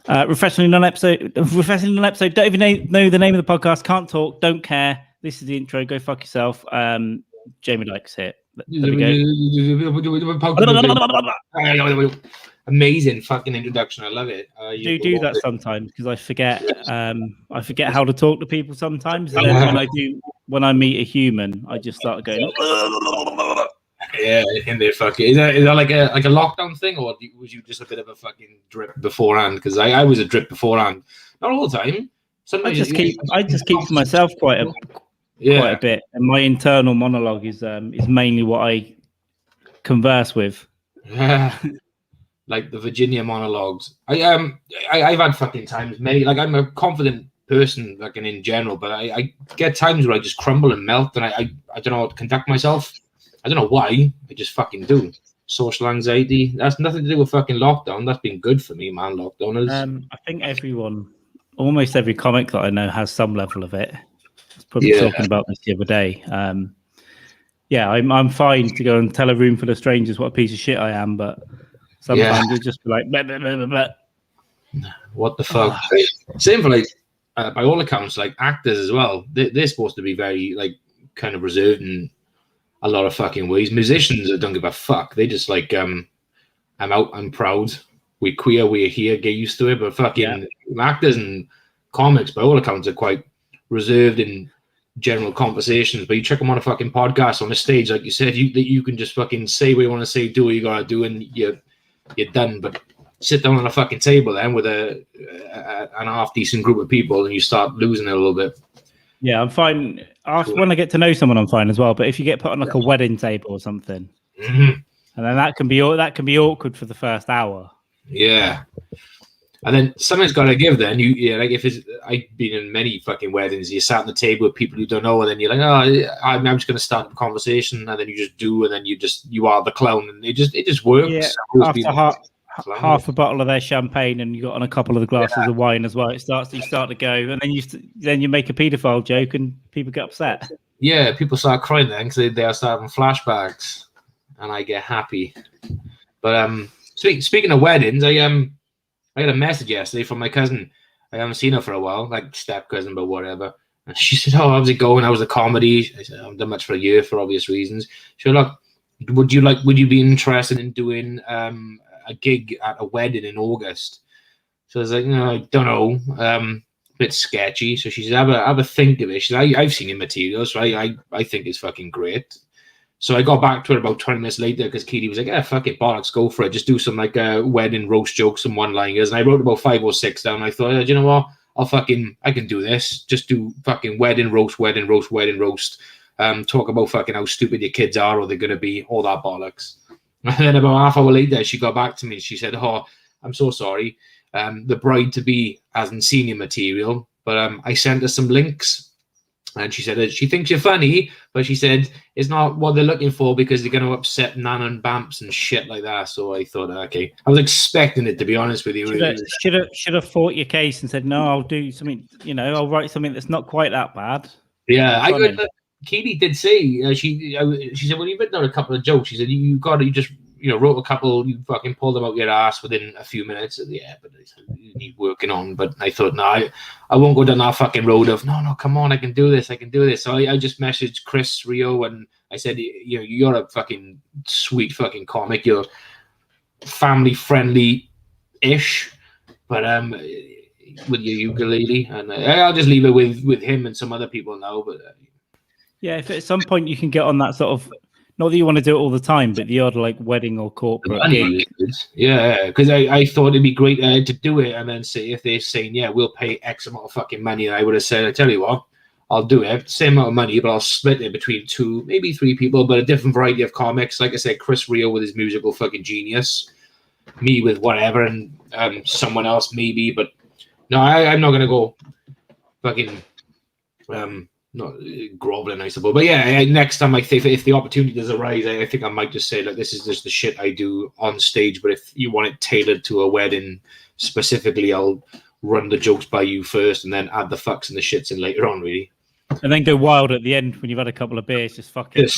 Refreshingly non-episode. Don't even know the name of the podcast. Can't talk. Don't care. This is the intro. Go fuck yourself. Jamie likes it. There we go. Amazing fucking introduction. I love it. You do that sometimes because I forget. I forget how to talk to people sometimes. And then when I meet a human, I just start going. Yeah, in there, fucking. Is that like a lockdown thing, or was you just a bit of a fucking drip beforehand? Because I was a drip beforehand, not all the time. Sometimes I just keep to myself quite a bit, and my internal monologue is mainly what I converse with. Like the Virginia monologues. I've had fucking times many. Like I'm a confident person, like in general, but I get times where I just crumble and melt, and I don't know how to conduct myself. I don't know why. I just fucking do. Social anxiety. That's nothing to do with fucking lockdown. That's been good for me, man. Lockdown is. I think almost every comic that I know has some level of it. I was probably talking about this the other day. I'm fine to go and tell a room full of strangers what a piece of shit I am, but sometimes you'll just be like, blah, blah, blah, blah. What the fuck? Same for like, by all accounts, like actors as well. They're supposed to be very like kind of reserved in a lot of fucking ways. Musicians don't give a fuck. They just like, I'm out, I'm proud. We're queer, we're here, get used to it. But fucking actors and comics, by all accounts, are quite reserved in general conversations. But you check them on a fucking podcast, on a stage, like you said, you can just fucking say what you want to say, do what you gotta do, and you're done. But sit down on a fucking table then with an half decent group of people, and you start losing it a little bit. Yeah, I'm fine. When I get to know someone, I'm fine as well. But if you get put on like a wedding table or something, and then that can be awkward for the first hour. Yeah, and then something's got to give. Then like if I've been in many fucking weddings. You sat at the table with people you don't know, and then you're like, oh, I'm just going to start a conversation, and then you just do, and then you are the clown, and it just works. Yeah, after half a bottle of their champagne, and you got on a couple of the glasses of wine as well. You start to go, and then you make a paedophile joke, and people get upset. Yeah, people start crying then because they are starting flashbacks, and I get happy. But speaking of weddings, I got a message yesterday from my cousin. I haven't seen her for a while, like step cousin, but whatever. And she said, "Oh, how's it going? How was the comedy?" I said, "I haven't done much for a year for obvious reasons." She said, "Look, would you be interested in doing a gig at a wedding in August?" So I was like, "No, I don't know. A bit sketchy." So she said, "Have a think of it." She said, "I've seen your materials, right? I think it's fucking great." So I got back to her about 20 minutes later because Katie was like, "Yeah, fuck it, bollocks, go for it. Just do some like wedding roast jokes and one-liners." And I wrote about 5 or 6 down. I thought, you know what? I can do this. Just do fucking wedding roast. Talk about fucking how stupid your kids are or they're gonna be, all that bollocks. And then about half hour later, she got back to me. She said, "Oh, I'm so sorry. The bride-to-be hasn't seen your material, but I sent her some links." And she said she thinks you're funny, but she said it's not what they're looking for because they're going to upset Nan and Bamps and shit like that. So I thought, okay. I was expecting it, to be honest with you. Should have fought your case and said, "No, I'll do something, I'll write something that's not quite that bad." Yeah, Katie did say, she said, "Well, you've written out a couple of jokes." She said, you just wrote a couple, you fucking pulled them out your ass within a few minutes. Yeah, but you need working on. But I thought, no, I won't go down that fucking road of, no, come on, I can do this. So I just messaged Chris Rio and I said, you're a fucking sweet fucking comic. You're family friendly-ish, but with your ukulele. And I'll just leave it with him and some other people now. But yeah, if at some point you can get on that sort of, not that you want to do it all the time, but the odd like wedding or corporate gig. Yeah, because I thought it'd be great to do it and then see if they're saying, yeah, we'll pay X amount of fucking money. And I would have said, I tell you what, I'll do it. Same amount of money, but I'll split it between 2, maybe 3 people, but a different variety of comics. Like I said, Chris Rio with his musical fucking genius, me with whatever, and someone else maybe. But no, I'm not going to go fucking... not groveling, I suppose, but yeah. Next time, I think if the opportunity does arise, I think I might just say, like, this is just the shit I do on stage. But if you want it tailored to a wedding specifically, I'll run the jokes by you first, and then add the fucks and the shits in later on, really. And then go wild at the end when you've had a couple of beers. Just fucking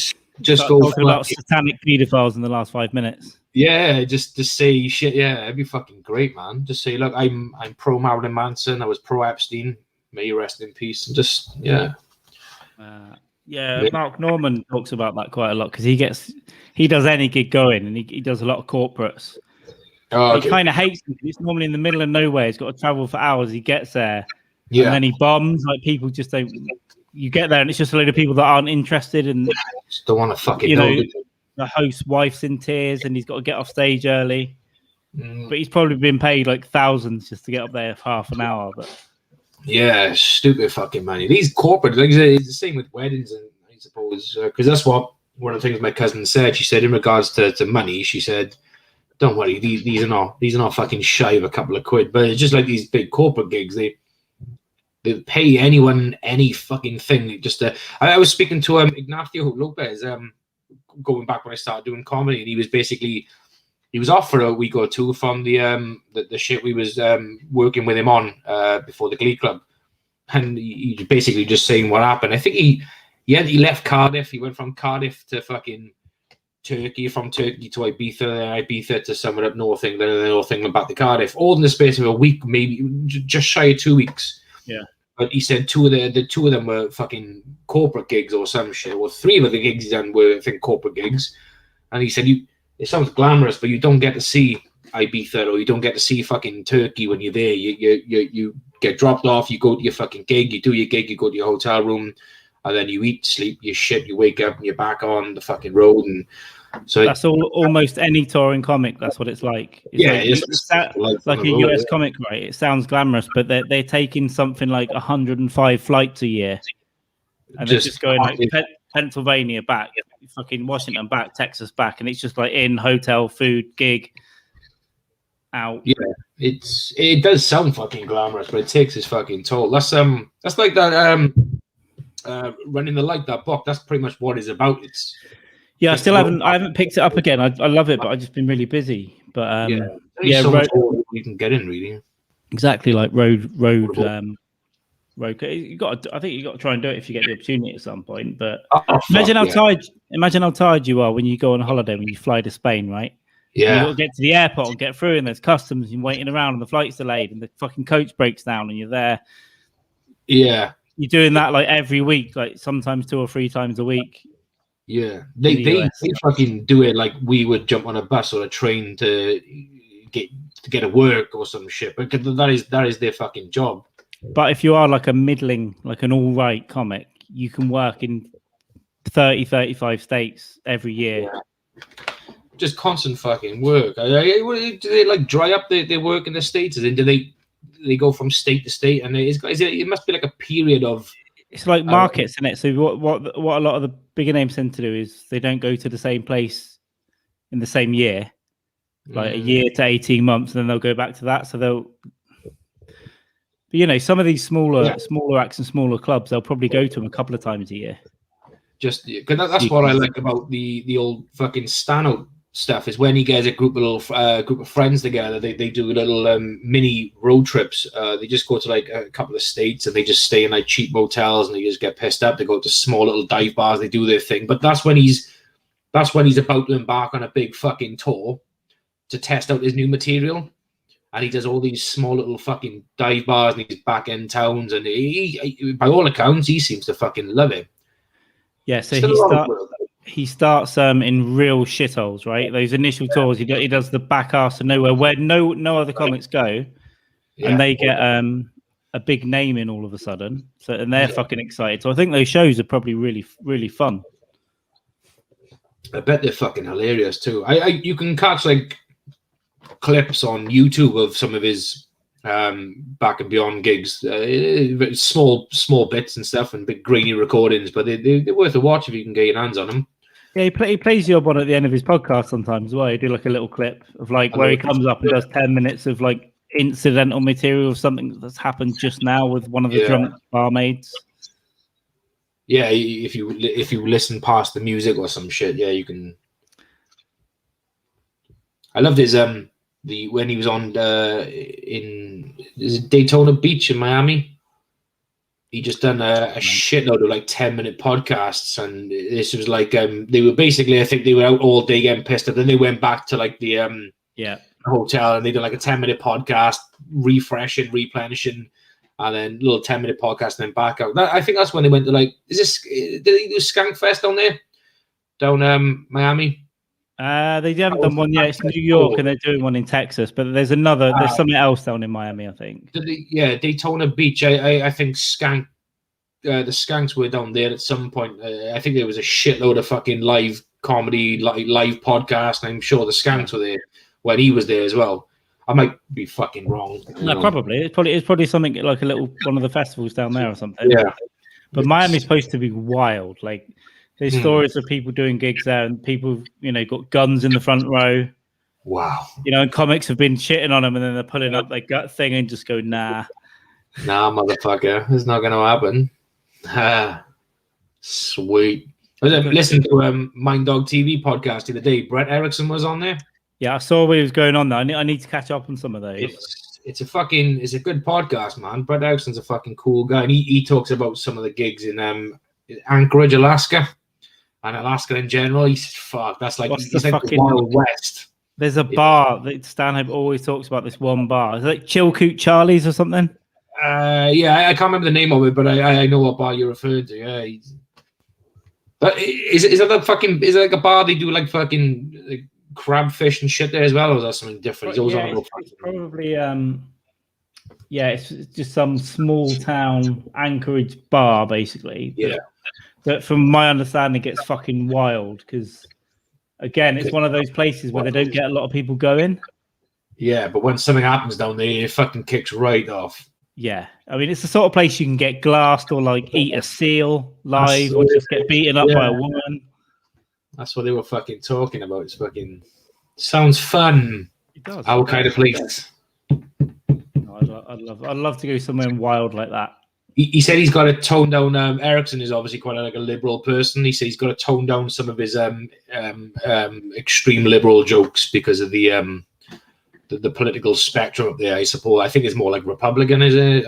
just go talking about satanic pedophiles in the last 5 minutes. Yeah, just to say shit. Yeah, it'd be fucking great, man. Just say, look, I'm pro Marilyn Manson. I was pro Epstein. May you rest in peace. And just yeah. Yeah, Mark Norman talks about that quite a lot because he does any gig going and he does a lot of corporates. Oh, okay. He kind of hates them. It's normally in the middle of nowhere. He's got to travel for hours. He gets there, Yeah. and then he bombs. Like people just don't. You get there, and it's just a load of people that aren't interested, and just don't want to fucking know. The host's wife's in tears, and he's got to get off stage early. But he's probably been paid like thousands just to get up there for half an hour. But yeah, stupid fucking money. These corporate things. It's the same with weddings, and I suppose because that's what one of the things my cousin said. She said in regards to money, she said, "Don't worry, these are not fucking shy of a couple of quid." But it's just like these big corporate gigs. They pay anyone any fucking thing. Just I was speaking to Ignacio Lopez going back when I started doing comedy, and he was off for a week or two from the shit we was working with him on before the Glee Club, and he basically just saying what happened. I think he left Cardiff. He went from Cardiff to fucking Turkey, from Turkey to Ibiza, then Ibiza to somewhere up north England, and then North England back to Cardiff, all in the space of a week, maybe just shy of 2 weeks. Yeah. But he said the two of them were fucking corporate gigs or some shit. Well, 3 of the gigs he done were, I think, corporate gigs. And he said, it sounds glamorous, but you don't get to see Ibiza or you don't get to see fucking Turkey when you're there. You get dropped off, you go to your fucking gig, you do your gig, you go to your hotel room, and then you eat, sleep, you shit, you wake up, and you're back on the fucking road. And so that's almost any touring comic. That's what it's like. It's like a US comic, right? It sounds glamorous, but they're taking something like 105 flights a year, and they're just going like Pennsylvania back, fucking Washington back, Texas back, and it's just like in hotel, food, gig, out. Yeah, it does sound fucking glamorous, but it takes its fucking toll. That's like that Running the Light, that book. That's pretty much what it's about. I haven't picked it up again. I love it, but I've just been really busy. But so much more you can get in, really. Exactly, like road. I think you got to try and do it if you get the opportunity at some point. But imagine how tired you are when you go on holiday, when you fly to Spain, right? Yeah. You got to get to the airport and get through, and there's customs and you're waiting around, and the flight's delayed, and the fucking coach breaks down, and you're there. Yeah. You're doing that like every week, like sometimes 2 or 3 times a week. Yeah, they fucking do it like we would jump on a bus or a train to get to work or some shit. Because that is their fucking job. But if you are like a middling, like an all right comic, you can work in 30, 35 states every year. Yeah. Just constant fucking work. Do they like dry up their work in the States? And do they go from state to state? And it must be like a period of. It's like markets, isn't it? So what a lot of the bigger names tend to do is they don't go to the same place in the same year, like a year to 18 months, and then they'll go back to that. So some of these smaller acts and smaller clubs, they'll probably go to them a couple of times a year. Just because that's what I like about the old fucking Stano stuff is when he gets a group of friends together, they do little mini road trips. They just go to like a couple of states and they just stay in like cheap motels and they just get pissed up. They go to small little dive bars, they do their thing. But that's when he's about to embark on a big fucking tour to test out his new material. And he does all these small little fucking dive bars in these back end towns, and he by all accounts he seems to fucking love it. Yeah, so he starts in real shitholes, right? Those initial tours, he does the back arse of nowhere where no other comics go, and they get a big name in all of a sudden. So and they're fucking excited. So I think those shows are probably really, really fun. I bet they're fucking hilarious too. You can catch like clips on YouTube of some of his back and beyond gigs, small bits and stuff, and big grainy recordings, but they're worth a watch if you can get your hands on them. Yeah, he plays you up on at the end of his podcast sometimes as well. He do like a little clip of like where he comes up and does 10 minutes of like incidental material of something that's happened just now with one of the drunk barmaids. Yeah, if you listen past the music or some shit, yeah, you can. I loved his when he was on in Daytona Beach in Miami. he just done a shitload of like 10-minute podcasts, and this was like they were basically, I think they were out all day getting pissed off. Then they went back to like the hotel and they did like a 10-minute podcast, refreshing, replenishing, and then a little 10-minute podcast, and then back out. I think that's when they went to like, did they do Skank Fest down there, down Miami? They haven't done one yet. It's New York, and they're doing one in Texas. But there's something else down in Miami, I think. Daytona Beach. I think Skank. The Skanks were down there at some point. I think there was a shitload of fucking live comedy, live podcast. And I'm sure the Skanks were there when he was there as well. I might be fucking wrong. No, probably. It's probably something like a little one of the festivals down there or something. Yeah. But Miami's supposed to be wild. Like, there's stories of people doing gigs there, and people, got guns in the front row. Wow. And comics have been shitting on them, and then they're pulling up their gut thing and just go, nah. Nah, motherfucker. It's not going to happen. Sweet. I listened to Mind Dog TV podcast the other day. Brett Erickson was on there. Yeah, I saw what was going on there. I need to catch up on some of those. It's a good podcast, man. Brett Erickson's a fucking cool guy, and he talks about some of the gigs in Anchorage, Alaska. And Alaska in general, he said, "Fuck, that's like the Wild West." There's a bar that Stanhope always talks about. This one bar, is it like Chilcoot Charlie's or something? Yeah, I can't remember the name of it, but I know what bar you're referring to. Yeah, but is it like a bar they do like fucking like crabfish and shit there as well, or is that something different? It's probably it's just some small town Anchorage bar basically. Yeah. That, from my understanding, gets fucking wild because, again, it's one of those places where they don't get a lot of people going. Yeah, but when something happens down there, it fucking kicks right off. Yeah, I mean, it's the sort of place you can get glassed or like eat a seal live or just get beaten up by a woman. That's what they were fucking talking about. It's fucking sounds fun. It does. Our kind of place. I'd love to go somewhere wild like that. He said he's got to tone down. Erickson is obviously quite a liberal person. He said he's got to tone down some of his extreme liberal jokes because of the political spectrum up there. I suppose I think it's more like Republican, is it?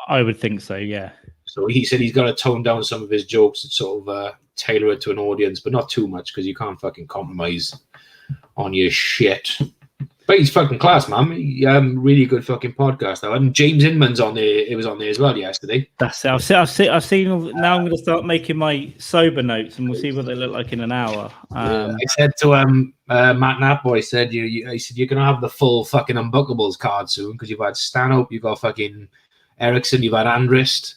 I would think so. Yeah. So he said he's got to tone down some of his jokes and sort of tailor it to an audience, but not too much because you can't fucking compromise on your shit. But he's fucking class, man. Really good fucking podcast though. And James Inman's on there. It was on there as well yesterday. That's it. I've seen. Now I'm going to start making my sober notes, and we'll see what they look like in an hour. I said to Matt Napboy, said I said you're going to have the full fucking Unbookables card soon because you've had Stanhope, you've got fucking Erickson, you've had Andrist.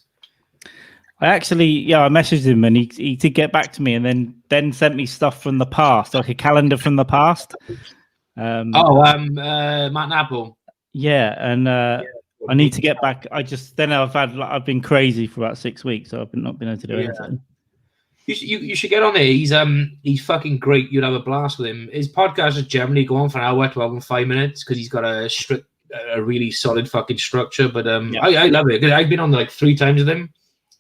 I messaged him and he did get back to me, and then sent me stuff from the past, like a calendar from the past. Matt Napple. Yeah, and I need to get back. I've been crazy for about 6 weeks, so I've not been able to do anything. You should get on there. He's fucking great. You'd have a blast with him. His podcast is generally go on for an hour to 5 minutes because he's got a really solid fucking structure. But I love it. I've been on like 3 times with him,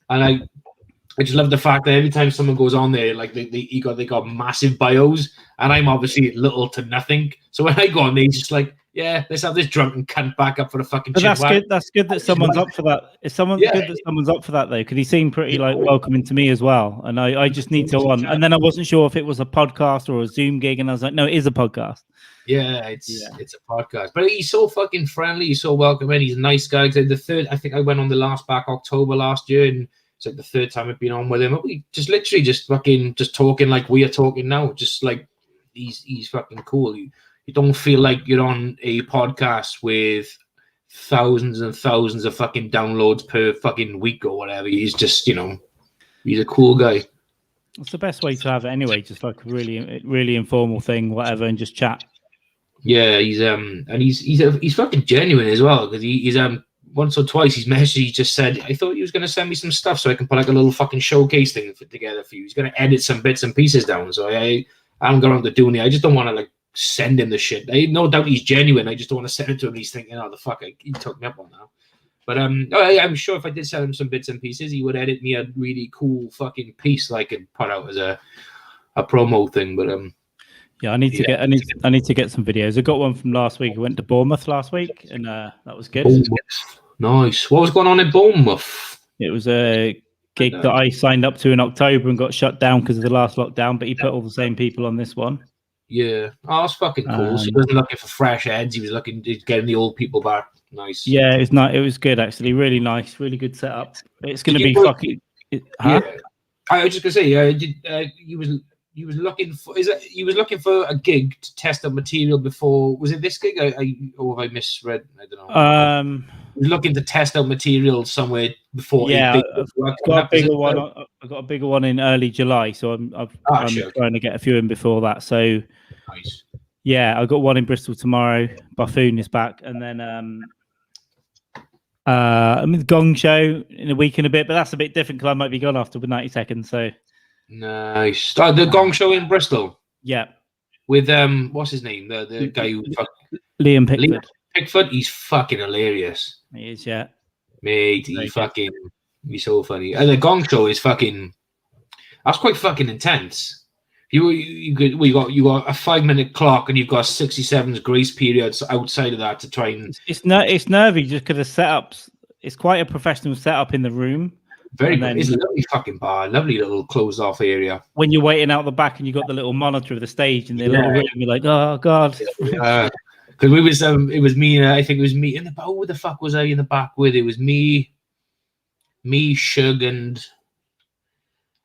and I just love the fact that every time someone goes on there, like they got massive bios, and I'm obviously little to nothing. So when I go on there, he's just like, yeah, let's have this drunken cunt back up for the fucking. But that's good. That's good that someone's up for that. Good that someone's up for that though, because he seemed pretty like welcoming to me as well. And I just need to on. And then I wasn't sure if it was a podcast or a Zoom gig, and I was like, no, it is a podcast. Yeah, it's a podcast. But he's so fucking friendly. He's so welcoming. He's a nice guy. I think I went on the last back October last year, and it's like the 3rd time I've been on with him. We just literally just talking like we are talking now. Just like he's fucking cool. You don't feel like you're on a podcast with thousands and thousands of fucking downloads per fucking week or whatever. He's just, he's a cool guy. It's the best way to have it anyway. Just like a really, really informal thing, whatever, and just chat. Yeah, he's fucking genuine as well because he's once or twice he's messaged. He just said, I thought he was going to send me some stuff so I can put like a little fucking showcase thing together for you. He's going to edit some bits and pieces down. So I haven't got on to doing it. I just don't want to like send him the shit. No doubt he's genuine. I just don't want to send it to him. He's thinking, oh, the fuck, he took me up on that. But I'm sure if I did send him some bits and pieces, he would edit me a really cool fucking piece that I could put out as a promo thing. But yeah, I need to get some videos. I got one from last week. I went to Bournemouth last week, and that was good. Bournemouth. Nice. What was going on in Bournemouth? It was a gig that I signed up to in October and got shut down because of the last lockdown, but he put all the same people on this one. Yeah. Oh, that's fucking cool. So he wasn't looking for fresh heads. He was looking to getting the old people back. Nice. Yeah, it was nice. It was good, actually. Really nice. Really good setup. It's going to be fucking... Huh? Yeah. I was just going to say, he was looking for... He was looking for a gig to test out material before... Was it this gig? Or have I misread? I don't know. He was looking to test out material somewhere before... Yeah, I've got a bigger one in early July, so I'm trying to get a few in before that. So, nice. Yeah, I've got one in Bristol tomorrow. Buffoon is back. And then I'm in the Gong Show in a week and a bit, but that's a bit different because I might be gone after with 90 seconds. So nice. The Gong Show in Bristol. Yeah. With what's his name? The guy who Liam Pickford. Liam Pickford, he's fucking hilarious. He is, yeah. Mate, he's so funny. And the Gong Show is fucking... That's quite fucking intense. You got a 5-minute clock and you've got 67 grace periods outside of that to try and... It's nervy just because the setups... It's quite a professional setup in the room. Very good. It's a lovely fucking bar, lovely little closed off area. When you're waiting out the back and you've got the little monitor of the stage and the little room, you're like, oh God. Because we was it was me, I think it was me in the back. Who the fuck was I in the back with? It was me, Shug, and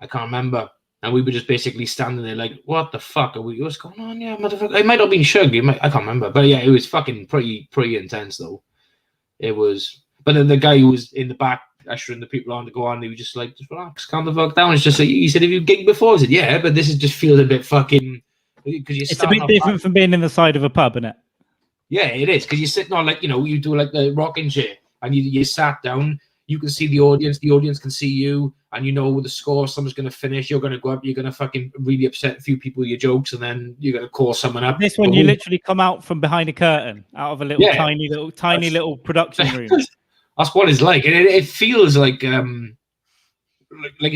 I can't remember. And we were just basically standing there like, what the fuck are we? What's going on? Yeah, motherfucker. It might not have been Shug. I can't remember. But yeah, it was fucking pretty intense though. It was. But then the guy who was in the back ushering the people on to go on, he was just like, just relax, calm the fuck down. It's just like, he said, have you gigged before? I said, yeah, but this is just feels a bit fucking... It's a bit different from being in the side of a pub, isn't it? Yeah, it is, because you're sitting on, like, you do like the rocking chair, and you sat down, you can see the audience can see you, and you know the score, someone's going to finish, you're going to go up, you're going to fucking really upset a few people with your jokes, and then you're going to call someone up. This one, you literally come out from behind a curtain, out of a little tiny little production room. That's what it's like, and it feels like you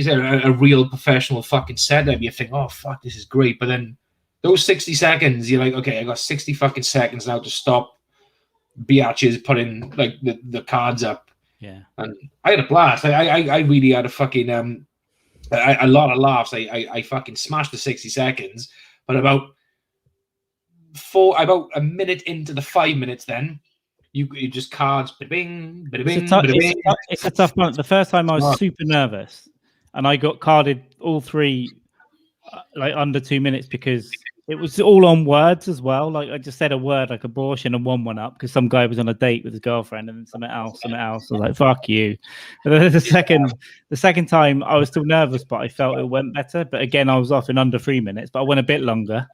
said, a real professional fucking setup. You think, oh, fuck, this is great, but then those 60 seconds, you're like, okay, I got 60 fucking seconds now to stop biatches putting like the cards up. Yeah. And I had a blast. I really had a fucking a lot of laughs. I fucking smashed the 60 seconds, but about a minute into the 5 minutes, then you just cards, bing, bing. It's a tough moment. The first time I was super nervous, and I got carded all three like under 2 minutes because it was all on words as well. Like I just said a word like abortion and one up because some guy was on a date with his girlfriend, and then something else. I was like, "Fuck you." But then the second time, I was still nervous, but I felt it went better. But again, I was off in under 3 minutes, but I went a bit longer.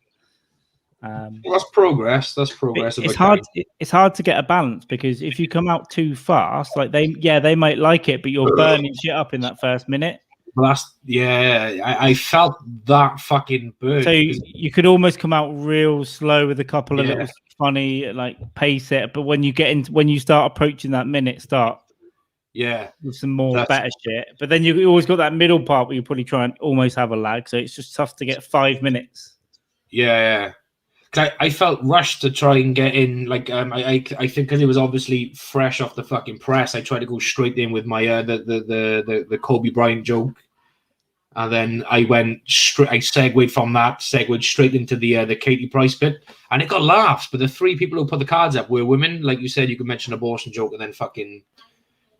Well, that's progress. It's hard. It's hard to get a balance because if you come out too fast, like they might like it, but you're burning shit up in that first minute. I felt that fucking burn. So you could almost come out real slow with a couple of little funny like pace it, but when you start approaching that minute, with some more better shit. But then you always got that middle part where you probably try and almost have a lag. So it's just tough to get 5 minutes. Yeah. I felt rushed to try and get in. Like I think because it was obviously fresh off the fucking press, I tried to go straight in with my the Kobe Bryant joke, and then I went straight. I segued straight into the Katie Price bit, and it got laughs. But the three people who put the cards up were women. Like you said, you could mention abortion joke, and then fucking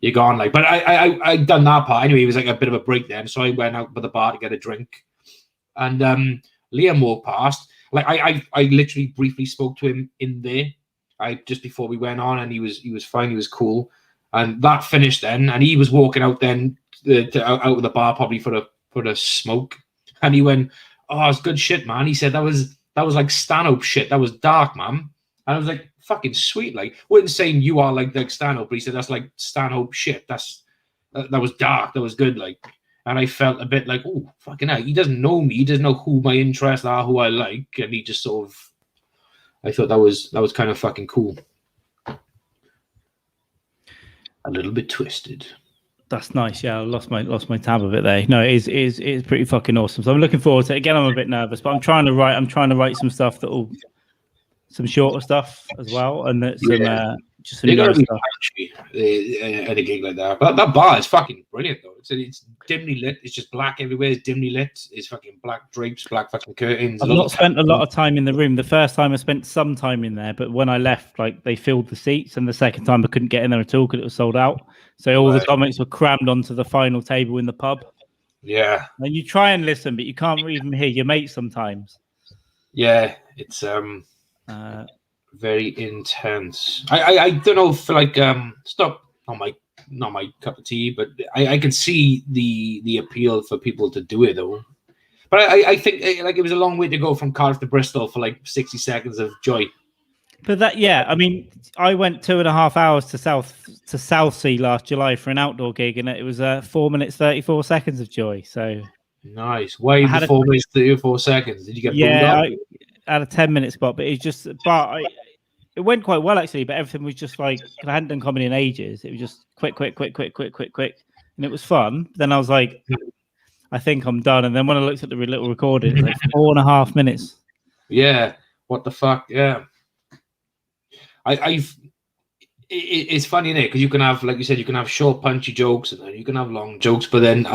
you're gone. Like, but I done that part anyway. It was like a bit of a break then, so I went out by the bar to get a drink, and Liam walked past. Like I literally briefly spoke to him in there, just before we went on, and he was fine, he was cool, and that finished then, and he was walking out then out of the bar probably for a smoke, and he went, "Oh, it's good shit, man." He said that was like stand-up shit, that was dark, man, and I was like, fucking sweet, like wasn't saying you are like stand-up, but he said that's like stand-up shit, that was dark, that was good, like. And I felt a bit like, oh, fucking hell, he doesn't know me. He doesn't know who my interests are, who I like. And he just sort of, I thought that was kind of fucking cool. A little bit twisted. That's nice. Yeah, I lost my tab of it there. No, it is pretty fucking awesome. So I'm looking forward to it. Again, I'm a bit nervous, but I'm trying to write some stuff some shorter stuff as well, and just they gotta be stuff. punchy at a gig like that. But that bar is fucking brilliant though. It's dimly lit. It's just black everywhere. It's dimly lit. It's fucking black drapes, black fucking curtains. I've not spent a lot of time in the room. The first time I spent some time in there, but when I left, like they filled the seats, and the second time I couldn't get in there at all because it was sold out. So all the comics were crammed onto the final table in the pub. Yeah. And you try and listen, but you can't even hear your mates sometimes. Yeah, it's very intense. I don't know if like it's not my cup of tea, but I can see the appeal for people to do it though. But I think like it was a long way to go from Cardiff to Bristol for like 60 seconds of joy. But that, yeah, I mean, I went 2.5 hours to Southsea last July for an outdoor gig, and it was 4 minutes 34 seconds of joy. So nice. Why the 4 minutes 34 seconds? Did you get booed up? I had a 10-minute spot, but it went quite well actually. But everything was just like, I hadn't done comedy in ages. It was just quick, and it was fun. But then I was like, I think I'm done. And then when I looked at the little recording, it was like 4.5 minutes. Yeah. What the fuck? Yeah. It's funny, innit? Because you can have, like you said, you can have short, punchy jokes, and then you can have long jokes. But then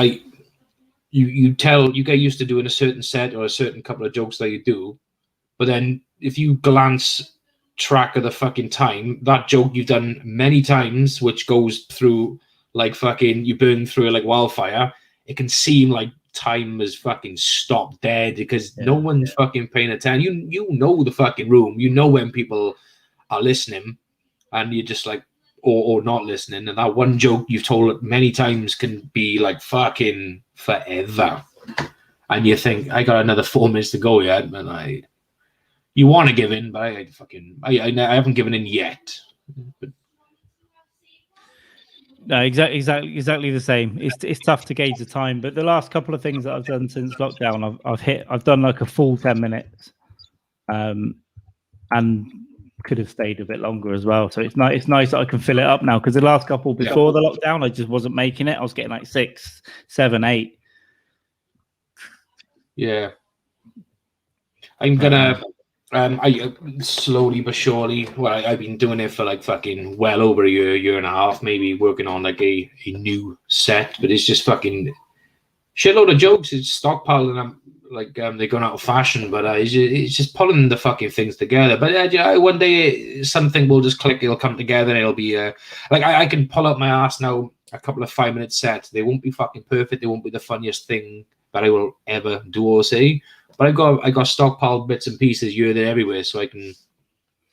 you get used to doing a certain set or a certain couple of jokes that you do. But then if you glance track of the fucking time, that joke you've done many times, which goes through like fucking, you burn through it like wildfire. It can seem like time has fucking stopped dead because no one's fucking paying attention. You know the fucking room. You know when people are listening, and you're just like, or not listening, and that one joke you've told many times can be like fucking forever, and you think, I got another 4 minutes to go yet, and you want to give in, but I haven't given in yet. But no, exactly the same. It's tough to gauge the time, but the last couple of things that I've done since lockdown, I've done like a full 10 minutes, and could have stayed a bit longer as well. So it's nice that I can fill it up now, because the last couple before the lockdown, I just wasn't making it. I was getting like 6, 7, 8. Yeah, I'm gonna I slowly but surely. Well, I've been doing it for like fucking well over a year and a half, maybe, working on like a new set. But it's just fucking shitload of jokes. It's stockpiling them. Like they're going out of fashion, but it's just pulling the fucking things together. But one day something will just click. It'll come together, and it'll be like I can pull up my ass now a couple of 5-minute sets. They won't be fucking perfect. They won't be the funniest thing that I will ever do or say. But I got stockpiled bits and pieces here, there, everywhere, so I can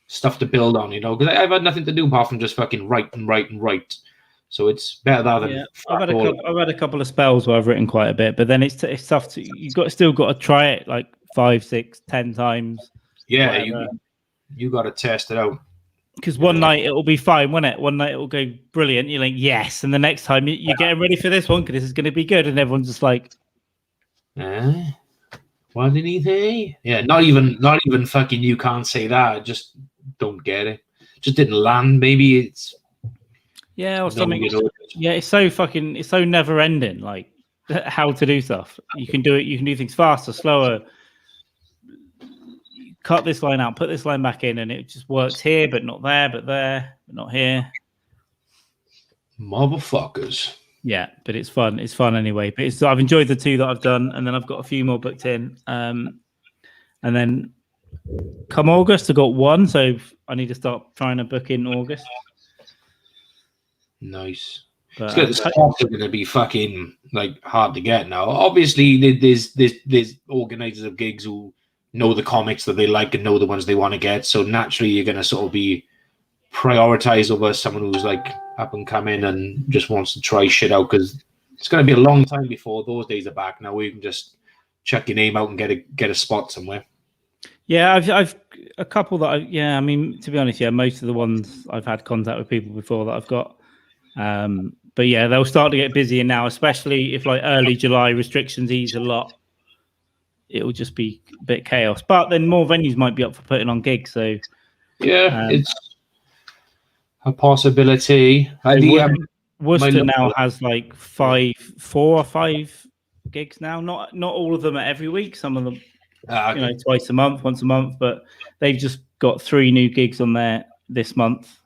stuff to build on. You know, because I've had nothing to do apart from just fucking write. So it's better than I've had a couple of spells where I've written quite a bit, but then it's tough to still got to try it like 5, 6, 10 times. Yeah, you got to test it out. Because one night it'll be fine, won't it? One night it'll go brilliant. You're like, yes, and the next time you're getting ready for this one because this is going to be good, and everyone's just like, what did he say? Yeah, not even fucking. You can't say that. I just don't get it. Just didn't land. Maybe it's. Yeah, or something. Yeah, it's so never ending. Like how to do stuff. You can do it. You can do things faster, slower. Cut this line out, put this line back in, and it just works here, but not there, but not here. Motherfuckers. Yeah, but it's fun. It's fun anyway. But I've enjoyed the 2 that I've done, and then I've got a few more booked in. And then come August, I got 1, so I need to start trying to book in August. Nice. But, the spots are going to be fucking like hard to get now. Obviously, there's organizers of gigs who know the comics that they like and know the ones they want to get. So naturally, you're going to sort of be prioritized over someone who's like up and coming and just wants to try shit out, because it's going to be a long time before those days are back. Now we can just check your name out and get a spot somewhere. Yeah, I've a couple that I mean, to be honest, most of the ones I've had contact with people before that I've got. But yeah, they'll start to get busier now, especially if like early July restrictions ease a lot. It'll just be a bit chaos. But then more venues might be up for putting on gigs. So yeah, it's a possibility. Worcester now has like 4 or 5 gigs now. Not all of them are every week. Some of them, twice a month, once a month. But they've just got 3 new gigs on there this month.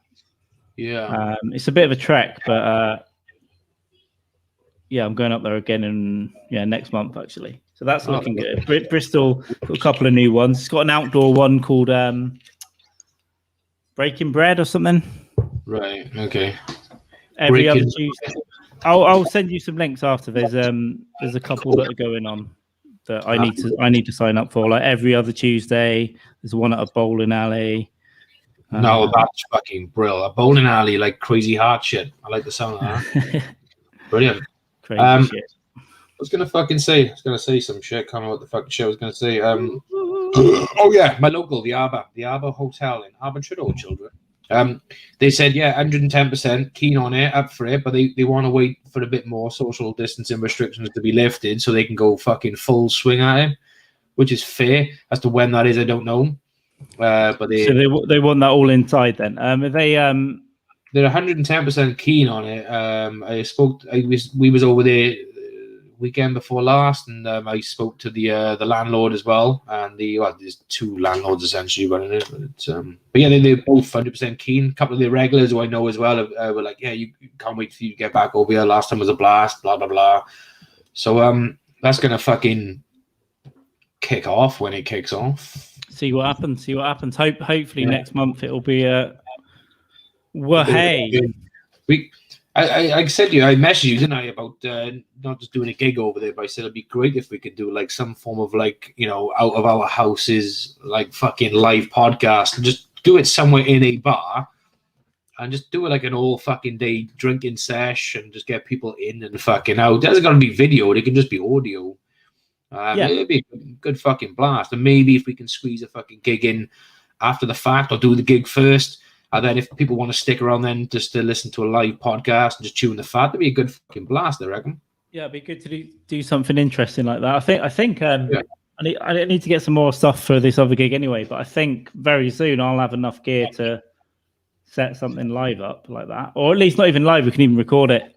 Yeah. It's a bit of a trek, but yeah, I'm going up there again in next month actually. So that's looking good. Bristol got a couple of new ones. It's got an outdoor one called Breaking Bread or something. Right. Okay. Every other Tuesday. I'll send you some links after. There's a couple that are going on that I need to sign up for. Like every other Tuesday, there's one at a bowling alley. No, that's fucking brilliant. A bowling alley, like crazy hard shit. I like the sound of that. Brilliant. Crazy shit. I was gonna say some shit. Can't remember what the fucking shit I was gonna say. Oh yeah, my local, the Arbor Hotel in Arbor children. They said 110% keen on it, up for it, but they want to wait for a bit more social distancing restrictions to be lifted so they can go fucking full swing at it, which is fair. As to when that is, I don't know. But so they want that all inside then. They're 110% keen on it. We was over there weekend before last, and I spoke to the landlord as well, and there's two landlords essentially running it. But yeah, they're both 100% keen. A couple of the regulars who I know as well were like, yeah, you can't wait for you to get back over here. Last time was a blast, blah blah blah. So that's gonna fucking kick off when it kicks off. See what happens. Hopefully next month it'll be hey. I said to you, I messaged you, didn't I, about not just doing a gig over there, but I said it'd be great if we could do like some form of like, out of our houses, like fucking live podcast, and just do it somewhere in a bar and just do it like an all fucking day drinking sesh and just get people in and fucking out. It doesn't got to be video, it can just be audio. It'd be a good fucking blast. And maybe if we can squeeze a fucking gig in after the fact or do the gig first, and then if people want to stick around then just to listen to a live podcast and just chewing the fat, that'd be a good fucking blast, I reckon. Yeah, it'd be good to do something interesting like that. I think I need to get some more stuff for this other gig anyway, but I think very soon I'll have enough gear to set something live up like that. Or at least not even live, we can even record it.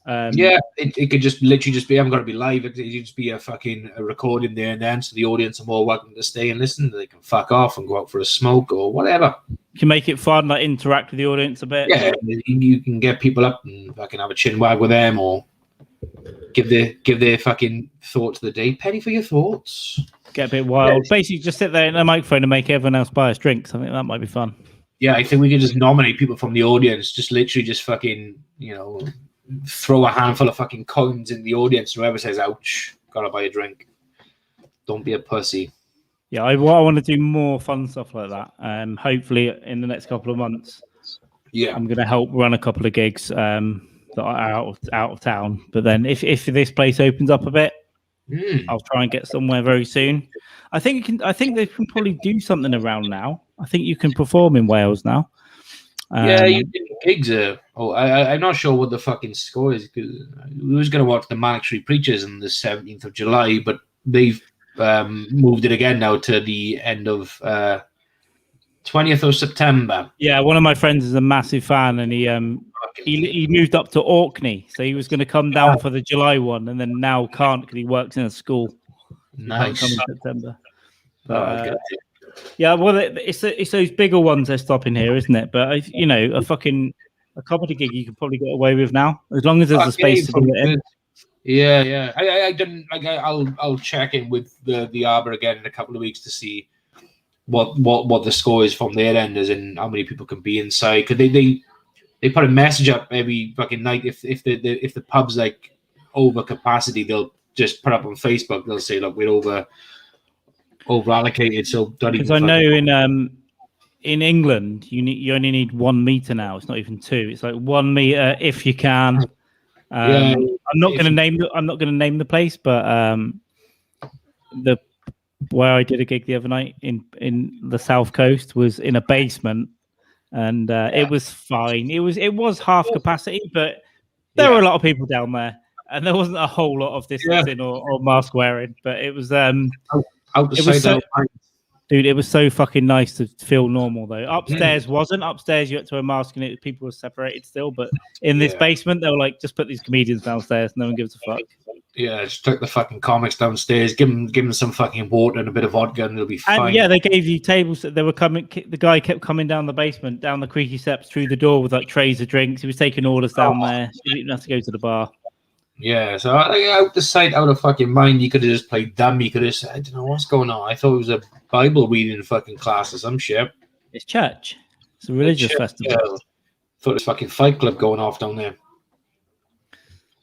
It could just literally just be, I haven't got to be live, it could just be a recording there and then, so the audience are more welcome to stay and listen. They can fuck off and go out for a smoke or whatever. You can make it fun, like interact with the audience a bit. Yeah, you can get people up and fucking have a chin wag with them or give their fucking thoughts of the day. Penny for your thoughts. Get a bit wild. Basically just sit there in a microphone and make everyone else buy us drinks. I think that might be fun. Yeah, I think we can just nominate people from the audience, just literally just fucking, throw a handful of fucking coins in the audience. Whoever says ouch, gotta buy a drink. Don't be a pussy. Yeah, I want to do more fun stuff like that. Hopefully in the next couple of months. Yeah, I'm gonna help run a couple of gigs that are out of town. But then if this place opens up a bit, I'll try and get somewhere very soon. I think they can probably do something around now. I think you can perform in Wales now. You did gigs. I'm not sure what the fucking score is because we was going to watch the Manic Street Preachers on the 17th of July, but they've moved it again now to the end of 20th of September. Yeah, one of my friends is a massive fan, and he moved up to Orkney, so he was going to come down for the July one, and then now can't because he works in a school. Nice. Come in September. But, yeah, well, it's those bigger ones they're stopping here, isn't it? But a comedy gig you can probably get away with now, as long as there's a space to do it in. Yeah. I didn't. I'll check in with the Arbor again in a couple of weeks to see what the score is from their end, as in how many people can be inside. Because they put a message up every fucking night. If the pub's like over capacity, they'll just put up on Facebook. They'll say, look, we're over allocated, so because I know in England you only need 1 meter now. It's not even 2. It's like 1 meter if you can. I'm not going to name the place, but where I did a gig the other night in the South Coast was in a basement, and it was fine. It was half capacity, but there were a lot of people down there, and there wasn't a whole lot of distancing or mask wearing. But it was Dude, it was so fucking nice to feel normal though. Upstairs wasn't. Upstairs you had to wear a mask and people were separated still. But in this basement, they were like, just put these comedians downstairs. No one gives a fuck. Yeah, just took the fucking comics downstairs, give them some fucking water and a bit of vodka, and they'll be fine. And yeah, they gave you tables. They were coming. The guy kept coming down the basement, down the creaky steps, through the door with like trays of drinks. He was taking orders down there. You didn't have to go to the bar. Yeah, so out the sight, out of fucking mind. You could have just played dumb. You could have said, I don't know what's going on. I thought it was a Bible reading fucking class or some shit. It's church. It's a religious festival. Yeah. Thought it was fucking Fight Club going off down there.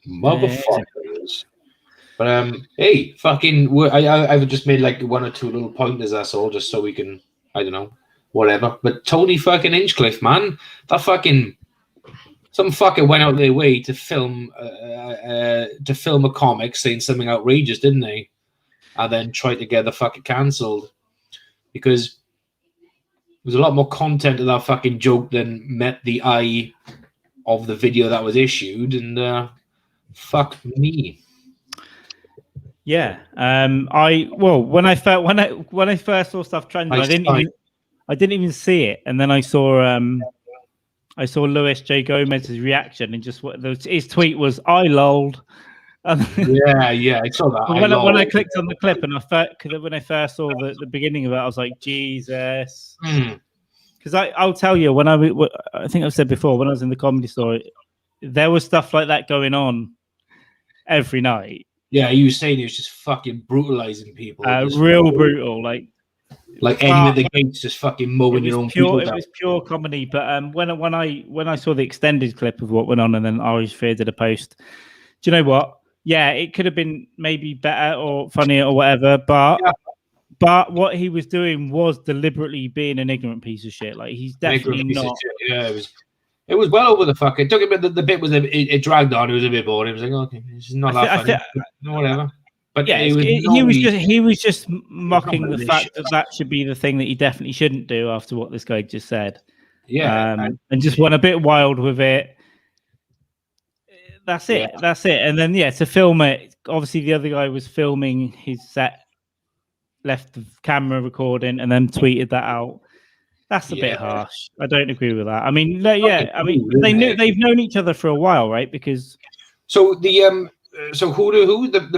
Motherfuckers. But hey, fucking, I've just made like 1 or 2 little pointers. That's all, just so we can, I don't know, whatever. But Tony fucking Hinchcliffe, man, that fucking some fucker went out their way to film a comic saying something outrageous, didn't they? And then tried to get the fucker cancelled because there's a lot more content to that fucking joke than met the eye of the video that was issued, and fuck me. Yeah. When I first saw stuff trending, I didn't even see it, and then I saw Luis J. Gomez's reaction, and just his tweet was "I lolled." Yeah, I saw that. When I clicked on the clip, and when I first saw the beginning of it, I was like, Jesus. Because I'll tell you, I think I've said before, when I was in the Comedy Store, there was stuff like that going on every night. Yeah, you were saying he was just fucking brutalizing people. Real brutal, like aiming at the gates, just fucking mowing your own people down. It was pure comedy. But when I saw the extended clip of what went on, and then Irish Fear did a post, do you know what? Yeah, it could have been maybe better or funnier or whatever, but what he was doing was deliberately being an ignorant piece of shit. Like, he's definitely not. Yeah, it was well over the fuck. It took a bit. The bit was it dragged on. It was a bit boring. It was like, okay, it's not that funny. Whatever. But yeah, he was just mocking the fact that should be the thing that he definitely shouldn't do after what this guy just said. Yeah, and just went a bit wild with it. That's it. That's it. And then to film it. Obviously, the other guy was filming his set, left the camera recording, and then tweeted that out. That's a bit harsh. I don't agree with that. I mean, they've known each other for a while, right? Because who the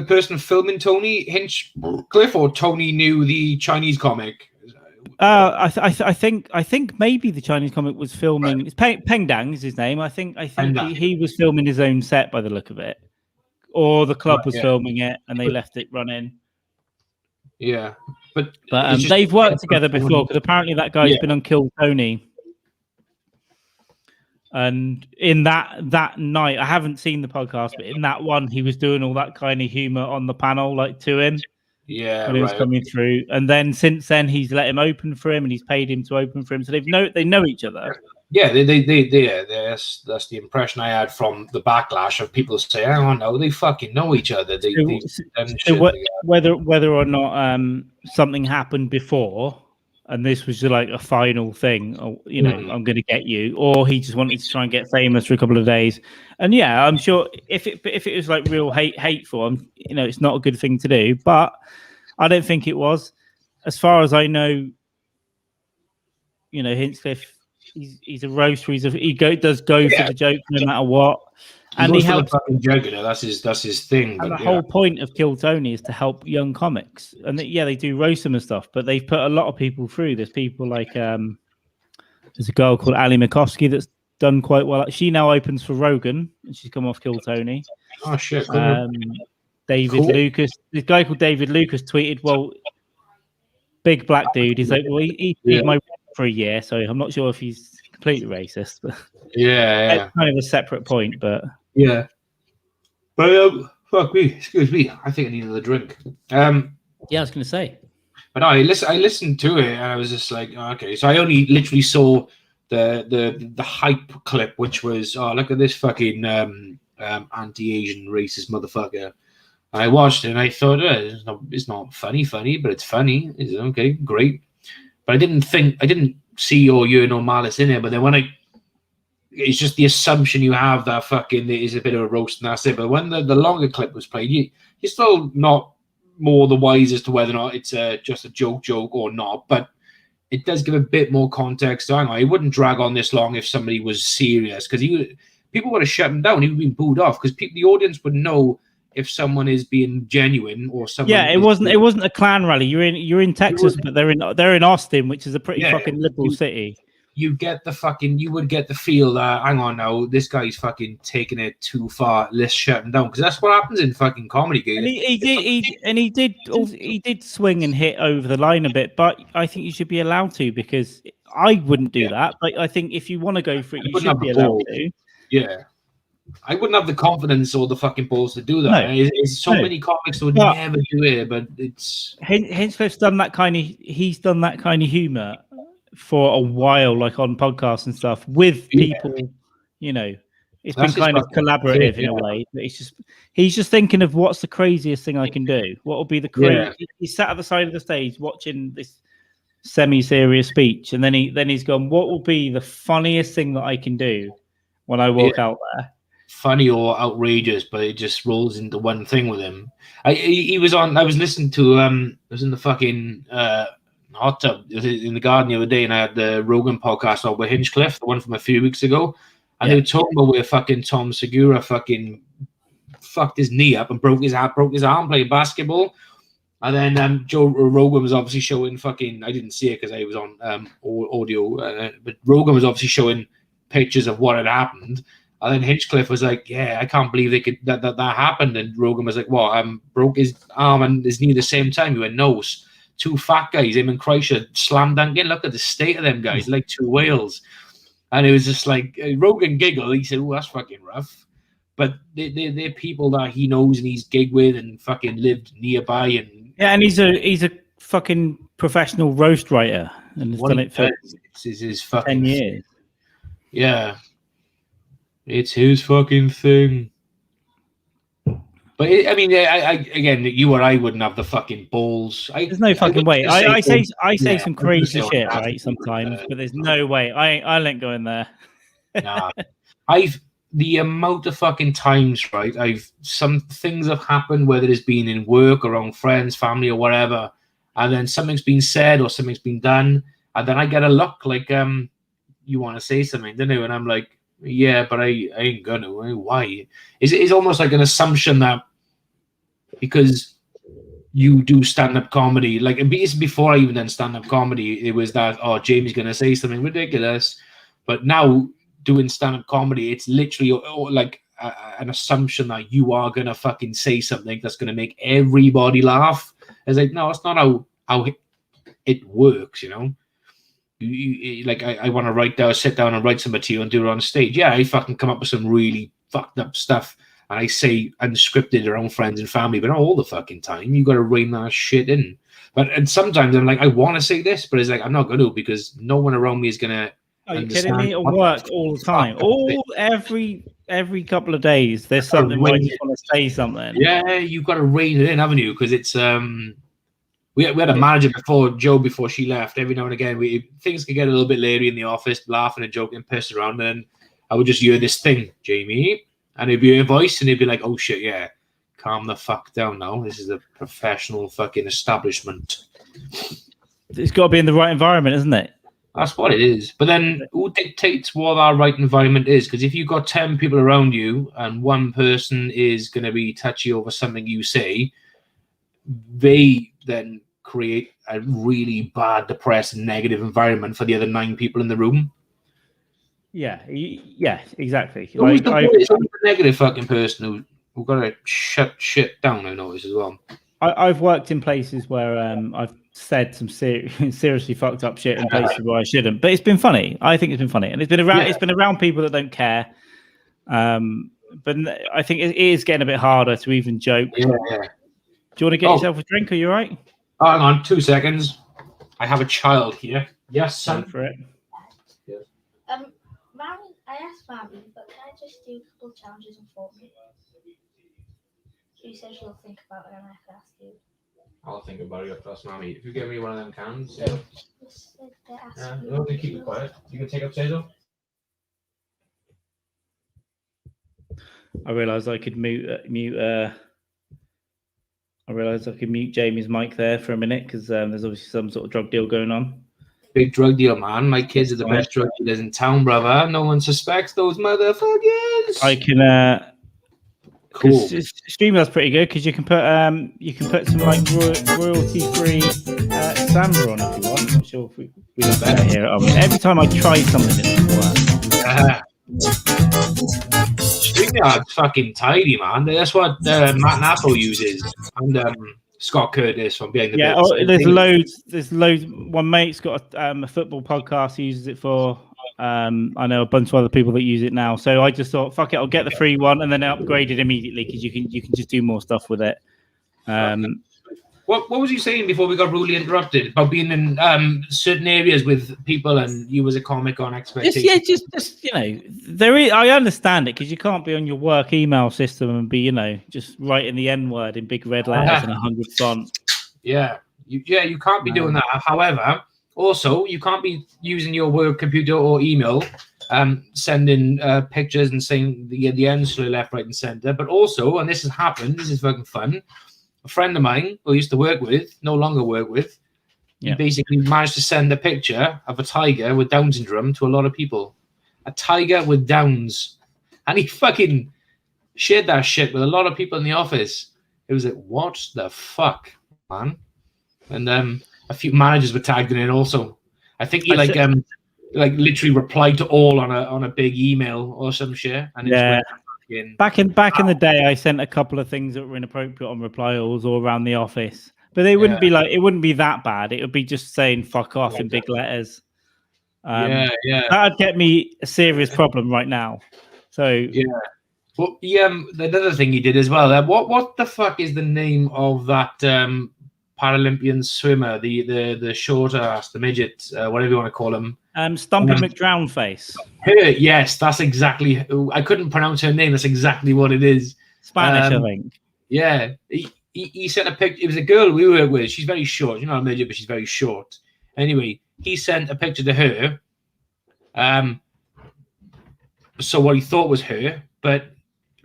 person filming Tony Hinchcliffe, or Tony knew the Chinese comic? I think maybe the Chinese comic was filming. It's Peng Dang is his name. I think he was filming his own set by the look of it, or the club was filming it and they left it running. Yeah, but they've worked together before, because apparently that guy's been on Kill Tony. And in that night, I haven't seen the podcast, but in that one, he was doing all that kind of humor on the panel, like to him. Yeah, when he was coming through. And then since then, he's let him open for him, and he's paid him to open for him. So they know each other. Yeah, that's the impression I had from the backlash of people saying, "Oh no, they fucking know each other." Whether or not something happened before, and this was just like a final thing, or I'm going to get you, or he just wanted to try and get famous for a couple of days. And yeah, I'm sure if it was like real hateful, it's not a good thing to do. But I don't think it was. As far as I know, Hinchcliffe. He's a roaster. He does go for the joke no matter what, and he helps. That's his thing. And the whole point of Kill Tony is to help young comics, and they do roast them and stuff. But they've put a lot of people through. There's people like there's a girl called Ali Makovsky that's done quite well. She now opens for Rogan, and she's come off Kill Tony. Oh shit! David Lucas, this guy called David Lucas tweeted, "Well, big black dude." He's like, "Well, he's my." For a year, so I'm not sure if he's completely racist, but it's kind of a separate point. But fuck me, excuse me, I think I need another drink. I was going to say, but I listened to it and I was just like, okay. So I only literally saw the hype clip, which was, look at this fucking anti-Asian racist motherfucker. And I watched it and I thought, it's not funny, but it's funny. It's okay, great. But I didn't see or hear no malice in it. But then it's just the assumption you have that fucking is a bit of a roast and that's it. But when the longer clip was played, you're still not more the wise as to whether or not it's just a joke or not. But it does give a bit more context. Hang on, he wouldn't drag on this long if somebody was serious, because people would have shut him down. He would have been booed off because the audience would know if someone is being genuine or someone. Yeah, it wasn't a Klan rally. You're in Texas, but they're in Austin, which is a pretty fucking liberal city. You would get the feel that, hang on now, this guy's fucking taking it too far. Let's shut him down, because that's what happens in fucking comedy. And he did swing and hit over the line a bit, but I think you should be allowed to, because I wouldn't do that. But I think if you want to go for it, you should be allowed to. Yeah. I wouldn't have the confidence or the fucking balls to do that. No. It's so many comics that would never do it, but it's Hinchcliffe's done that kind of humor for a while, like on podcasts and stuff with people. You know, it's been kind of collaborative in a way. But he's just thinking of what's the craziest thing I can do. What will be the crazy? Yeah. He sat at the side of the stage watching this semi-serious speech, and then he's gone, what will be the funniest thing that I can do when I walk out there? Funny or outrageous, but it just rolls into one thing with him. I was listening to I was in the fucking hot tub in the garden the other day, and I had the Rogan podcast on with Hinchcliffe, the one from a few weeks ago, and they were talking about where fucking Tom Segura fucking fucked his knee up and broke his arm playing basketball. And then Joe Rogan was obviously showing fucking, I didn't see it because I was on audio, but Rogan was obviously showing pictures of what had happened. And then Hinchcliffe was like, yeah, I can't believe that happened. And Rogan was like, what, broke his arm and his knee at the same time? He went, no, two fat guys, him and Kreischer, slam dunking. Look at the state of them guys, like two whales. And it was just like, Rogan giggled. He said, oh, that's fucking rough. But they're people that he knows and he's gigged with and fucking lived nearby. And he's a fucking professional roast writer and has done it for his fucking 10 years. Yeah. It's his fucking thing. But I mean, again, you or I wouldn't have the fucking balls. There's no fucking way. I say some crazy shit, right? Sometimes, but there's no way. I ain't going there. Nah, the amount of fucking times, right? Some things have happened, whether it's been in work, around friends, family, or whatever, and then something's been said or something's been done, and then I get a look like, you want to say something, don't you? And I'm like, yeah, but I ain't gonna. Why? It's almost like an assumption that because you do stand-up comedy, like it's before I even done stand-up comedy, it was that, oh, Jamie's gonna say something ridiculous. But now doing stand-up comedy, it's literally like an assumption that you are gonna fucking say something that's gonna make everybody laugh. It's like, no, it's not how it works, you know. Like I want to sit down and write some material and do it on stage. Yeah, I fucking come up with some really fucked up stuff and I say unscripted around friends and family, but not all the fucking time. You got to rein that shit in. And sometimes I'm like, I want to say this, but it's like I'm not going to, because no one around me is going to. Are you kidding me? At work all the time, every couple of days, there's something where you want to say something. Yeah, you've got to rein it in, haven't you? Because it's We had a manager before she left. Every now and again, things could get a little bit leery in the office, laughing and joking, pissing around. And I would just hear this thing, Jamie, and it'd be her voice, and he'd be like, "Oh shit, yeah, calm the fuck down now. This is a professional fucking establishment." It's got to be in the right environment, isn't it? That's what it is. But then, who dictates what our right environment is? Because if you've got 10 people around you, and one person is going to be touchy over something you say, they then create a really bad, depressed, negative environment for the other 9 people in the room. Yeah, exactly. Who's the negative fucking person who got to shut shit down, I notice as well. I've worked in places where I've said some seriously fucked up shit in places where I shouldn't, but it's been funny. I think it's been funny, and it's been around people that don't care. But I think it is getting a bit harder to even joke. Yeah. Do you want to get yourself a drink? Are you all right? Oh, hang on 2 seconds. I have a child here. Yes, son. For it. Yeah. Mami, I asked Mami, but can I just do a couple of challenges and for me? She said she'll think about it and I can ask you. I'll think about it first, Mami. If you give me one of them cans, No, keep it quiet. You can take upstairs though. I realised I could mute I realised I could mute Jamie's mic there for a minute because there's obviously some sort of drug deal going on. Big drug deal, man. My kids are the best drug dealers in town, brother. No one suspects those motherfuckers. I can. Cool. StreamYard's pretty good because you can put some like royalty-free Samba on if you want. I'm not sure if we look better here. Every time I try something, it doesn't work. StreamYard's fucking tidy, man. That's what Matt Napo uses and Scott Curtis from Behind the Yeah, there's loads. One mate's got a football podcast. He uses it for. I know a bunch of other people that use it now. So I just thought, fuck it, I'll get the free one, and then upgrade it immediately because you can just do more stuff with it. What was you saying before we got rudely interrupted about being in certain areas with people and you as a comic on expectations? Just there is. I understand it because you can't be on your work email system and be just writing the N word in big red letters and 100 font. Yeah, you can't be doing that. However, also you can't be using your work computer or email, sending pictures and saying the N slur left, right, and center. But also, and this has happened. This is fucking fun. A friend of mine who I used to work with, no longer work with, he basically managed to send a picture of a tiger with Down syndrome to a lot of people. A tiger with Downs. And he fucking shared that shit with a lot of people in the office. It was like, what the fuck, man? And a few managers were tagged in it also. I think he like literally replied to all on a big email or some shit. And Back in the day, I sent a couple of things that were inappropriate on reply alls all around the office, but they wouldn't be it wouldn't be that bad. It would be just saying "fuck off" in big letters. That'd get me a serious problem right now. So well, the other thing he did as well. What the fuck is the name of that Paralympian swimmer? The short ass, the midget, whatever you want to call him. Stumpy McDrownface. Her, yes, that's exactly. I couldn't pronounce her name. That's exactly what it is. Spanish, I think. Yeah, he sent a picture. It was a girl we work with. She's very short. You're not a midget, but she's very short. Anyway, he sent a picture to her. So what he thought was her, but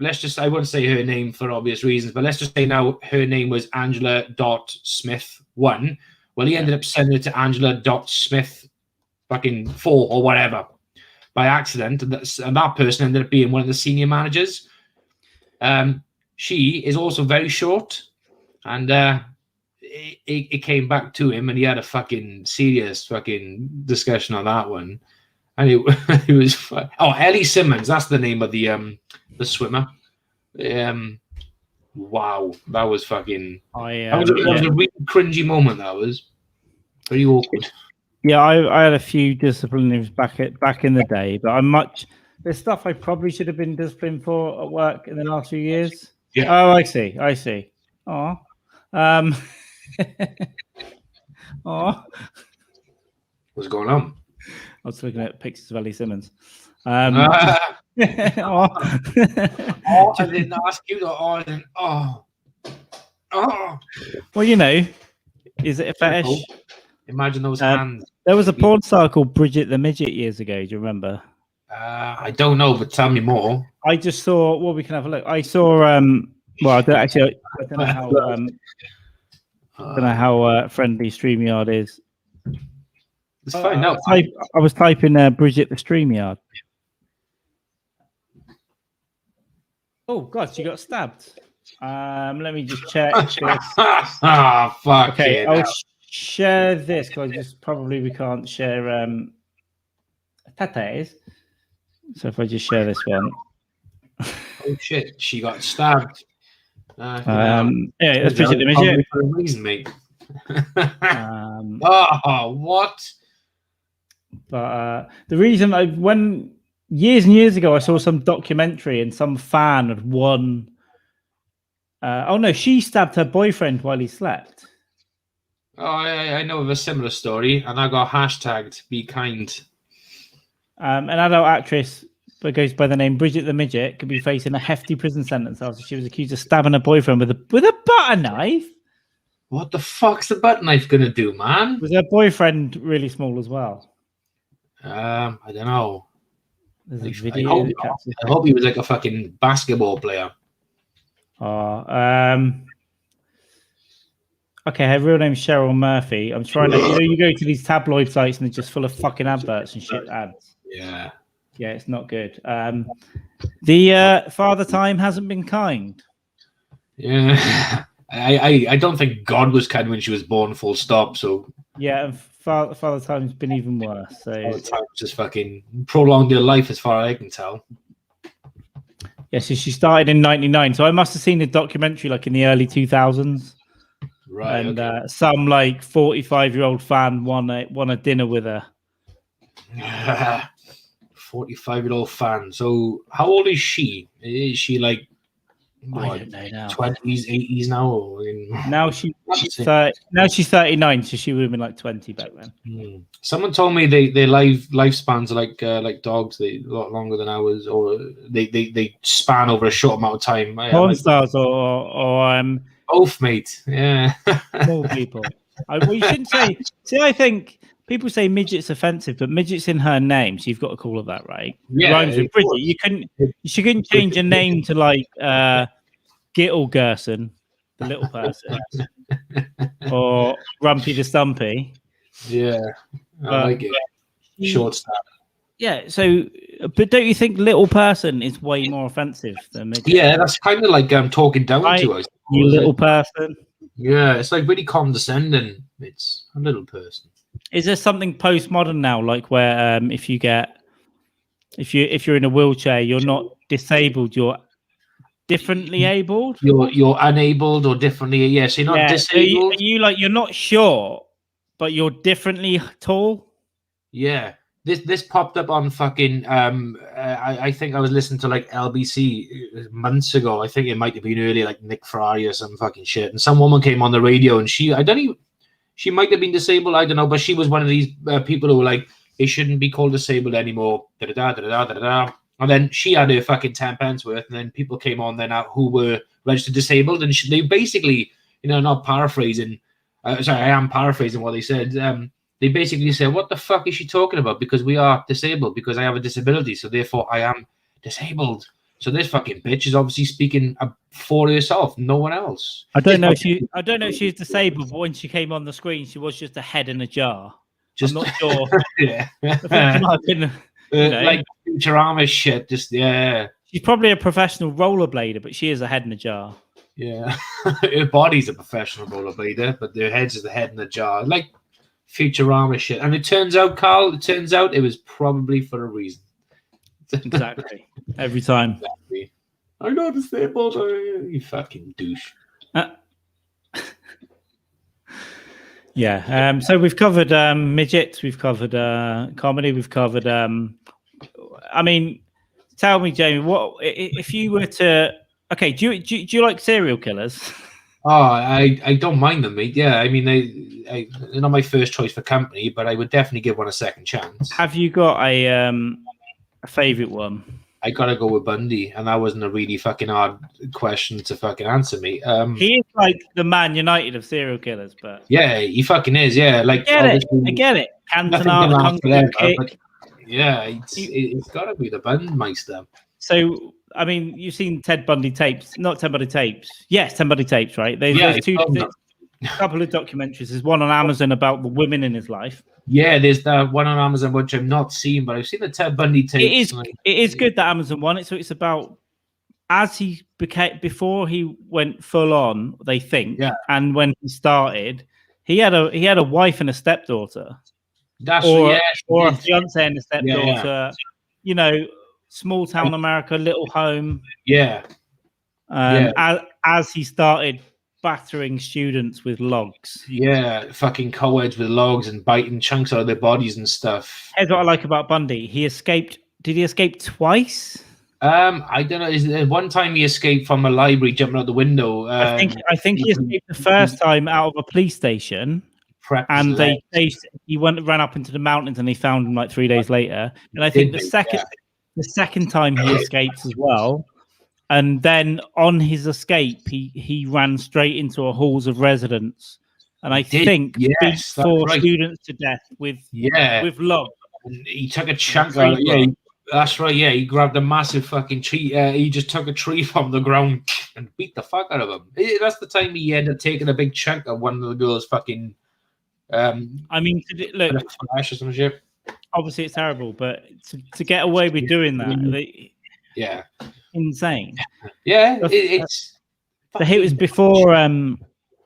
let's just. I won't say her name for obvious reasons, but let's just say now her name was Angela.Smith1. Well, he ended up sending it to Angela.Smith. Fucking 4 or whatever by accident, and that person ended up being one of the senior managers. She is also very short, and it came back to him, and he had a fucking serious fucking discussion on that one. And it was Ellie Simmons, that's the name of the swimmer. Wow, that was fucking. That was a really cringy moment. That was very awkward. Yeah, I had a few disciplinaries back in the day, but there's stuff I probably should have been disciplined for at work in the last few years. Yeah. Oh, I see. Oh. What's going on? I was looking at pictures of Ellie Simmons. I didn't ask you that. Well, is it a fetish? Imagine those hands. There was a porn star called Bridget the Midget years ago. Do you remember? I don't know, but tell me more. I just saw. Well, we can have a look. I saw. Well, I don't know how. I don't know how friendly StreamYard is. It's fine. No, I was typing Bridget the StreamYard. Oh God, she got stabbed. Let me just check. Fuck. Okay, I'll share this because we can't share tatas. So if I just share this one. Oh shit, she got stabbed. Yeah, that's Bridget the Midget. For a reason, mate. What? But the reason when years and years ago I saw some documentary and some fan had won. She stabbed her boyfriend while he slept. Oh, I know of a similar story, and I got hashtagged "Be kind." An adult actress that goes by the name Bridget the Midget could be facing a hefty prison sentence after she was accused of stabbing her boyfriend with a butter knife. What the fuck's the butter knife gonna do, man? Was her boyfriend really small as well? I don't know. There's a video. I hope he was like a fucking basketball player. Okay, her real name's Cheryl Murphy. I'm trying to, you go to these tabloid sites and they're just full of fucking adverts and shit ads. Yeah. Yeah, it's not good. The Father Time hasn't been kind. Yeah. I don't think God was kind when she was born, full stop. So yeah, and Father Time's been even worse. So Father Time just fucking prolonged her life, as far as I can tell. Yeah, so she started in '99. So I must have seen the documentary like in the early 2000s. Right. And Okay. some like 45-year-old fan won a dinner with her. 45-year-old fan. So how old is she? Is she like I don't know now. 20s, 80s now? Or Now she's 39, so she would have been like 20 back then. Someone told me their lifespans are like dogs. They a lot longer than ours, or they span over a short amount of time. Porn stars or both, mate. Yeah. Small people. Well, you shouldn't say. See, I think people say midget's offensive, but midget's in her name, so you've got to call her that, right? Yeah. Rhymes with Bridget. She couldn't change her name to like Gittle Gerson, the little person, or Rumpy the Stumpy. Yeah, I like it. Short staff. Yeah. So, but don't you think little person is way more offensive than midget? Yeah, that's kind of like talking down to us. You little person. Yeah, it's like really condescending. It's a little person. Is there something postmodern now, like where if you're in a wheelchair, you're not disabled, you're differently abled? You're unabled or differently. Yes, you're not disabled. Are you like you're not short, but you're differently tall? Yeah. This popped up on fucking I think I was listening to like LBC months ago. I think it might have been earlier, like Nick Ferrari or some fucking shit. And some woman came on the radio and she might have been disabled, I don't know, but she was one of these people who were like, they shouldn't be called disabled anymore. And then she had her fucking 10 pence worth, and then people came on then who were registered disabled, and they basically, not paraphrasing. Sorry, I am paraphrasing what they said. They basically said, what the fuck is she talking about? Because we are disabled, because I have a disability, so therefore I am disabled. So this fucking bitch is obviously speaking for herself, no one else. I don't know if she's disabled, but when she came on the screen, she was just a head in a jar. I'm not sure. Yeah. Like Futurama shit, just She's probably a professional rollerblader, but she is a head in a jar. Yeah. Her body's a professional rollerblader, but their head's is the head in a jar. Like Futurama shit. And it turns out, Carl, it was probably for a reason. Exactly. Every time. Exactly. I'm not disabled. You fucking douche. Yeah. So we've covered midgets, we've covered comedy, we've covered I mean, tell me, Jamie, what if you were to do you like serial killers? Oh, I don't mind them, mate. Yeah, I mean they're not my first choice for company, but I would definitely give one a second chance. Have you got a favorite one? I gotta go with Bundy, and that wasn't a really fucking hard question to fucking answer me. He is like the Man United of serial killers, but yeah, he fucking is. Yeah, like I get it. Cantona, yeah, it's gotta be the Bundmeister. So, I mean, you've seen Ted Bundy tapes, not Ted Bundy tapes. Yes, Ted Bundy tapes, right? There's a couple of documentaries. There's one on Amazon about the women in his life. Yeah, there's that one on Amazon which I've not seen, but I've seen the Ted Bundy tapes. It is good that Amazon won it. So it's about as he became before he went full on. They think, and when he started, he had a wife and a stepdaughter. Or a fiance and a stepdaughter. Small town America, little home. Yeah. As he started battering students with logs. Yeah, fucking co-eds with logs and biting chunks out of their bodies and stuff. Here's what I like about Bundy. He escaped. Did he escape twice? I don't know. One time he escaped from a library, jumping out the window. I think he escaped the first time out of a police station. And he ran up into the mountains and they found him like 3 days later. And I think the second time he escaped as well. And then on his escape, he ran straight into a halls of residence, and I think beat 4 students to death with logs. He took a chunk out. Yeah, that's right. Yeah, he grabbed a massive fucking tree. He just took a tree from the ground and beat the fuck out of him. That's the time he ended up taking a big chunk of one of the girls' fucking. I mean, look, flash or some shit. Obviously it's terrible, but to get away with doing that, yeah, insane. Yeah, it's. It was before.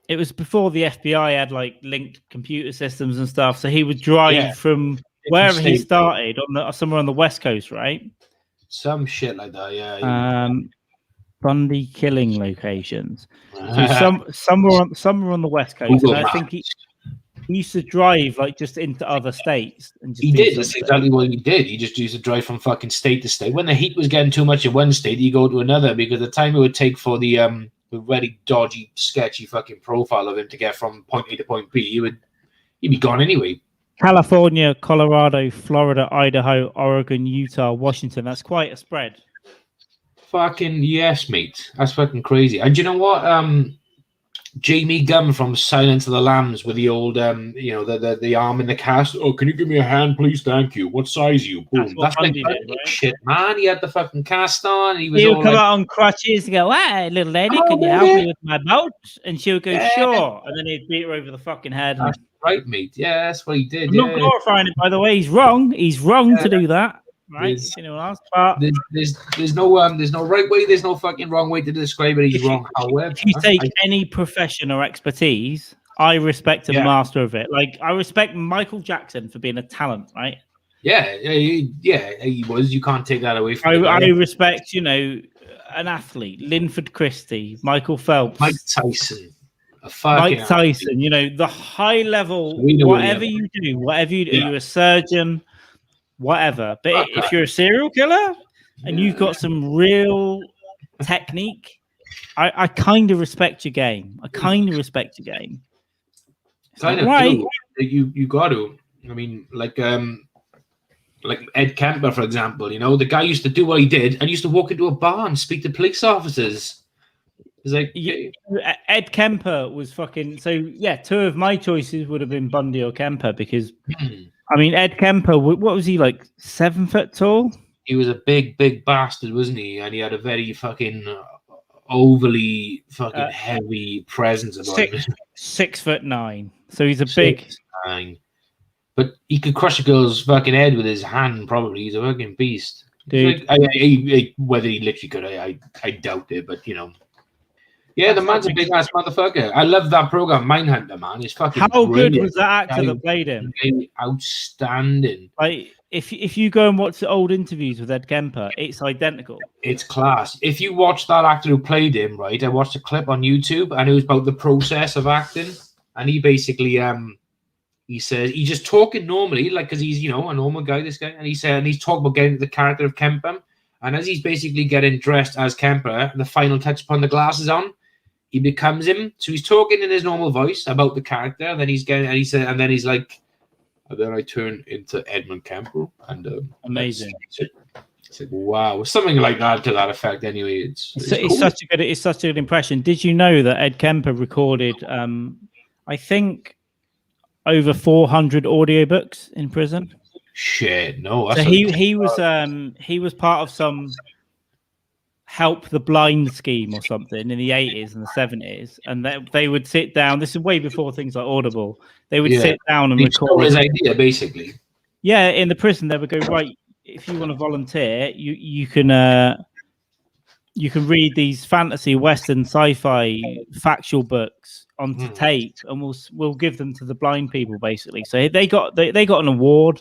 It was before the FBI had like linked computer systems and stuff. So he would drive from wherever he started somewhere on the West Coast, right? Some shit like that, yeah. Bundy killing locations. So somewhere on the West Coast. And I think he used to drive like just into other states and just he did. That's exactly what he did. He just used to drive from fucking state to state. When the heat was getting too much in one state, he'd go to another because the time it would take for the very dodgy, sketchy fucking profile of him to get from point A to point B, he'd be gone anyway. California, Colorado, Florida, Idaho, Oregon, Utah, Washington. That's quite a spread. Fucking yes, mate. That's fucking crazy. And you know what? Jamie Gum from Silence of the Lambs with the old, the arm in the cast. Oh, can you give me a hand, please? Thank you. What size are you? Boom. That's like did, right? Shit, man. He had the fucking cast on. He would come out on crutches and go, "Hey, little lady, can you help me with my boat?" And she would go, "Sure." And then he'd beat her over the fucking head. That's right, mate. Yeah, that's what he did. I'm not glorifying it, by the way. He's wrong. He's wrong to do that. Right? But there's no right way, there's no fucking wrong way to describe it. He's wrong. However, if you take any profession or expertise, I respect a master of it. Like I respect Michael Jackson for being a talent, right? Yeah, he was. You can't take that away from him. I respect, an athlete, Linford Christie, Michael Phelps, Mike Tyson. Mike Tyson, the high level, whatever you do, you're a surgeon, whatever. But if you're a serial killer and you've got some real technique, I kind of respect your game. Kind of right. You got to. I mean, like Ed Kemper, for example, the guy used to do what he did and used to walk into a bar and speak to police officers. It's like Ed Kemper was fucking. So yeah, two of my choices would have been Bundy or Kemper because. I mean, Ed Kemper, what was he, like 7 foot tall? He was a big bastard, wasn't he? And he had a very fucking overly fucking heavy presence about him. 6'9". So he's a big... 6'9". But he could crush a girl's fucking head with his hand, probably. He's a fucking beast. Dude. Whether he literally could, I doubt it, but, Yeah, the man's a big ass motherfucker. I love that program, Mindhunter, man. It's fucking. How good was that actor that played him? Outstanding. Like, if you go and watch the old interviews with Ed Kemper, it's identical. It's class. If you watch that actor who played him, right? I watched a clip on YouTube, and it was about the process of acting, and he basically he says he's just talking normally, like because he's a normal guy, this guy, and he's talking about getting the character of Kemper, and as he's basically getting dressed as Kemper, the final touch upon the glasses on. He becomes him, so he's talking in his normal voice about the character. And then he's like, and then I turn into Edmund Kemper, and amazing. It's like, wow, something like that to that effect. Anyway, it's cool. such a good impression. Did you know that Ed Kemper recorded, I think, over 400 audiobooks in prison? Shit, no. So he was part of some. Help the Blind scheme or something in the 80s and the 70s, and they would sit down. This is way before things like Audible. They would sit down and record his idea, basically. Yeah, in the prison they would go, right, if you want to volunteer, you can read these fantasy, western, sci-fi, factual books onto tape, and we'll give them to the blind people, basically. So they got an award,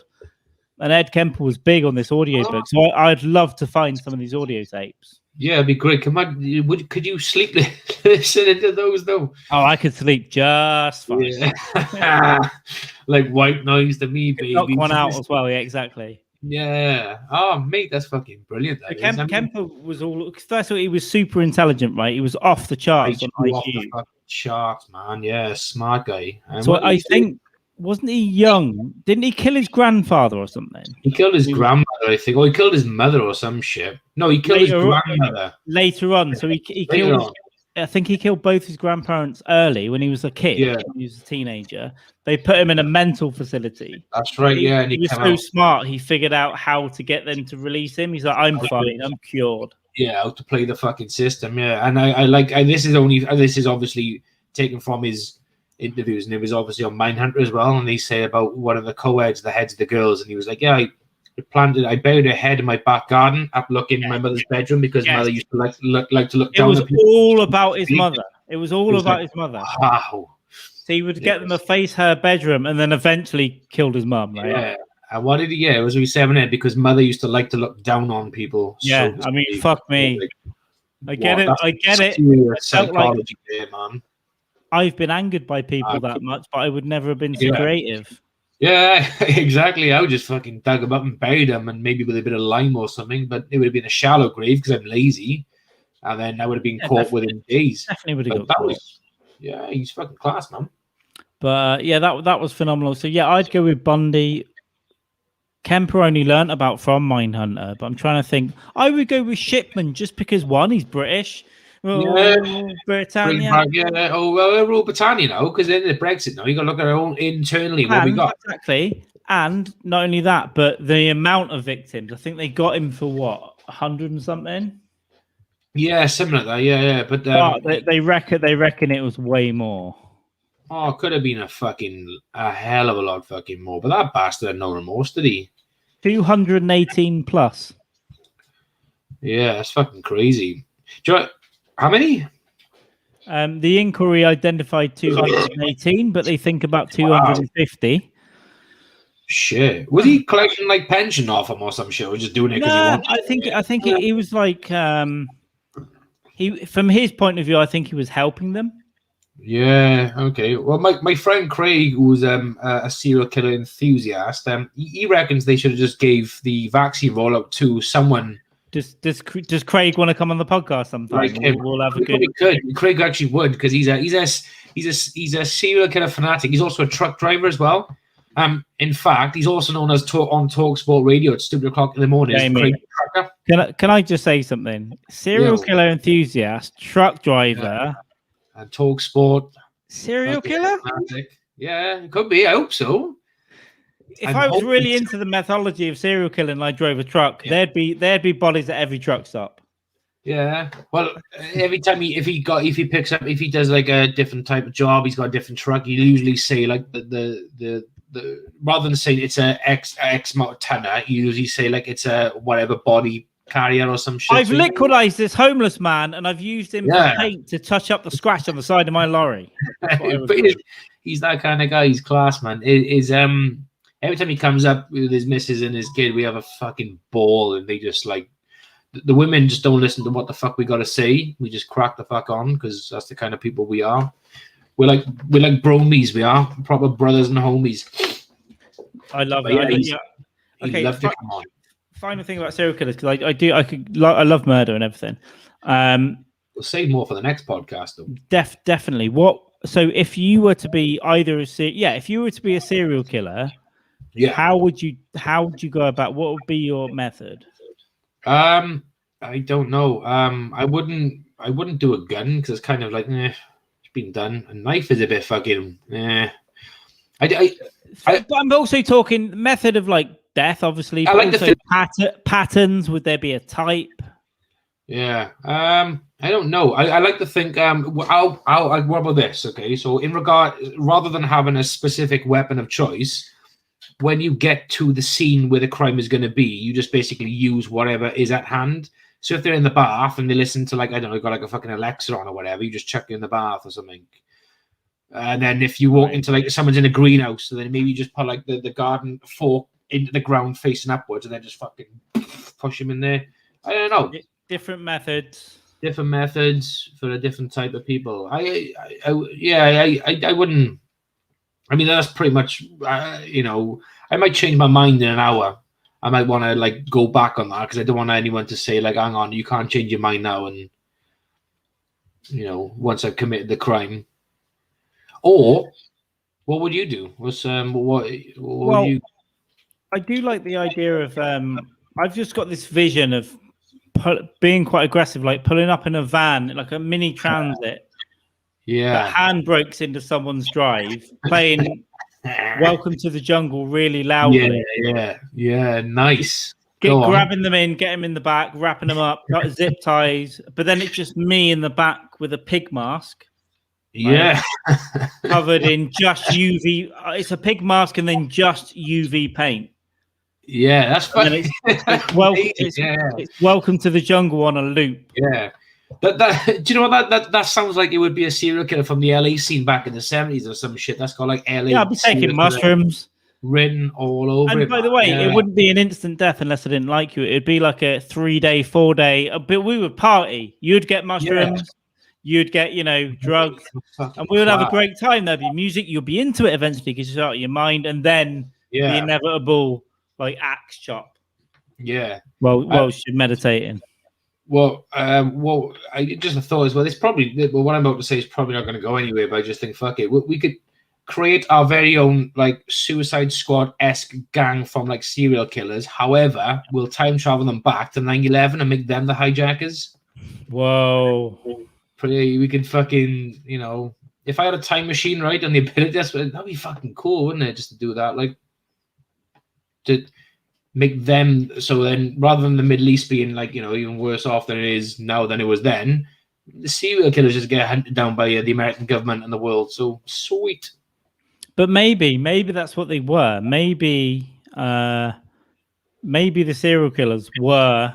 and Ed Kemper was big on this audiobook. So I'd love to find some of these audio tapes. Yeah, it'd be great. Could you sleep listening to those though? Oh, I could sleep just fine. Yeah. Like white noise to me, baby. Knock one out as well. Yeah, exactly. Yeah. Oh, mate, that's fucking brilliant. Kemper was all. First of all, he was super intelligent, right? He was off the charts on IQ. Off the fucking charts, man. Yeah, smart guy. So I think. Wasn't he young? Didn't he kill his grandfather or something? He killed his grandmother, I think. Or he killed his mother or some shit. No, he killed his grandmother. Later on. So he killed... I think he killed both his grandparents early when he was a kid. Yeah. When he was a teenager. They put him in a mental facility. That's right, yeah. And he was so smart, he figured out how to get them to release him. He's like, I'm fine. I'm cured. Yeah, how to play the fucking system. Yeah, and I like this is obviously taken from his interviews, and it was obviously on Mindhunter as well. And they say about one of the co-eds, the heads of the girls, and he was like, "Yeah, I buried her head in my back garden, up looking in my mother's bedroom because mother used to like to look down." It was all about his mother. It was all about his mother. Wow. So he would get them to face her bedroom, and then eventually killed his mum. Right? Yeah. And what did he get? It was 7 because mother used to like to look down on people. Yeah, so I mean, fuck me. I get it. I get it. Psychology there, man. I've been angered by people that much, but I would never have been so creative. Yeah, exactly. I would just fucking dug them up and buried them, and maybe with a bit of lime or something. But it would have been a shallow grave because I'm lazy, and then I would have been caught within days. Definitely would have got caught. Yeah, he's fucking class, man. But yeah, that was phenomenal. So yeah, I'd go with Bundy. Kemper only learnt about from Mindhunter, but I'm trying to think. I would go with Shipman just because one, he's British. Britannia. Yeah. Oh well, we're all Britannia now because then the Brexit now. You got to look at our own internally what we got. Exactly, and not only that, but the amount of victims. I think they got him for what 100 and something. Yeah, something like that. Yeah. But they reckon it was way more. Oh, it could have been a hell of a lot fucking more. But that bastard had no remorse, did he? 218 plus. Yeah, that's fucking crazy. Do you know how many? The inquiry identified 218, but they think about 250. Wow. Shit. Was he collecting like pension off him or some shit? Or just doing it because he wanted? I think he was like he from his point of view, I think he was helping them. Yeah, okay. Well, my friend Craig, who's a serial killer enthusiast, he reckons they should have just gave the vaccine rollout to someone. Does Craig want to come on the podcast sometime? Like we'll have a good. Craig actually would because he's a serial killer fanatic. He's also a truck driver as well. In fact, he's also known as on Talk Sport Radio at stupid o'clock in the morning. Can I just say something? Serial killer enthusiast, truck driver. And Talk Sport. Serial killer? Yeah, it could be. I hope so. If I was really into the methodology of serial killing and I drove a truck, there'd be bodies at every truck stop. Yeah. Well, every time if he does like a different type of job, he's got a different truck. He usually say like the rather than saying it's a X amount of tonner, he usually say like it's a whatever body carrier or some shit. I've liquidized this homeless man and I've used him for paint to touch up the scratch on the side of my lorry. But he's that kind of guy. He's class, man. Every time he comes up with his missus and his kid, we have a fucking ball, and they just like the women just don't listen to what the fuck we got to say. We just crack the fuck on because that's the kind of people we are. We're like bromies. We are proper brothers and homies. I love it. Okay, love to come on. Final thing about serial killers, because I love murder and everything. We'll save more for the next podcast, though. Definitely. So if you were to be if you were to be a serial killer, how would you go about? What would be your method? I don't know. I wouldn't do a gun because it's kind of like it's been done. A knife is a bit fucking But I'm also talking method of like death, obviously. But like also patterns. Would there be a type? Yeah. I don't know. I like to think. What about this? Okay. So rather than having a specific weapon of choice, when you get to the scene where the crime is going to be, you just basically use whatever is at hand. So if they're in the bath and they listen to like I don't know, got like a fucking Alexa on or whatever, you just chuck it in the bath or something. And then if you walk into like someone's in a greenhouse, so then maybe you just put like the garden fork into the ground facing upwards, and then just fucking push him in there. I don't know. Different methods for a different type of people. I wouldn't. I mean, that's pretty much. I might change my mind in an hour. I might want to like go back on that because I don't want anyone to say like, "Hang on, you can't change your mind now." And once I've committed the crime. Or, what would you do? Would you? I do like the idea of. I've just got this vision of being quite aggressive, like pulling up in a van, like a mini transit. Yeah. The handbrakes into someone's drive, playing "Welcome to the Jungle" really loudly. Yeah. Nice. grabbing them in, get them in the back, wrapping them up, got zip ties. But then it's just me in the back with a pig mask. Yeah. Covered in just UV. It's a pig mask and then just UV paint. Yeah, that's funny. It's welcome to the jungle on a loop. Yeah. Do you know what that sounds like? It would be a serial killer from the LA scene back in the 70s or some shit. That's got like LA. Yeah, I'd be taking mushrooms written all over. And by the way, it wouldn't be an instant death unless I didn't like you. It'd be like a 3-day, 4-day. But we would party. You'd get mushrooms. You'd get, drugs, and we would have a great time. There'd be music. You'll be into it eventually because it's out of your mind, and then the inevitable axe chop. Yeah. Well, you're meditating. Well, I just thought as well. It's probably what I'm about to say is probably not going to go anywhere. But I just think, fuck it, we could create our very own Suicide Squad-esque gang from serial killers. However, we'll time travel them back to 9/11 and make them the hijackers. Whoa. We could fucking, if I had a time machine, right, and the ability, that'd be fucking cool, wouldn't it? Just to do that, to make them, so then rather than the Middle East being even worse off than it is now than it was then, the serial killers just get hunted down by the American government and the world. So sweet. But maybe that's what they were. Maybe the serial killers were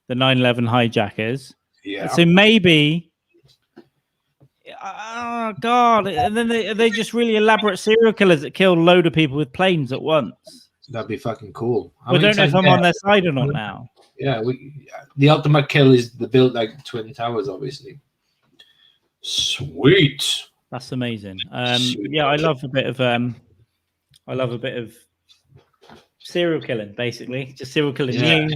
the 9/11 hijackers. Yeah. So maybe. Oh God! And then they just really elaborate serial killers that kill a load of people with planes at once. That'd be fucking cool. I don't know if I'm on their side or not now. Yeah, the ultimate kill is the build Twin Towers, obviously. Sweet. That's amazing. Yeah, I love a bit of serial killing, basically, just serial killing news.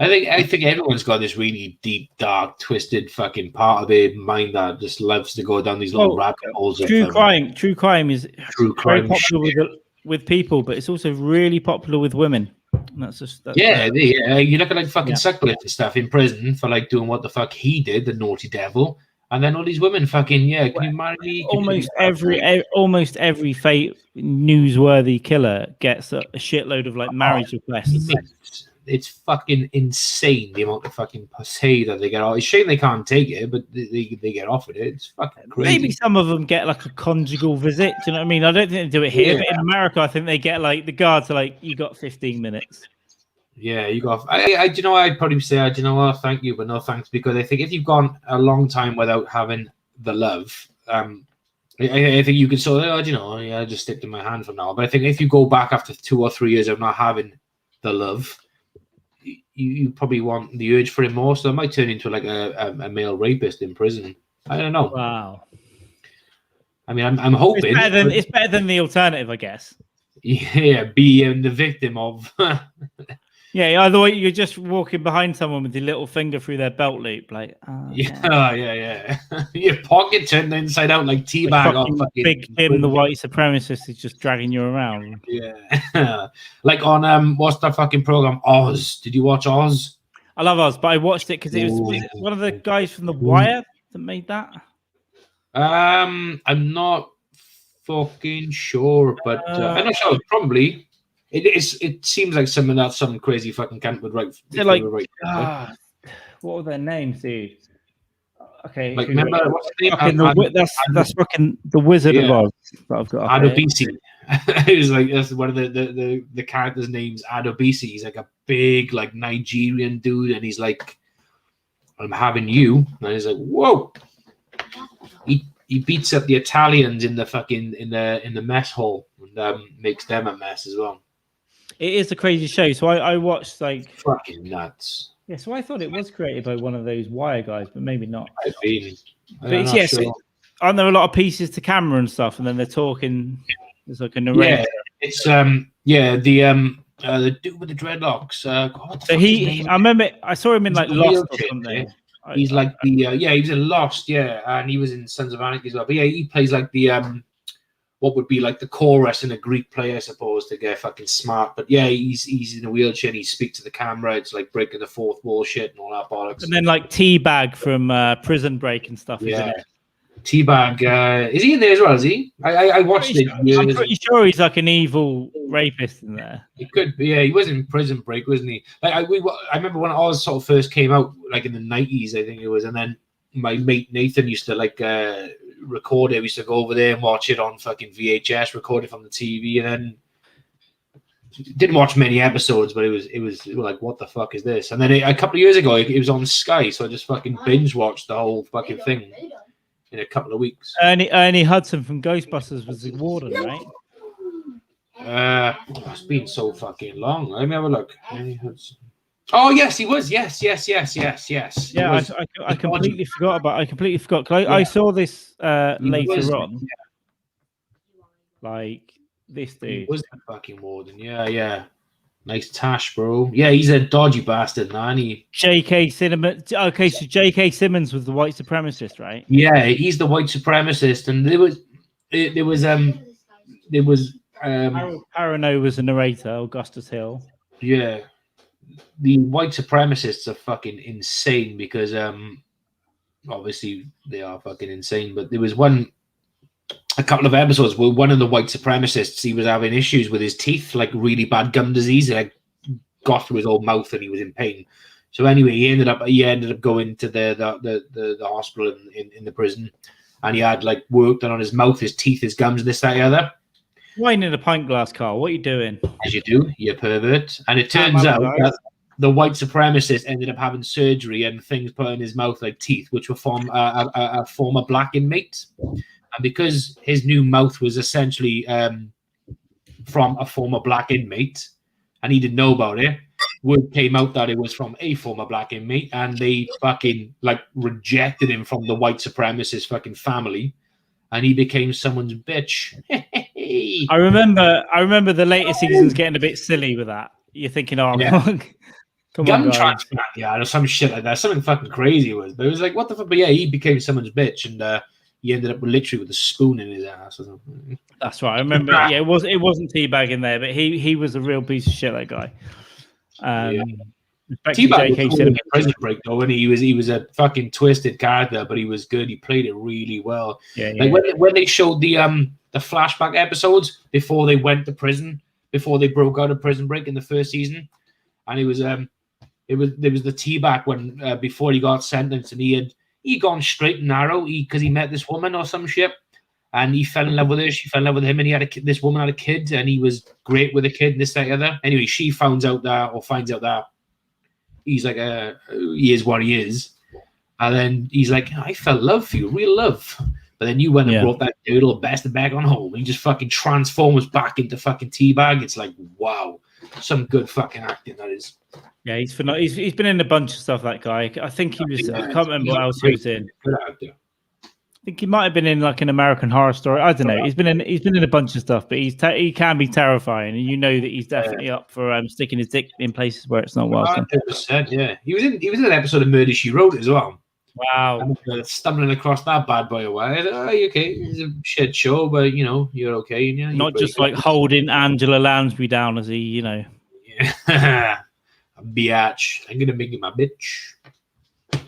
I think everyone's got this really deep, dark, twisted fucking part of their mind that just loves to go down these little rabbit holes. True crime is very popular with people, but it's also really popular with women. And that's you look at fucking Sutcliffe and stuff in prison for doing what the fuck he did, the naughty devil, and then all these women fucking can you marry me? Almost every newsworthy killer gets a shitload of marriage requests. It's fucking insane the amount of fucking pussy that they get. It's a shame they can't take it, but they get offered it. It's fucking crazy. Maybe some of them get a conjugal visit. Do you know what I mean? I don't think they do it here, but in America, I think they get the guards are you got 15 minutes. Yeah, you got. I'd probably say, thank you, but no thanks, because I think if you've gone a long time without having the love, I think you could sort of, just stick to my hand for now. But I think if you go back after 2 or 3 years of not having the love, you probably want the urge for it more, so it might turn into a male rapist in prison. I don't know. Wow. I mean, I'm hoping it's better than the alternative, I guess. Yeah, being the victim of. Yeah, either way, you're just walking behind someone with your little finger through their belt loop, yeah. Your pocket turned inside out like teabag on fucking Big Tim, the white supremacist, is just dragging you around. Yeah, on what's that fucking program? Oz. Did you watch Oz? I love Oz, but I watched it because it was one of the guys from The Wire that made that. I'm not fucking sure, but I'm not sure. Probably. It seems like something that some crazy fucking cunt would write. What were their names, dude? Okay, remember what's the name? That's fucking the Wizard of Oz that I've got. Adobisi. It was that's one of the characters' names. Adobisi. He's a big Nigerian dude, and he's like, "I'm having you," and he's like, "Whoa." He beats up the Italians in the fucking in the mess hall and makes them a mess as well. It is a crazy show. So I watched fucking nuts. Yeah, so I thought it was created by one of those Wire guys, but maybe not. Sure. Aren't there a lot of pieces to camera and stuff, and then they're talking? There's a narrator. Yeah, it's the dude with the dreadlocks. I remember I saw him in Lost or something. He's he was in Lost, and he was in Sons of Anarchy as well. But yeah, he plays the what would be the chorus in a Greek play, I suppose, to get fucking smart. But yeah, he's in a wheelchair and he speaks to the camera. It's breaking the fourth wall shit and all that bollocks. And then Teabag from Prison Break and stuff, isn't it? Teabag, is he in there as well? Is he? I watched it. I'm pretty sure he's like an evil rapist in there. He could be. Yeah, he was in Prison Break, wasn't he? Like I remember when Oz sort of first came out, like in the 90s, I think it was, and then my mate Nathan used to like record it. We used to go over there and watch it on fucking VHS, record it from the TV, and then didn't watch many episodes, but it was like, what the fuck is this? And then a couple of years ago, it was on Sky, so I just fucking binge watched the whole fucking thing in a couple of weeks. Ernie Hudson from Ghostbusters was the warden, right? It's been so fucking long. Let me have a look. Ernie Hudson. Oh yes, he was. Yes. Yeah, I completely forgot about. I completely forgot. 'Cause I saw this later on. Like this dude. He was the fucking warden. Yeah. Nice tash, bro. Yeah, he's a dodgy bastard, man. J.K. Simmons. Okay, so J.K. Simmons was the white supremacist, right? Yeah, he's the white supremacist, and there was Parano was the narrator, Augustus Hill. Yeah, the white supremacists are fucking insane because obviously they are fucking insane. But there was a couple of episodes where one of the white supremacists, he was having issues with his teeth, like really bad gum disease. It like got through his whole mouth and he was in pain. So anyway, he ended up going to the hospital in the prison, and he had like work done on his mouth, his teeth, his gums, this, that, the other. Wine in a pint glass, Carl. What are you doing? As you do, you pervert. And it turns out that the white supremacist ended up having surgery and things put in his mouth like teeth, which were from a former black inmate. And because his new mouth was essentially from a former black inmate, and he didn't know about it, word came out that it was from a former black inmate, and they fucking like rejected him from the white supremacist fucking family, and he became someone's bitch. I remember the later seasons getting a bit silly with that. You're thinking, oh, yeah. come Gum on, transplant, yeah, or some shit like that. Something fucking crazy it was, but it was like, what the fuck? But yeah, he became someone's bitch, and he ended up literally with a spoon in his ass or something. That's right. I remember. Yeah, it wasn't Teabag in there, but he was a real piece of shit. That guy. Teabag was cool in Prison Break though, and he was a fucking twisted character, but he was good. He played it really well. Yeah. Like when they showed the flashback episodes before they went to prison, before they broke out of Prison Break in the first season, and there was the Teabag when before he got sentenced, and he gone straight and narrow because he met this woman or some shit, and he fell in love with her. She fell in love with him, and he had this woman had a kid, and he was great with a kid, and this, that, the other. Anyway, she finds out that he's like he is what he is, and then he's like, I felt love for you, real love. But then you went and brought that little bastard back on home, and he just fucking transforms back into fucking Teabag. It's like, wow, some good fucking acting that is. Yeah, he's been in a bunch of stuff. That guy, I think he was. I can't remember what else he was in. Good actor. I think he might have been in like an American Horror Story. I don't know. He's been in a bunch of stuff, but he can be terrifying, and you know that he's definitely up for sticking his dick in places where it's not welcome. 100%, yeah. He was in an episode of Murder She Wrote as well. Wow. Stumbling across that bad boy away. Oh, you okay? It's a shit show, but you know you're okay. Yeah, not just like holding Angela Lansbury down as he, you know. Yeah. Biatch. I'm gonna make you my bitch.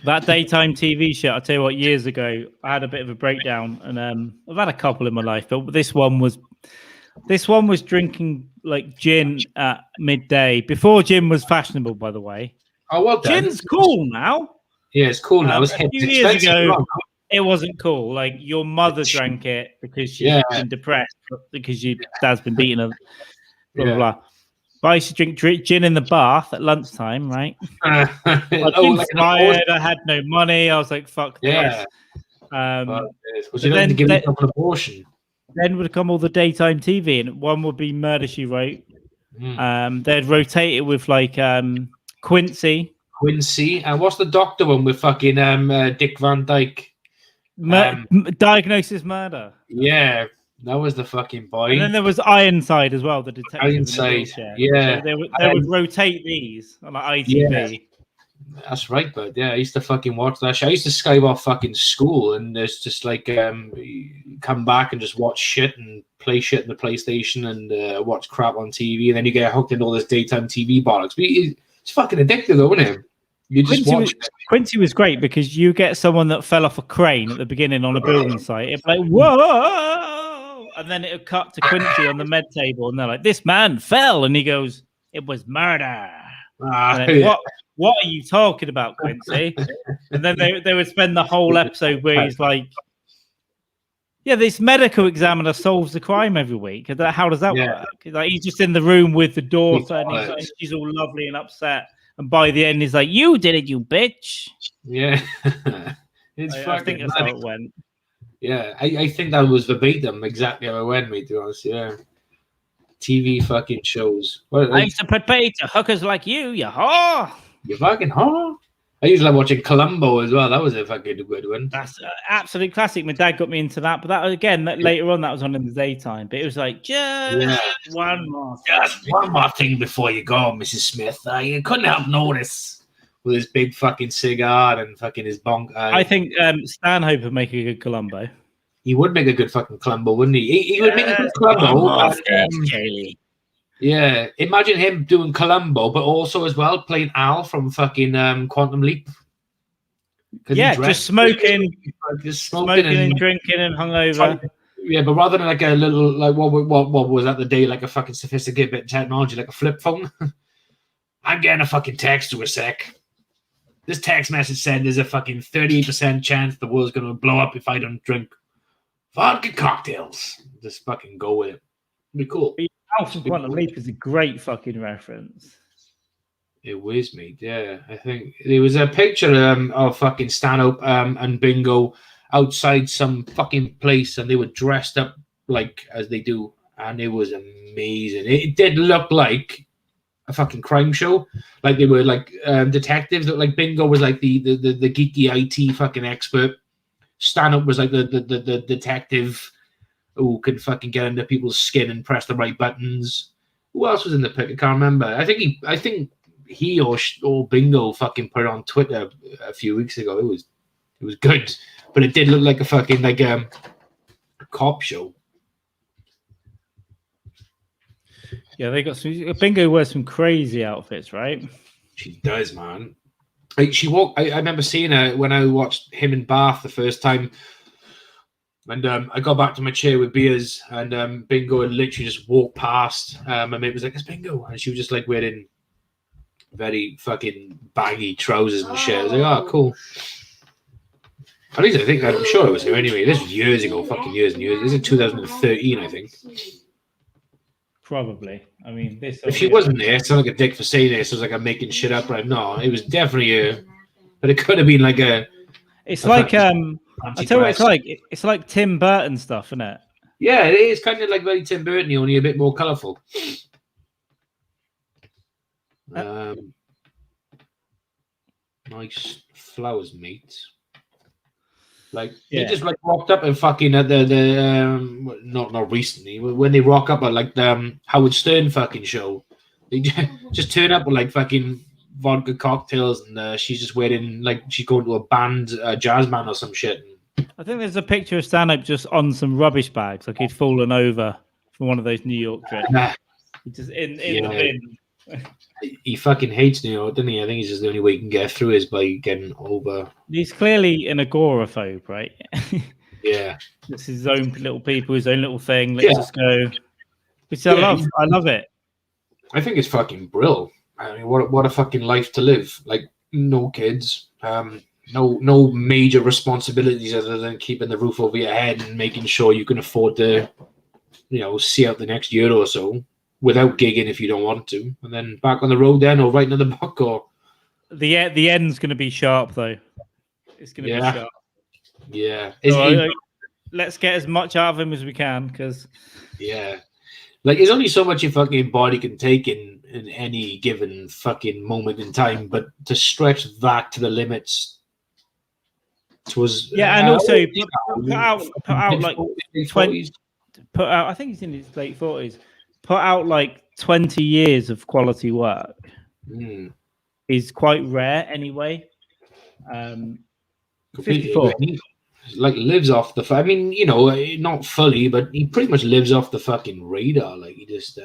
That daytime TV show, I'll tell you what, years ago, I had a bit of a breakdown, and I've had a couple in my life, but this one was drinking like gin at midday, before gin was fashionable, by the way. Oh, well done. Gin's cool now. Yeah, it's cool now. A few years ago, it wasn't cool. Like, your mother drank it because she's been depressed, because your dad's been beating her, blah, blah, blah. But I used to drink gin in the bath at lunchtime, right? I was inspired. I had no money. I was like, fuck this. Was you then to give yourself an abortion? Then would come all the daytime TV, and one would be Murder, She Wrote. They'd rotate it with like Quincy. And what's the doctor one with fucking Dick Van Dyke? Diagnosis Murder. Yeah. That was the fucking boy. And then there was Ironside as well, the detective. Ironside, yeah. So they would rotate these on like ITV. Yeah. That's right, but yeah, I used to fucking watch that shit. I used to Skype off fucking school, and there's just like come back and just watch shit and play shit in the PlayStation and watch crap on TV, and then you get hooked into all this daytime TV bollocks. But it's fucking addictive, though, isn't it? You just watch. Quincy was great because you get someone that fell off a crane at the beginning on a building site. It's like, whoa! And then it would cut to Quincy on the med table, and they're like, this man fell. And he goes, it was murder. What are you talking about, Quincy? And then they would spend the whole episode where he's like, yeah, this medical examiner solves the crime every week. How does that work? Like, he's just in the room with the door and she's all lovely and upset. And by the end, he's like, you did it, you bitch. Yeah. I think that's how it went. Yeah, I think that was verbatim exactly how it went, mate, to be honest. Yeah. TV fucking shows. I used to prepare to hookers like you whore. You fucking whore. I used to like watching Columbo as well. That was a fucking good one. That's absolute classic. My dad got me into that, but that again, later on, that was on in the daytime. But it was like one more thing before you go, Mrs. Smith. You couldn't help notice with his big fucking cigar and fucking his bonk. I think Stanhope would make a good Columbo. He would make a good fucking Columbo, wouldn't he? He would make a good Columbo. Yeah, imagine him doing Columbo, but also as well playing Al from fucking Quantum Leap. Yeah, just smoking and drinking and hungover. Yeah, but rather than like a little, like what was that the day, like a fucking sophisticated bit of technology, like a flip phone. I'm getting a fucking text to a sec. This text message said there's a fucking 38% chance the world's gonna blow up if I don't drink vodka cocktails. Just fucking go with it. It'd be cool. Al from Quantum Leap is a great fucking reference. It was, mate. Yeah, I think there was a picture of fucking Stanhope and Bingo outside some fucking place, and they were dressed up like as they do, and it was amazing. It did look like a fucking crime show, like they were like detectives. Like Bingo was like the geeky IT fucking expert. Stanhope was like the detective who could fucking get under people's skin and press the right buttons. Who else was in the pic? I can't remember. I think he or Bingo fucking put it on Twitter a few weeks ago. It was good, but it did look like a fucking like a cop show. Yeah, they got some. Bingo wears some crazy outfits, right? She does, man. Like I remember seeing her when I watched him in Bath the first time. And I got back to my chair with beers, and Bingo had literally just walked past. My mate was like, "It's Bingo," and she was just like wearing very fucking baggy trousers and shit. I was like, "Oh, cool." At least I'm sure it was her anyway. This was years ago, fucking years and years. This is 2013, I think. Probably. I mean, if she wasn't there, it's not like a dick for saying this. It was like I'm making shit up, right? No, it was definitely her. But it could have been like a. It's like I tell you what it's like. It's like Tim Burton stuff, isn't it? Yeah, it is kind of like very Tim Burton, only a bit more colourful. Nice flowers, mate. Like they just like rocked up and fucking at the not recently when they rock up at like the Howard Stern fucking show. They just turn up with like fucking vodka cocktails, and she's just wearing like she's going to a band, a jazz band or some shit. I think there's a picture of Stanhope just on some rubbish bags, like he'd fallen over from one of those New York trips. Just in the bin. He fucking hates New York, doesn't he? I think he's just the only way he can get through is by getting over. He's clearly an agoraphobe, right? Yeah. It's his own little people, his own little thing. Let's just go. Which I love. I love it. I think it's fucking brilliant. I mean, what a fucking life to live. Like, no kids, no major responsibilities other than keeping the roof over your head and making sure you can afford to, see out the next year or so without gigging if you don't want to, and then back on the road then, or writing another book, or the end's going to be sharp though. It's going to be sharp. Yeah. Let's get as much out of him as we can, because like there's only so much your fucking body can take in any given fucking moment in time, but to stretch that to the limits was and also put out like 20. Put out. I think he's in his late 40s. Put out like 20 years of quality work is quite rare anyway. 54. He like lives off the. I mean, not fully, but he pretty much lives off the fucking radar. Like he just.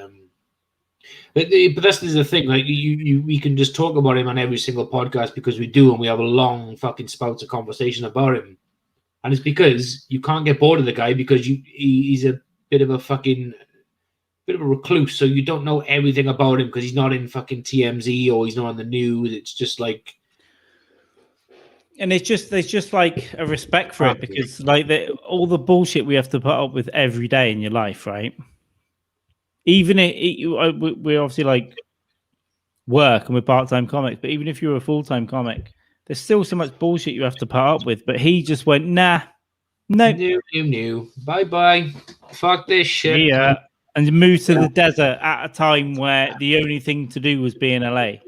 But that's the thing. Like we can just talk about him on every single podcast because we do, and we have a long fucking spouts of conversation about him. And it's because you can't get bored of the guy because he's a bit of a recluse, so you don't know everything about him because he's not in fucking TMZ or he's not on the news. It's just like, and there's just like a respect for it because like all the bullshit we have to put up with every day in your life, right? Even we obviously like work and we're part-time comics, but even if you're a full-time comic, there's still so much bullshit you have to put up with. But he just went, nah, no, bye, fuck this shit. Yeah, and moved to the desert at a time where the only thing to do was be in LA.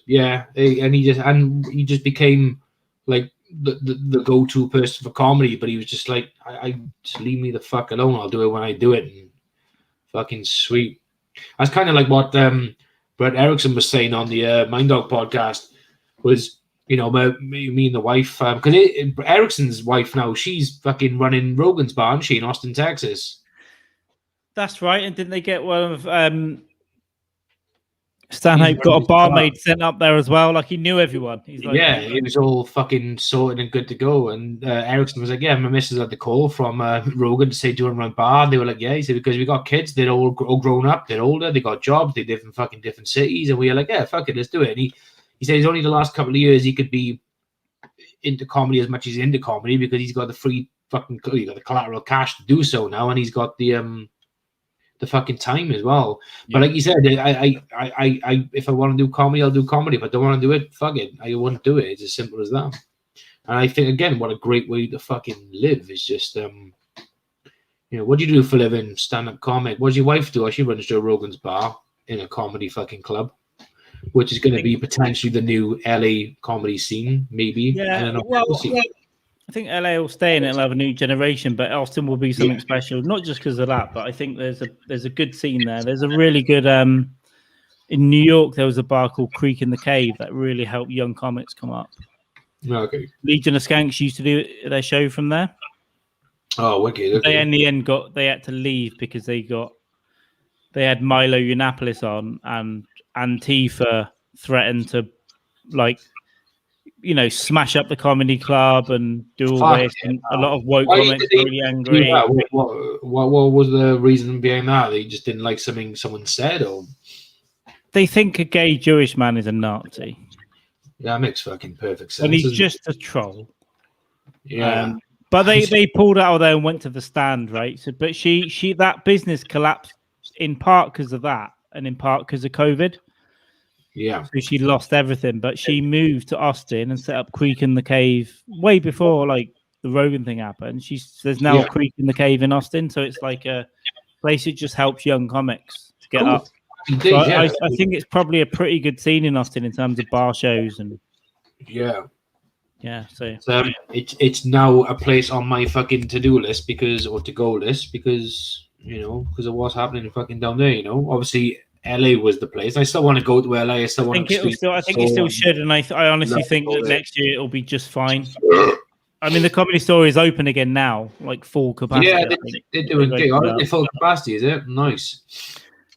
And he just became like the go-to person for comedy. But he was just like, I just leave me the fuck alone. I'll do it when I do it. And fucking sweet. That's kind of like what Brett Erickson was saying on the Mind Dog podcast. Was, you know, me and the wife, because Erickson's wife now, she's fucking running Rogan's bar, isn't she, in Austin, Texas? That's right. And didn't they get one of Stanhope got a barmaid sent up there as well? Like he knew everyone. He's like, yeah, it was all fucking sorted and good to go. And Erickson was like, yeah, my missus had the call from Rogan to say, do you want to run a bar? And they were like, yeah. He said, because we got kids, they're all grown up, they're older, they got jobs, they live in fucking different cities. And we were like, yeah, fuck it, let's do it. And he said it's only the last couple of years he could be into comedy as much as he's into comedy because he's got the free fucking, he got the collateral cash to do so now, and he's got the fucking time as well. Yeah. But like you said, I if I want to do comedy, I'll do comedy. If I don't want to do it, fuck it, I won't do it. It's as simple as that. And I think again, what a great way to fucking live is just you know, what do you do for a living? Stand-up comic. What does your wife do? She runs Joe Rogan's bar in a comedy fucking club, which is going to be potentially the new LA comedy scene, maybe. Yeah, I think LA will stay and it'll have a new generation, but Austin will be something special, not just because of that, but I think there's a good scene there. There's a really good in New York. There was a bar called Creek in the Cave that really helped young comics come up. Okay. Legion of Skanks used to do their show from there. Oh, wicked. Okay. They in the end they had to leave because they had Milo Yiannopoulos on, and Antifa threatened to like, you know, smash up the comedy club and do all this. And a lot of woke comics were really angry. What was the reason behind that? They just didn't like something someone said, or they think a gay Jewish man is a Nazi. Yeah, that makes fucking perfect sense. And he's just a troll. Yeah. But they pulled out of there and went to the stand, right? So, but she that business collapsed in part because of that, and in part because of COVID. Yeah. So she lost everything, but she moved to Austin and set up Creek in the Cave way before like the Rogan thing happened. There's now a Creek in the Cave in Austin, so it's like a place that just helps young comics to get up. So I think it's probably a pretty good scene in Austin in terms of bar shows and So it's now a place on my fucking to-do list because you know, because of what's happening fucking down there. You know, obviously. LA was the place. I still want to go to LA. I think it still should, and I honestly think that next year it'll be just fine. I mean, the Comedy Store is open again now, like full capacity. Yeah, they're doing good. Full capacity, is it? Nice.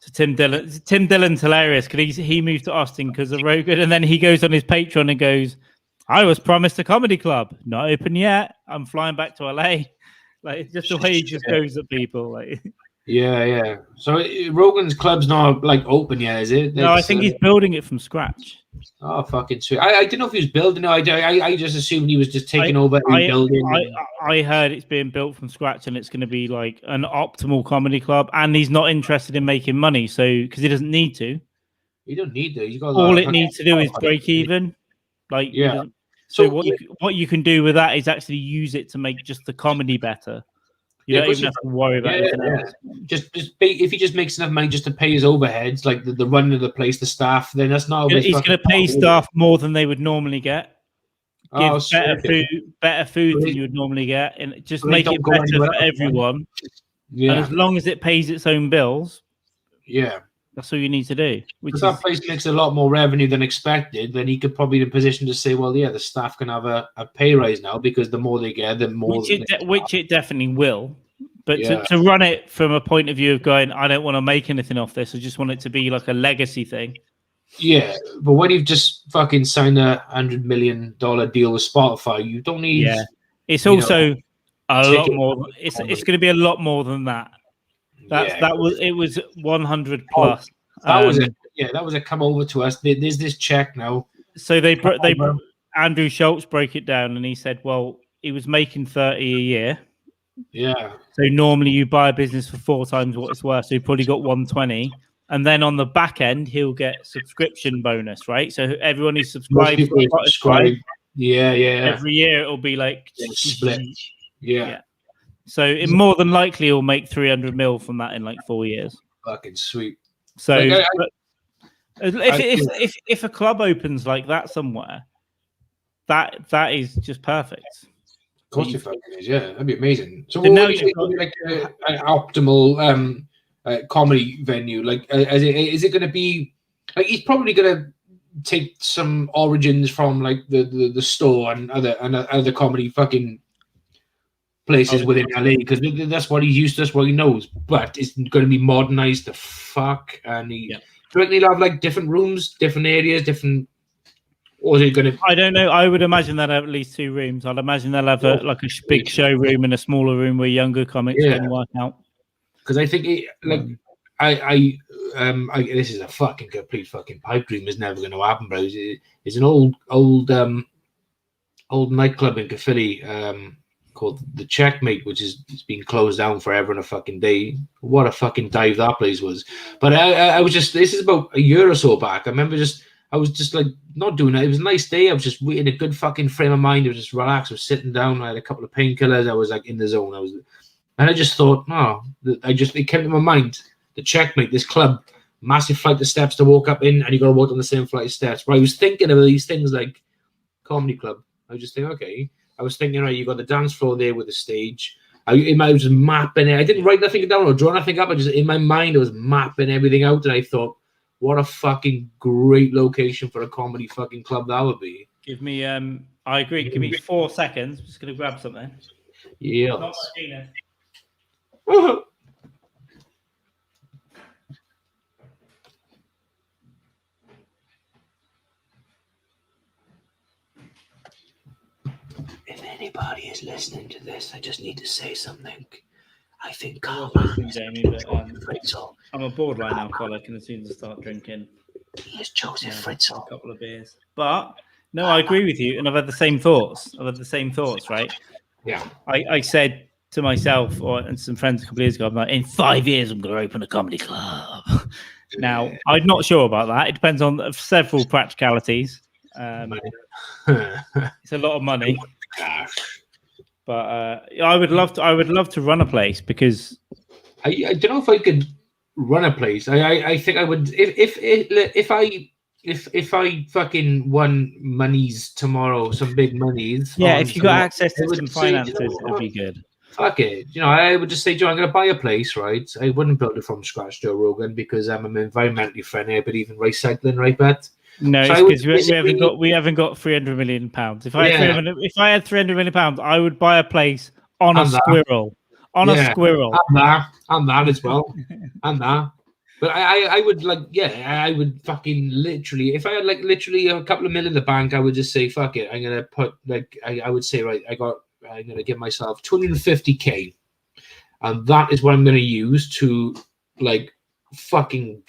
So Tim Dillon's hilarious because he moved to Austin because of Rogan, and then he goes on his Patreon and goes, "I was promised a comedy club, not open yet. I'm flying back to LA." Like it's just the way he just goes at people, like. Yeah. So Rogan's club's not like open yet, is it? No, I think he's building it from scratch. Oh, fucking sweet! I didn't know if he was building it. I just assumed he was just taking over rebuilding. I heard it's being built from scratch, and it's going to be like an optimal comedy club. And he's not interested in making money, so because he doesn't need to. You don't need to. You got all it needs to do is break even. Like So what you can do with that is actually use it to make just the comedy better. You don't even have to worry about anything else. If he just makes enough money just to pay his overheads, like the running of the place, the staff, then that's not. He's going to pay staff more than they would normally get. Give better food than you would normally get, and just make it better for everyone. Yeah. And as long as it pays its own bills, that's all you need to do. If that place makes a lot more revenue than expected, then he could probably be in a position to say, well, the staff can have a pay raise now because the more they get, the more. Which it definitely will. But to run it from a point of view of going, I don't want to make anything off this. I just want it to be like a legacy thing. Yeah, but when you've just fucking signed $100 million deal with Spotify, you don't need. Yeah, it's also a lot more. It's going to be a lot more than that. It was 100 plus. That was it. Yeah, that was a come over to us. There's this check now. So Andrew Schultz broke it down, and he said, well, he was making 30 a year. Yeah. So normally you buy a business for 4 times what it's worth. So he probably got 120. And then on the back end, he'll get subscription bonus, right? So everyone who subscribes to Spotify, every year it'll be like split. Yeah. So it more than likely will make 300 mil from that in like 4 years. Fucking sweet. So if a club opens like that somewhere, that is just perfect. Of course, it is. Yeah, that'd be amazing. So what do you think would be like an optimal comedy venue? Like, is it going to be like he's probably going to take some origins from like the store and other comedy fucking places within LA because that's what he's used to, that's what he knows. But it's going to be modernized to fuck, and he'll have like different rooms, different areas, different. Or is it going to? I don't know. I would imagine they'll have at least 2 rooms. I'd imagine they'll have a big showroom and a smaller room where younger comics can work out. Because I think this is a fucking complete fucking pipe dream. It's never going to happen, bro. It's an old nightclub in Caerphilly called the Checkmate, which is been closed down forever and a fucking day. What a fucking dive that place was. But I was just, this is about a year or so back. I remember I was just like not doing it. It was a nice day. I was just in a good fucking frame of mind. I was just relaxed. I was sitting down. I had a couple of painkillers. I was like in the zone. And I just thought, it came to my mind, the Checkmate, this club, massive flight of steps to walk up in, and you got to walk on the same flight of steps. But I was thinking of these things like comedy club. I was just thinking, okay. I was thinking, right, you got the dance floor there with the stage. I was just mapping it. I didn't write nothing down or draw nothing up. I just in my mind, I was mapping everything out, and I thought, what a fucking great location for a comedy fucking club that would be. Give me, I agree. Give me 4 seconds. I'm just gonna grab something. Yeah. If anybody is listening to this, I just need to say something. I think I'm a borderline alcoholic, and as soon as I start drinking, he is Joseph Fritzl. A couple of beers. But no, I agree with you, and I've had the same thoughts. Right? Yeah. I said to myself and some friends a couple of years ago, I'm like, in 5 years, I'm going to open a comedy club. Now, I'm not sure about that. It depends on several practicalities. It's a lot of money. But I would love to run a place because I don't know if I could run a place. I think I would if I fucking won monies tomorrow, some big monies. Yeah, if you got access to some finances, it'd be good. Fuck it. I would just say, Joe, I'm going to buy a place, right? I wouldn't build it from scratch, Joe Rogan, because I'm environmentally friendly. I believe in recycling, right, Bet? No, so it's because we haven't got £300 million. If I had £300 million, I would buy a place on a squirrel. A squirrel. And that as well. And that. But I would I would fucking literally, if I had literally a couple of million in the bank, I would just say, fuck it. I'm gonna put I would say, right, I'm gonna give myself 250k, and that is what I'm gonna use to fucking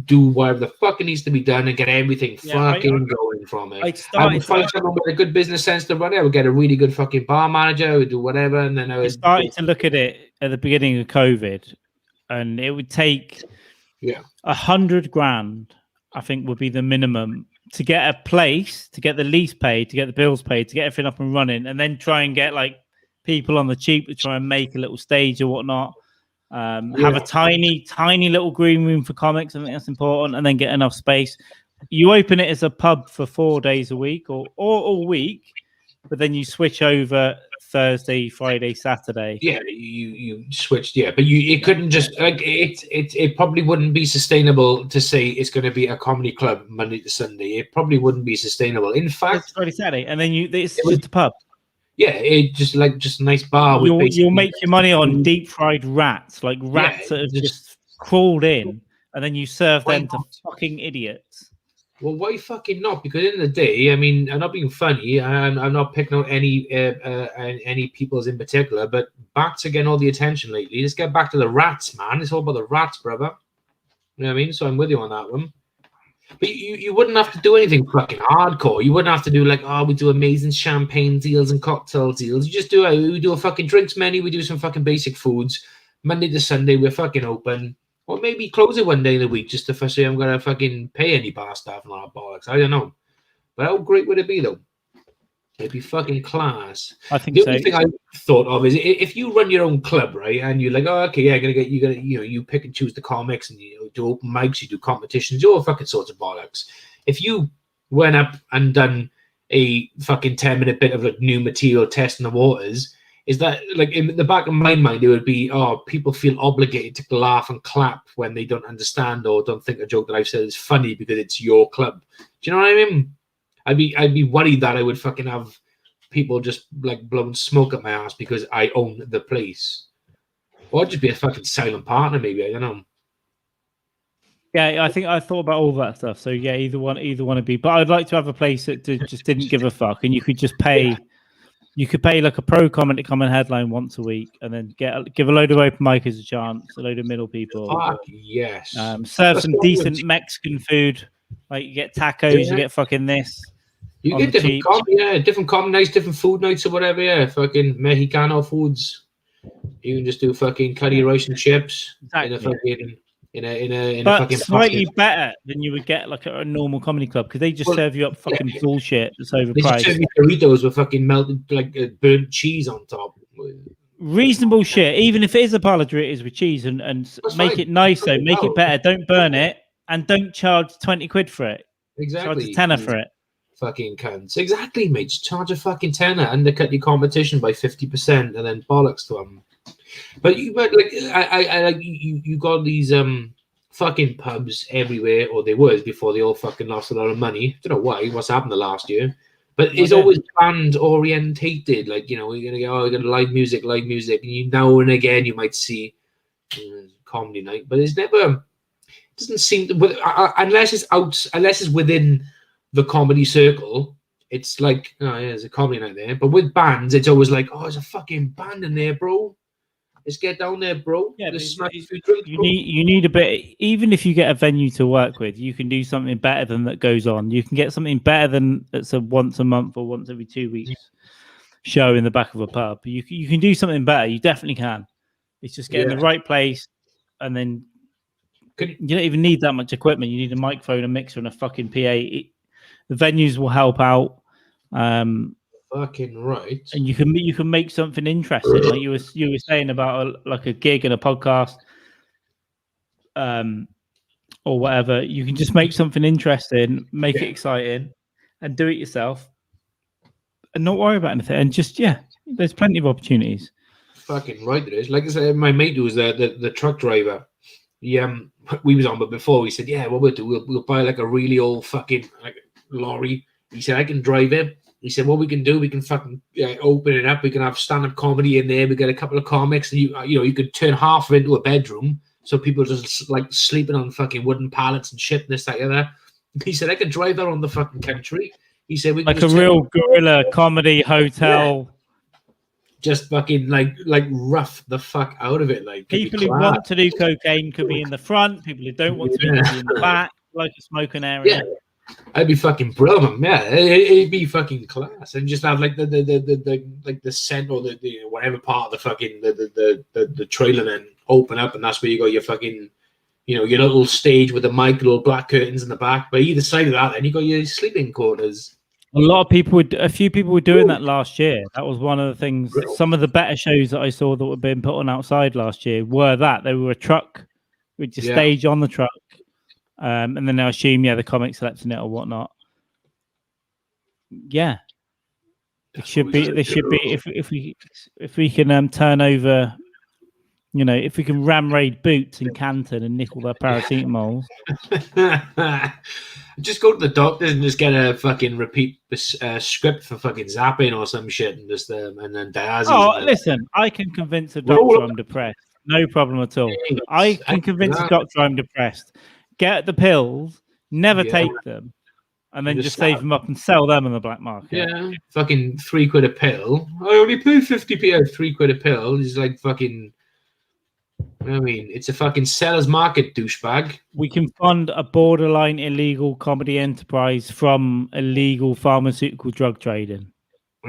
do whatever the fuck it needs to be done and get everything going from it. I would find someone with a good business sense to run it. I would get a really good fucking bar manager. I would do whatever, and then I started to look at it at the beginning of COVID, and it would take 100 grand. I think would be the minimum to get a place, to get the lease paid, to get the bills paid, to get everything up and running, and then try and get people on the cheap to try and make a little stage or whatnot. Have a tiny little green room for comics. I think that's important, and then get enough space. You open it as a pub for 4 days a week or all week, but then you switch over Thursday, Friday, Saturday. Yeah, you switched. Yeah, but it couldn't just it probably wouldn't be sustainable to say it's going to be a comedy club Monday to Sunday. It probably wouldn't be sustainable. In fact, it's Friday, Saturday, and then it's just a pub. Yeah, it just a nice bar. You'll make your money on deep fried rats, like rats that have just crawled in, and then you serve them to fucking idiots. Well, why fucking not? Because in the day, I mean, I'm not being funny. I'm not picking out any people's in particular, but bats are getting all the attention lately. Let's get back to the rats, man. It's all about the rats, brother. You know what I mean? So I'm with you on that one. But you wouldn't have to do anything fucking hardcore. You wouldn't have to do like, oh, we do amazing champagne deals and cocktail deals. You just we do a fucking drinks menu. We do some fucking basic foods. Monday to Sunday, we're fucking open. Or maybe close it one day of the week just to say I'm going to fucking pay any bar staff and all that bollocks. I don't know. But how great would it be, though? It'd be fucking class. I think the so. only thing I thought of is if you run your own club, right, and you're like, oh, okay, yeah, you pick and choose the comics and you do open mics, you do competitions, you all fucking sorts of bollocks. If you went up and done a fucking 10-minute bit of like new material testing the waters, is that like in the back of my mind, it would be, oh, people feel obligated to laugh and clap when they don't understand or don't think a joke that I've said is funny because it's your club. Do you know what I mean? I'd be worried that I would fucking have people just like blowing smoke at my ass because I own the place. Or I'd just be a fucking silent partner, maybe. I don't know. Yeah, I think I thought about all that stuff. So yeah, either one would be. But I'd like to have a place that just didn't give a fuck, and you could just pay. Yeah. You could pay like a pro comic to come and headline once a week, and then give a load of open micers a chance, a load of middle people. Fuck yes. Serve some decent Mexican food. Like you get tacos, you get fucking this. You get different comedy nights, different food nights or whatever. Yeah, fucking Mexicano foods. You can just do fucking curry rice and chips in a fucking in a fucking slightly better than you would get like at a normal comedy club because they just serve you up fucking bullshit that's overpriced. They just serve you burritos with fucking melted like burnt cheese on top. Reasonable shit, even if it is a pile of Doritos with cheese and make it nice though, make it better. Don't burn it and don't charge 20 quid for it. Exactly. Charge a tenner for it. Fucking cunts. Exactly, mate. Just charge a fucking tenner, undercut your competition by 50%, and then bollocks to them. But you got these fucking pubs everywhere, or they was before they all fucking lost a lot of money. Don't know why. What's happened the last year? But it's always band orientated. Like, you know, we're gonna go, we're gonna live music, and you now and again you might see comedy night, but it's never. It doesn't seem to, unless it's within the comedy circle. It's like, oh yeah, there's a comedy night there. But with bands, it's always like, oh, there's a fucking band in there, bro. Let's get down there, bro. Yeah, you need a bit. Even if you get a venue to work with, you can do something better than that goes on. You can get something better than it's a once a month or once every 2 weeks show in the back of a pub. You can do something better. You definitely can. It's just getting the right place, and then you don't even need that much equipment. You need a microphone, a mixer, and a fucking PA. The venues will help out. Fucking right. And you can make something interesting, like you were saying about a gig and a podcast, or whatever. You can just make something interesting, make it exciting, and do it yourself, and not worry about anything. And just there's plenty of opportunities. Fucking right, there is. Like I said, my mate who was the truck driver. We was on, but before he said, yeah, what we'll do, we'll buy like a really old fucking like lorry. He said, I can drive it. He said, what we can do, we can fucking open it up. We can have stand-up comedy in there. We get a couple of comics, and you could turn half of it into a bedroom, so people just like sleeping on fucking wooden pallets and shit and this, that, and that. He said, I can drive that on the fucking country. He said, we can like a real guerrilla comedy hotel. Yeah. Just fucking like rough the fuck out of it. Like people who want to do cocaine could be in the front. People who don't want to do it could be in the back, like a smoking area. Yeah. I'd be fucking brilliant, yeah. It'd be fucking class, and just have like the scent or the whatever part of the fucking the trailer then open up, and that's where you got your fucking your little stage with the mic, little black curtains in the back. But either side of that, then you got your sleeping quarters. A few people were doing that last year. That was one of the things. Some of the better shows that I saw that were being put on outside last year were that they were a truck with your stage on the truck. And then I assume, the comic slept in it or whatnot. Yeah, it should be. There should be if we can turn over You know, if we can ram raid Boots in Canton and nickel their paracetamols. Just go to the doctors and just get a fucking repeat script for fucking zapping or some shit, and just and then diazes. Oh, listen, I can convince a doctor I'm depressed. No problem at all. I can convince a doctor I'm depressed. Get the pills, never take them, and then just save them up and sell them on the black market. Yeah, fucking £3 a pill. I only pay 50p out £3 a pill. It's like fucking. I mean, it's a fucking seller's market, douchebag. We can fund a borderline illegal comedy enterprise from illegal pharmaceutical drug trading.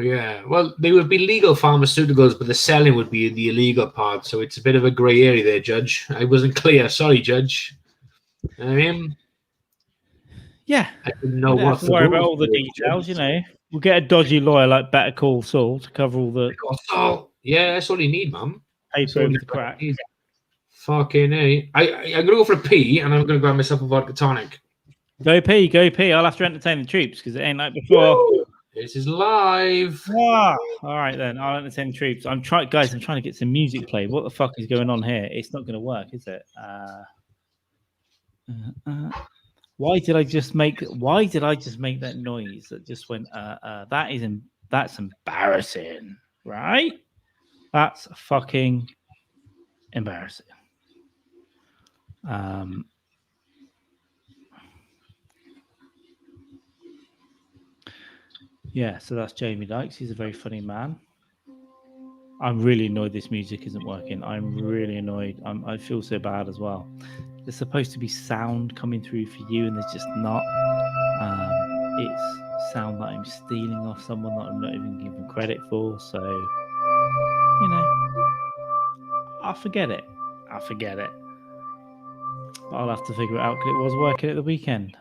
Yeah, well, they would be legal pharmaceuticals, but the selling would be the illegal part. So it's a bit of a grey area there, Judge. I wasn't clear. Sorry, Judge. I mean, yeah, I didn't know what what to worry about all the details. You know, we'll get a dodgy lawyer like Better Call Saul to cover all the. Yeah, that's all you need, man. Paper over the crack. Fucking A. I'm gonna go for a pee, and I'm gonna grab myself a vodka tonic. Go pee, go pee. I'll have to entertain the troops because it ain't like before. Woo! This is live. Ah, all right then. I'll entertain the troops. I'm trying to get some music played. What the fuck is going on here? It's not going to work, is it? Why did I just make that noise that just went? That's embarrassing, right? That's fucking embarrassing. Yeah, so that's Jamie Dykes. He's a very funny man. I'm really annoyed this music isn't working. I'm really annoyed. I feel so bad as well. There's supposed to be sound coming through for you, and there's just not. It's sound that I'm stealing off someone that I'm not even giving credit for. So, you know, I'll forget it. But I'll have to figure it out because it was working at the weekend.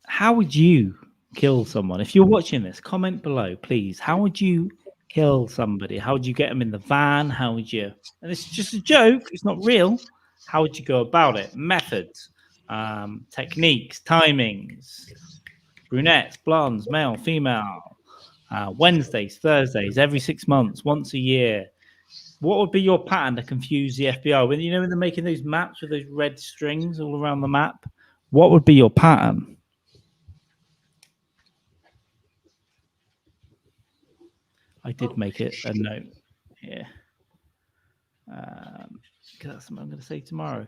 How would you kill someone? If you're watching this, comment below, please. How would you kill somebody? How would you get them in the van? How would you? And it's just a joke. It's not real. How would you go about it? Methods, techniques, timings, brunettes, blondes, male, female, Wednesdays, Thursdays, every 6 months, once a year. What would be your pattern to confuse the FBI? When they're making those maps with those red strings all around the map, what would be your pattern? I did make it a note here. That's something I'm going to say tomorrow.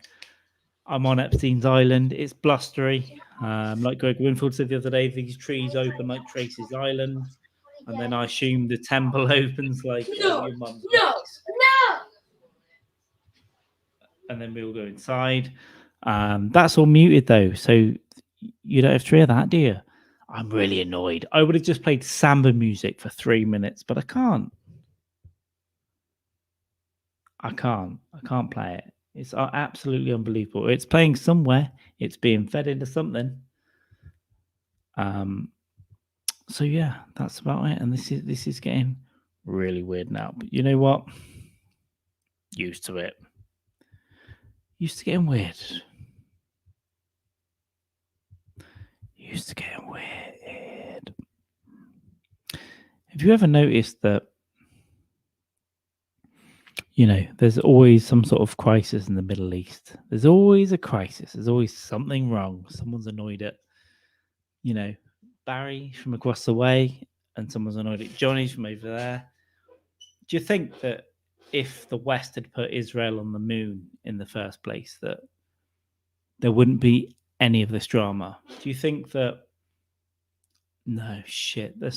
I'm on Epstein's Island. It's blustery. Like Greg Winfield said the other day, these trees open like Tracy's Island. And then I assume the temple opens like your mum's house. And then we all go inside. That's all muted though. So you don't have to hear that, do you? I'm really annoyed. I would have just played samba music for 3 minutes, but I can't. I can't play it. It's absolutely unbelievable. It's playing somewhere. It's being fed into something. So yeah, that's about it. And this is getting really weird now. But you know what? Used to it. Used to getting weird. Have you ever noticed that, there's always some sort of crisis in the Middle East? There's always a crisis. There's always something wrong. Someone's annoyed at, Barry from across the way, and someone's annoyed at Johnny from over there. Do you think that if the West had put Israel on the moon in the first place, that there wouldn't be any of this drama? Do you think that? No, shit. No,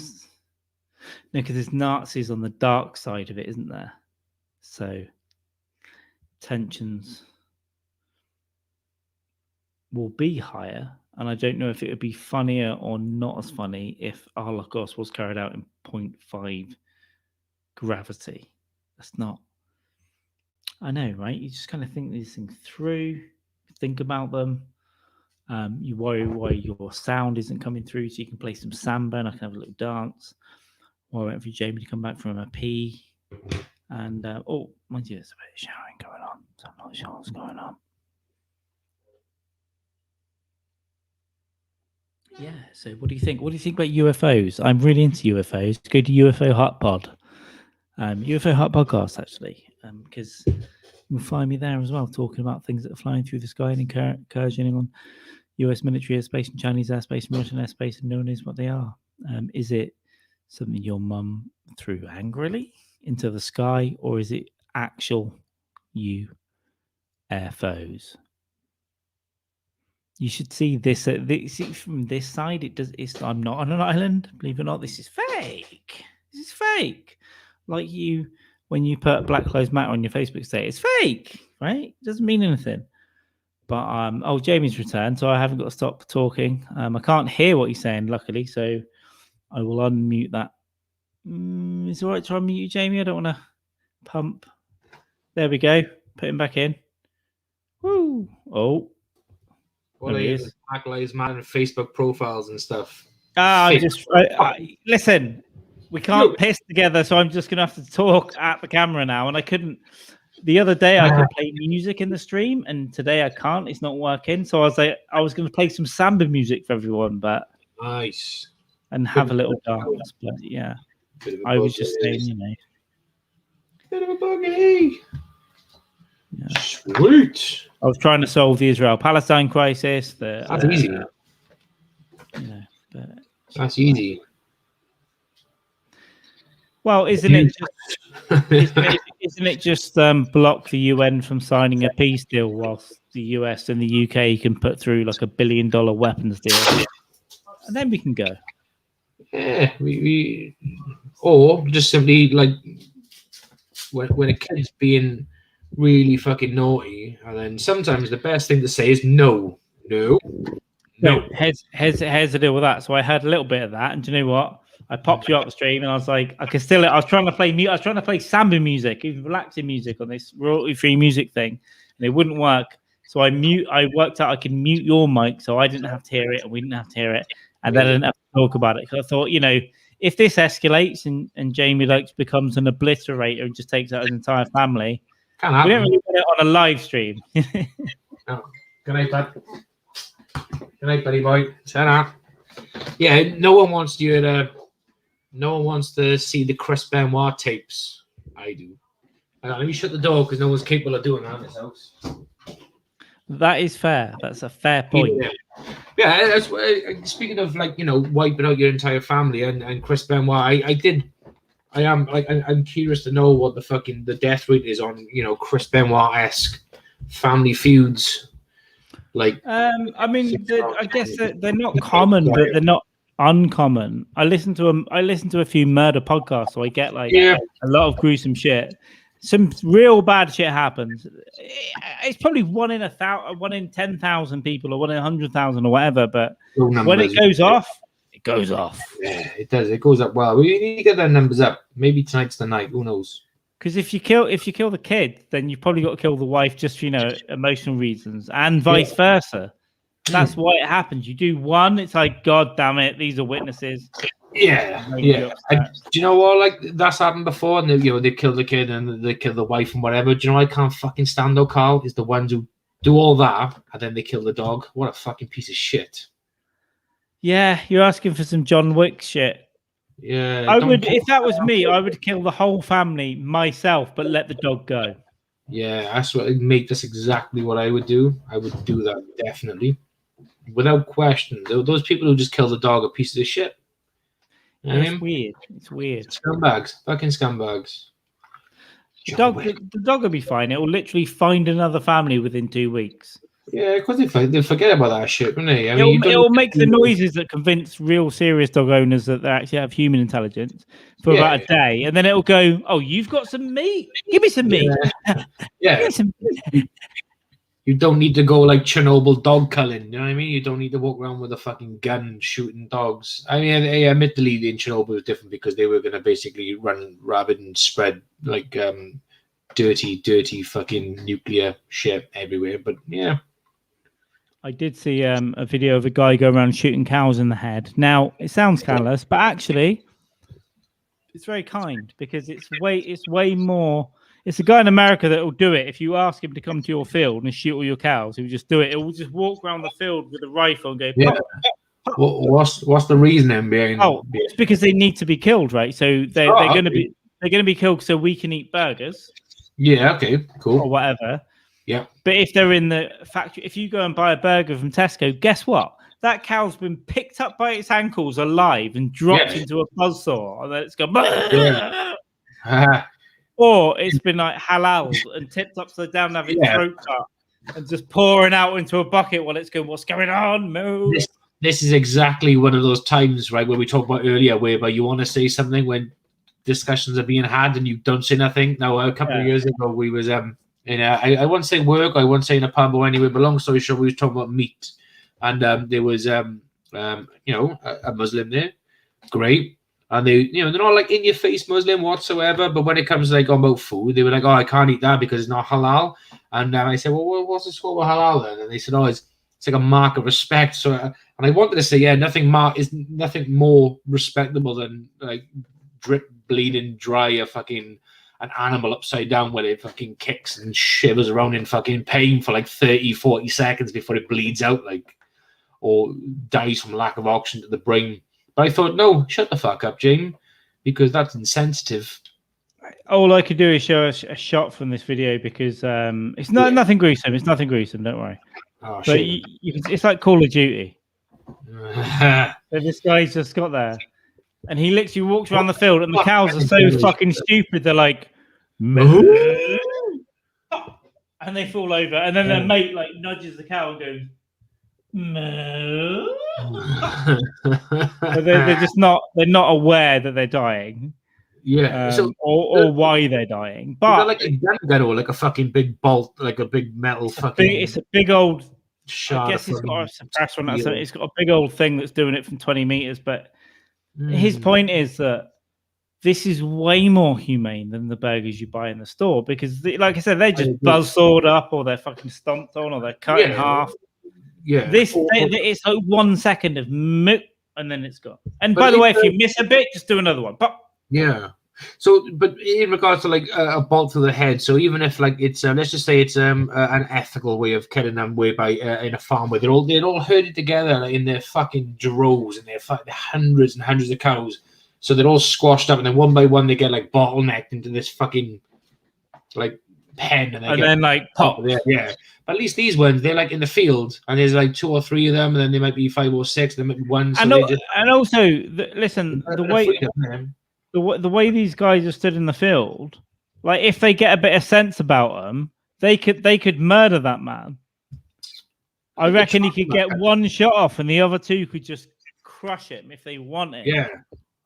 because there's Nazis on the dark side of it, isn't there? So tensions will be higher. And I don't know if it would be funnier or not as funny if a Holocaust was carried out in 0.5 gravity. That's not. I know, right? You just kind of think these things through, think about them. You worry why your sound isn't coming through, so you can play some samba and I can have a little dance. While I wait for Jamie to come back from a pee. And, mind you, there's a bit of showering going on, so I'm not sure what's going on. Yeah. So, what do you think? What do you think about UFOs? I'm really into UFOs. Go to UFO Hot Pod, UFO Hot Podcast actually, because you'll find me there as well, talking about things that are flying through the sky and incursioning on U.S. military airspace and Chinese airspace and Russian airspace, and no one knows what they are. Is it something your mum threw angrily into the sky, or is it actual UFOs? You should see this. See from this side, it does. I'm not on an island. Believe it or not, this is fake. This is fake. Like when you put Black Lives Matter on your Facebook status, it's fake, right? It doesn't mean anything. But Jamie's returned, so I haven't got to stop talking. I can't hear what he's saying, luckily, so I will unmute that. Is it all right to unmute you, Jamie? I don't want to pump. There we go. Put him back in. Woo! Oh. What are you? Black Lives Matter Facebook profiles and stuff. Listen. We can't piss together, so I'm just going to have to talk at the camera now. And I couldn't. The other day I could play music in the stream, and today I can't. It's not working. So I was like, I was going to play some samba music for everyone, but nice, and have a little dance. But yeah, I was just saying, bit of a buggy. Yeah. Sweet. I was trying to solve the Israel-Palestine crisis. That's easy. That's easy. Well, isn't it just block the UN from signing a peace deal whilst the US and the UK can put through like $1 billion weapons deal, and then we can go. Yeah, we or just simply like when a kid's being really fucking naughty, and then sometimes the best thing to say is no. Here's the deal with that. So I heard a little bit of that, and do you know what? I popped you up the stream, and I was like, I was trying to play samba music, even relaxing music on this royalty-free music thing, and it wouldn't work. So I worked out I could mute your mic, so I didn't have to hear it, and we didn't have to hear it, and then I didn't have to talk about it. Because I thought, if this escalates and Jamie becomes an obliterator and just takes out his entire family, we don't really get it on a live stream. Oh, good night, bud. Good night, buddy boy. Ta-ra. Yeah, no one wants to see the Chris Benoit tapes. I do. Let me shut the door because no one's capable of doing that in this house. That is fair. That's a fair point. Yeah, that's speaking of wiping out your entire family and Chris Benoit. I'm curious to know what the death rate is on Chris Benoit-esque family feuds. I guess they're not common, but they're not uncommon. I listen to a few murder podcasts, so I get a lot of gruesome shit. Some real bad shit happens. It's probably 1 in 1,000, 1 in 10,000 people, or 1 in 100,000, or whatever. But when it goes off, it goes off. Yeah, it does. It goes up well. We need to get their numbers up. Maybe tonight's the night. Who knows? Because if you kill the kid, then you've probably got to kill the wife just for emotional reasons, and vice versa. That's why it happens. You do one, it's like, God damn it, these are witnesses. Yeah. And do you know what? That's happened before, and they kill the kid and they kill the wife and whatever. Do you know what I can't fucking stand though, Carl? Is the ones who do all that and then they kill the dog. What a fucking piece of shit. Yeah, you're asking for some John Wick shit. Yeah, I would, if that was me, I would kill the whole family myself, but let the dog go. Yeah, that's exactly what I would do. I would do that definitely, without question. Those people who just kill the dog are pieces of shit. It's weird. It's weird. Scumbags, fucking scumbags. The dog will be fine. It will literally find another family within 2 weeks. Yeah, because they forget about that shit, won't they? It will make the noises that convince real serious dog owners that they actually have human intelligence for about a day, and then it will go, "Oh, you've got some meat? Give me some meat." Yeah. Give me some meat. You don't need to go like Chernobyl dog culling. You know what I mean? You don't need to walk around with a fucking gun shooting dogs. I mean, admittedly, in Chernobyl was different because they were going to basically run rabid and spread like dirty fucking nuclear shit everywhere. But yeah. I did see a video of a guy go around shooting cows in the head. Now, it sounds callous, but actually, it's very kind because it's way more. It's a guy in America that will do it. If you ask him to come to your field and shoot all your cows, he'll just do it. He'll just walk around the field with a rifle and go, What's the reasoning behind? It's because they need to be killed, right? So they're going to be killed so we can eat burgers. Yeah. Okay. Cool. Or whatever. Yeah. But if they're in the factory, if you go and buy a burger from Tesco, guess what? That cow's been picked up by its ankles alive and dropped into a buzzsaw, and then it's gone. Or it's been like halal and tipped upside down, and have its throat cut, and just pouring out into a bucket while it's going, "What's going on? Move." This is exactly one of those times, right, where we talked about earlier, whereby you want to say something when discussions are being had and you don't say nothing. Now, a couple of years ago, we was I won't say work, I won't say in a pub or anywhere, but long story short, we was talking about meat, and there was a Muslim there, great, and they they're not like in your face Muslim whatsoever, but when it comes to like about food, they were like, oh, I can't eat that because it's not halal, and I said, well, what's the score with halal then? And they said, oh, it's like a mark of respect. So, and I wanted to say, nothing more respectable than like drip bleeding dry an animal upside down where it fucking kicks and shivers around in fucking pain for like 30-40 seconds before it bleeds out, like, or dies from lack of oxygen to the brain. But I thought, no, shut the fuck up, Jane, because that's insensitive. All I could do is show a shot from this video because it's nothing gruesome. It's nothing gruesome. Don't worry. Oh, but it's like Call of Duty. So this guy's just got there. And he literally walks around the field, and the cows are so fucking stupid. They're like, moo, and they fall over. And then their mate like nudges the cow and goes, moo. But they're just not. They're not aware that they're dying. Yeah. Or why they're dying. But like a gun or like a fucking big bolt, like a big metal it's a big old. Shard. I guess it's got a suppressor on that. It's got a big old thing that's doing it from 20 meters, but. His point is that this is way more humane than the burgers you buy in the store because, like I said, they're just buzzsawed up or they're fucking stomped on or they're cut in half. Yeah. It's like 1 second of and then it's gone. And by the way, if you miss a bit, just do another one. Yeah. So, but in regards to like a bolt to the head, so even if like it's let's just say it's an ethical way of killing them, whereby in a farm where they're all herded together like, in their fucking droves and they're hundreds and hundreds of cows, so they're all squashed up, and then one by one they get like bottlenecked into this fucking like pen, and then like pop. Yeah. But at least these ones, they're like in the field, and there's like 2 or 3 of them, and then there might be 5 or 6, there might be one. So and also, listen, the way these guys are stood in the field, like if they get a bit of sense about them, they could murder that man. I reckon he could get one shot off, and the other 2 could just crush him if they wanted. Yeah.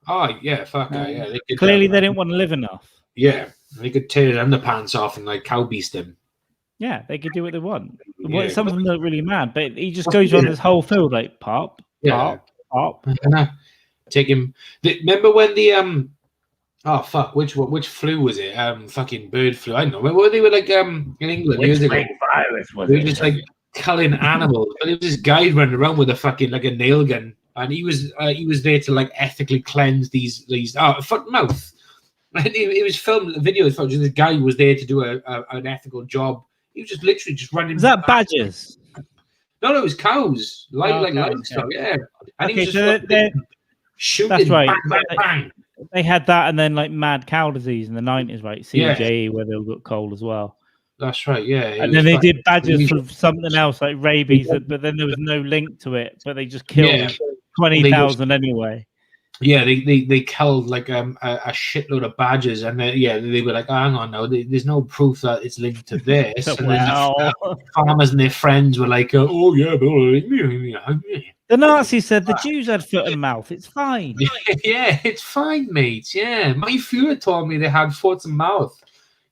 Oh yeah, fuck yeah. Clearly, they didn't want to live enough. Yeah, they could tear his underpants off and like cow beast him. Yeah, they could do what they want. Yeah, some of them look really mad, but he just goes around this whole field like pop. Take him. Remember when the oh fuck, which flu was it? Fucking bird flu. I don't know. Remember when they were like in England years ago? Virus was they were just like culling animals. But there was this guy running around with a fucking like a nail gun, and he was there to like ethically cleanse these foot and mouth. It was filmed. The video was filmed. This guy was there to do an ethical job. He was just literally just running. Was that badgers? No, it was cows. Livestock, yeah. And okay, he was just shooting. That's right. Bang, bang, bang. They had that, and then like mad cow disease in the 90s, right? CJE, where they all got cold as well. That's right, yeah. And then they did badgers for something else, like rabies, but then there was no link to it. But they just killed 20,000 anyway. Yeah, they killed like a shitload of badgers, and they were like, hang on, no, there's no proof that it's linked to this. And then farmers and their friends were like, oh yeah, the Nazis said the Jews had foot and mouth. It's fine. Yeah, it's fine, mate. Yeah, my Führer told me they had foot and mouth.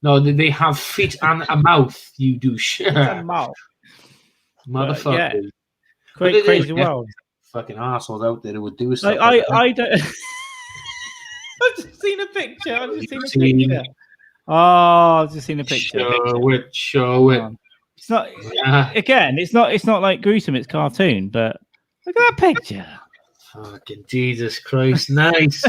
No, they have feet and a mouth. You do shit. Mouth, motherfucker. Yeah. Crazy world. Fucking assholes out there who would do stuff. I don't. I've just seen a picture. Oh, I've just seen a picture. Show it. It's not. Again, it's not like gruesome. It's cartoon, but look at that picture. Fucking Jesus Christ! Nice.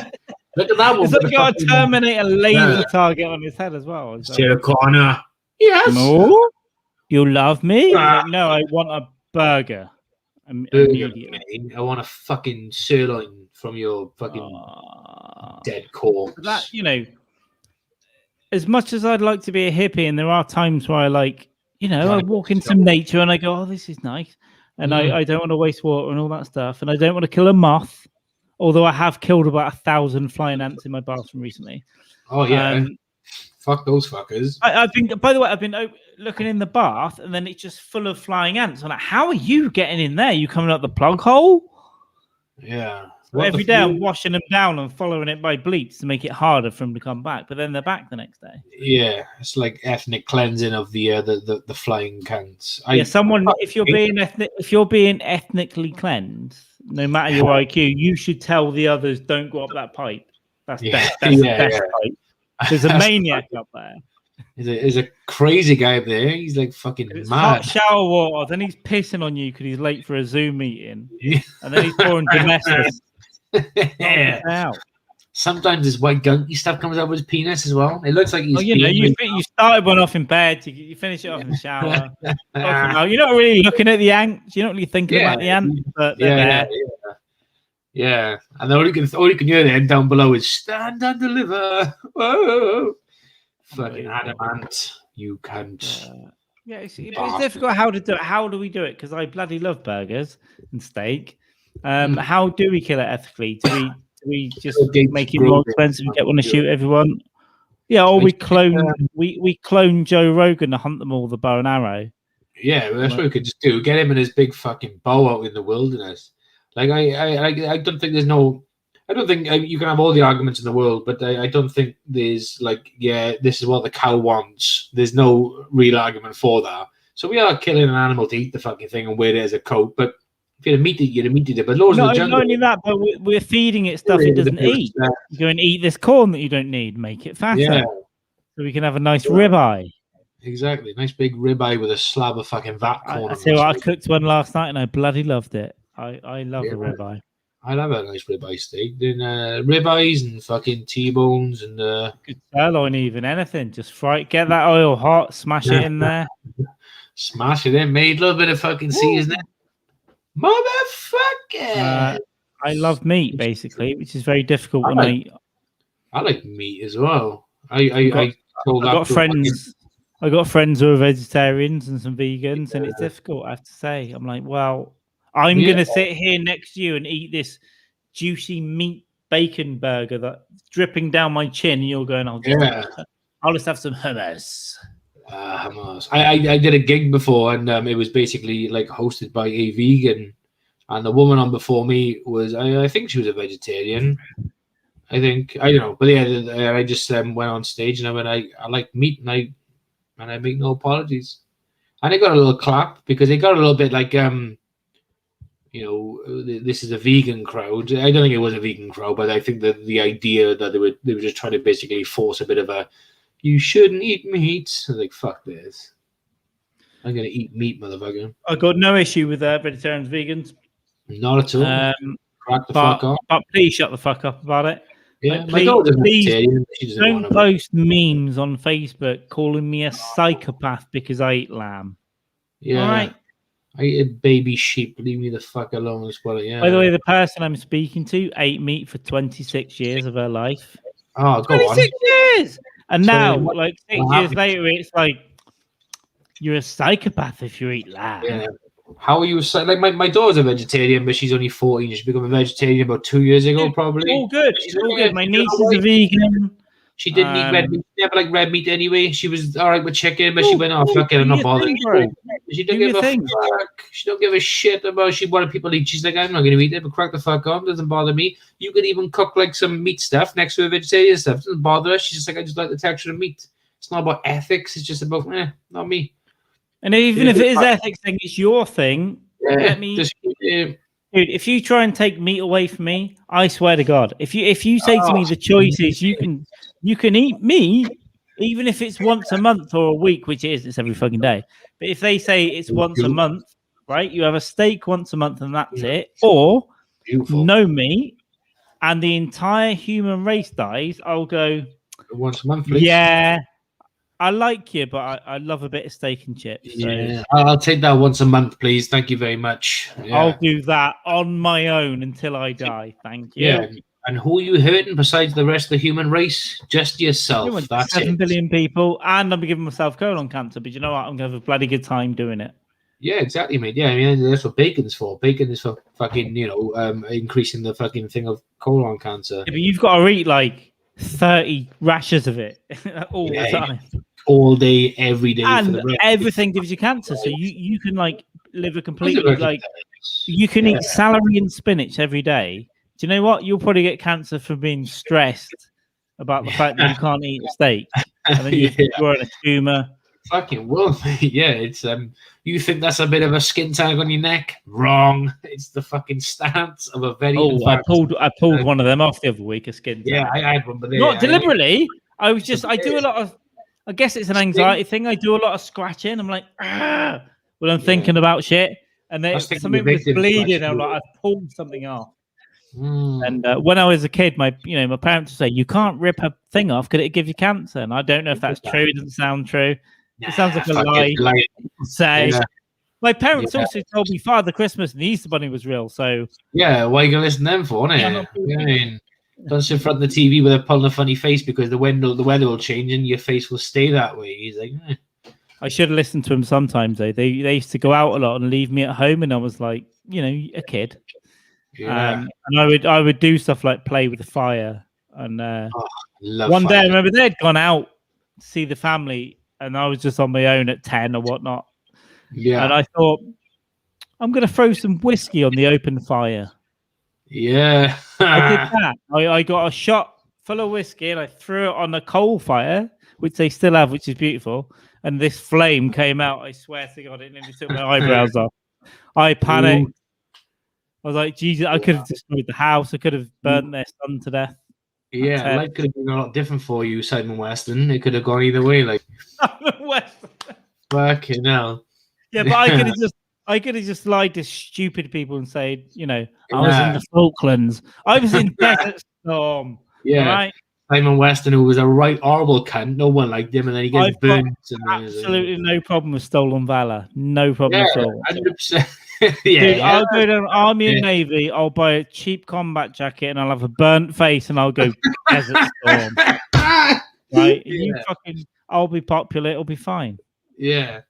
Look at that one. It's like got a Terminator laser target on his head as well. Sarah Connor. Yes. No. You love me? Like, no, I want a burger. immediately. I want a fucking sirloin from your fucking dead corpse. That, as much as I'd like to be a hippie, and there are times where I like, I walk in some nature and I go, oh, this is nice. And I don't want to waste water and all that stuff. And I don't want to kill a moth, although I have killed about 1,000 flying ants in my bathroom recently. Oh, yeah. Fuck those fuckers. I think, by the way, I've been looking in the bath and then it's just full of flying ants. I'm like, how are you getting in there? You coming out the plug hole? Yeah. Every day I'm washing them down and following it by bleach to make it harder for them to come back, but then they're back the next day. Yeah, it's like ethnic cleansing of the flying cunts. If you're being ethnically cleansed, no matter your IQ, you should tell the others don't go up that pipe. That's the best pipe. There's a maniac up there. There's a crazy guy up there. He's like fucking it's mad. Hot shower water. Then he's pissing on you because he's late for a Zoom meeting, and then he's pouring domestic. Yeah. Sometimes this white gunky stuff comes out with his penis as well. It looks like he's. You started one off in bed. You finish it off in the shower. You're not really looking at the ants. You're not really thinking about the ants. But yeah. And all you can hear then down below is "Stand and deliver." Whoa, fucking adamant, you can't. It's difficult how to do it. How do we do it? Because I bloody love burgers and steak. How do we kill it ethically? Do we just make it more expensive and get one to shoot everyone? Yeah, or we clone Joe Rogan to hunt them all with a bow and arrow. Yeah, that's what we could just do. Get him in his big fucking bow out in the wilderness. Like I don't think you can have all the arguments in the world, but I don't think there's this is what the cow wants. There's no real argument for that. So we are killing an animal to eat the fucking thing and wear it as a coat, but if you're a meat eater, you're a meat eater. But not only that, but we're feeding it stuff it doesn't eat. You go and eat this corn that you don't need, make it fatter. Yeah. So we can have a nice ribeye. Exactly. Nice big ribeye with a slab of fucking vat corn. I cooked one last night and I bloody loved it. I love a ribeye. I love a nice ribeye steak. Then ribeyes and fucking T-bones and good sirloin, even anything. Just fry it, get that oil hot, smash it in there. Smash it in, made a little bit of fucking seasoning. Motherfucker! I love meat basically, which is very difficult I like meat as well. I got friends who are vegetarians and some vegans, and it's difficult. I have to say, I'm like, well, I'm gonna sit here next to you and eat this juicy meat bacon burger that's dripping down my chin, and you're going, I'll just have some hummus. Hummus. I did a gig before, and it was basically like hosted by a vegan, and the woman on before me was I think she was a vegetarian. I don't know, but yeah, I just went on stage and I went, I like meat, and I make no apologies, and I got a little clap because it got a little bit like this is a vegan crowd. I don't think it was a vegan crowd, but I think that the idea that they were just trying to basically force a bit of a you shouldn't eat meat. I'm like, fuck this. I'm going to eat meat, motherfucker. I got no issue with vegetarians, vegans. Not at all. Crack the fuck up. But please shut the fuck up about it. Yeah, please don't post memes on Facebook calling me a psychopath because I eat lamb. Yeah. All right. I eat a baby sheep. Leave me the fuck alone as well. Yeah. By the way, the person I'm speaking to ate meat for 26 years of her life. Oh, go 26 years! And now, like 6 years later, it's like you're a psychopath if you eat lamb. Yeah. How are you? Like my daughter's a vegetarian, but she's only 14. She became a vegetarian about 2 years ago, probably. All good. All good. My niece is a vegan. She didn't eat red meat. She never liked red meat anyway. She was all right with chicken, but she went, "Oh fuck it, I'm not bothered." She don't give a fuck. She don't give a shit about. She wanted people to eat. She's like, "I'm not going to eat it, but crack the fuck on. Doesn't bother me." You could even cook like some meat stuff next to a vegetarian stuff. Doesn't bother her. She's just like, "I just like the texture of meat." It's not about ethics. It's just about, not me. And even if it is ethics thing, it's your thing. Yeah, let me. Dude, if you try and take meat away from me, I swear to God, if you say to me the choice is you can eat meat, even if it's once a month or a week, which it's every fucking day. But if they say it's once a month, right? You have a steak once a month and that's it, or no meat, and the entire human race dies, I'll go once a month, please. Yeah, I like you, but I love a bit of steak and chips. So Yeah, I'll take that once a month, please. Thank you very much. Yeah. I'll do that on my own until I die. Thank you. Yeah. And who are you hurting besides the rest of the human race? Just yourself. That's 7 it. billion people, and I'm giving myself colon cancer. But you know what? I'm gonna have a bloody good time doing it. Yeah, exactly, mate. Yeah, I mean that's what bacon's for. Bacon is for fucking, increasing the fucking thing of colon cancer. Yeah, but you've got to eat like 30 rashers of it all the time. All day, every day. And everything gives you cancer. So you can like live a completely like you can eat celery and spinach every day. Do you know what? You'll probably get cancer from being stressed about the fact that you can't eat a steak. And then you're growing a tumor. Fucking well, mate. Yeah, it's you think that's a bit of a skin tag on your neck? Wrong. It's the fucking stance of a very I pulled one of them off the other week, a skin tag. Yeah, I had one, but not deliberately. I do a lot of, I guess it's an anxiety thing. I do a lot of scratching. I'm like, when I'm thinking about shit, and then something was bleeding. I'm like, I pulled something off. And when I was a kid, my parents would say, you can't rip a thing off because it give you cancer. And I don't know if that's true. It doesn't sound true. It sounds like a lie. Say. Yeah. My parents also told me Father Christmas and the Easter Bunny was real. So yeah, why are you gonna listen to them for? I mean, don't sit in front of the TV with a pulling a funny face because the weather will change and your face will stay that way. He's like, I should have listened to him sometimes though. They used to go out a lot and leave me at home, and I was like, a kid. Yeah. And I would do stuff like play with the fire. And one day I remember they'd gone out to see the family, and I was just on my own at 10 or whatnot. Yeah. And I thought, I'm going to throw some whiskey on the open fire. Yeah. I did that. I got a shot full of whiskey and I threw it on a coal fire, which they still have, which is beautiful. And this flame came out. I swear to God, it nearly took my eyebrows off. I panicked. I was like, Jesus, I could have destroyed the house. I could have burnt their son to death. Yeah, life could have been a lot different for you, Simon Weston. It could have gone either way. Like, Simon Weston. Fucking hell. Yeah, but I could have just lied to stupid people and said, I was in the Falklands. I was in Desert Storm. Yeah. Right? Simon Weston, who was a right horrible cunt. No one liked him, and then he gets burnt. Absolutely no problem with stolen valor. No problem at all. 100%. Dude, I'll go down Army and Navy. I'll buy a cheap combat jacket, and I'll have a burnt face, and I'll go Desert Storm. Right? I'll be popular. It'll be fine. Yeah.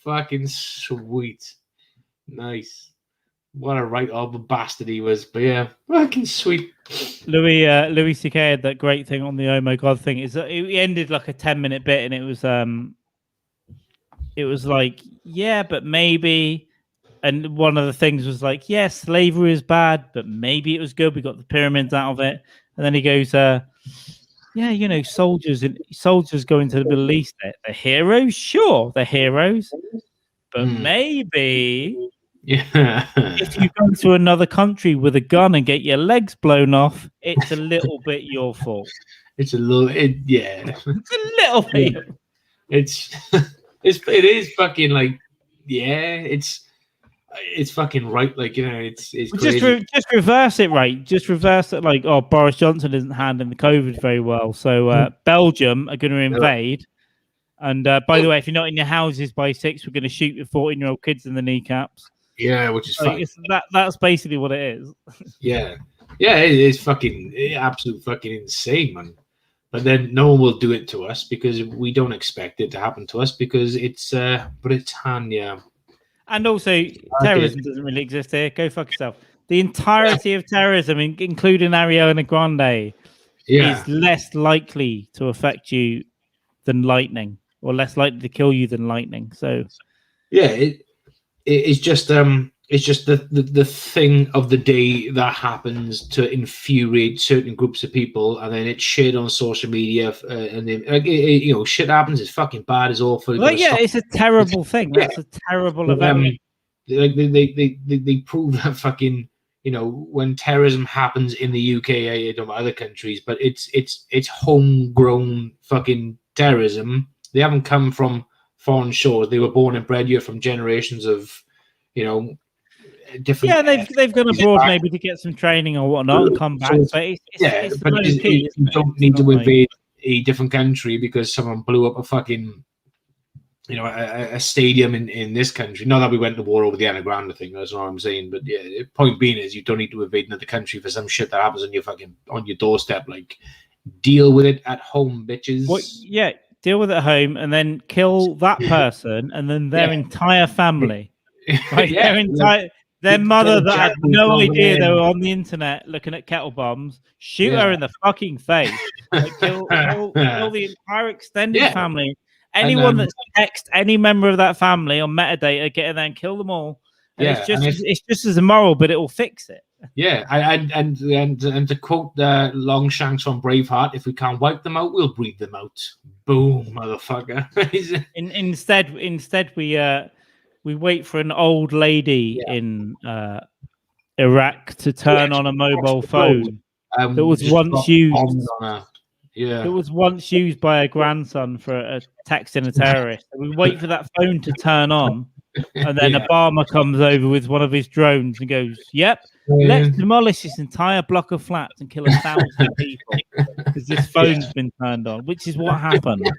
Fucking sweet. Nice. What a right of a bastard he was. But yeah, fucking sweet. Louis C.K. had that great thing on the oh my god thing. It ended like a 10-minute bit, and it was like, yeah, but maybe. And one of the things was like, yeah, slavery is bad, but maybe it was good. We got the pyramids out of it. And then he goes, yeah, soldiers go into the Middle East. They're heroes, sure, they're heroes, but maybe if you go to another country with a gun and get your legs blown off, it's a little bit your fault. It's a little, yeah. It's a little bit. It is fucking like, yeah, it's fucking right, like, it's crazy. Just reverse it, right? Just reverse it, like, Boris Johnson isn't handling the COVID very well, so Belgium are going to invade, and by the way, if you're not in your houses by 6, we're going to shoot your 14-year-old kids in the kneecaps. Yeah, which is fun. That's basically what it is. Yeah, it is fucking absolute fucking insane, man. But then no one will do it to us because we don't expect it to happen to us because it's Britannia. Yeah. And also, terrorism doesn't really exist here. Go fuck yourself. The entirety of terrorism, including Ariana Grande, is less likely to affect you than lightning, or less likely to kill you than lightning. So, yeah, it's just the thing of the day that happens to infuriate certain groups of people, and then it's shared on social media, and then shit happens. It's fucking bad. It's awful. Well, yeah, it's a terrible thing. That's a terrible event. They prove that fucking when terrorism happens in the UK, I don't know other countries, but it's homegrown fucking terrorism. They haven't come from foreign shores. They were born and bred here from generations of different. Yeah, they've gone abroad maybe to get some training or whatnot and come back. But you don't need to invade. a different country because someone blew up a fucking, a stadium in this country. Not that we went to war over the Ana Grande thing. That's not what I'm saying. But yeah, point being is you don't need to invade another country for some shit that happens on your doorstep. Like, deal with it at home, bitches. Well, yeah, deal with it at home, and then kill that person, and then their entire family. Like their mother that had no idea they were on the internet looking at kettle bombs. Shoot her in the fucking face. Like, kill the entire extended family. Anyone that's text any member of that family on metadata, get in there and kill them all. And it's just as immoral, but it will fix it. Yeah, and to quote Longshanks from Braveheart, if we can't wipe them out, we'll breed them out. Boom, motherfucker. Instead, we wait for an old lady in Iraq to turn on a mobile phone that was once used. It was once used by a grandson for texting a terrorist. We wait for that phone to turn on, and then Obama comes over with one of his drones and goes, "Yep, let's demolish this entire block of flats and kill 1,000 people because this phone's been turned on," which is what happened.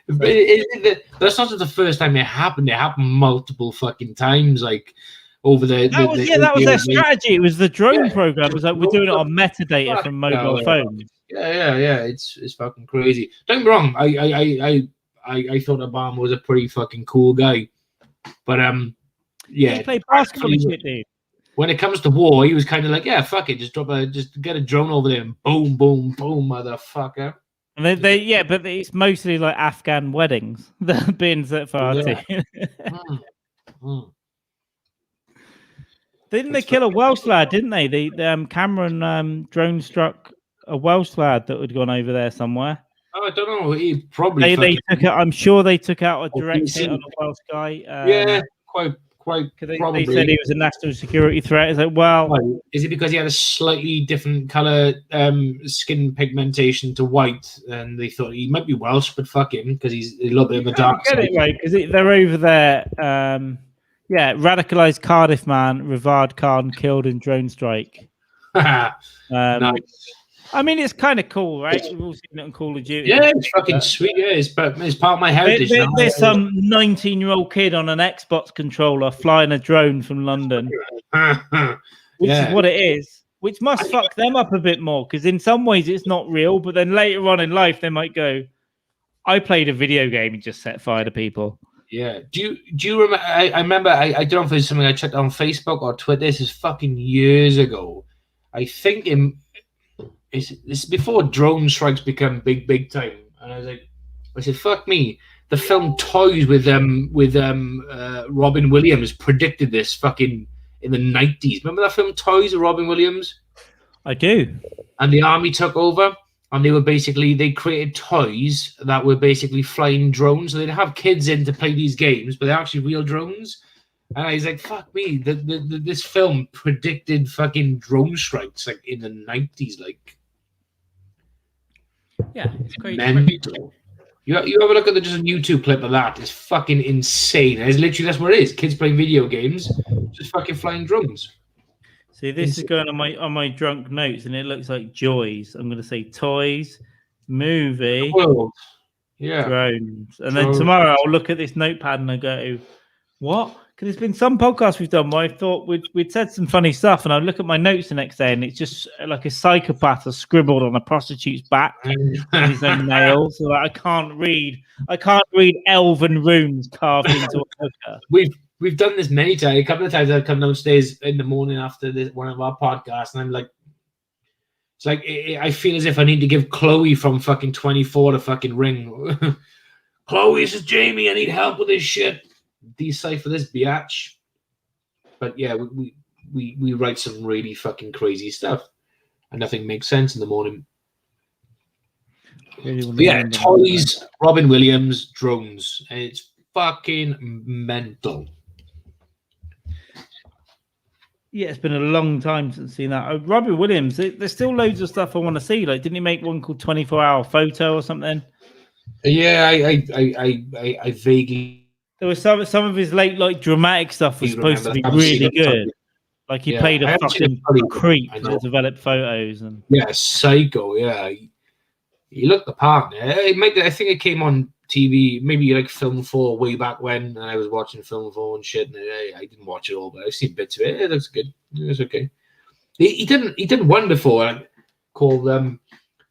That's not just the first time it happened. It happened multiple fucking times, like over the. That was their strategy. It was the drone program. It was like, we're doing it on metadata from mobile phones. Yeah. It's fucking crazy. Don't get me wrong. I thought Obama was a pretty fucking cool guy, but he played basketball and shit, dude. When it comes to war, he was kind of like, yeah, fuck it, just get a drone over there and boom, boom, boom, motherfucker. And but it's mostly like Afghan weddings that are being set fire to. Didn't they kill a Welsh lad? Didn't they? Cameron drone struck a Welsh lad that had gone over there somewhere. Oh, I don't know. He probably they took it. I'm sure they took out a direct hit on a Welsh guy. Quite. They said he was a national security threat. It's like, well, is it because he had a slightly different color skin pigmentation to white, and they thought he might be Welsh, but fuck him because he's a little bit of a dark side. Get it right, because they're over there. Radicalized Cardiff man, Rivard Khan killed in drone strike. Nice. I mean, it's kind of cool, right? We've all seen it on Call of Duty. Yeah, it's fucking sweet. Yeah, it's part of my heritage. There's some 19-year-old kid on an Xbox controller flying a drone from London, which is what it is, which must fuck them up a bit more, because in some ways it's not real, but then later on in life they might go, I played a video game and just set fire to people. Yeah. Do you remember? I remember, I don't know if it's something I checked on Facebook or Twitter. This is fucking years ago. I think this is before drone strikes become big time, and I said, fuck me. The film Toys with Robin Williams predicted this fucking in the 90s. Remember that film Toys with Robin Williams? I do. And the army took over, and they created toys that were basically flying drones. So they'd have kids in to play these games, but they're actually real drones. And I was like, fuck me. This film predicted fucking drone strikes like in the 90s, like. Yeah, it's crazy. Mental. You have a look at just a YouTube clip of that. It's fucking insane. It's literally, that's what it is. Kids playing video games, just fucking flying drones. See, this is going on my drunk notes, and it looks like joys. I'm going to say toys, movie, drones, and then tomorrow I'll look at this notepad and I go, what? Because there's been some podcasts we've done where I thought we'd said some funny stuff, and I look at my notes the next day, and it's just like a psychopath has scribbled on a prostitute's back with his own nails. So I can't read elven runes carved into a hooker. We've done this many times. A couple of times I've come downstairs in the morning after one of our podcasts, and I'm like, it's like I feel as if I need to give Chloe from fucking 24 the fucking ring. Chloe, this is Jamie. I need help with this shit. Decipher this biatch. But yeah, we write some really fucking crazy stuff, and nothing makes sense in the morning. Toys, Robin Williams, drones. It's fucking mental. Yeah, it's been a long time since seen that. Robin Williams, there's still loads of stuff I want to see. Like, didn't he make one called 24-Hour Photo or something? Yeah, I vaguely. There was some of his late dramatic stuff was supposed to be really good. Like he played a fucking creep that developed photos and psycho. Yeah, He looked the part. I think it came on TV, maybe like Film 4 way back when, and I was watching Film 4 and shit. And I didn't watch it all, but I've seen bits of it. It looks good. It's okay. He did one before called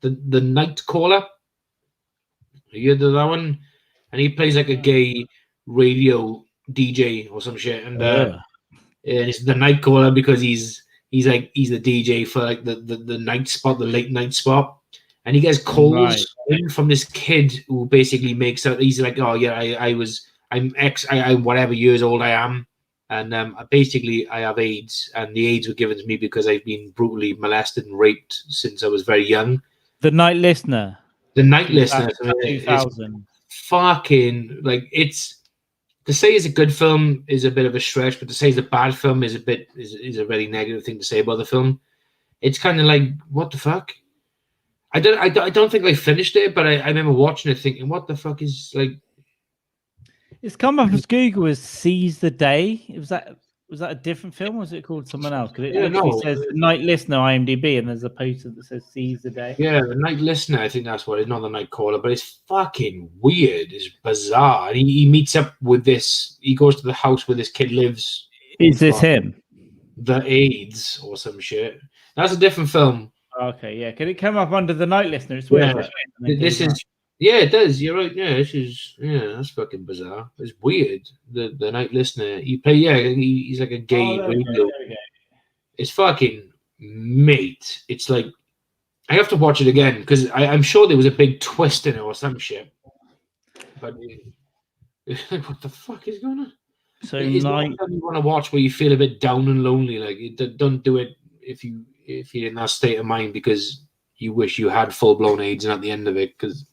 the Night Caller. You heard of that one? And he plays like a gay radio DJ or some shit, and it's the Night Caller because he's the DJ for like the night spot, the late night spot. And he gets calls from this kid who basically makes out. He's like, oh yeah, I'm whatever years old I am, and basically I have AIDS, and the AIDS were given to me because I've been brutally molested and raped since I was very young. The Night Listener. The Night Listener. 2000. Fucking like it's to say it's a good film is a bit of a stretch, but to say it's a bad film is a very negative thing to say about the film. It's kind of like what the fuck. I don't think I finished it, but I remember watching it thinking, what the fuck is like? It's come up as Google as Seize the Day. Was that a different film, or was it called someone else? Because it literally says The Night Listener IMDb, and there's a poster that says Seize the Day. Yeah, The Night Listener, I think that's what it is, not The Night Caller, but it's fucking weird. It's bizarre. And he meets up with this, he goes to the house where this kid lives. Is this him? The AIDS or some shit. That's a different film. Okay, yeah. Can it come up under The Night Listener? It's weird. Yeah. This is, yeah, it does. You're right. Yeah, that's fucking bizarre. It's weird. The Night Listener. He's like a gay radio. It's fucking mate. It's like I have to watch it again because I'm sure there was a big twist in it or some shit. But what the fuck is going on? So it's not you want to watch where you feel a bit down and lonely. Like don't do it if you're in that state of mind because you wish you had full blown AIDS and at the end of it because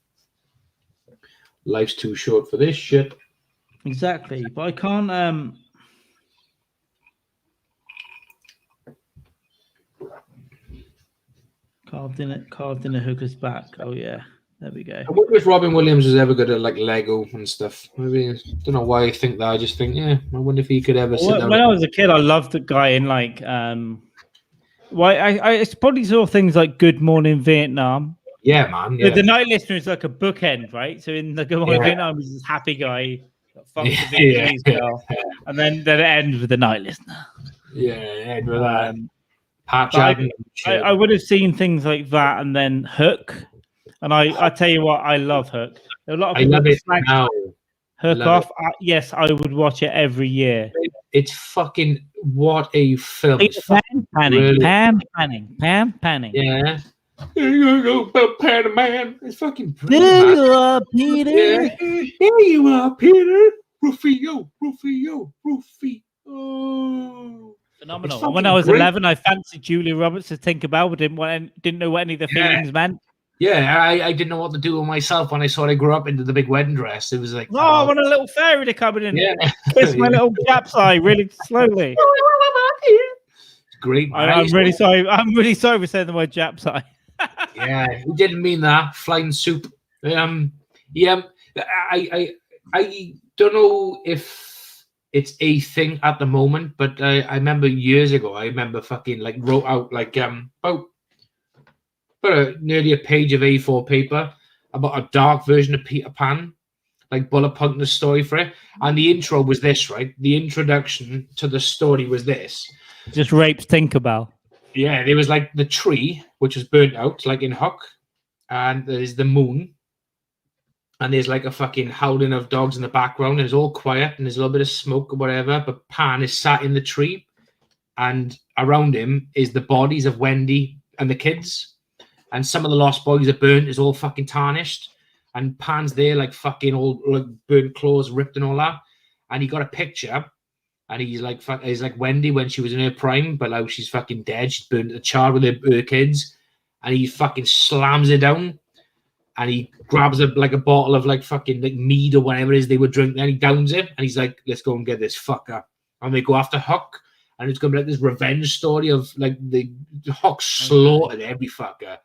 life's too short for this shit. Exactly, but I can't. Carved in a hooker's back. Oh yeah, there we go. I wonder if Robin Williams was ever good at like Lego and stuff. Maybe I don't know why I think that. I just think, I wonder if he could ever sit down. When I was a kid, I loved the guy in like. I probably saw things like Good Morning Vietnam. Yeah, man. Yeah. The Night Listener is like a bookend, right? So in the Good Morning Vietnam, he's this happy guy, fucks the Vietnamese girl, and then it ends with the Night Listener. Yeah, end with that. I would have seen things like that, and then Hook. And I tell you what, I love Hook. There are a lot of people I love it now. Hook off. Yes, I would watch it every year. It's fucking what a film. Pan panning. Yeah. There you go, Pan Man. It's fucking brilliant. There you are, Peter. Yeah. There you are, Peter. Rufio. Phenomenal. And when I was 11, I fancied Julia Roberts as Tinkerbell, but didn't know what any of the feelings meant. Yeah, I didn't know what to do with myself when I saw her grow up into the big wedding dress. It was like, I want a little fairy to come in and kiss my little Jap's eye really slowly. It's great. I'm really sorry. I'm really sorry for saying the word Jap's eye. Yeah, we didn't mean that. Flying soup. I don't know if it's a thing at the moment, but I remember years ago. I remember fucking like wrote out like about nearly a page of A4 paper about a dark version of Peter Pan, like bullet pointing the story for it. And the intro was this, right? The introduction to the story was this. Just rapes Tinkerbell. Yeah, there was like the tree, which was burnt out, like in Hook. And there's the moon. And there's like a fucking howling of dogs in the background. And it's all quiet and there's a little bit of smoke or whatever. But Pan is sat in the tree. And around him is the bodies of Wendy and the kids. And some of the lost bodies are burnt. It's all fucking tarnished. And Pan's there like fucking all like burnt clothes, ripped and all that. And he got a picture. And he's like Wendy when she was in her prime, but now she's fucking dead. She's burnt a char with her kids. And he fucking slams it down. And he grabs a bottle of like fucking like mead or whatever it is they were drinking. And he downs it. And he's like, let's go and get this fucker. And they go after Huck. And it's going to be like this revenge story of like the Huck slaughtered every fucker.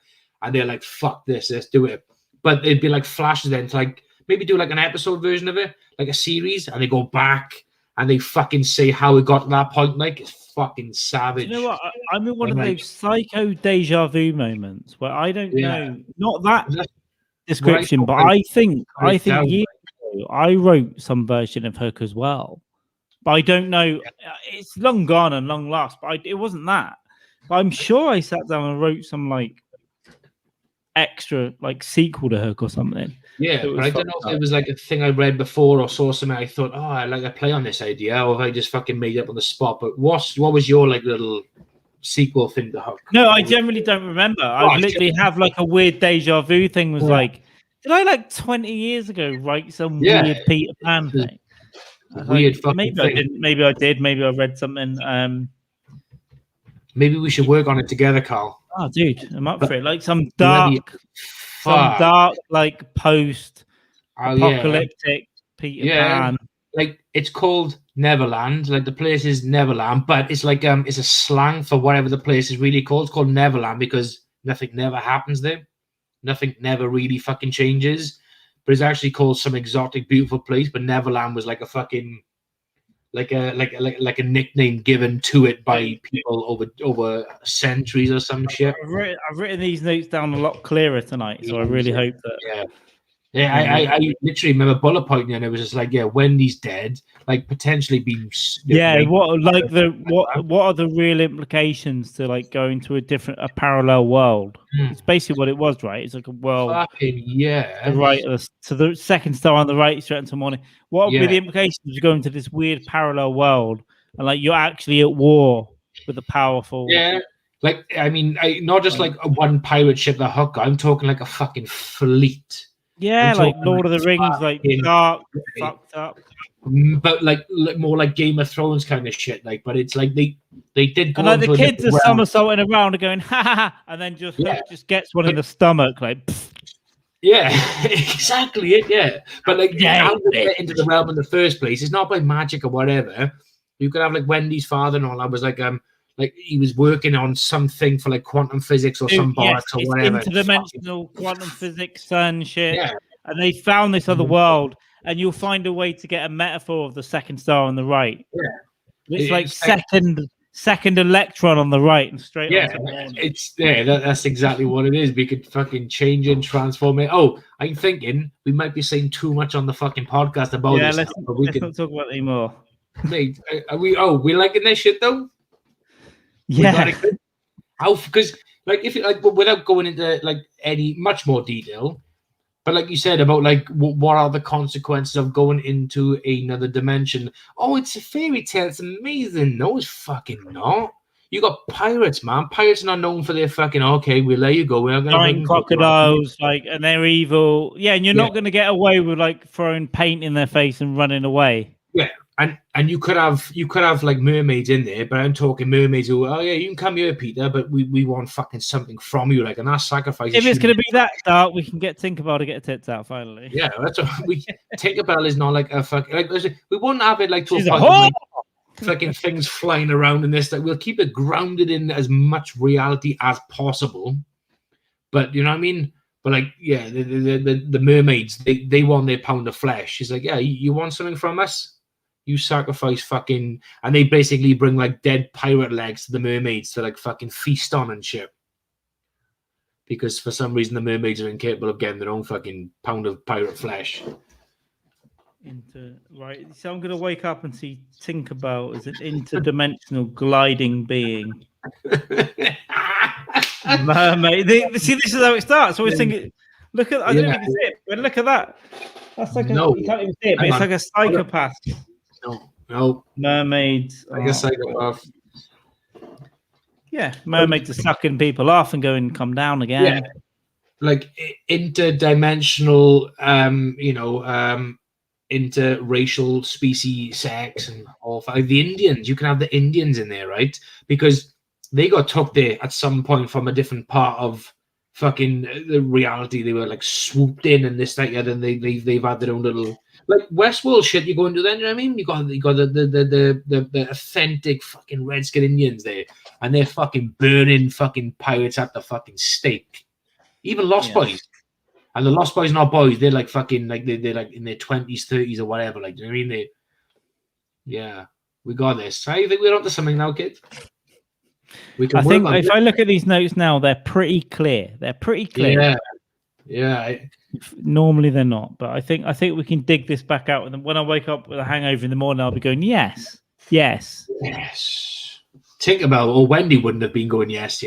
And they're like, fuck this, let's do it. But it'd be like flashes then to like maybe do like an episode version of it, like a series. And they go back and they fucking say how it got to that point. Like, it's fucking savage. You know what? I'm in one of those psycho deja vu moments where I don't know. Not description, but I think years ago, I wrote some version of Hook as well. But I don't know. It's long gone and long lost. But it wasn't that. But I'm sure I sat down and wrote some like extra like sequel to Hook or something. Yeah, but I don't know if it was like a thing I read before or saw something. I thought, oh, I like to play on this idea, or if I just fucking made it up on the spot. But what was your like little sequel thing to Hook? No, I generally don't remember. I literally have like a weird deja vu thing. Was like, did I like 20 years ago write some weird Peter Pan thing? Weird fucking maybe thing. I didn't. Maybe I did. Maybe I read something. Maybe we should work on it together, Carl. Oh, dude, I'm up for it. Like some dark, like post-apocalyptic Peter Pan. Like it's called Neverland. Like the place is Neverland, but it's like it's a slang for whatever the place is really called. It's called Neverland because nothing never happens there. Nothing never really fucking changes. But it's actually called some exotic, beautiful place. But Neverland was like a fucking like a nickname given to it by people over centuries or some shit. I've written these notes down a lot clearer tonight, so I really hope that. I literally remember bullet pointing, and it was just like, Wendy's dead, like potentially being. What are the real implications to like going to a parallel world? It's basically what it was, right? It's like a world. Right, to the second star on the right, straight into morning. What would be the implications of going to this weird parallel world and like you're actually at war with a powerful? Yeah. Like I mean, not just like a one pirate ship, the Hook. I'm talking like a fucking fleet. Yeah, like Lord of the Rings, like dark, fucked up. But like more like Game of Thrones kind of shit. Like, but it's like they did go. And like the kids are somersaulting around and going ha ha ha, and then just gets one in the stomach, like. Pfft. Yeah, exactly it. Yeah, but like how they get into the realm in the first place? It's not by magic or whatever. You could have like Wendy's father and all that was like he was working on something for like quantum physics or some bollocks or whatever. Interdimensional quantum physics and shit. Yeah. And they found this other world, and you'll find a way to get a metaphor of the second star on the right. Yeah. It's like second electron on the right and straight that's exactly what it is. We could fucking change and transform it. Oh, I'm thinking we might be saying too much on the fucking podcast about this. Let's not talk about it anymore. Mate, we liking this shit though? Yeah. How? Because like if you like without going into like any much more detail, but like you said about like what are the consequences of going into another dimension? Oh, it's a fairy tale. It's amazing. No, it's fucking not. You got pirates, man. Pirates are not known for their fucking. Okay, we'll let you go. We're not giant crocodiles, like, and they're evil. Yeah, and you're not going to get away with like throwing paint in their face and running away. Yeah. And you could have like mermaids in there, but I'm talking mermaids who, you can come here, Peter, but we want fucking something from you, like, and that sacrifice. If it's going to be that dark, we can get Tinkerbell to get her tits out finally. Yeah, that's what Tinkerbell is not like a fucking like. We wouldn't have it like to a point like, fucking things flying around in this. Like we'll keep it grounded in as much reality as possible. But you know what I mean. But like, the mermaids, they want their pound of flesh. She's like, you want something from us? You sacrifice fucking, and they basically bring like dead pirate legs to the mermaids to like fucking feast on and shit. Because for some reason the mermaids are incapable of getting their own fucking pound of pirate flesh. Right, so I'm gonna wake up and see Tinkerbell as an interdimensional gliding being. Mermaid. See, this is how it starts. So we're thinking, look at. I don't even see it, but look at that. That's like you can't even see it, but it's like a psychopath. No. Mermaids. Like a psychopath. Yeah, mermaids are sucking people off and going come down again. Yeah. Like interdimensional, interracial species sex and all. Like the Indians, you can have the Indians in there, right? Because they got took there at some point from a different part of fucking the reality. They were like swooped in and this, that, and they've had their own little like Westworld shit. You go into then, you know what I mean? You got the authentic fucking Redskin Indians there, and they're fucking burning fucking pirates at the fucking stake. Even Lost Boys, and the Lost Boys not boys. They're like fucking like they're like in their 20s, 30s or whatever. Like, you know what I mean? We got this. I think we're onto something now, kids. I think if I look at these notes now, they're pretty clear. Yeah. Normally they're not, but I think we can dig this back out. And when I wake up with a hangover in the morning, I'll be going, yes. Think about, or Wendy wouldn't have been going, yes.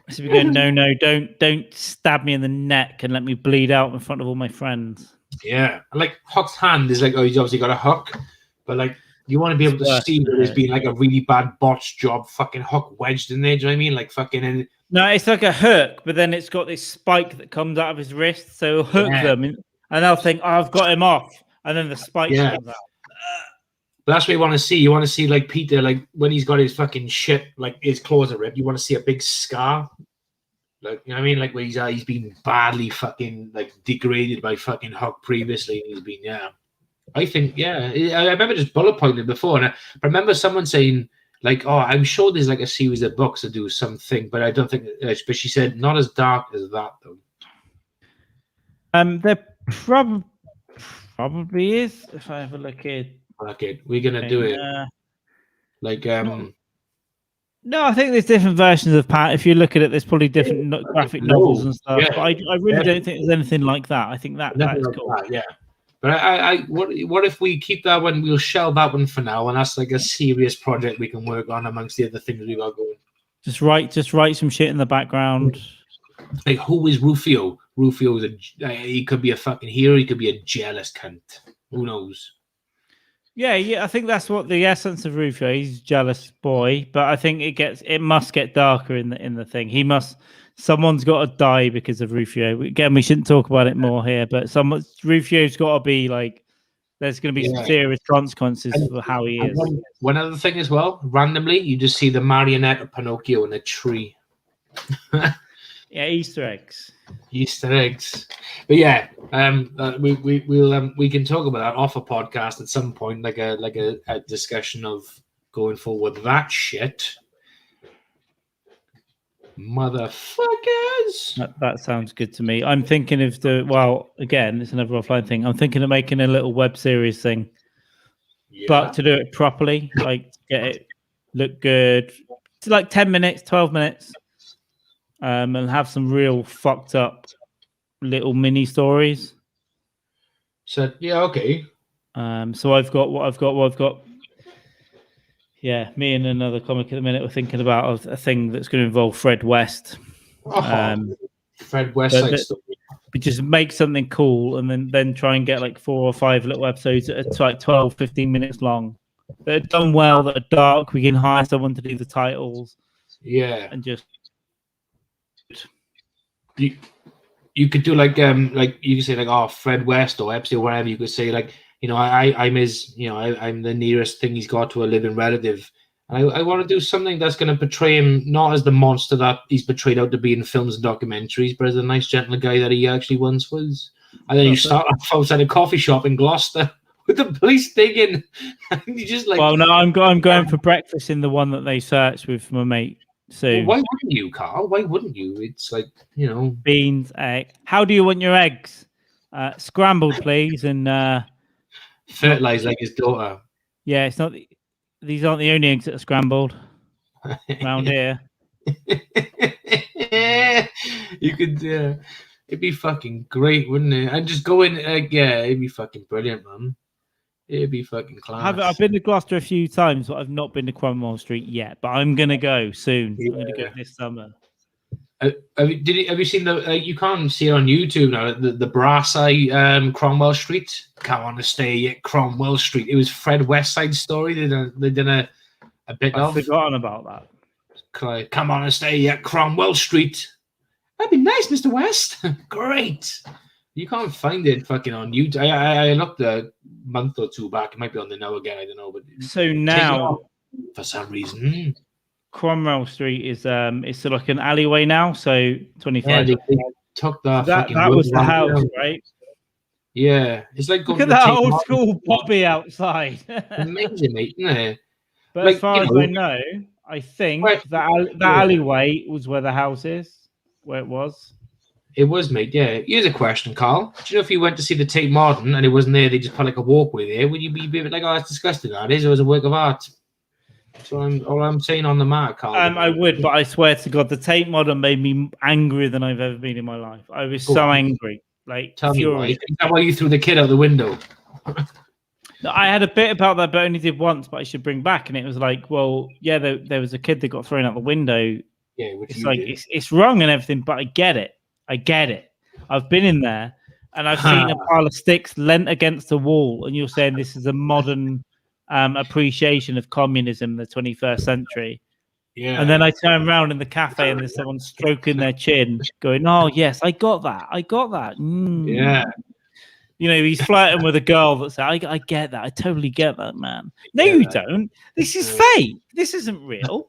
So we're going, no, don't stab me in the neck and let me bleed out in front of all my friends. Yeah, like Huck's hand is like, oh, he's obviously got a hook, but like you want to be able to see that there's been like a really bad botched job, fucking hook wedged in there. Do you know what I mean? Like fucking. No, it's like a hook, but then it's got this spike that comes out of his wrist, so he'll hook them, and they'll think, oh, I've got him off, and then the spike comes out. But that's what you want to see. You want to see like Peter, like when he's got his fucking shit, like his claws are ripped. You want to see a big scar, like you know what I mean, like where he's been badly fucking like degraded by fucking Huck previously. And he's been I think I remember just bullet pointing before, and I remember someone saying like, oh, I'm sure there's like a series of books that do something, but I don't think. But she said not as dark as that though. There probably is. If I have a look at. Okay, we're gonna do it. Like No, I think there's different versions of Pat. If you look at it, there's probably different graphic novels and stuff. But I really don't think there's anything like that. I think that is cool. But what if we keep that one? We'll shelve that one for now, and that's like a serious project we can work on amongst the other things we got going. Just write some shit in the background. Like, who is Rufio? Rufio is he could be a fucking hero. He could be a jealous cunt. Who knows? Yeah, I think that's what the essence of Rufio. He's a jealous boy, but I think it must get darker in the thing. Someone's got to die because of Rufio. Again, we shouldn't talk about it more here, but Rufio's got to be like. There's going to be some serious consequences for how he is. One other thing as well, randomly, you just see the marionette of Pinocchio in a tree. Yeah, Easter eggs. But yeah, we can talk about that off a podcast at some point, like a discussion of going forward with that shit. Motherfuckers. That sounds good to me. I'm thinking of again, it's another offline thing. I'm thinking of making a little web series thing, but to do it properly, like get it look good. It's like 10 minutes, 12 minutes. And have some real fucked up little mini stories. So okay. So I've got. Yeah, me and another comic at the minute we're thinking about a thing that's going to involve Fred West. Fred West side story. We just make something cool and then try and get like 4 or 5 little episodes that are like 12, 15 minutes long. That are done well, that are dark. We can hire someone to do the titles. Yeah, and just. You could do like you could say like, oh, Fred West or Epstein or whatever. You could say like, you know, I'm the nearest thing he's got to a living relative. And I want to do something that's going to portray him not as the monster that he's portrayed out to be in films and documentaries, but as a nice, gentle guy that he actually once was. And then you start off outside a coffee shop in Gloucester with the police digging. And you just like, well, no, I'm going for breakfast in the one that they searched with my mate. So well, why wouldn't you, Carl? Why wouldn't you? It's like, you know, beans, egg. How do you want your eggs? Scrambled, please, and fertilized like his daughter. Yeah, it's not. These aren't the only eggs that are scrambled around here. You could, it'd be fucking great, wouldn't it? And just go in, it'd be fucking brilliant, man. It'd be fucking class. I've been to Gloucester a few times, but I've not been to Cromwell Street yet. But I'm gonna go soon. I'm gonna go this summer. Have you seen the? You can't see it on YouTube now. The brass eye Cromwell Street. Can't want to stay at Cromwell Street. It was Fred West Side Story. They did a bit of. I've forgotten about that. Come on and stay at Cromwell Street. That'd be nice, Mr. West. Great. You can't find it fucking on YouTube. I looked a month or two back. It might be on the now again. I don't know. But so now, for some reason, Cromwell Street is it's like an alleyway now. So 25. Yeah, they took that. That was the house, down. Right? Yeah, it's like look at that old school Bobby outside. Amazing, mate, isn't it? But like, as far as I know, I think that alleyway was where the house is, where it was. It was, mate. Yeah. Here's a question, Carl. Do you know if you went to see the Tate Modern and it wasn't there, they just put like a walkway there? Would you be a bit like, oh, that's disgusting? That is, or was a work of art? So all I'm saying on the mark, Carl. I would, but I swear to God, the Tate model made me angrier than I've ever been in my life. I was so angry, like Tell me why. furious. Is that why you threw the kid out the window? I had a bit about that, but only did once. But I should bring back, and it was like, well, yeah, there was a kid that got thrown out the window. Yeah, which it's like it's wrong and everything, but I get it. I've been in there, and I've seen a pile of sticks lent against the wall, and you're saying this is a modern appreciation of communism in the 21st century. Yeah. And then I turn around in the cafe and there's someone stroking their chin, going, "Oh yes, I got that. Yeah. You know, he's flirting with a girl that's I get that. I totally get that, man. No, you don't. This is fake. This isn't real.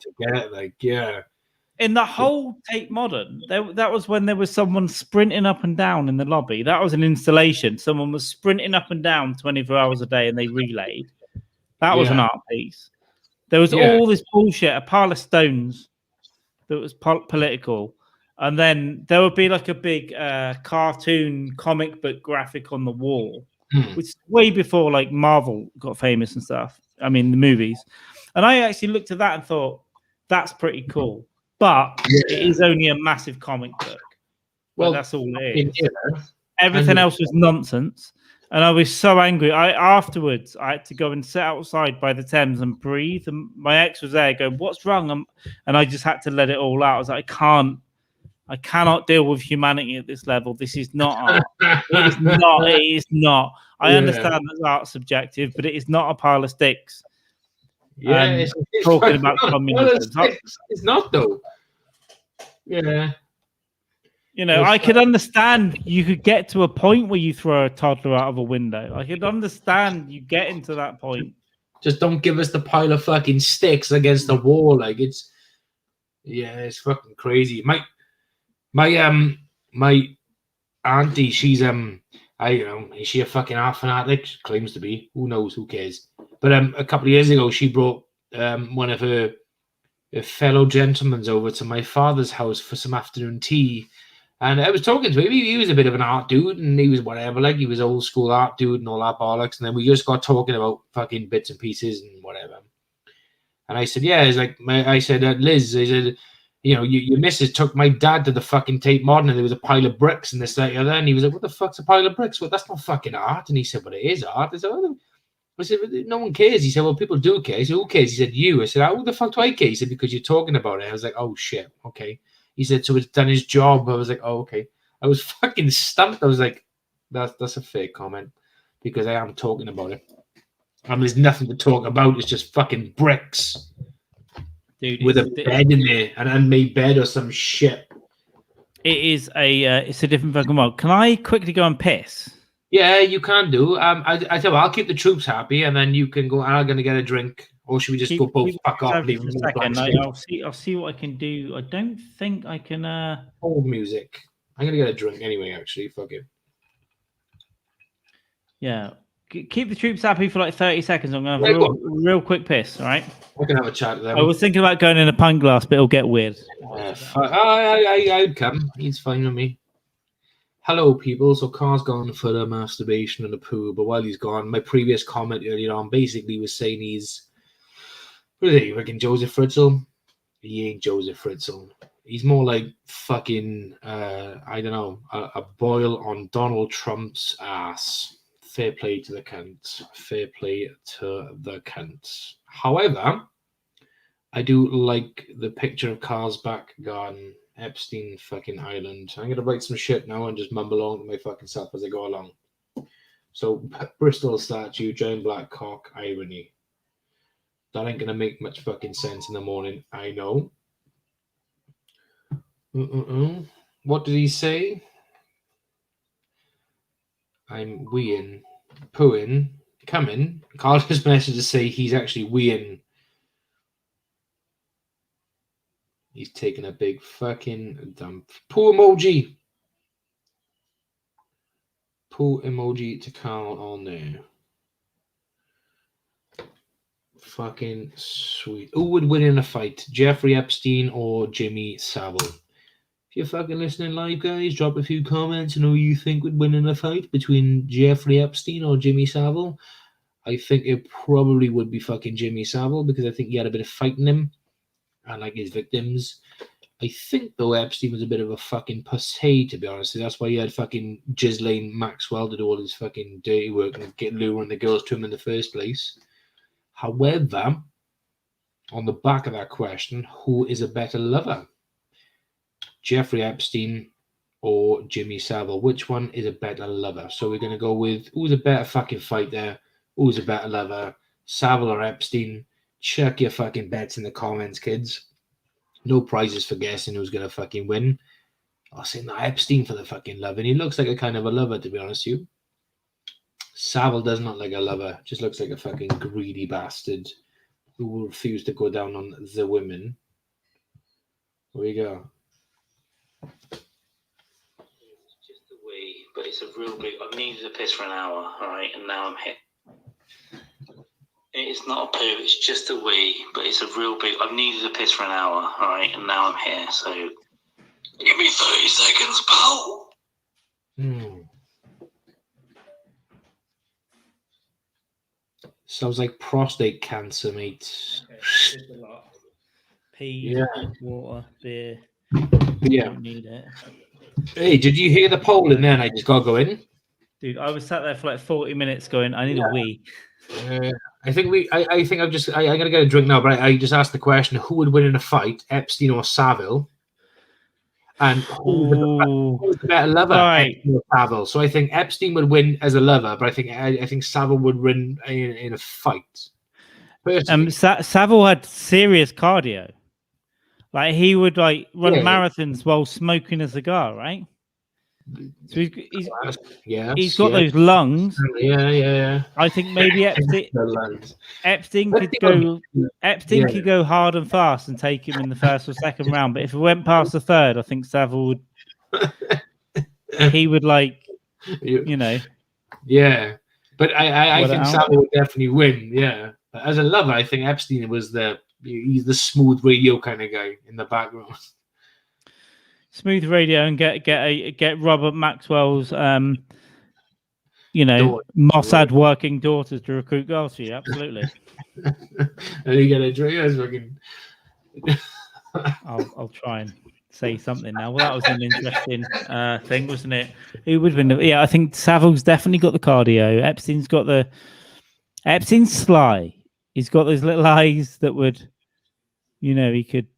In the whole Tate Modern, that was when there was someone sprinting up and down in the lobby. That was an installation. Someone was sprinting up and down 24 hours a day and they relayed. That was an art piece. There was all this bullshit, a pile of stones that was political. And then there would be like a big cartoon comic book graphic on the wall, which is way before like Marvel got famous and stuff. I mean, the movies. And I actually looked at that and thought, that's pretty cool. But it is only a massive comic book. Well, that's all it is. Everything else was nonsense. And I was so angry. Afterwards, I had to go and sit outside by the Thames and breathe. And my ex was there going, "What's wrong?" And I just had to let it all out. I was like, I cannot deal with humanity at this level. This is not art. It is not. It is not. I understand that art's subjective, but it is not a pile of sticks. Yeah, it's talking about communism. It's not though. Yeah. You know, I could understand you could get to a point where you throw a toddler out of a window. I could understand you getting to that point. Just don't give us the pile of fucking sticks against the wall. Like it's fucking crazy. My auntie, she's is she a fucking art fanatic? She claims to be. Who knows? Who cares? But a couple of years ago, she brought one of her fellow gentlemen over to my father's house for some afternoon tea. And I was talking to him. He was a bit of an art dude, and he was whatever. Like, he was old school art dude and all that bollocks. And then we just got talking about fucking bits and pieces and whatever. And I said, yeah, it's like, I said, Liz, I said, you know, your missus took my dad to the fucking Tate Modern, and there was a pile of bricks and this, that, and the other. And he was like, what the fuck's a pile of bricks? Well, that's not fucking art. And he said, well, it is art. I said, no one cares. He said, well, people do care. I said, who cares? He said, you. I said, how the fuck do I care? He said, because you're talking about it. I was like, oh, shit. Okay. He said, so it's done his job. I was like, oh, okay. I was fucking stumped. I was like, that's a fake comment, because I am talking about it. And there's nothing to talk about. It's just fucking bricks. Dude, with a bed in there, an unmade bed or some shit. It is it's a different fucking world. Can I quickly go and piss? Yeah, you can do. I tell you, I'll keep the troops happy, and then you can go. I'm gonna get a drink, or should we just go both fuck off? Leave for a second. I'll see what I can do. I don't think I can. Hold music. I'm gonna get a drink anyway. Actually, fuck it. Yeah, keep the troops happy for like 30 seconds. I'm gonna have a real quick piss. All right. I can have a chat with them. I was thinking about going in a pint glass, but it'll get weird. I'd come. He's fine with me. Hello, people. So Carl's gone for the masturbation and the poo, but while he's gone, my previous comment earlier on basically was saying he's, what is he, fucking Joseph Fritzl? He ain't Joseph Fritzl. He's more like fucking, I don't know, a boil on Donald Trump's ass. Fair play to the cunt. Fair play to the cunt. However, I do like the picture of Carl's back garden. Epstein fucking island. I'm gonna write some shit now and just mumble along to my fucking self as I go along. So Bristol statue, giant black cock, irony. That ain't gonna make much fucking sense in the morning. I know. What did he say? I'm weeing, pooing, coming. Carl's message to say he's actually weeing. He's taking a big fucking dump. Poo emoji. Poo emoji to Carl on there. Fucking sweet. Who would win in a fight? Jeffrey Epstein or Jimmy Savile? If you're fucking listening live, guys, drop a few comments and who you think would win in a fight between Jeffrey Epstein or Jimmy Savile. I think it probably would be fucking Jimmy Savile because I think he had a bit of fight in him, and like his victims. I think though Epstein was a bit of a fucking pussy, to be honest. That's why he had fucking Ghislaine Maxwell to do all his fucking dirty work and get luring the girls to him in the first place. However, on the back of that question, who is a better lover? Jeffrey Epstein or Jimmy Savile? Which one is a better lover? So we're going to go with who's a better fucking fighter, who's a better lover, Savile or Epstein? Chuck your fucking bets in the comments, kids. No prizes for guessing who's going to fucking win. I'll say no, Epstein for the fucking love. And he looks like a kind of a lover, to be honest with you. Savile doesn't look like a lover. Just looks like a fucking greedy bastard who will refuse to go down on the women. Here we go. It's just a wee, but it's a real big. I've needed a piss for an hour, all right, and now I'm here. It's not a poo, it's just a wee, but it's a real big. I've needed a piss for an hour, all right, and now I'm here. So give me 30 seconds, pal. Sounds like prostate cancer, mate. Okay, a lot. Pee, water, beer. Yeah. Don't need it. Hey, did you hear the poll in there? And I just got to go in. Dude, I was sat there for like 40 minutes going, I need a wee. I think I'm gonna get a drink now, but I just asked the question: who would win in a fight, Epstein or Savile? And who's the better lover, right. Epstein or Savile? So I think Epstein would win as a lover, but I think Savile would win in a fight. Savile had serious cardio. Like he would like run marathons while smoking a cigar, right? So he's got those lungs. Yeah. I think maybe Epstein could go. Epstein could go hard and fast and take him in the first or second round. But if it went past the third, I think Savile would. He would like, you know. Yeah, but I think Savile would definitely win. Yeah, but as a lover, I think Epstein was he's the smooth radio kind of guy in the background. Smooth radio and get Robert Maxwell's Mossad working daughters to recruit girls for you. Absolutely. And you get a drink. Fucking. I'll try and say something now. Well, that was an interesting thing, wasn't it? Who would win? Yeah, I think Savile's definitely got the cardio. Epstein's sly. He's got those little eyes that would, he could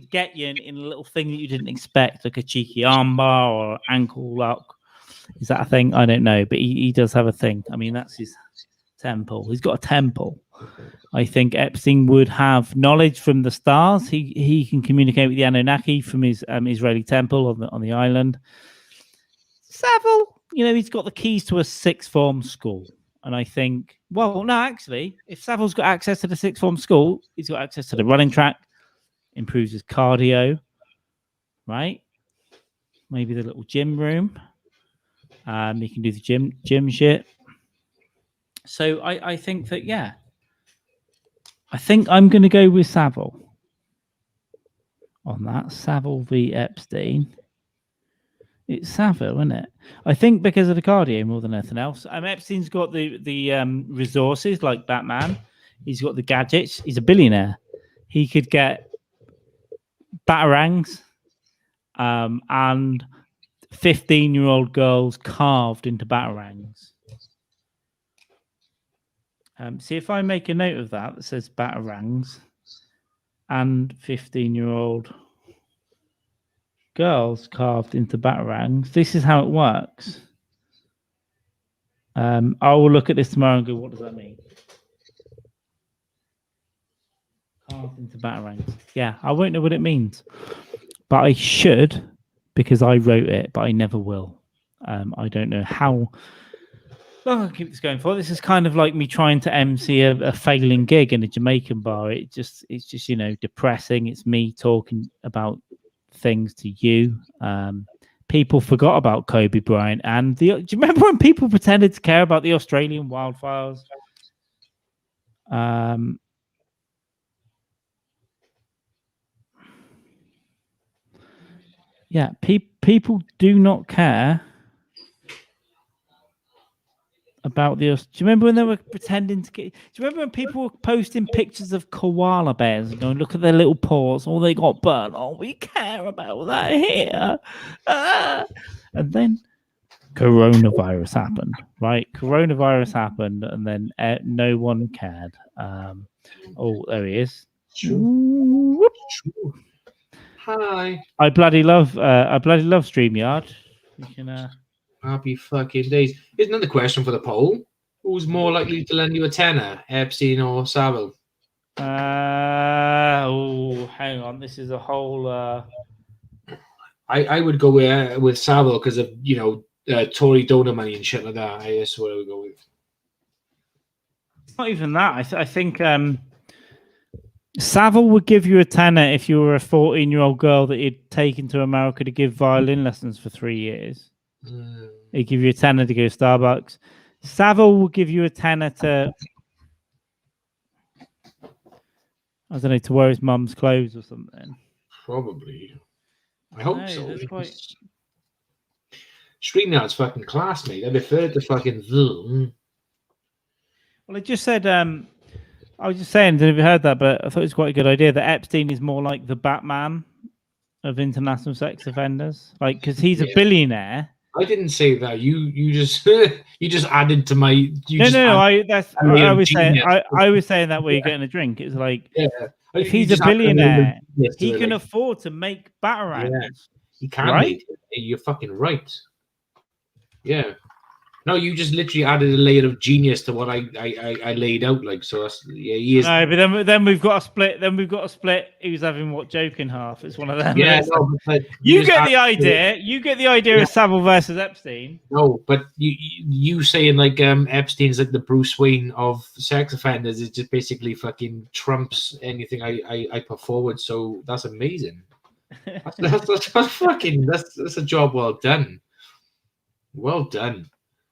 get you in a little thing that you didn't expect, like a cheeky armbar or ankle lock. Is that a thing? I don't know, but he does have a thing. I mean, that's his temple. He's got a temple. I think Epstein would have knowledge from the stars. He can communicate with the Anunnaki from his Israeli temple on the island. Savile, he's got the keys to a sixth form school. And I think, well, no, actually, if Savile's got access to the sixth form school, he's got access to the running track, improves his cardio, right? Maybe the little gym room. He can do the gym shit. So I think that, yeah. I think I'm going to go with Savile on that. Savile v. Epstein. It's Savile, isn't it? I think because of the cardio more than anything else. Epstein's got the resources like Batman. He's got the gadgets. He's a billionaire. He could get batarangs and 15-year-old girls carved into batarangs. See if I make a note of that says batarangs and 15-year-old girls carved into batarangs. This is how it works. I will look at this tomorrow and go, what does that mean? Carved into batarangs. Yeah, I won't know what it means. But I should, because I wrote it, but I never will. I don't know how long I'll keep this going for. This is kind of like me trying to MC a failing gig in a Jamaican bar. It's just depressing. It's me talking about things to you. People forgot about Kobe Bryant, and do you remember when people pretended to care about the Australian wildfires? People do not care about the. Do you remember when they were pretending to get? Do you remember when people were posting pictures of koala bears and going, "Look at their little paws, all they got burnt. Oh, we care about that here." And then coronavirus happened, right? Coronavirus happened, and then no one cared. Oh, there he is. True. Hi. I bloody love StreamYard. You can. Happy fucking days. Here's another question for the poll. Who's more likely to lend you a tenner, Epstein or Savile? Oh, hang on. This is a whole. I would go with Savile because of, Tory donor money and shit like that. That's what I would go with. Not even that. I think Savile would give you a tenner if you were a 14-year-old girl that he'd taken to America to give violin lessons for 3 years. He'd give you a tenner to go to Starbucks. Savile will give you a tenner to, I don't know, to wear his mum's clothes or something. Probably. I hope so. That's quite... StreamYard's fucking class, mate. I prefer the fucking Zoom. Well, I just said, I was just saying, I don't know if you heard that, but I thought it was quite a good idea that Epstein is more like the Batman of international sex offenders. Like, because he's a billionaire. I didn't say that. You just you just added to my. No. I was saying that where you're getting a drink. It's like if he's a billionaire, he can afford to make batarangs. Yeah, he can. Right? You're fucking right. Yeah. No, you just literally added a layer of genius to what I laid out. Like, so that's he is. No, but then we've got to split. Then we've got to split. Who's having what joke in half? It's one of them. Yeah, no, but you get the idea. You get the idea of Savile versus Epstein. No, but you saying like Epstein's like the Bruce Wayne of sex offenders is just basically fucking trumps anything I put forward. So that's amazing. That's fucking that's a job well done. Well done.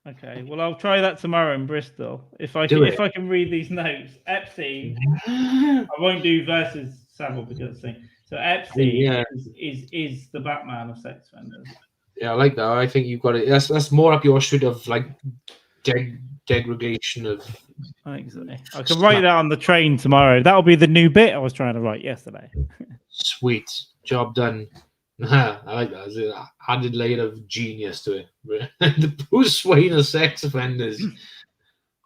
Okay, well, I'll try that tomorrow in Bristol. If I can read these notes, Epstein. I won't do versus Savile because thing. So Epstein is the Batman of sex offenders. Yeah, I like that. I think you've got it. That's more up your street of like degradation of. I think so. I can write that on the train tomorrow. That'll be the new bit I was trying to write yesterday. Sweet job done. I like that. There's an added layer of genius to it. The Bruce Wayne of sex offenders.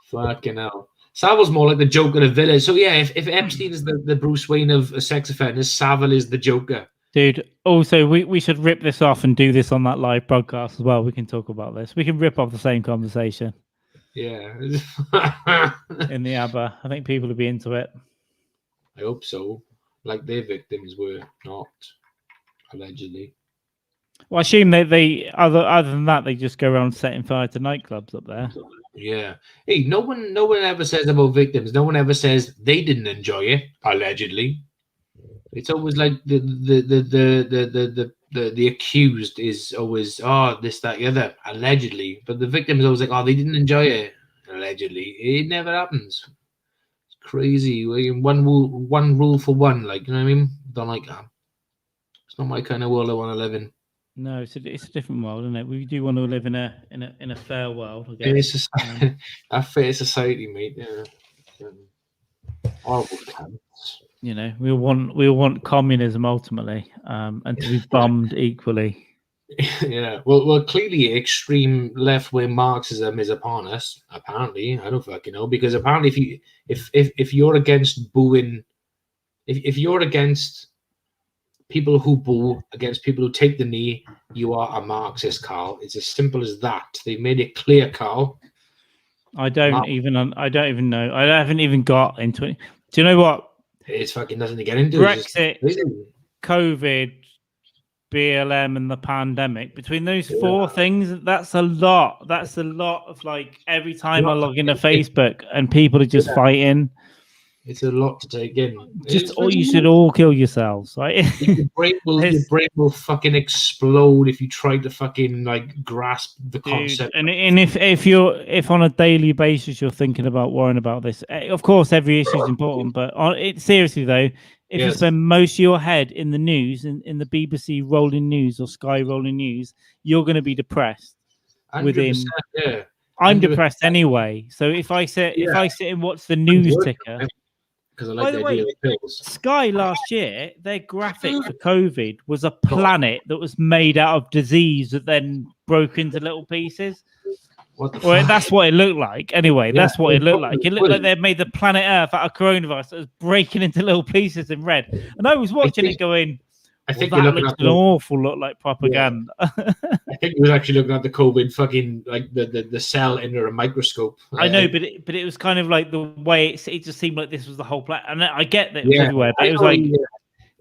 Fucking hell. Savile's more like the Joker of villains. So yeah, if Epstein is the Bruce Wayne of sex offenders, Savile is the Joker. Dude, also we should rip this off and do this on that live broadcast as well. We can talk about this. We can rip off the same conversation. Yeah. In the ABBA. I think people will be into it. I hope so. Like their victims were not. Allegedly. Well, I assume they other than that they just go around setting fire to nightclubs up there. Yeah. Hey, no one ever says about victims. No one ever says they didn't enjoy it. Allegedly, it's always like the accused is always this that the other allegedly, but the victim is always like they didn't enjoy it. Allegedly, it never happens. It's crazy. One rule for one. Like, you know what I mean? Don't like that. It's not my kind of world I want to live in. No, it's a different world, isn't it? We do want to live in a fair world. I guess. A fair society, mate. Yeah. Horrible camps. You know, we want communism ultimately, and to be bummed equally. Yeah. Well, clearly, extreme left-wing Marxism is upon us. Apparently, I don't fucking know, because apparently, if you're against booing, if you're against people who boo, against people who take the knee, you are a Marxist, Carl. It's as simple as that. They made it clear, Carl. I don't even know. I haven't even got into it. Do you know what? It's fucking nothing to get into. Brexit, COVID, BLM, and the pandemic. Between those four things, that's a lot. That's a lot of like every time I log into Facebook and people are just fighting. It's a lot to take in. You should all kill yourselves, right? Your brain will fucking explode if you try to fucking like grasp the concept. And if on a daily basis you're thinking about worrying about this, of course every issue is important. But seriously though, if you spend most of your head in the news, in the BBC rolling news or Sky rolling news, you're going to be depressed. 100%, I'm depressed anyway. So if I sit and watch the news ticker, because I by like the the way, idea of pills. Sky last year, their graphic for COVID was a planet that was made out of disease that then broke into little pieces. What the Well, fuck? that's what it looked like. Anyway, Yeah, that's what it looked like. probably It looked like was. they'd made the planet Earth out of coronavirus that was breaking into little pieces in red. And I was watching it going, I think well, you're that looking looks at an awful lot like propaganda. I think he was actually looking at the COVID fucking like the cell under a microscope. I know, but it was kind of like the way it just seemed like this was the whole planet. And I get that it was everywhere, but it was like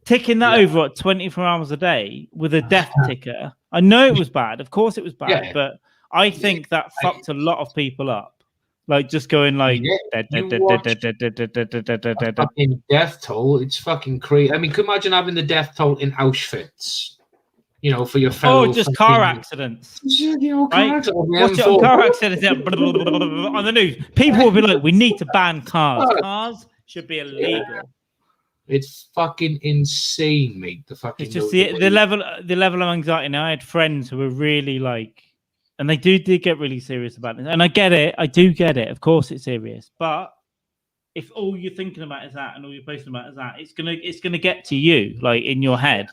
ticking that over at 24 hours a day with a death ticker. I know it was bad. Of course it was bad, but I think that fucked a lot of people up. Like just going like fucking death toll. It's fucking crazy. I mean, could you imagine having the death toll in Auschwitz? You know, for your fellow. Or just car accidents. You know, car accidents. Watch it on car accidents on the news. People will be like, "We need to ban cars. Cars should be illegal." It's fucking insane, mate. The fucking. It's just the level of anxiety. Now I had friends who were really like. And they did get really serious about it. And I get it. I do get it. Of course it's serious. But if all you're thinking about is that and all you're posting about is that, it's gonna get to you, like in your head.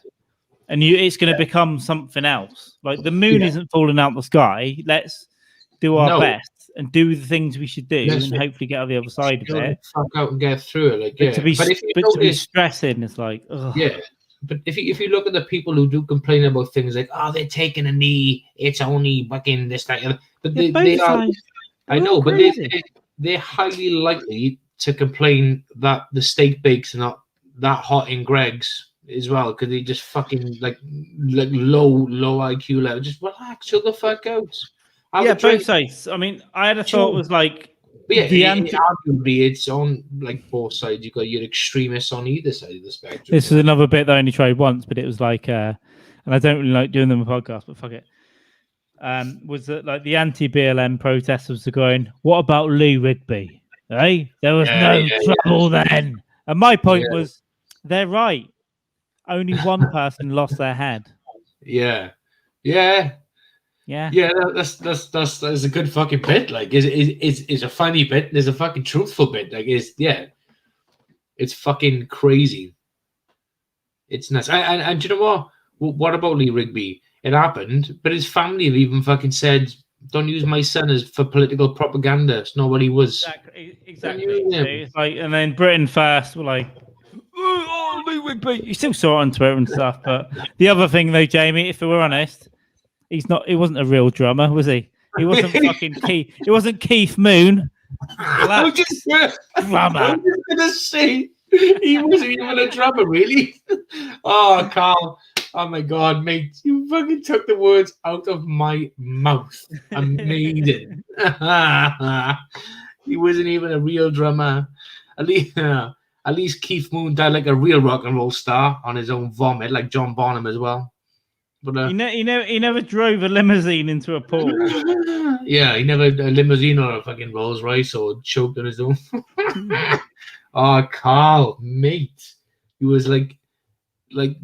And it's gonna become something else. Like the moon isn't falling out the sky. Let's do our best and do the things we should do and hopefully get on the other side of it. Fuck out and get through it. Like, but to be stressing, it's like, ugh. Yeah. But if you look at the people who do complain about things like, oh, they're taking a knee, it's only fucking this, that, but they are. I know, but they're highly likely to complain that the steak bakes are not that hot in Greg's as well, because they just fucking like low IQ level. Just relax, chill the fuck out. Both sides. I mean, I had a thought was like. But yeah, arguably, it's on like both sides. You've got your extremists on either side of the spectrum. This is another bit that I only tried once, but it was like, and I don't really like doing them a podcast, but fuck it. Was that like the anti-BLM protesters are going, what about Lou Rigby? Hey, there was no trouble then. And my point was, they're right. Only one person lost their head. Yeah. That's a good fucking bit. Like, it's a funny bit. There's a fucking truthful bit. Like, it's fucking crazy. It's nuts. And do you know what? What about Lee Rigby? It happened, but his family have even fucking said, "Don't use my son as for political propaganda." It's not what he was. Exactly. So it's like, and then Britain First were like, "Oh, Lee Rigby." You still saw it on Twitter and stuff. But the other thing, though, Jamie, if we're honest. He wasn't a real drummer, was he? He wasn't fucking Keith. It wasn't Keith Moon. I'm just gonna say he wasn't even a drummer, really. Oh, Carl. Oh my God, mate. You fucking took the words out of my mouth. Amazing. He wasn't even a real drummer. At least Keith Moon died like a real rock and roll star on his own vomit, like John Bonham as well. But he never drove a limousine into a pool. Yeah, he never a limousine or a fucking Rolls Royce or choked on his own. Oh, Carl, mate, he was like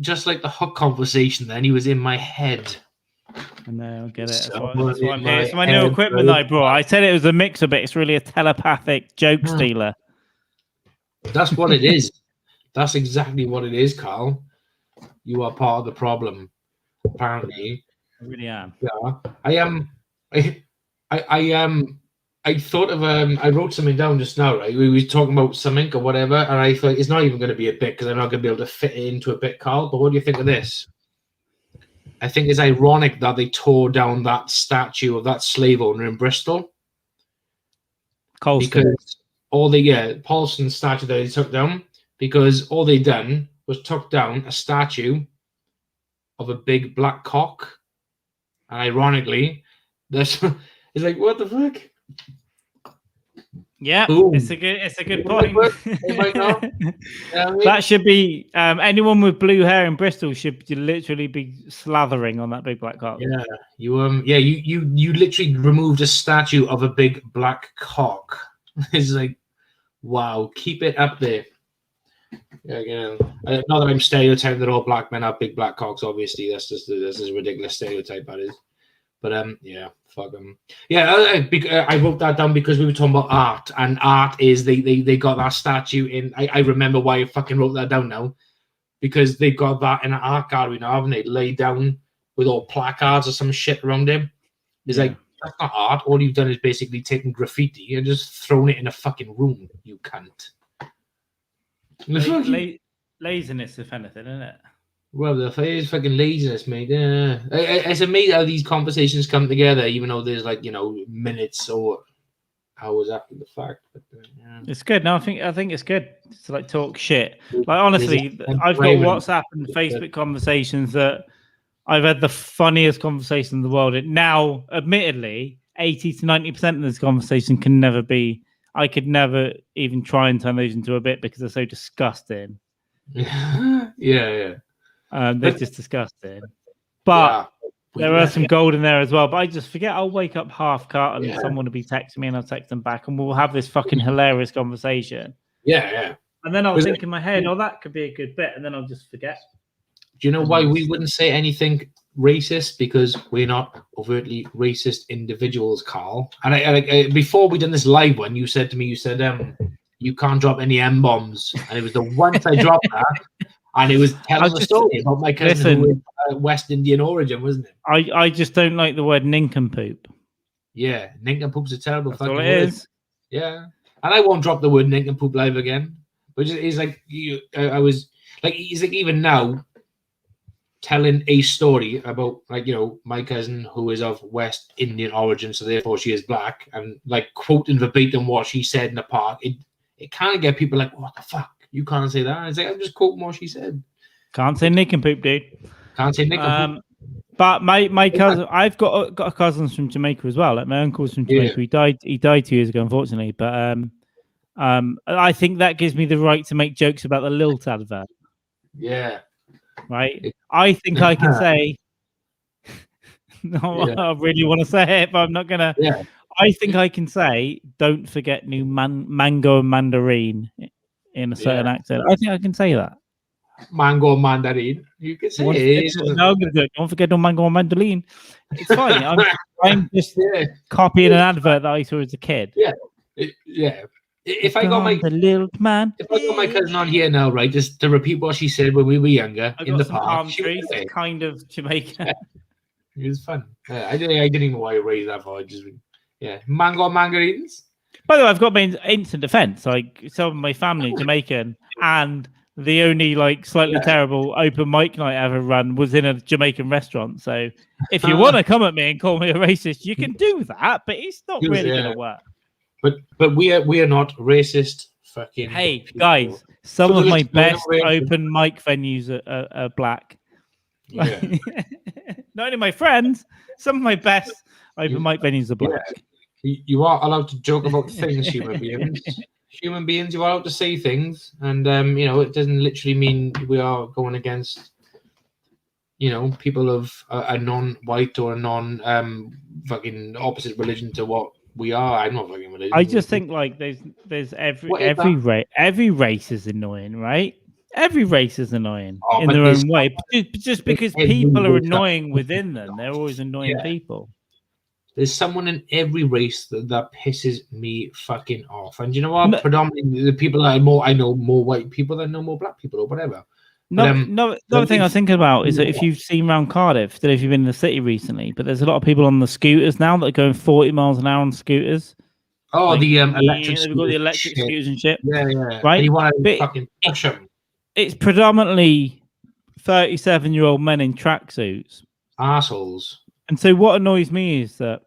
just like the Hook conversation. Then he was in my head. I know, I get it. That's why I'm here. It's my new equipment that I brought. I said it was a mixer, but it's really a telepathic joke stealer. That's what it is. That's exactly what it is, Carl. You are part of the problem. Apparently, I really am. Yeah, I am. I thought of I wrote something down just now. Right, we were talking about something or whatever, and I thought it's not even going to be a bit because I'm not going to be able to fit it into a bit, Carl. But what do you think of this? I think it's ironic that they tore down that statue of that slave owner in Bristol. Colston. Because all the Paulson statue that they took down, because all they done was took down a statue of a big black cock, and ironically, it's like, what the fuck? Yeah, it's a good point. That should be anyone with blue hair in Bristol should literally be slathering on that big black cock. Yeah, you literally removed a statue of a big black cock. It's like, wow, keep it up there. Yeah, not that I'm stereotyping that all black men have big black cocks. Obviously, that's just a ridiculous stereotype that is. But yeah, fuck them. Yeah, I wrote that down because we were talking about art, and art is they got that statue in. I remember why I fucking wrote that down now, because they got that in an art gallery now, haven't they? Laid down with all placards or some shit around him. It's like, that's not art. All you've done is basically taken graffiti and just thrown it in a fucking room. You cunt. Laziness, if anything, isn't it? Well, the is fucking laziness, mate. Yeah, it's amazing how these conversations come together, even though there's like minutes or hours after the fact. But, yeah. It's good. No, I think it's good to like talk shit. Like honestly, I've got WhatsApp and Facebook conversations that I've had the funniest conversation in the world. It now, admittedly, 80 to 90% of this conversation can never be. I could never even try and turn those into a bit because they're so disgusting. Yeah. They're just disgusting. But there are some gold in there as well. But I just forget. I'll wake up half cut and someone will be texting me and I'll text them back and we'll have this fucking hilarious conversation. Yeah. And then I'll think in my head, oh, that could be a good bit. And then I'll just forget. Do you know why we wouldn't say anything racist? Because we're not overtly racist individuals, Carl. And I before we done this live one, you said to me, you can't drop any M-bombs. And it was the once I dropped that. And it was telling the story about my cousin who was West Indian origin, wasn't it? I just don't like the word nincompoop. Yeah, nincompoop's a terrible That's fucking all word. it is. Yeah. And I won't drop the word nincompoop live again. But it's like, I was, like, he's like, even now, telling a story about, like, my cousin who is of West Indian origin, so therefore she is black, and, like, quoting verbatim what she said in the park, it kind of get people like, what the fuck? You can't say that. It's like, I'm just quoting what she said. Can't say nincompoop, dude. Can't say nincompoop. But my cousin, I've got a cousins from Jamaica as well. Like my uncle's from Jamaica. He died 2 years ago, unfortunately. But I think that gives me the right to make jokes about the Lilt advert. Yeah. Right. I think I can say. I really want to say it, but I'm not gonna. Yeah. I think I can say, "Don't forget new mango and mandarin" in a certain accent. I think I can say that. Mango and mandarin. You can say it. No, I'm gonna do it. Don't forget no mango and mandarin. It's fine. I'm just copying an advert that I saw as a kid. Yeah. If I got my cousin on here now, right, just to repeat what she said when we were younger in the park, trees, kind of Jamaica. It was fun. I didn't even know why I raised that for. Mango and mandarins. By the way, I've got my instant defense. Like some of my family Jamaican, and the only like slightly terrible open mic night I ever run was in a Jamaican restaurant. So if you want to come at me and call me a racist, you can do that, but it's not really going to work. But we are not racist. Fucking hey people. Guys, some of my best open mic venues are black. Yeah. Not only my friends, some of my best open mic venues are black. Yeah. You are allowed to joke about things, human beings. Human beings, you are allowed to say things, and it doesn't literally mean we are going against, people of a non-white or a fucking opposite religion to what we are. I'm not fucking religious. I just think like there's every race is annoying, right? Every race is annoying in their own way. Just because people are annoying within them, they're always annoying people. There's someone in every race that pisses me fucking off. And you know what? Predominantly the people that I know more white people than know more black people or whatever. The other thing I was thinking about is that if you've seen around Cardiff, I don't know if you've been in the city recently, but there's a lot of people on the scooters now that are going 40 miles an hour on scooters. Oh, like, the electric scooters. We've got the electric scooters and shit. Yeah. Right? And you want to fucking push them. It's predominantly 37-year-old men in tracksuits. Assholes. And so what annoys me is that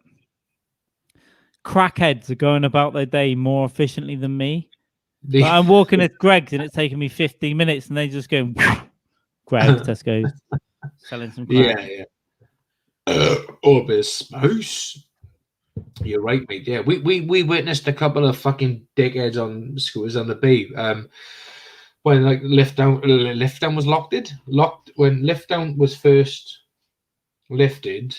crackheads are going about their day more efficiently than me. I'm walking at Greg's and it's taking me 15 minutes and they just go, Greg, Tesco's, selling some crack. Or a bit of smoosh. You're right, mate. Yeah, we witnessed a couple of fucking dickheads on scooters on the bay. When like lift down was locked when lift down was first lifted.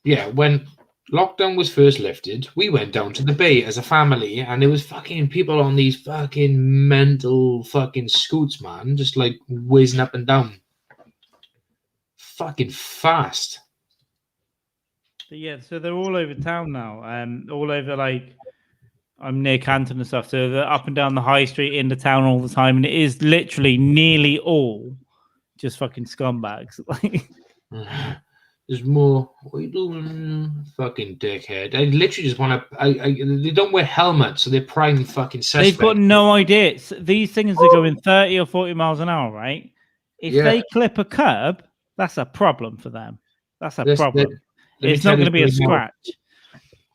Yeah, when lockdown was first lifted, we went down to the bay as a family, and there was fucking people on these fucking mental fucking scoots, man, just like whizzing up and down, fucking fast. Yeah, so they're all over town now. All over, like, I'm near Canton and stuff. So they're up and down the high street in the town all the time, and it is literally nearly all just fucking scumbags. Like, there's more. What are you doing, fucking dickhead? I literally just want to. They don't wear helmets, so they're prime fucking suspect. they've got no idea. These things are going 30 or 40 miles an hour, right? If they clip a curb, that's a problem for them. That's a problem. It's not going to be a scratch.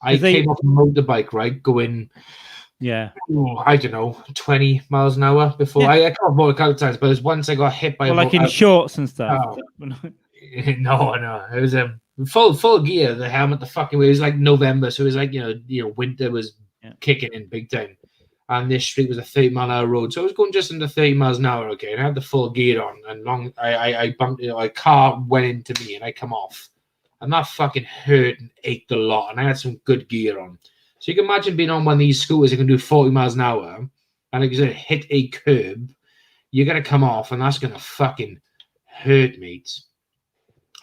I came off a motorbike, right, going, I don't know, 20 miles an hour before. I can't remember a couple of times, but there's once I got hit by like in shorts and stuff. Oh. No, it was a full gear. The helmet, the fucking way. It was like November, so it was like winter was kicking in big time. And this street was a 30-mile-an-hour road, so I was going just under 30 miles an hour. Okay, and I had the full gear on, and I bumped. A car went into me, and I come off. And that fucking hurt and ached a lot. And I had some good gear on. So you can imagine being on one of these scooters that can do 40 miles an hour. And it's going to hit a curb. You're going to come off. And that's going to fucking hurt, mate.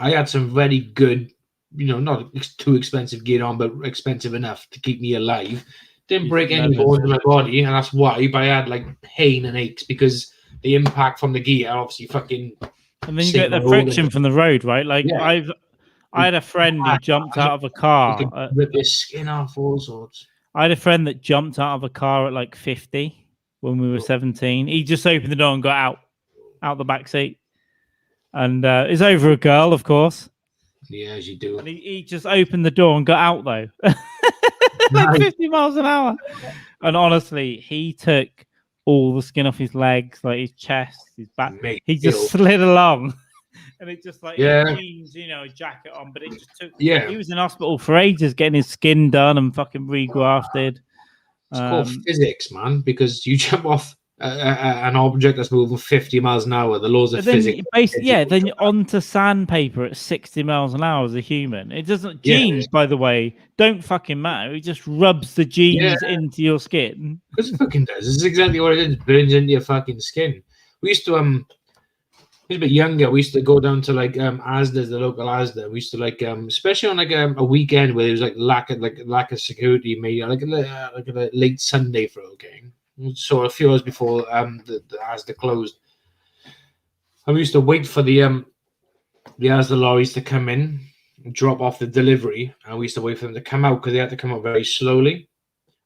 I had some very good, not too expensive gear on, but expensive enough to keep me alive. Didn't break any bones in my body. And that's why. But I had like pain and aches because the impact from the gear obviously fucking. And then you get the friction from the road, right? Like I had a friend who jumped out of a car. Rip his skin off, all sorts. I had a friend that jumped out of a car at like 50 when we were 17. He just opened the door and got out the back seat. And it's over a girl, of course. Yeah, as you do. And he just opened the door and got out, though. Like 50 miles an hour. And honestly, he took all the skin off his legs, like his chest, his back. He just slid along. And it just like jeans, a jacket on, but it just took. Yeah, he was in hospital for ages getting his skin done and fucking regrafted. It's called physics, man, because you jump off an object that's moving 50 miles an hour. The laws of physics. Then you're onto sandpaper at 60 miles an hour as a human. It doesn't. Jeans, by the way, don't fucking matter. It just rubs the jeans into your skin. Because it fucking does. This is exactly what it is. It burns into your fucking skin. We used to He was a bit younger. We used to go down to like Asda's, the local Asda. We used to like especially on like a weekend where there was like lack of security, maybe like a late Sunday for a game. So a few hours before the Asda closed, and we used to wait for the Asda lorries to come in, drop off the delivery, and we used to wait for them to come out because they had to come out very slowly.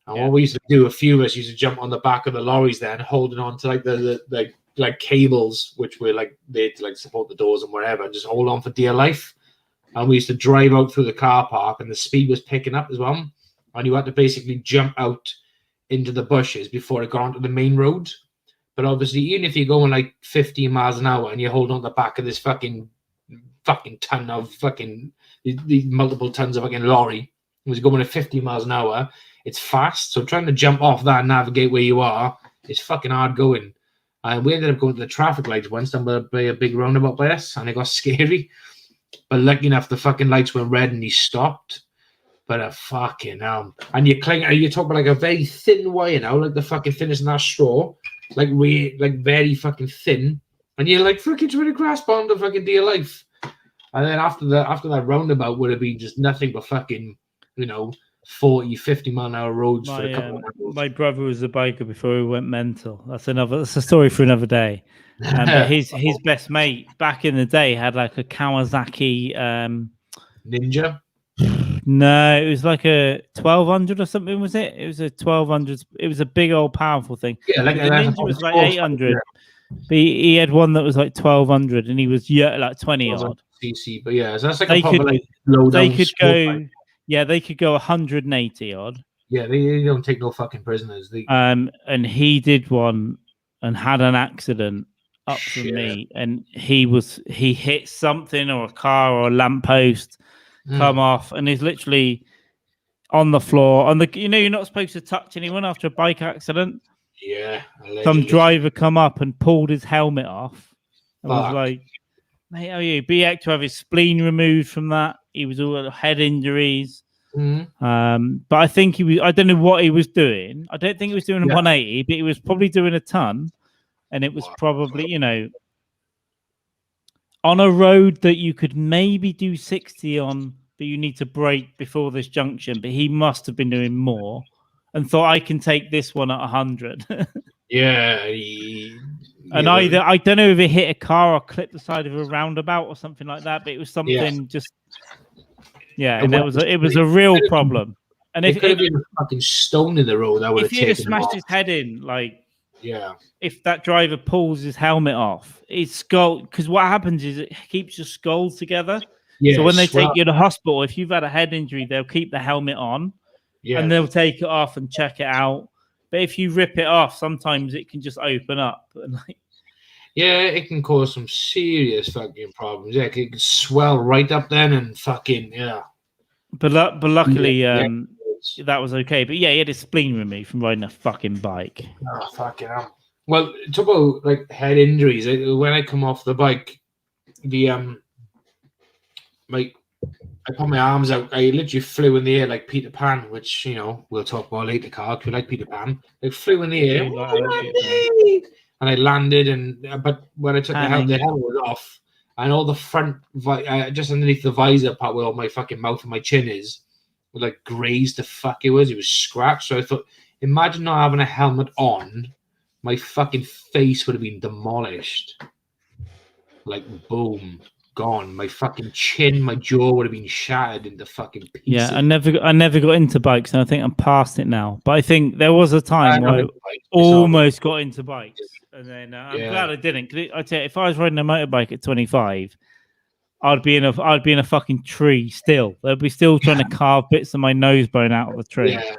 And what we used to do, a few of us used to jump on the back of the lorries then, holding on to like the cables, which were like there to like support the doors and wherever, and just hold on for dear life. And we used to drive out through the car park, and the speed was picking up as well. And you had to basically jump out into the bushes before it got onto the main road. But obviously, even if you're going like 15 miles an hour and you hold on the back of this fucking ton of fucking these multiple tons of fucking lorry, it was going at 50 miles an hour. It's fast, so trying to jump off that and navigate where you are is fucking hard going. And we ended up going to the traffic lights once down by a big roundabout by us, and it got scary. But lucky enough, the fucking lights were red and he stopped. But fucking hell. And you talk about like a very thin wire now, like the fucking thinnest in that straw, like very fucking thin. And you're like fucking trying to grasp on the fucking dear life. And then after that roundabout would have been just nothing but fucking, 40, 50 mile an hour roads for a couple of hours. My brother was a biker before he went mental. That's a story for another day. But his best mate back in the day had like a Kawasaki Ninja. No, it was like a 1200 or something. Was it? It was a 1200. It was a big old powerful thing. Yeah, like the Ninja was like 800. Yeah. But he had one that was like 1200, and he was like 20 odd. CC, but yeah, so that's like they could go. Bike. Yeah, they could go 180 odd. Yeah, they don't take no fucking prisoners. And he did one and had an accident up from me, and he hit something or a car or a lamppost, come off, and he's literally on the floor. You're not supposed to touch anyone after a bike accident. Yeah. Allegedly. Some driver come up and pulled his helmet off. I was like, mate, how are you? BX to have his spleen removed from that. He was all head injuries. Mm-hmm. But I think I don't know what he was doing. I don't think he was doing a 180, but he was probably doing a ton. And it was probably, on a road that you could maybe do 60 on but you need to brake before this junction. But he must have been doing more and thought, I can take this one at 100. Yeah. And either, I don't know if it hit a car or clipped the side of a roundabout or something like that, but it was something just, and it was a real problem. And if it could have been a fucking stone in the road, that would have taken if he'd smashed his head in, like, if that driver pulls his helmet off, his skull, because what happens is it keeps your skull together. Yeah, so when they take you to hospital, if you've had a head injury, they'll keep the helmet on and they'll take it off and check it out. But if you rip it off, sometimes it can just open up. And it can cause some serious fucking problems. Yeah, it can swell right up then and fucking, But luckily, that was okay. But yeah, he had his spleen removed from riding a fucking bike. Oh, fucking hell. Well, talk about like head injuries. When I come off the bike, I put my arms out. I literally flew in the air like Peter Pan, which, you know, we'll talk about later, Carl. If you like Peter Pan, I flew in the air and I landed. But when I took the helmet was off, and all the front, just underneath the visor part where all my fucking mouth and my chin is, was like grazed the fuck it was. It was scratched. So I thought, imagine not having a helmet on, my fucking face would have been demolished. Like, boom. Gone. My fucking chin, my jaw would have been shattered into fucking pieces. Yeah, I never got into bikes, and I think I'm past it now. But I think there was a time where I almost got into bikes, and then I'm glad I didn't. Cause I tell you, if I was riding a motorbike at 25, I'd be in a fucking tree still. They'd be still trying to carve bits of my nose bone out of the tree. Yeah.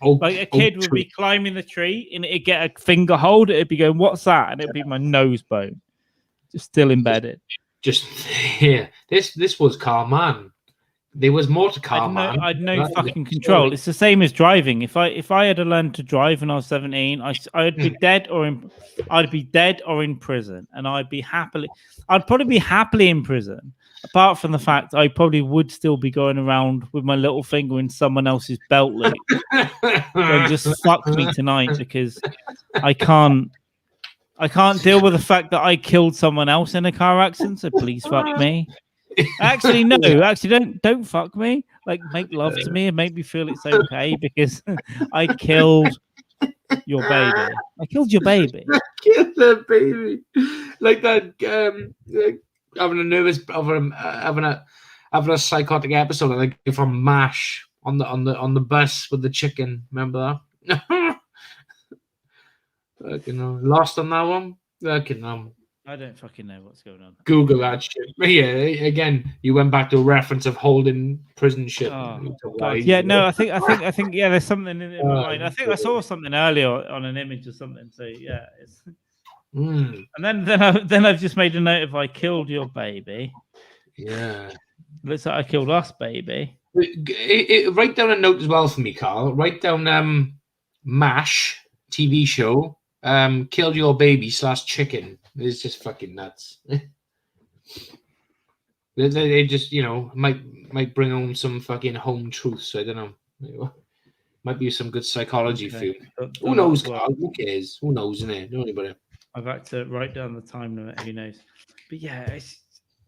Like a kid would be climbing the tree, and it'd get a finger hold. It'd be going, "What's that?" And it'd be my nose bone, just still embedded. This was car man. There was more to car man. I'd no fucking control. It's the same as driving. If I had learned to drive when I was 17, I'd be dead or in prison, and I'd probably be happily in prison. Apart from the fact I probably would still be going around with my little finger in someone else's belt loop. And just fuck me tonight, because I can't deal with the fact that I killed someone else in a car accident, so please fuck me. Actually, no. Actually, don't fuck me. Like, make love to me and make me feel it's okay, because I killed your baby. I killed your baby. Killed the baby. Like that. Having a psychotic episode. Like from MASH on the bus with the chicken. Remember that? Lost on that one. I don't fucking know what's going on. Google that shit. But yeah, again, you went back to a reference of holding prison shit. Yeah, no, I think there's something in my mind. I think I saw something earlier on an image or something. So yeah, and then I've just made a note of I killed your baby. Yeah, looks like I killed us, baby. Write down a note as well for me, Carl. Write down MASH TV show. Killed your baby / chicken. It's just fucking nuts. they just, you know, might bring home some fucking home truths. I don't know. Might be some good psychology food. Who knows, Carl? Who cares? Who knows, innit? Nobody. I've had to write down the time limit. Who knows? But yeah,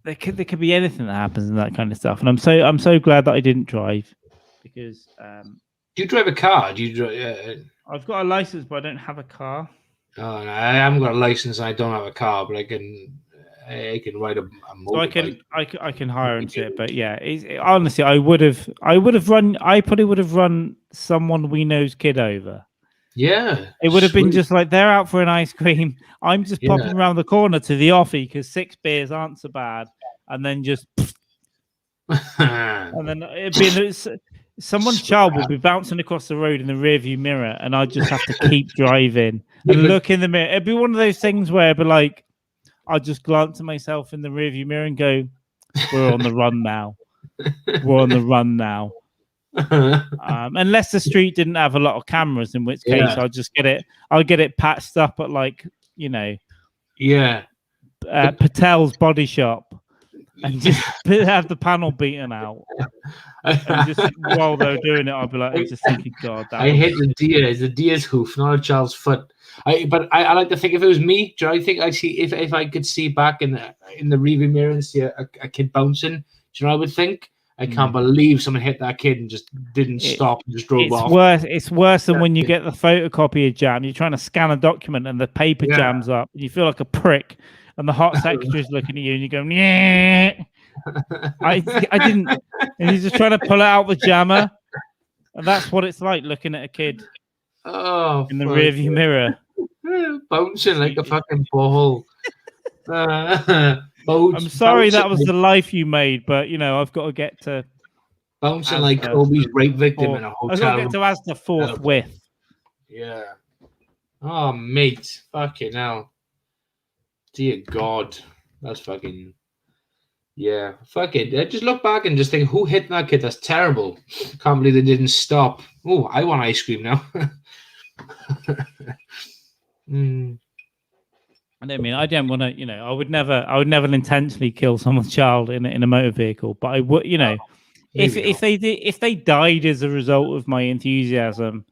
there could be anything that happens and that kind of stuff. And I'm so glad that I didn't drive, because. Do you drive a car? Do you drive? I've got a license, but I don't have a car. Oh, no, I haven't got a license. And I don't have a car, but I can ride a motorbike. So I can hire into it. But yeah, honestly, I probably would have run someone we know's kid over. Yeah, it would have been just like, they're out for an ice cream. I'm just popping around the corner to the offie because 6 beers aren't so bad, and then just and then it'd be someone's child would be bouncing across the road in the rearview mirror, and I'd just have to keep driving and look in the mirror. It'd be one of those things where it'd be like, I'd just glance at myself in the rearview mirror and go, "We're on the run now. We're on the run now." Unless the street didn't have a lot of cameras, in which case I'll get it patched up at, like, you know, Patel's body shop, and just have the panel beaten out. And just while they're doing it, I'll be like, I'm just thinking, God, I hit the deer. It's a deer's hoof, not a child's foot. But I like to think, if it was me, do I think I'd see, if I could see back in the rearview mirror and see a kid bouncing? Do you know what I would think? I can't believe someone hit that kid and just didn't stop and just drove off. It's worse than when you get the photocopier jam. You're trying to scan a document and the paper jams up. And you feel like a prick, and the hot secretary's looking at you, and you go, yeah. I didn't. And he's just trying to pull it out the jammer, and that's what it's like looking at a kid in the rearview mirror, bouncing like a fucking ball. I'm sorry that was the life you made, but I've got to get to bouncing like Kobe's rape victim in a hotel. I've got to get to Asda forthwith. Yeah. Oh, mate. Fucking hell. Dear God. That's fucking... Yeah. Fuck it. I just look back and just think, who hit that kid? That's terrible. Can't believe they didn't stop. Oh, I want ice cream now. I mean, I don't want to, I would never intentionally kill someone's child in a motor vehicle, but I would, if they died as a result of my enthusiasm,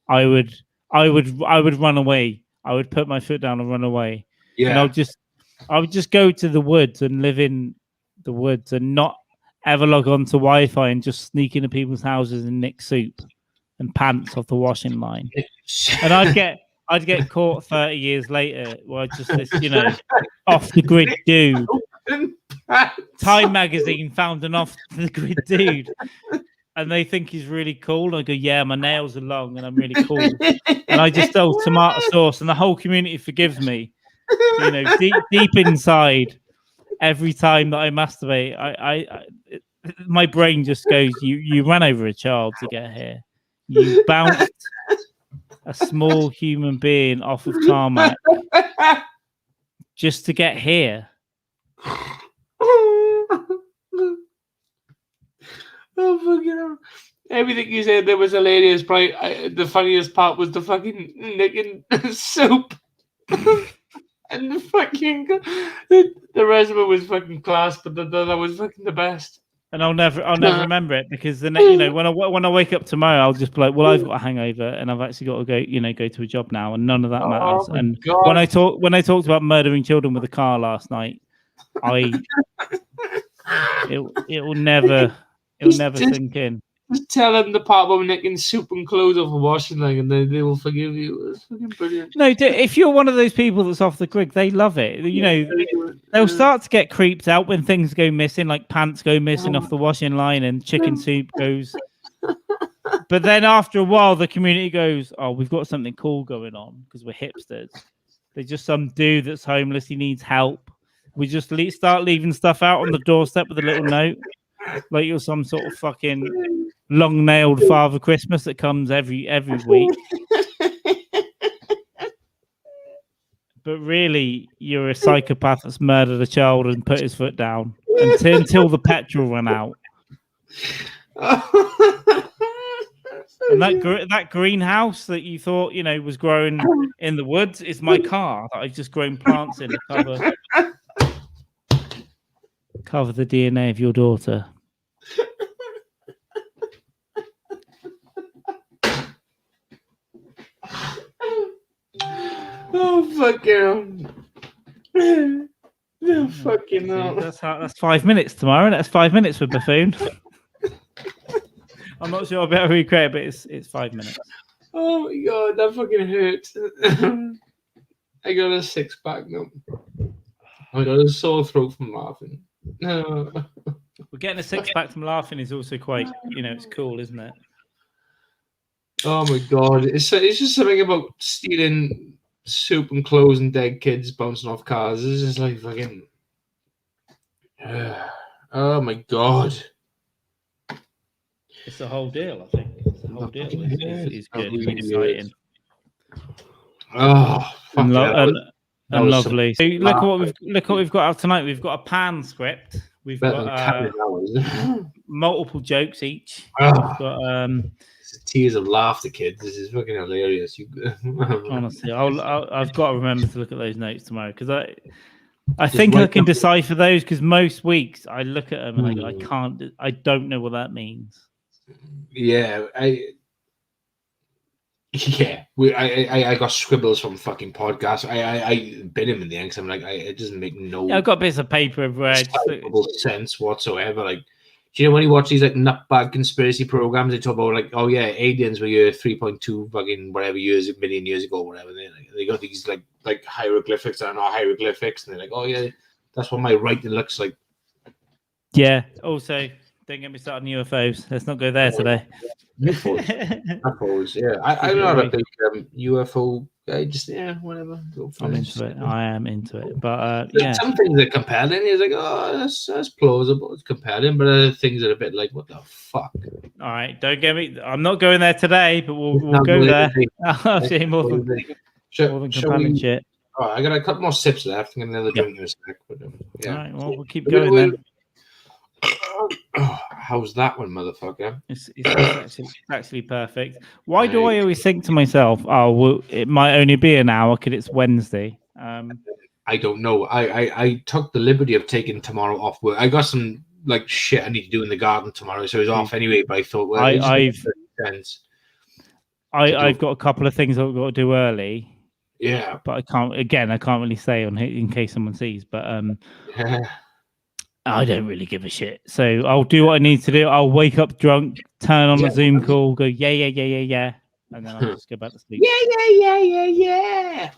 I would run away. I would put my foot down and run away. Yeah. And I would just go to the woods and live in the woods and not ever log on to Wi-Fi and just sneak into people's houses and nick soup and pants off the washing line. And I'd get caught 30 years later where just this, off the grid dude. Time magazine found an off the grid dude. And they think he's really cool. And I go, yeah, my nails are long and I'm really cool. And I just stole tomato sauce and the whole community forgives me. Deep inside, every time that I masturbate, I my brain just goes, you ran over a child to get here. You bounced a small human being off of tarmac just to get here. Oh, fucking hell. Everything you said there was hilarious. Probably the funniest part was the fucking nicking soup. And the fucking the rest of it was fucking class, but that was fucking the best. And I'll never remember it because the when I wake up tomorrow, I'll just be like, well, I've got a hangover and I've actually got to go to a job now, and none of that matters. And God. when I talked about murdering children with a car last night, it will never sink in. Just tell them the part about nicking soup and clothes off a washing line, and they will forgive you. It's fucking brilliant. No, if you're one of those people that's off the grid, they love it. They'll start to get creeped out when things go missing, like pants go missing off the washing line and chicken soup goes. But then after a while, the community goes, "Oh, we've got something cool going on because we're hipsters." There's just some dude that's homeless. He needs help. We just start leaving stuff out on the doorstep with a little note, like you're some sort of fucking long-nailed Father Christmas that comes every week. But really, you're a psychopath that's murdered a child and put his foot down until the petrol ran out. And that greenhouse that you thought was growing in the woods is my car that I've just grown plants in to cover the DNA of your daughter. Oh, fucking hell. Oh, fucking hell. That's 5 minutes tomorrow. That's 5 minutes for Buffoon. I'm not sure I'll be able to recreate it, but it's 5 minutes. Oh, my God. That fucking hurts. I got a six-pack now. I got a sore throat from laughing. No. We're getting a six-pack from laughing is also quite, it's cool, isn't it? Oh, my God. It's just something about stealing soup and clothes and dead kids bouncing off cars. It's just like fucking... Oh, my God. It's the whole deal, I think. It's the whole deal. It's good. It's exciting. Oh, and lovely. So look what we've got out tonight. We've got a pan script. We've got multiple jokes each. We've got tears of laughter, kids. This is fucking hilarious. Honestly, I've got to remember to look at those notes tomorrow because I think I can decipher those because most weeks I look at them and I don't know what that means. Yeah, I got scribbles from fucking podcasts. I bid him in the end because I'm like, it doesn't make no. Yeah, I've got bits of paper everywhere. Sense whatsoever. Like, Do you know when you watch these like nutbag conspiracy programs, they talk about like, oh yeah, aliens were here 3.2 fucking whatever million years ago, whatever. They got these like hieroglyphics that are not hieroglyphics, and they're like, oh yeah, that's what my writing looks like. Yeah. Also, don't get me started on UFOs. Let's not go there today. UFOs, yeah. I'm not a big UFO guy. Just whatever. I'm into it. I am into it. But yeah, some things are compelling. It's like, oh, that's plausible. It's compelling, but other things are a bit like, what the fuck? All right, don't get me. I'm not going there today, but we'll go there. I'll see more than compelling shit. Oh, I got a couple more sips left. I'm gonna another drink in a sec. But, yeah. All right, well, we'll keep going then. How's that one, motherfucker? It's actually perfect. Why do I always think to myself, oh, well, it might only be an hour because it's Wednesday? I don't know. I took the liberty of taking tomorrow off work. I got some like shit I need to do in the garden tomorrow, so it's off anyway. But I thought, well, I've got a couple of things I've got to do early. Yeah, but I can't really say in case someone sees. But I don't really give a shit. So I'll do what I need to do. I'll wake up drunk, turn on a Zoom call, go, yeah. And then I'll just go back to sleep. Yeah.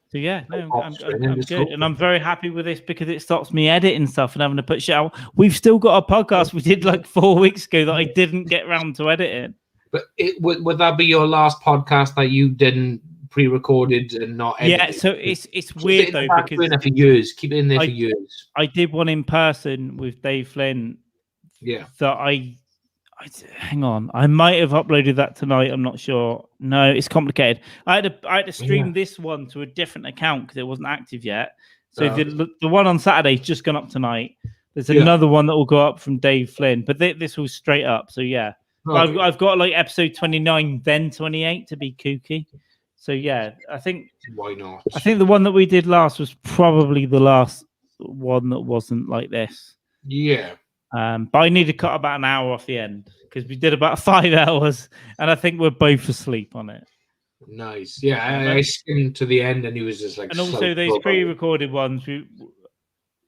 So yeah, no, I'm good. And I'm very happy with this because it stops me editing stuff and having to put shit out. We've still got a podcast we did like 4 weeks ago that I didn't get round to editing. But would that be your last podcast that you didn't pre-recorded and not edited? Yeah, so it's weird though because for years. Keep it in there for years. I did one in person with Dave Flynn. Yeah. That I hang on. I might have uploaded that tonight. I'm not sure. No, it's complicated. I had to stream this one to a different account because it wasn't active yet. So the one on Saturday's just gone up tonight. There's another one that will go up from Dave Flynn, but this was straight up. So yeah, I've got like episode 29, then 28 to be kooky. So yeah, I think why not? I think the one that we did last was probably the last one that wasn't like this. Yeah. But I need to cut about an hour off the end because we did about 5 hours, and I think we're both asleep on it. Nice. Yeah, I skimmed to the end, and he was just like. And also those pre-recorded ones,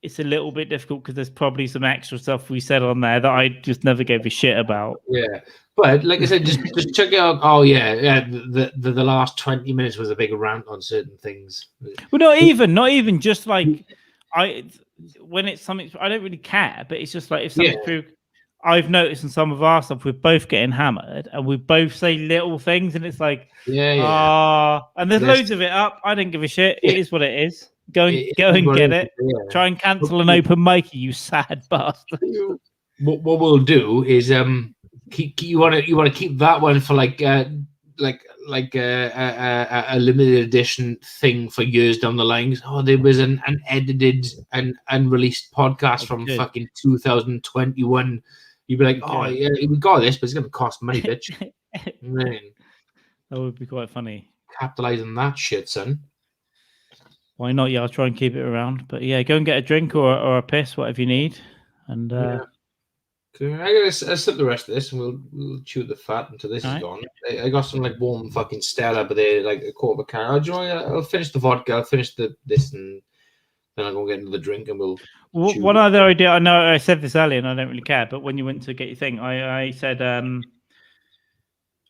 it's a little bit difficult because there's probably some extra stuff we said on there that I just never gave a shit about. Yeah. But like I said, just check it out. Oh yeah. The last 20 minutes was a big rant on certain things. Well, not even just like when it's something I don't really care, but it's just like if something's true. I've noticed in some of our stuff we're both getting hammered and we both say little things and it's like and there's loads of it up. I don't give a shit. It is what it is. Go and get it. Yeah. Try and cancel an open mic, you sad bastard. What we'll do is you want to keep that one for like a limited edition thing for years down the line. Oh, there was an edited and unreleased podcast from fucking 2021. You'd be like, oh yeah, we got this, but it's gonna cost money, bitch. Man, that would be quite funny. Capitalize on that shit, son. Why not? Yeah, I'll try and keep it around. But yeah, go and get a drink or a piss, whatever you need. And I'm gonna sip the rest of this, and we'll chew the fat until this is gone. I got some like warm fucking Stella, but they're like a quarter of a can. I'll finish the vodka. I'll finish this, and then I'll go get another drink, and we'll. One other idea. I know I said this earlier, and I don't really care. But when you went to get your thing, I said I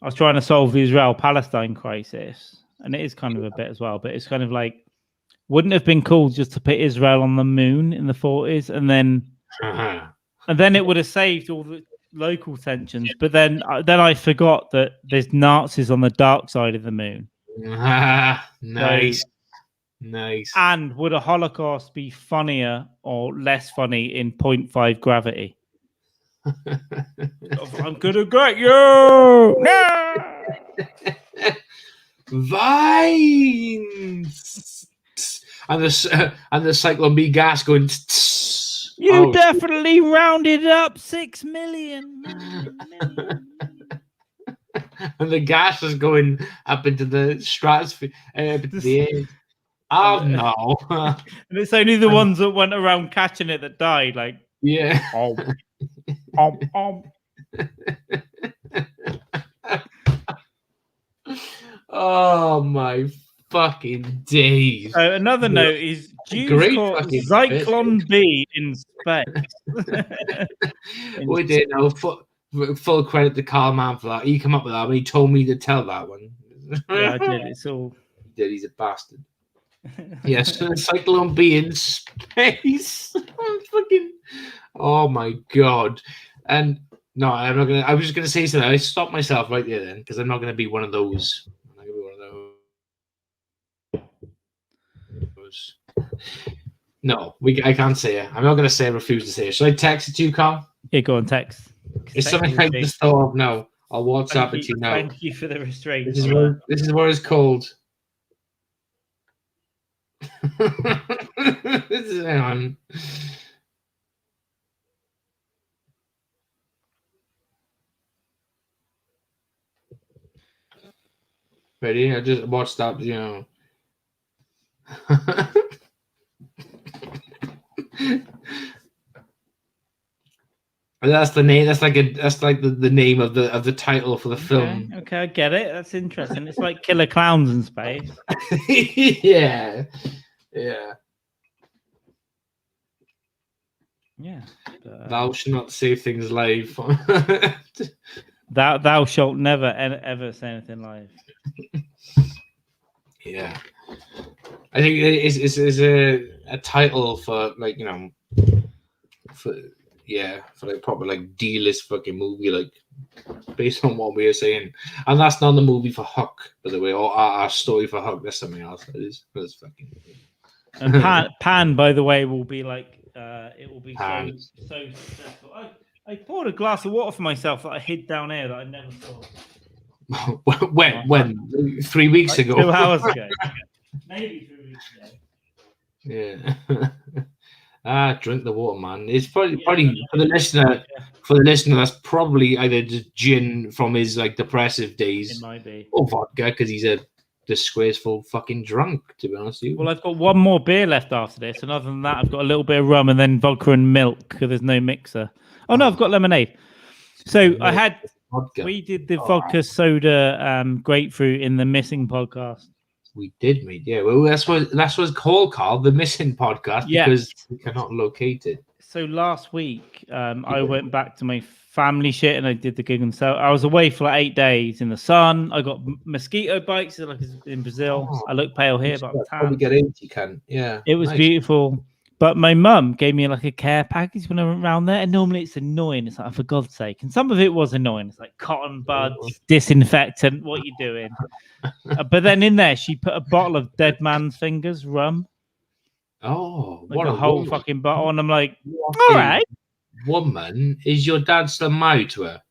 was trying to solve the Israel-Palestine crisis, and it is kind of a bit as well. But it's kind of like, wouldn't it have been cool just to put Israel on the moon in the 40s, and then it would have saved all the local tensions. But then I forgot that there's Nazis on the dark side of the moon. Nice. Nice. And would a Holocaust be funnier or less funny in 0.5 gravity? I'm gonna get you! No! Vines! And the Cyclone B gas going. You definitely rounded up 6 million. And the gas is going up into the stratosphere, into the air. Oh no! And it's only the ones that went around catching it that died. Like Oh my fucking days! So another note is Jews caught Zyklon B in space. We did. No, full credit to Carl Mann for that. He came up with that, but he told me to tell that one. Yeah, I did. It's all. He did. He's a bastard. Yes, Cyclone B in space. I'm fucking. Oh my god! And no, I'm not gonna. I was just gonna say something. I stopped myself right there then because I'm not gonna be one of those. I'm not gonna be one of those. No, I can't say it. I'm not gonna say. I refuse to say it. Should I text it to you, Carl? Yeah, go on, text. It's something I just thought of now. I'll WhatsApp it to you now. Thank you for the restraint. This is what it's called. Hang on. Ready? I just watched that, you know. That's the name. That's like the name of the title for the film. Okay, I get it. That's interesting. It's like Killer Clowns in space. Yeah. Thou shalt not say things live. Thou shalt never ever say anything live. Yeah, I think it's a title for like, you know, for like proper like D-list fucking movie, like based on what we are saying. And that's not the movie for Huck, by the way, or our story for Huck. That's something else. That's fucking. And Pan, by the way, will be like it will be so successful. I poured a glass of water for myself that I hid down here that I never saw. When 3 weeks ago? 2 hours ago. Maybe 3 weeks Yeah. ago. Drink the water, man. It's probably for the listener. For the listener, that's probably either just gin from his like depressive days, It might be, or vodka because he's a disgraceful fucking drunk. To be honest with you. Well, I've got one more beer left after this, and other than that, I've got a little bit of rum and then vodka and milk because there's no mixer. Oh no, I've got lemonade. So I had. Vodka. We did the vodka soda grapefruit in the Missing podcast. We did, mate. Yeah, well, that's what it's called, Carl, the Missing podcast, because we cannot locate it. So last week, I went back to my family shit and I did the gig, and so I was away for like 8 days in the sun. I got mosquito bites like in Brazil. I look pale here, but I'm tan. Probably get AIDS, you can. Yeah, it was beautiful. But my mum gave me like a care package when I went around there, and normally it's annoying. It's like, for God's sake. And some of it was annoying. It's like cotton buds, disinfectant, what are you doing? But then in there, she put a bottle of Dead Man's Fingers rum. Oh, like what a whole fucking bottle. And I'm like, all right. Woman, is your dad still married to her?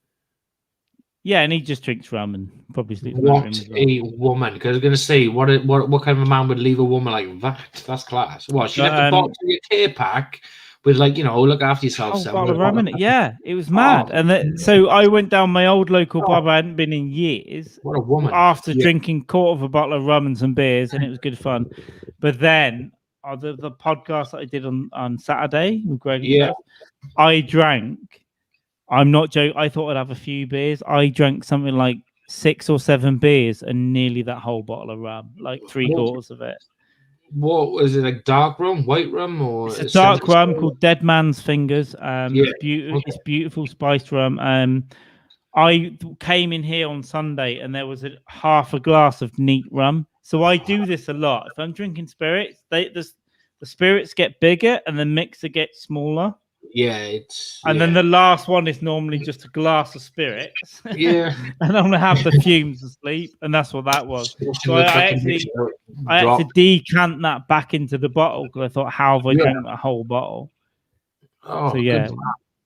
Yeah, and he just drinks rum and probably sleeps. What a woman! Because I was going to say, what kind of a man would leave a woman like that? That's class. What, she left a bottle of your care pack with, like, you know, look after yourself. Bottle of rum in it. Yeah, it was mad. And so I went down my old local pub. I hadn't been in years. What a woman! After drinking quarter of a bottle of rum and some beers, and it was good fun. But then the podcast that I did on Saturday with Greg, I drank. I'm not joking. I thought I'd have a few beers. I drank something like 6 or 7 beers and nearly that whole bottle of rum, like 3/4 of it. What was it, like dark rum, white rum, or it's a dark rum called Dead Man's Fingers. It's beautiful. It's beautiful spiced rum. I came in here on Sunday and there was half a glass of neat rum. So I do this a lot. If I'm drinking spirits, the spirits get bigger and the mixer gets smaller. Yeah, then the last one is normally just a glass of spirits. Yeah, and I'm gonna have the fumes to sleep, and that's what that was. So I had to decant that back into the bottle because I thought, how have I drank that whole bottle? Oh, so yeah,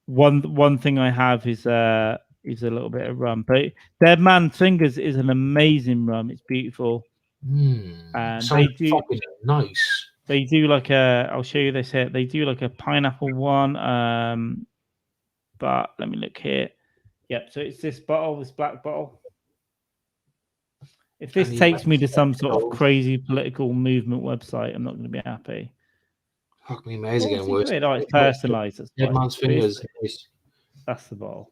one thing I have is a little bit of rum, but Dead Man's Fingers is an amazing rum. It's beautiful. They do fucking nice. They do like I'll show you this here. They do like a pineapple one. But let me look here. Yep. So it's this bottle, this black bottle. If this takes me to some sort of crazy political movement website, I'm not going to be happy. Fuck me, amazing. Oh, it's personalized. Dead Man's Fingers. That's the bottle.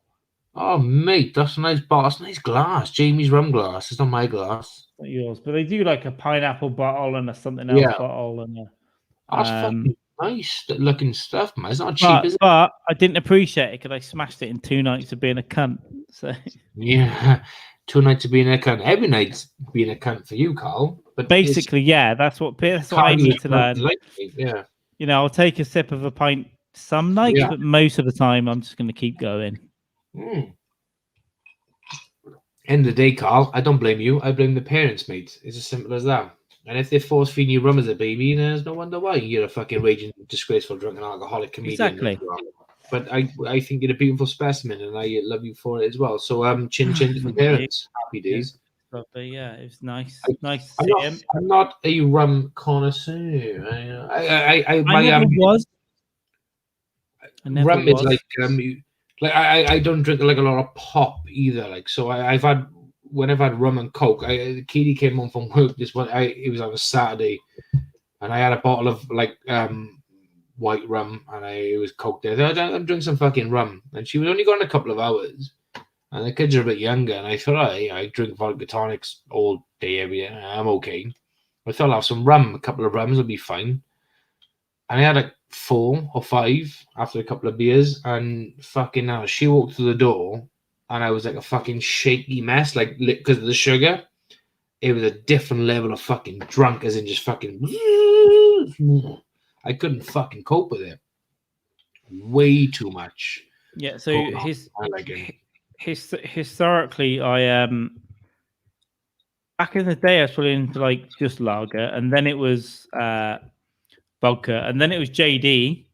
Oh, mate, that's a nice bottle. That's a nice glass. Jamie's rum glass. It's not my glass. Not yours, but they do like a pineapple bottle and a something else bottle and that's fucking nice looking stuff, man. It's not cheap, But, is it? but I didn't appreciate it because I smashed it in 2 nights of being a cunt. So Yeah, 2 nights of being a cunt. Every night's being a cunt for you, Carl. But basically, yeah, that's what I need to learn. Yeah, You know, I'll take a sip of a pint some nights, Yeah. but most of the time, I'm just going to keep going. End of the day, Carl, I don't blame you. I blame the parents, mate. It's as simple as that. And if they force feeding you rum as a baby, then there's no wonder why you're a fucking raging, disgraceful, drunken, alcoholic comedian. Exactly. But I think you're a beautiful specimen, and I love you for it as well. So chin chin to the parents. Happy days. Lovely, yeah, it was nice. I- Nice to see him. I'm not a rum connoisseur. I never was. I never rum was. is like I don't drink like a lot of pop either. Like so, I've had when I've had rum and coke. Katie came home from work this one. It was on a Saturday, and I had a bottle of like white rum, and it was coke there. I'm drinking some fucking rum, and she was only gone a couple of hours, and the kids are a bit younger, and I thought I drink vodka tonics all day every day. I'm okay. I thought I'll have some rum, a couple of rums will be fine. And I had like 4 or 5 after a couple of beers, and fucking now she walked through the door, and I was like a fucking shaky mess, like because of the sugar. It was a different level of fucking drunk, as in just fucking. I couldn't fucking cope with it. Way too much. Yeah. So historically, I back in the day, I was probably into like just lager, and then it was vodka, and then it was JD.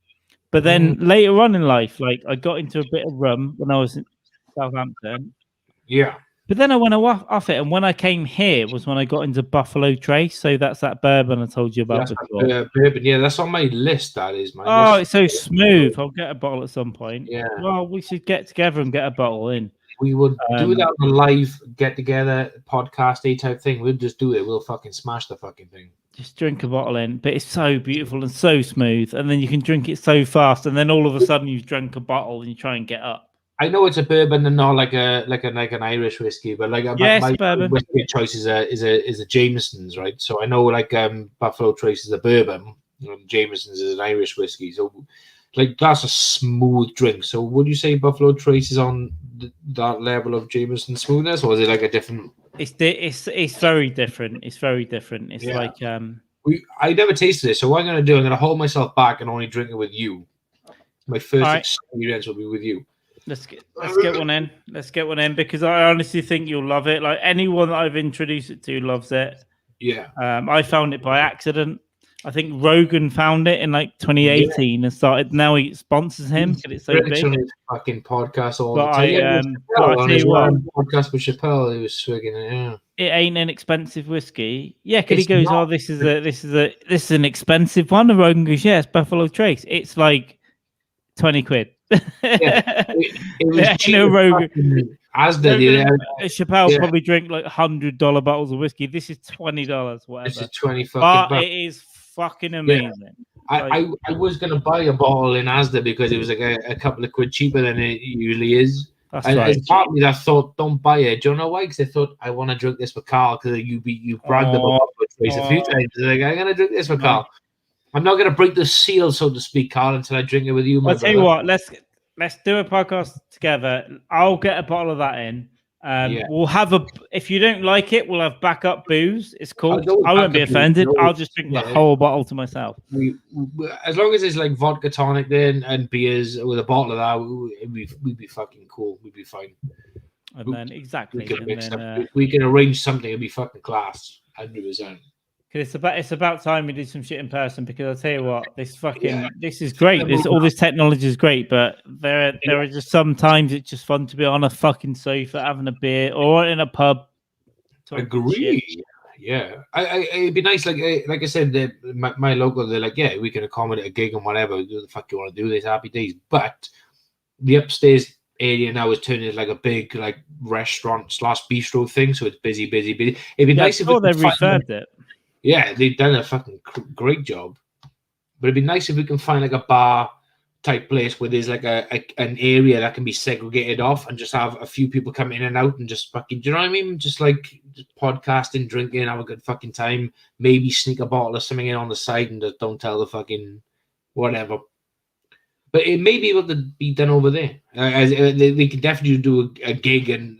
But then later on in life, like I got into a bit of rum when I was in Southampton. Yeah. But then I went off it, and when I came here was when I got into Buffalo Trace. So that's that bourbon I told you about before. Bourbon, yeah, that's on my list. That is my. Oh, list. it's so smooth. I'll get a bottle at some point. Yeah. Well, we should get together and get a bottle in. We would do that on a live get together podcast type thing. We'll just do it. We'll fucking smash the fucking thing. Just drink a bottle in, but it's so beautiful and so smooth, and then you can drink it so fast, and then all of a sudden you've drunk a bottle and you try and get up. I know it's a bourbon and not like an Irish whiskey, but like my bourbon whiskey choice is a Jameson's, right? So I know like Buffalo Trace is a bourbon, and Jameson's is an Irish whiskey. So like that's a smooth drink. So would you say Buffalo Trace is on that level of Jameson smoothness, or is it like a different? It's very different. It's very different. It's like I never tasted it, so what I'm gonna do, I'm gonna hold myself back and only drink it with you. My first experience will be with you. Let's get one in. Let's get one in because I honestly think you'll love it. Like anyone that I've introduced it to loves it. Yeah. I found it by accident. I think Rogan found it in like 2018 and started. Now he sponsors him because it's so big. On his fucking podcast all But the time. I tell you what, podcast with Chappelle, he was swigging it. Yeah. It ain't an expensive whiskey. Yeah, because he goes, "Oh, this is an expensive one." And Rogan goes, "Yeah, it's Buffalo Trace. It's like 20 quid." It was cheap. Rogan. Chappelle Yeah. probably drink like $100 bottles of whiskey. This is $20, whatever. This is 20 fucking but bucks. it is fucking amazing. I was gonna buy a bottle in Asda because it was like a couple of quid cheaper than it usually is. That's and right. as part of me that thought, don't buy it. Do you know why? Because I thought I want to drink this for Carl because you bragged about Trace a few times. Like, I'm gonna drink this for Carl. I'm not gonna break the seal, so to speak, Carl, until I drink it with you. I'll tell you what. Let's do a podcast together. I'll get a bottle of that in. We'll have if you don't like it, we'll have backup booze. It's cool. I won't be offended. I'll just drink the whole bottle to myself. As long as it's like vodka tonic then and beers with a bottle of that, we'd be fucking cool. We'd be fine. And then exactly. We can arrange something. It'd be fucking class. 100%. It's about time we did some shit in person because I'll tell you what, this is great. All this technology is great, but there are just sometimes it's just fun to be on a fucking sofa having a beer or in a pub. Agree. Yeah, it'd be nice. Like I said, my local, they're like, yeah, we can accommodate a gig and whatever. Do the fuck you want to do? This happy days, but the upstairs area now is turning into like a big like restaurant / bistro thing. So it's busy. It'd be nice if they refurbed it. Yeah, they've done a fucking great job. But it'd be nice if we can find like a bar type place where there's like an area that can be segregated off and just have a few people come in and out and just fucking, do you know what I mean? Just like podcasting, drinking, have a good fucking time. Maybe sneak a bottle of something in on the side and just don't tell the fucking whatever. But it may be able to be done over there. They could definitely do a gig and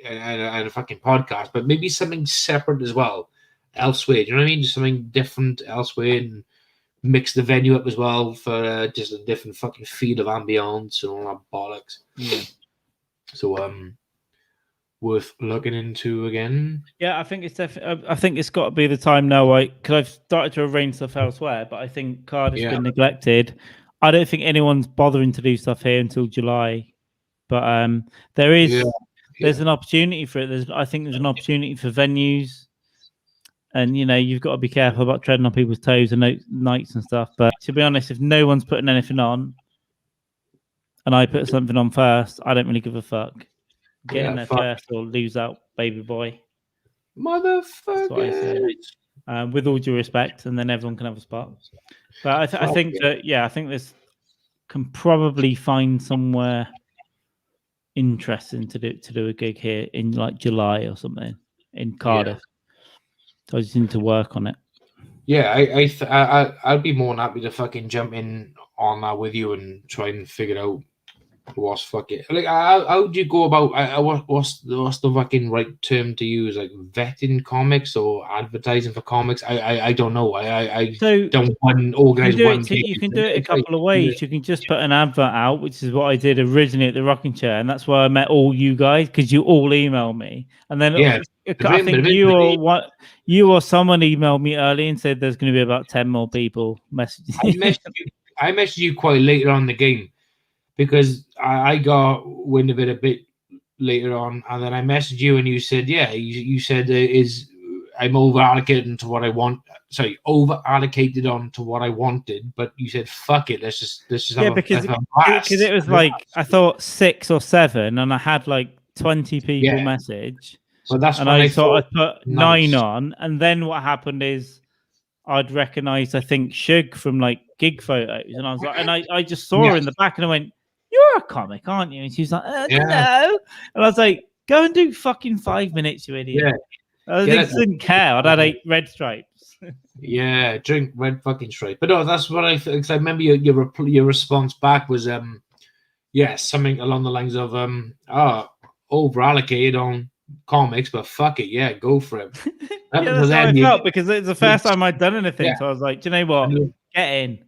a fucking podcast, but maybe something separate as well elsewhere. Do you know what I mean? Just something different elsewhere and mix the venue up as well for just a different fucking feel of ambience and all that bollocks. Yeah. So worth looking into again. Yeah, I think it's definitely. I think it's got to be the time now. Because I've started to arrange stuff elsewhere, but I think Cardiff's been neglected. I don't think anyone's bothering to do stuff here until July, but there is there's an opportunity for it. I think there's an opportunity for venues, and you've got to be careful about treading on people's toes and nights and stuff. But to be honest, if no one's putting anything on, and I put something on first, I don't really give a fuck. Get in there first or lose out, baby boy. Motherfucker. With all due respect, and then everyone can have a spot. But I think that I think this can probably find somewhere interesting to do a gig here in like July or something in Cardiff. So I just need to work on it. Yeah, I'd be more than happy to fucking jump in on that with you and try and figure out what's fucking like. How do you go about? What's the fucking right term to use? Like vetting comics or advertising for comics? I don't know. I don't organize one. You can do it a couple of ways. You can just put an advert out, which is what I did originally at the Rocking Chair, and that's where I met all you guys because you all emailed me, and then I think you or someone emailed me early and said there's going to be about 10 more people messaging. I messaged you quite later on in the game. Because I got wind of it a bit later on, and then I messaged you, and you said, "Yeah." You said, I'm over allocated to what I want." Sorry, over allocated on to what I wanted, but you said, "Fuck it, let's just because it was like I thought 6 or 7, and I had like 20 people message. But that's and I thought I'd put 9 on, and then what happened is I'd recognized I think Shug from like gig photos, and I was like, and I just saw her in the back, and I went, "You're a comic, aren't you?" And she was like, "No." And I was like, "Go and do fucking 5 minutes, you idiot." I didn't care. I'd had 8 red stripes. Drink red fucking stripe. But no, that's what I think. Because I remember your response back was something along the lines of over allocated on comics, but fuck it, go for it. That's how I felt because it's the first time I'd done anything. So I was like, do you know what? Get in.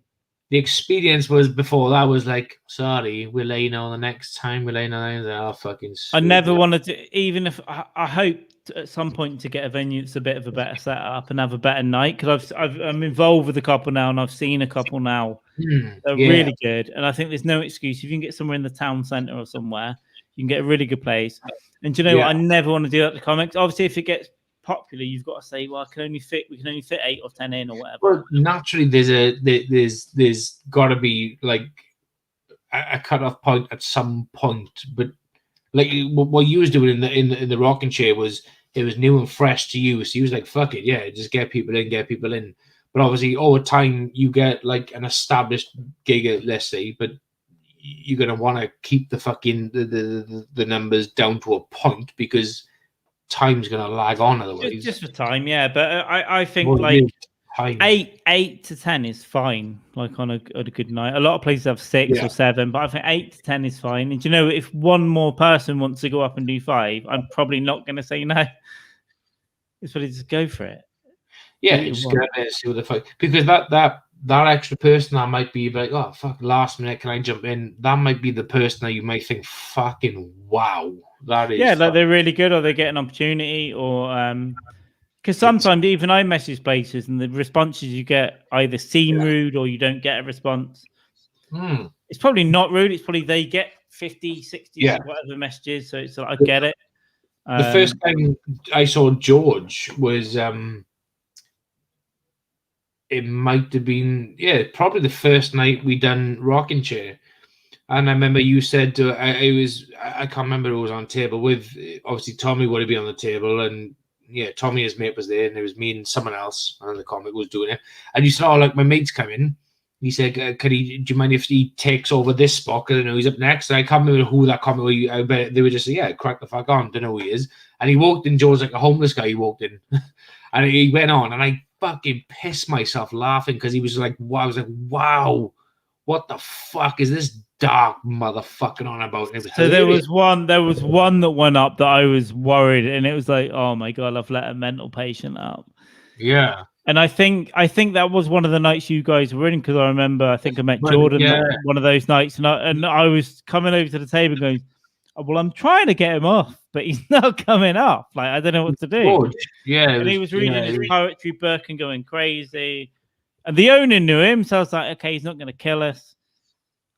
The experience was before that was like, sorry, we'll let you know the next time. We'll let you know. Fucking. I never wanted to, even if I hope at some point to get a venue that's a bit of a better setup and have a better night because I'm involved with a couple now and I've seen a couple now. They're really good, and I think there's no excuse if you can get somewhere in the town centre or somewhere, you can get a really good place. And do you know what? I never want to do that to comics. Obviously, if it gets popular, you've got to say, well, we can only fit 8 or 10 in or whatever. Well, naturally, there's got to be like a cutoff point at some point. But like what you was doing in the Rocking Chair was it was new and fresh to you. So you was like, fuck it, just get people in. But obviously, over time, you get like an established gig, let's say, but you're gonna want to keep the fucking the numbers down to a point because time's gonna lag on otherwise. Just for time, but I think like 8 to 10 is fine. Like on a good night, a lot of places have 6 or 7, but I think 8 to 10 is fine. And you know, if one more person wants to go up and do 5, I'm probably not going to say no. It's probably just go for it. Yeah, just go there and see what the fuck. Because that extra person that might be like, oh fuck, last minute, can I jump in? That might be the person that you might think, fucking wow, that is. Yeah, like they're really good, or they get an opportunity, or because sometimes even I message places and the responses you get either seem rude or you don't get a response. It's probably not rude. It's probably they get 50, 60, whatever messages. So it's like, I get it. The first time I saw George was it might have been probably the first night we done Rocking Chair, and I remember you said I can't remember who was on table with. Obviously Tommy would have been on the table, and Tommy, his mate, was there, and it was me and someone else, and the comic was doing it. And you saw like my mate's come in. He said, do you mind if he takes over this spot? Because I know he's up next. And I can't remember who that comic was. I bet they were just crack the fuck on. Don't know who he is. And he walked in, George, like a homeless guy. He walked in. And he went on, and I fucking pissed myself laughing because he was like, wow. I was like, wow. what the fuck is this dark motherfucking on about? And it was So there hilarious. was one that went up that I was worried, and it was like, oh my god, I've let a mental patient up. Yeah. And I think that was one of the nights you guys were in, because I remember I think I met Jordan one of those nights, and I was coming over to the table going, oh, well, I'm trying to get him off, but he's not coming off. Like, I don't know what to do. George. Yeah. And he was reading his poetry book and going crazy. And the owner knew him, so I was like, okay, he's not going to kill us.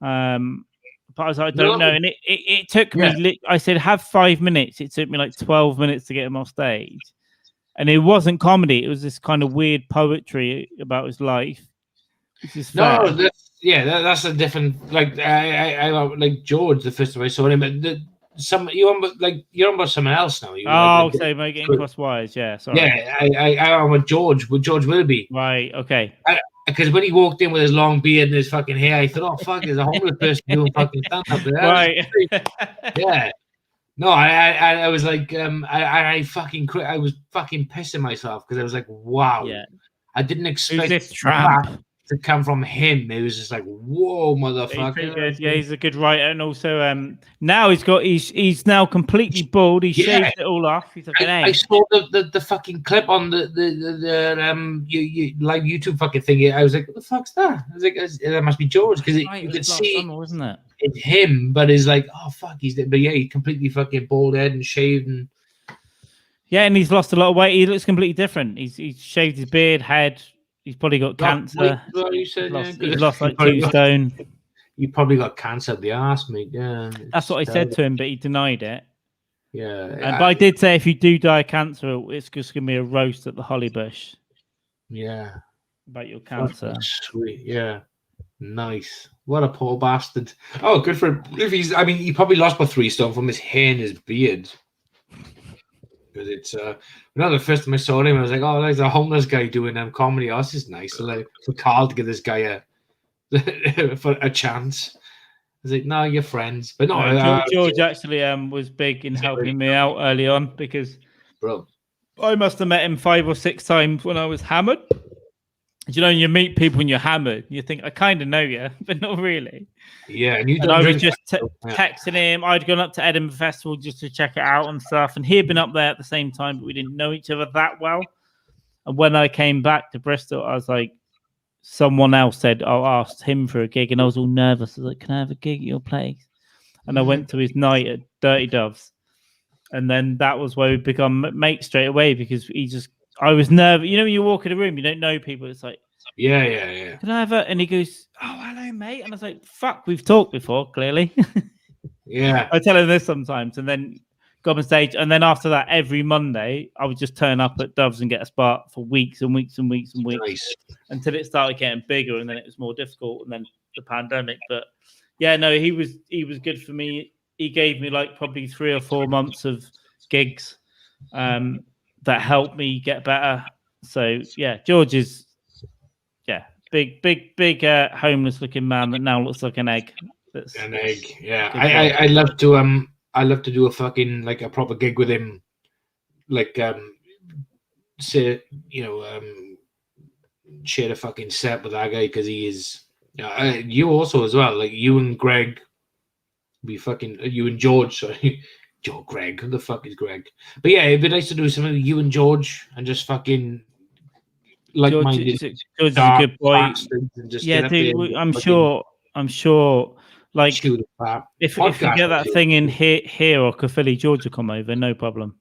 But I was like, I don't know. And it took me, I said, have 5 minutes. It took me like 12 minutes to get him off stage. And it wasn't comedy. It was this kind of weird poetry about his life. That's a different. Like I like George the first time I saw him. But you're on about someone else now. So my getting cross wires. Yeah, sorry. Yeah, I'm with George Willoughby. Right. Okay. Because when he walked in with his long beard and his fucking hair, I thought, oh fuck, there's a homeless person doing fucking stand up there. Right. Yeah. No, I was like, I was fucking pissing myself because I was like, wow, I didn't expect this tramp to come from him. It was just like, whoa, motherfucker. Yeah, he's a good writer, and also now he's now completely bald. He shaved it all off. He's like an egg. I saw the fucking clip on the live YouTube fucking thing. I was like, what the fuck's that? I was like, that must be George, because you could see summer, wasn't it? It's him, but it's like, oh fuck, he's completely fucking bald head and shaved and and he's lost a lot of weight. He looks completely different. He's shaved his beard, head. He's probably got cancer. He's lost like 2 stone. You probably got cancer of the arse, mate. Yeah, that's what I said to him, but he denied it. Yeah, but I did say if you do die of cancer, it's just gonna be a roast at the Holly Bush. Yeah, about your cancer. Sweet, yeah. Nice. What a poor bastard. Oh, good for him. He probably lost by 3 stone from his hair and his beard. Because it's the first time I saw him, I was like, oh, there's a homeless guy doing comedy. Oh, this is nice. So, like, for Carl to give this guy for a chance. I was like, no, you're friends. But no, George actually was big in helping me out early on, because I must have met him 5 or 6 times when I was hammered. You know, you meet people when you're hammered, you think, I kind of know you, but not really. Yeah, and I was just texting him. I'd gone up to Edinburgh Festival just to check it out and stuff, and he'd been up there at the same time, but we didn't know each other that well. And when I came back to Bristol, I was like, someone else said, I asked him for a gig, and I was all nervous. I was like, can I have a gig at your place? And I went to his night at Dirty Doves. And then that was where we become mates straight away, because I was nervous. You know, when you walk in a room, you don't know people. It's like, yeah. Can I have a? And he goes, oh, hello, mate. And I was like, fuck, we've talked before, clearly. Yeah. I tell him this sometimes, and then go on stage. And then after that, every Monday, I would just turn up at Doves and get a spot for weeks and weeks and weeks and weeks. Nice. Until it started getting bigger, and then it was more difficult, and then the pandemic. But yeah, no, he was good for me. He gave me like probably 3 or 4 months of gigs. That helped me get better. So yeah, George is big homeless looking man that now looks like an egg. That's an egg. Yeah, I love to do a fucking like a proper gig with him, like say share a fucking set with that guy, because he is. You also as well, like you and Greg, you and George. Sorry. Joe Greg, who the fuck is Greg? But yeah, it'd be nice to do something with you and George and just fucking like-minded. George is a good boy. Yeah, dude, I'm sure. Like, if we get that thing in here or Caerphilly, George will come over, no problem.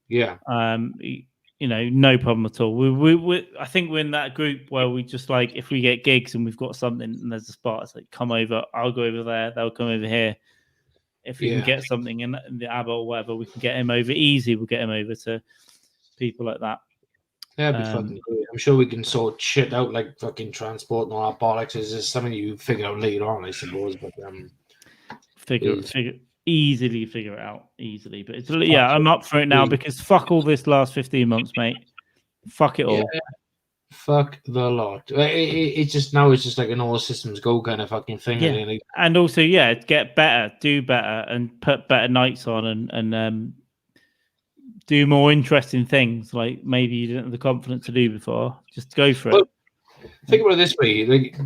Yeah. No problem at all. We I think we're in that group where we just like, if we get gigs and we've got something and there's a spot, it's like, come over, I'll go over there, they'll come over here. If we can get something in the ABBA or whatever, we can get him over easy. We'll get him over to people like that. Yeah, it'd be fucking great. I'm sure we can sort shit out like fucking transport and all that bollocks. It's just something you figure out later on, I suppose. But easily figure it out easily. But it's I'm up for it now, because fuck all this last 15 months, mate. Fuck it all. Yeah. Fuck the lot. It's just now. It's just like an all systems go kind of fucking thing. Yeah. Really. And also, get better, do better, and put better nights on, and do more interesting things. Like maybe you didn't have the confidence to do before. Just go for it. Think about it this way: like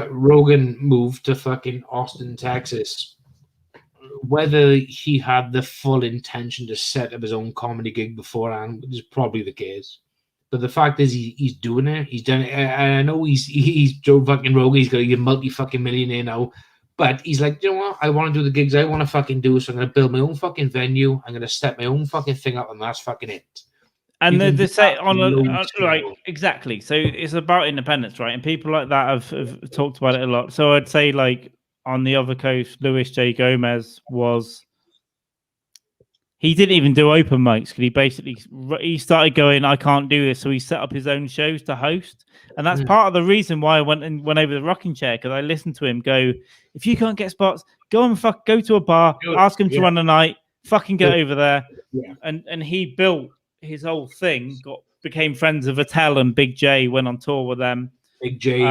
Rogan moved to fucking Austin, Texas. Whether he had the full intention to set up his own comedy gig beforehand is probably the case. But the fact is, he's doing it. He's done it. And I know he's Joe fucking Rogan. He's got to be a multi fucking millionaire now. But he's like, you know what? I want to do the gigs I want to fucking do. So I'm going to build my own fucking venue. I'm going to step my own fucking thing up, and that's fucking it. And You can they do say that on for a loads of like people. exactly. So it's about independence, right? And people like that have talked about it a lot. So I'd say like on the other coast, Luis J. Gomez was. He didn't even do open mics because he started going, I can't do this. So he set up his own shows to host. And that's part of the reason why I went over the rocking chair, because I listened to him go, if you can't get spots, go to a bar, ask him to run a night, fucking get over there. Yeah. And he built his whole thing, became friends with Attell and Big J, went on tour with them. Big J,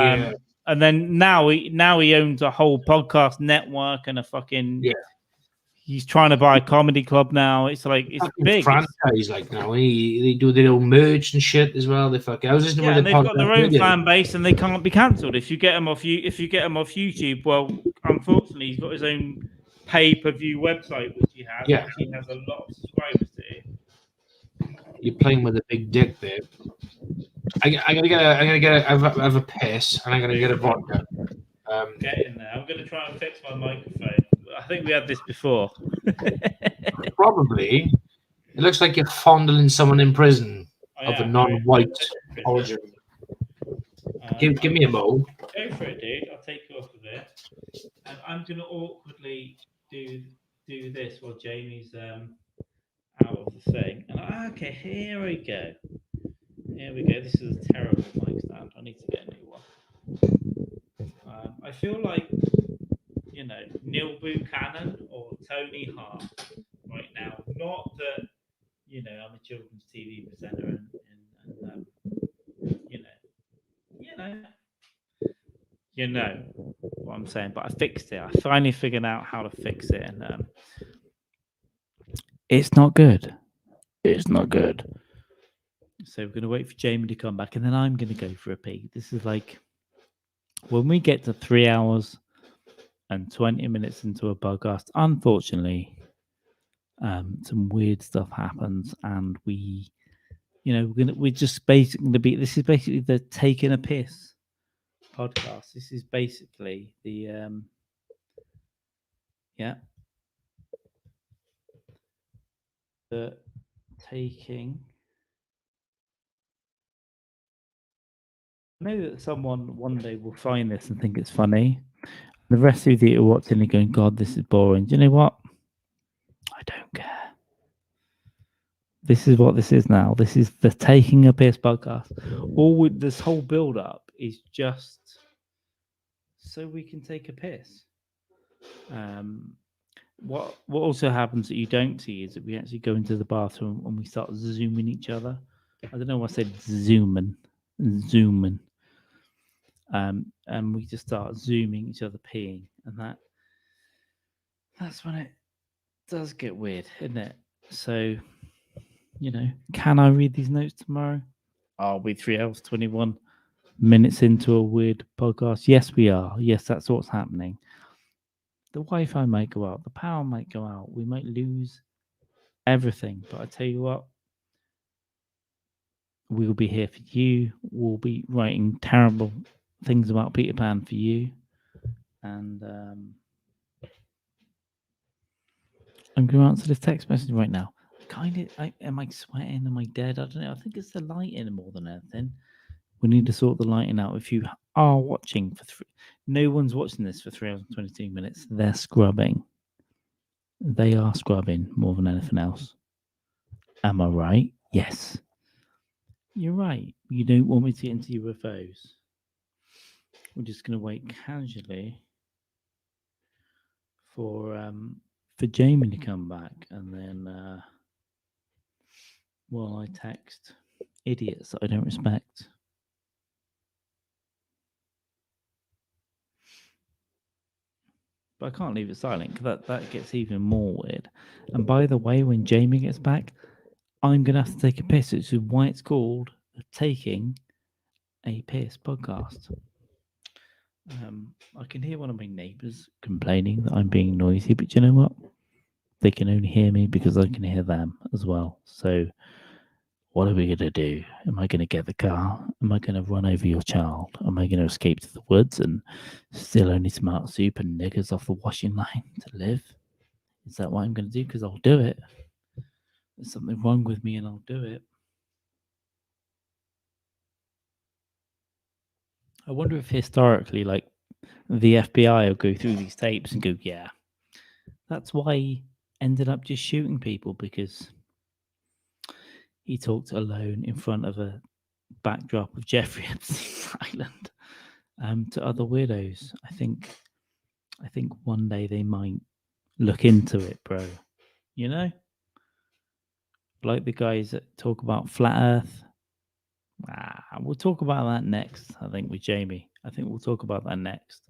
and then now he owns a whole podcast network and a fucking He's trying to buy a comedy club now. It's like it's big franchise like now. They do their own merch and shit as well. They fuck. I was listening to and they've got their own fan base and they can't be cancelled if you get them off YouTube. Well, unfortunately, he's got his own pay-per-view website, which he has. Yeah, which he has a lot of subscribers to. You're playing with a big dick there. I'm gonna have a piss and I'm gonna get a vodka. Get in there. I'm gonna try and fix my microphone. I think we had this before. Probably. It looks like you're fondling someone in prison of a non-white origin. Give me a mo. Go for it, dude. I'll take you off of it. And I'm gonna awkwardly do this while Jamie's out of the thing. And okay, here we go. Here we go. This is a terrible mic stand. I need to get a new one. I feel like, you know, Neil Buchanan or Tony Hart right now. Not that, you know, I'm a children's TV presenter and you know what I'm saying. But I fixed it. I finally figured out how to fix it, and it's not good. It's not good. So we're gonna wait for Jamie to come back, and then I'm gonna go for a pee. This is like when we get to 3 hours and 20 minutes into a podcast, unfortunately, some weird stuff happens, and we're just basically going to be. This is basically the taking a piss podcast. This is basically the the taking. I know that someone one day will find this and think it's funny. The rest of you are watching and going, God, this is boring. Do you know what? I don't care. This is what this is now. This is the Taking a Piss podcast. All with this whole build up is just so we can take a piss. What also happens that you don't see is that we actually go into the bathroom and we start zooming each other. I don't know why I said zooming. And we just start zooming each other peeing, and that's when it does get weird, isn't it? So, you know, can I read these notes tomorrow? Are we 3 hours 21 minutes into a weird podcast? Yes, we are. Yes, that's what's happening. The Wi-Fi might go out, the power might go out, we might lose everything. But I tell you what, we'll be here for you. We'll be writing terrible things about Peter Pan for you, and I'm going to answer this text message right now. Am I sweating? Am I dead? I don't know. I think it's the lighting more than anything. We need to sort the lighting out. If you are watching no one's watching this for 3 hours and 22 minutes. They're scrubbing. They are scrubbing more than anything else. Am I right? Yes. You're right. You don't want me to get into UFOs. We're just going to wait casually for Jamie to come back, and then while I text idiots that I don't respect. But I can't leave it silent because that gets even more weird. And by the way, when Jamie gets back, I'm going to have to take a piss, which is why it's called taking a piss podcast. I can hear one of my neighbours complaining that I'm being noisy, but you know what? They can only hear me because I can hear them as well. So, what are we going to do? Am I going to get the car? Am I going to run over your child? Am I going to escape to the woods and steal only smart soup and niggers off the washing line to live? Is that what I'm going to do? Because I'll do it. There's something wrong with me and I'll do it. I wonder if historically, like, the FBI will go through these tapes and go, yeah, that's why he ended up just shooting people, because he talked alone in front of a backdrop of Jeffrey Epstein's Island to other weirdos. I think one day they might look into it, bro. You know? Like the guys that talk about flat earth. We'll talk about that next, I think, with Jamie. I think we'll talk about that next.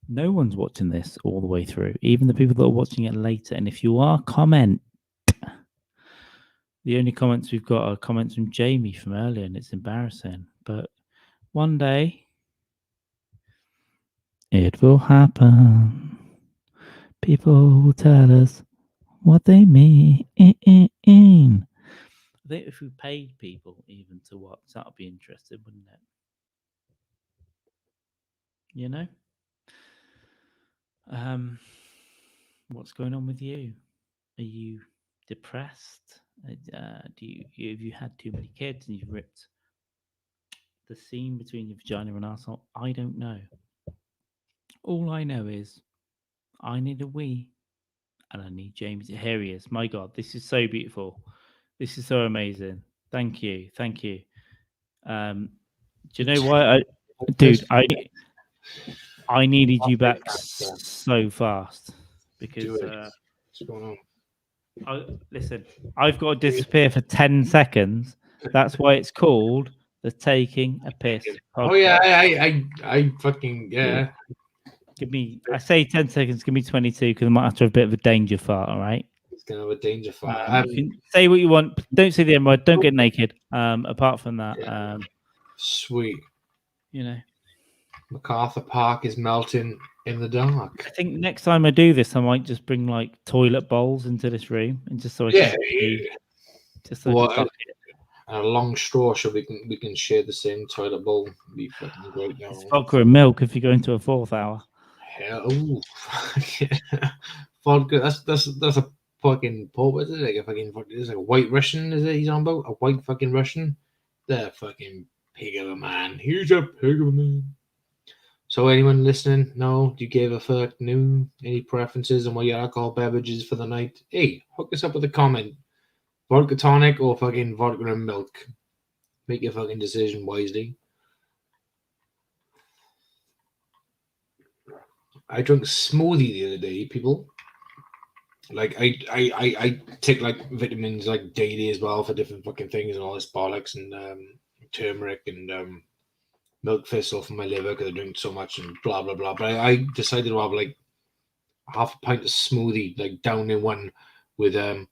No one's watching this all the way through, even the people that are watching it later. And if you are, comment. The only comments we've got are comments from Jamie from earlier, and it's embarrassing. But one day, it will happen. People will tell us what they mean. I think if we paid people even to watch, that would be interesting, wouldn't it? You know? What's going on with you? Are you depressed? Have you had too many kids and you've ripped the seam between your vagina and arsehole? I don't know. All I know is I need a wee and I need James. Here he is. My God, this is so beautiful. This is so amazing. Thank you. Thank you. Do you know why? Dude, I needed you back so fast because what's going on? listen, I've got to disappear for 10 seconds. That's why it's called the Taking a Piss podcast. Oh yeah, I fucking yeah. Give me, I say 10 seconds, give me 22 because I might have to have a bit of a danger fart, all right? It's kind of a danger fart. You can say what you want, but don't say the N word, don't get naked. Apart from that, sweet. You know, MacArthur Park is melting in the dark. I think next time I do this, I might just bring like toilet bowls into this room and just so I can see, just so I can bucket. A long straw so we can share the same toilet bowl. It'd be fucking great. It's vodka and milk if you go into a fourth hour. Hell, ooh. Vodka. That's a fucking pub, is it? Like a fucking is it a white Russian? Is it he's on about a white fucking Russian? The fucking pig of a man. He's a pig of a man. So anyone listening? No? Do you give a fuck? No? Any preferences on what your alcohol beverages for the night? Hey, hook us up with a comment. Vodka tonic or fucking vodka and milk. Make your fucking decision wisely. I drank a smoothie the other day, people. Like I take like vitamins like daily as well for different fucking things and all this bollocks and turmeric and milk thistle for my liver because I drink so much and blah blah blah. But I decided to have like half a pint of smoothie, like down in one with a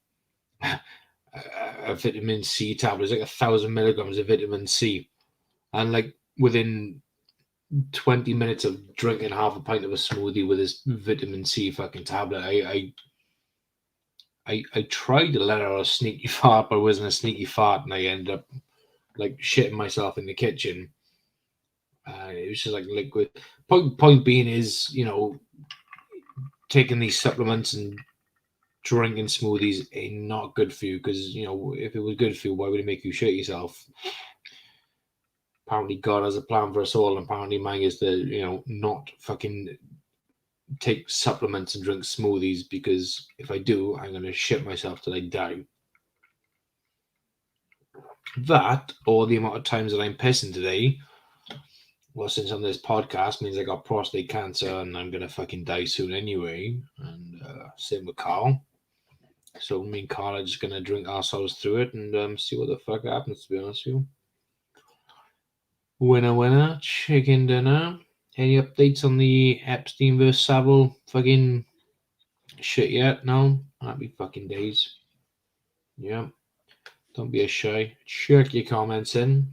vitamin C tablet. It's like 1,000 milligrams of vitamin C, and like within 20 minutes of drinking half a pint of a smoothie with this vitamin C fucking tablet, I tried to let out a sneaky fart, but it wasn't a sneaky fart, and I ended up like shitting myself in the kitchen. It was just like liquid. Point being is, you know, taking these supplements and drinking smoothies ain't not good for you because, you know, if it was good for you, why would it make you shit yourself? Apparently God has a plan for us all, and apparently mine is to, you know, not fucking take supplements and drink smoothies because if I do, I'm going to shit myself till I die. That, or the amount of times that I'm pissing today, well, since on this podcast means I got prostate cancer and I'm going to fucking die soon anyway. And same with Carl. So me and Carl are just going to drink ourselves through it and see what the fuck happens, to be honest with you. Winner, chicken dinner. Any updates on the Epstein versus Savile fucking shit yet? No? Happy fucking days. Yeah. Don't be a shy. Check your comments in.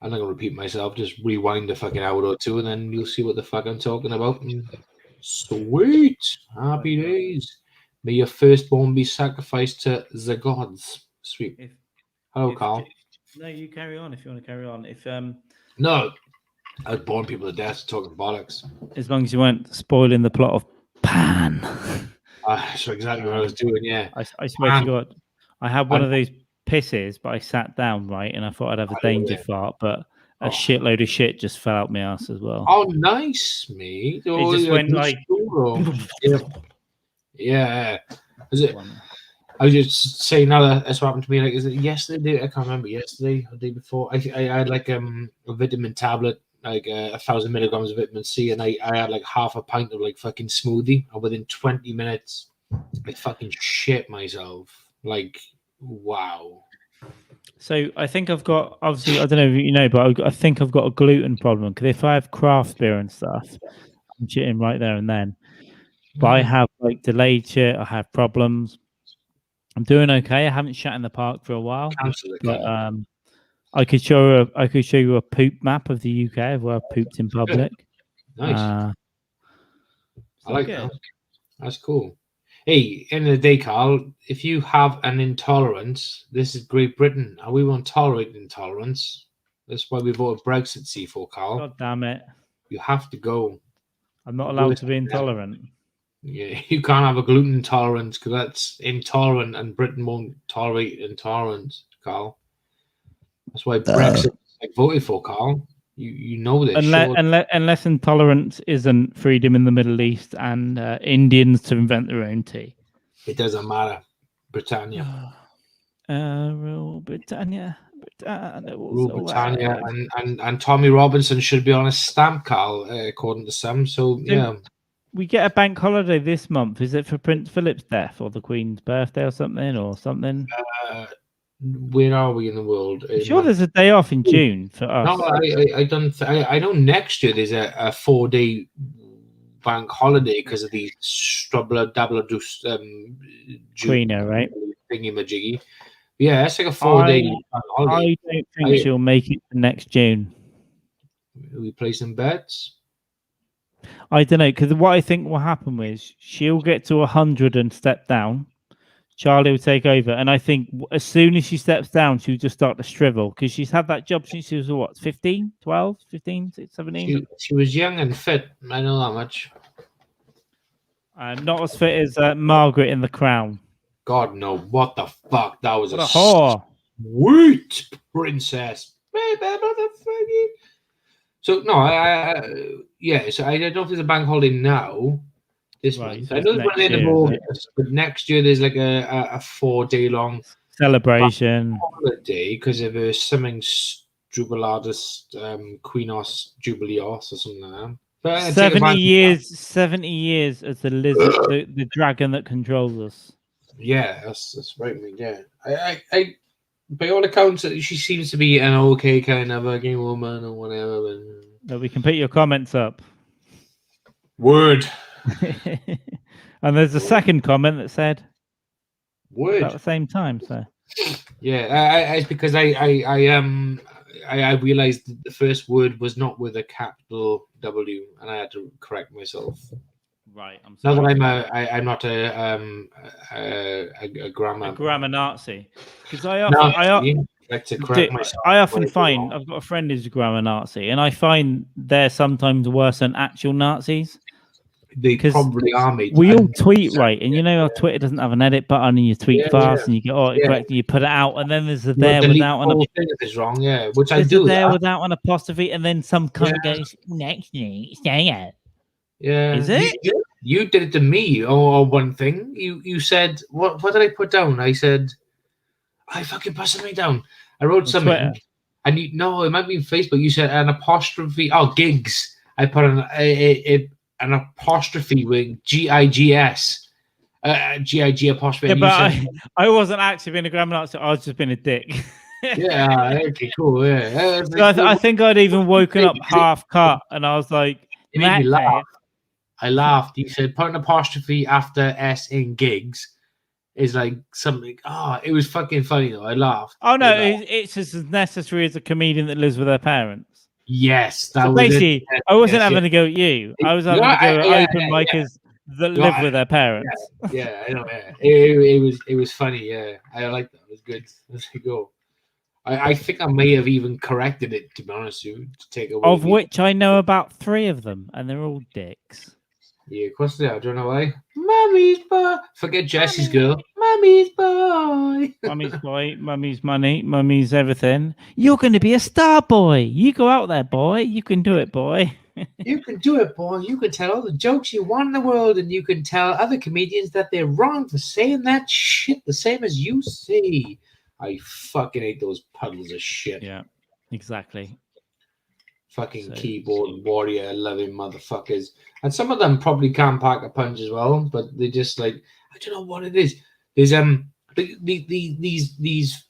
I'm not gonna repeat myself. Just rewind a fucking hour or two, and then you'll see what the fuck I'm talking about. Sweet, happy days. May your firstborn be sacrificed to the gods. Sweet. Hello, Carl. No, you carry on if you want to carry on. If No, I was boring people to death talking bollocks. as long as you weren't spoiling the plot of Pan. That's exactly what I was doing. Yeah, I swear to God, I had one of those pisses, but I sat down right, and I thought I'd have a danger fart, but a shitload of shit just fell out my ass as well. Oh, nice, mate. It just went like. Yeah. Is it? I was just saying now that's what happened to me. Like, is it yesterday? I can't remember. Yesterday or the day before. I had like a vitamin tablet, like 1,000 milligrams of vitamin C, and I had like half a pint of like fucking smoothie. And within 20 minutes, I fucking shit myself. Like, wow. So I think I've got, obviously, I don't know if you know, but I think I've got a gluten problem, because if I have craft beer and stuff, I'm shitting right there and then. But I have like delayed shit. I have problems. I'm doing okay. I haven't shat in the park for a while, but I could show you a poop map of the UK of where I've pooped in public. Nice. I like that. That's cool. Hey, end of the day, Carl, if you have an intolerance, this is Great Britain, and we won't tolerate intolerance. That's why we voted Brexit, C4, Carl. God damn it. You have to go. I'm not allowed to be intolerant. Yeah, you can't have a gluten intolerance because that's intolerant, and Britain won't tolerate intolerance, Carl. That's why Brexit I voted for, Carl. You know this. Unless intolerance isn't freedom in the Middle East and Indians to invent their own tea. It doesn't matter. Britannia. Rule Britannia. Rule Britannia. And Tommy Robinson should be on a stamp, Carl, according to some. So, yeah. We get a bank holiday this month. Is it for Prince Philip's death or the Queen's birthday or something? Where are we in the world? Sure, there's a day off in June for us. No, I don't. I know next year there's a 4-day bank holiday because of the Strubbler Dabbler Queener, right? Thingy majiggy. Yeah, it's like a 4-day bank holiday. I don't think she'll make it to next June. Are we play some bets? I don't know, because what I think will happen is she'll get to 100 and step down. Charlie will take over, and I think as soon as she steps down, she'll just start to shrivel, because she's had that job since she was, what, 15, 12, 15, 17? She was young and fit. I know that much. Not as fit as Margaret in The Crown. God, no. What the fuck? That was a whore. Sweet princess. Baby, motherfucker. So, no, so I don't know if there's a bank holiday now. This month. I know there's one in the August, but next year there's like a 4-day long celebration holiday because of a something jubilatus Queenos Jubileos or something like that. 70 years as the lizard, the dragon that controls us. Yeah, that's right. I mean, yeah, I by all accounts, she seems to be an okay kind of working woman or whatever. But we can put your comments up. Word. And there's a second comment that said word at the same time. So yeah, it's because I realized that the first word was not with a capital W, and I had to correct myself. Right. I'm sorry. Not that I'm not a grammar Nazi, because I often find I've got a friend who's a grammar Nazi, and I find they're sometimes worse than actual Nazis. They probably are, mate. We all tweet right, and you know our Twitter doesn't have an edit button, and you tweet fast, and you get correct, and you put it out, and then there's a there without an apostrophe. Is wrong, yeah. Which I do. There without an apostrophe, and then some cunt goes next say it. Yeah. Is it? You did it to me. Or one thing you said. What did I put down? I said I fucking put something down. I wrote something. Twitter. And it might be in Facebook. You said an apostrophe. Oh, gigs. I put an apostrophe with GIGS, GIG apostrophe. Yeah, but I wasn't active in a grammar Nazi. I was just being a dick. Yeah, okay, cool. Yeah, so I think I'd even woken up half cut, and I was like, it made me laugh. I laughed. You said put an apostrophe after S in gigs. is like something. Oh, it was fucking funny though. I laughed. Oh no, I laughed. it's as necessary as a comedian that lives with their parents. Yes, that So was basically, it. Yes, I wasn't yes, having yes. to go at you. I was having No, to go at yeah, open micers that No, live with their parents. Yeah, I know. Yeah, it was funny. Yeah, I liked that. It was good. Let's go. I think I may have even corrected it, to be honest with you, to take away. Of which I know about 3 of them, and they're all dicks. Yeah, of course they are. Do you know why? Mummy's boy. Forget Jesse's girl. Mummy's boy. Mummy's boy, mummy's money, mummy's everything. You're going to be a star, boy. You go out there, boy. You can do it, boy. You can do it, boy. You can tell all the jokes you want in the world, and you can tell other comedians that they're wrong for saying that shit the same as you say. I fucking hate those puddles of shit. Yeah, exactly. Fucking keyboard warrior loving motherfuckers. And some of them probably can pack a punch as well, but they just like, I don't know what it is. There's these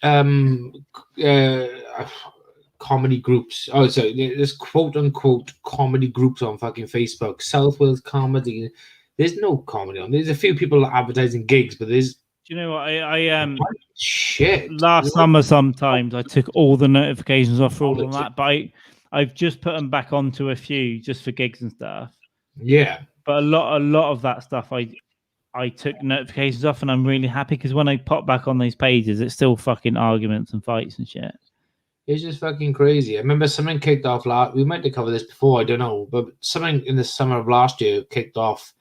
comedy groups. Oh, so there's quote unquote comedy groups on fucking Facebook. South Wales comedy. There's no comedy on. There's a few people advertising gigs, but there's. Do you know what I shit. Last summer, sometimes I took all the notifications off for all of that, but I've just put them back onto a few just for gigs and stuff. Yeah, but a lot of that stuff I took notifications off, and I'm really happy because when I pop back on those pages, it's still fucking arguments and fights and shit. It's just fucking crazy. I remember something kicked off we might have covered this before, I don't know, but something in the summer of last year kicked off.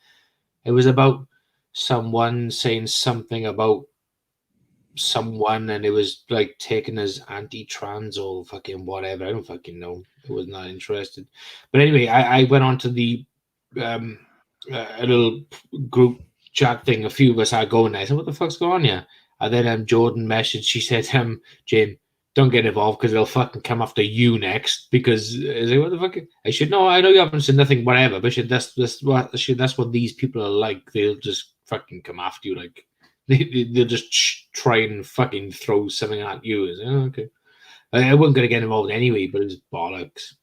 It was about someone saying something about someone, and it was like taken as anti-trans or fucking whatever. I don't fucking know. I was not interested. But anyway, I went on to the a little group chat thing. A few of us are going there. I said, what the fuck's going on here? And then Jordan messaged. She said, Jim, don't get involved because they'll fucking come after you next. Because I said, what the fuck? I should know. I know you haven't said nothing, whatever. But that's what these people are like. They'll just fucking come after you. Like they'll just try and fucking throw something at you. I said, oh, okay. I wasn't gonna get involved anyway, but it was bollocks.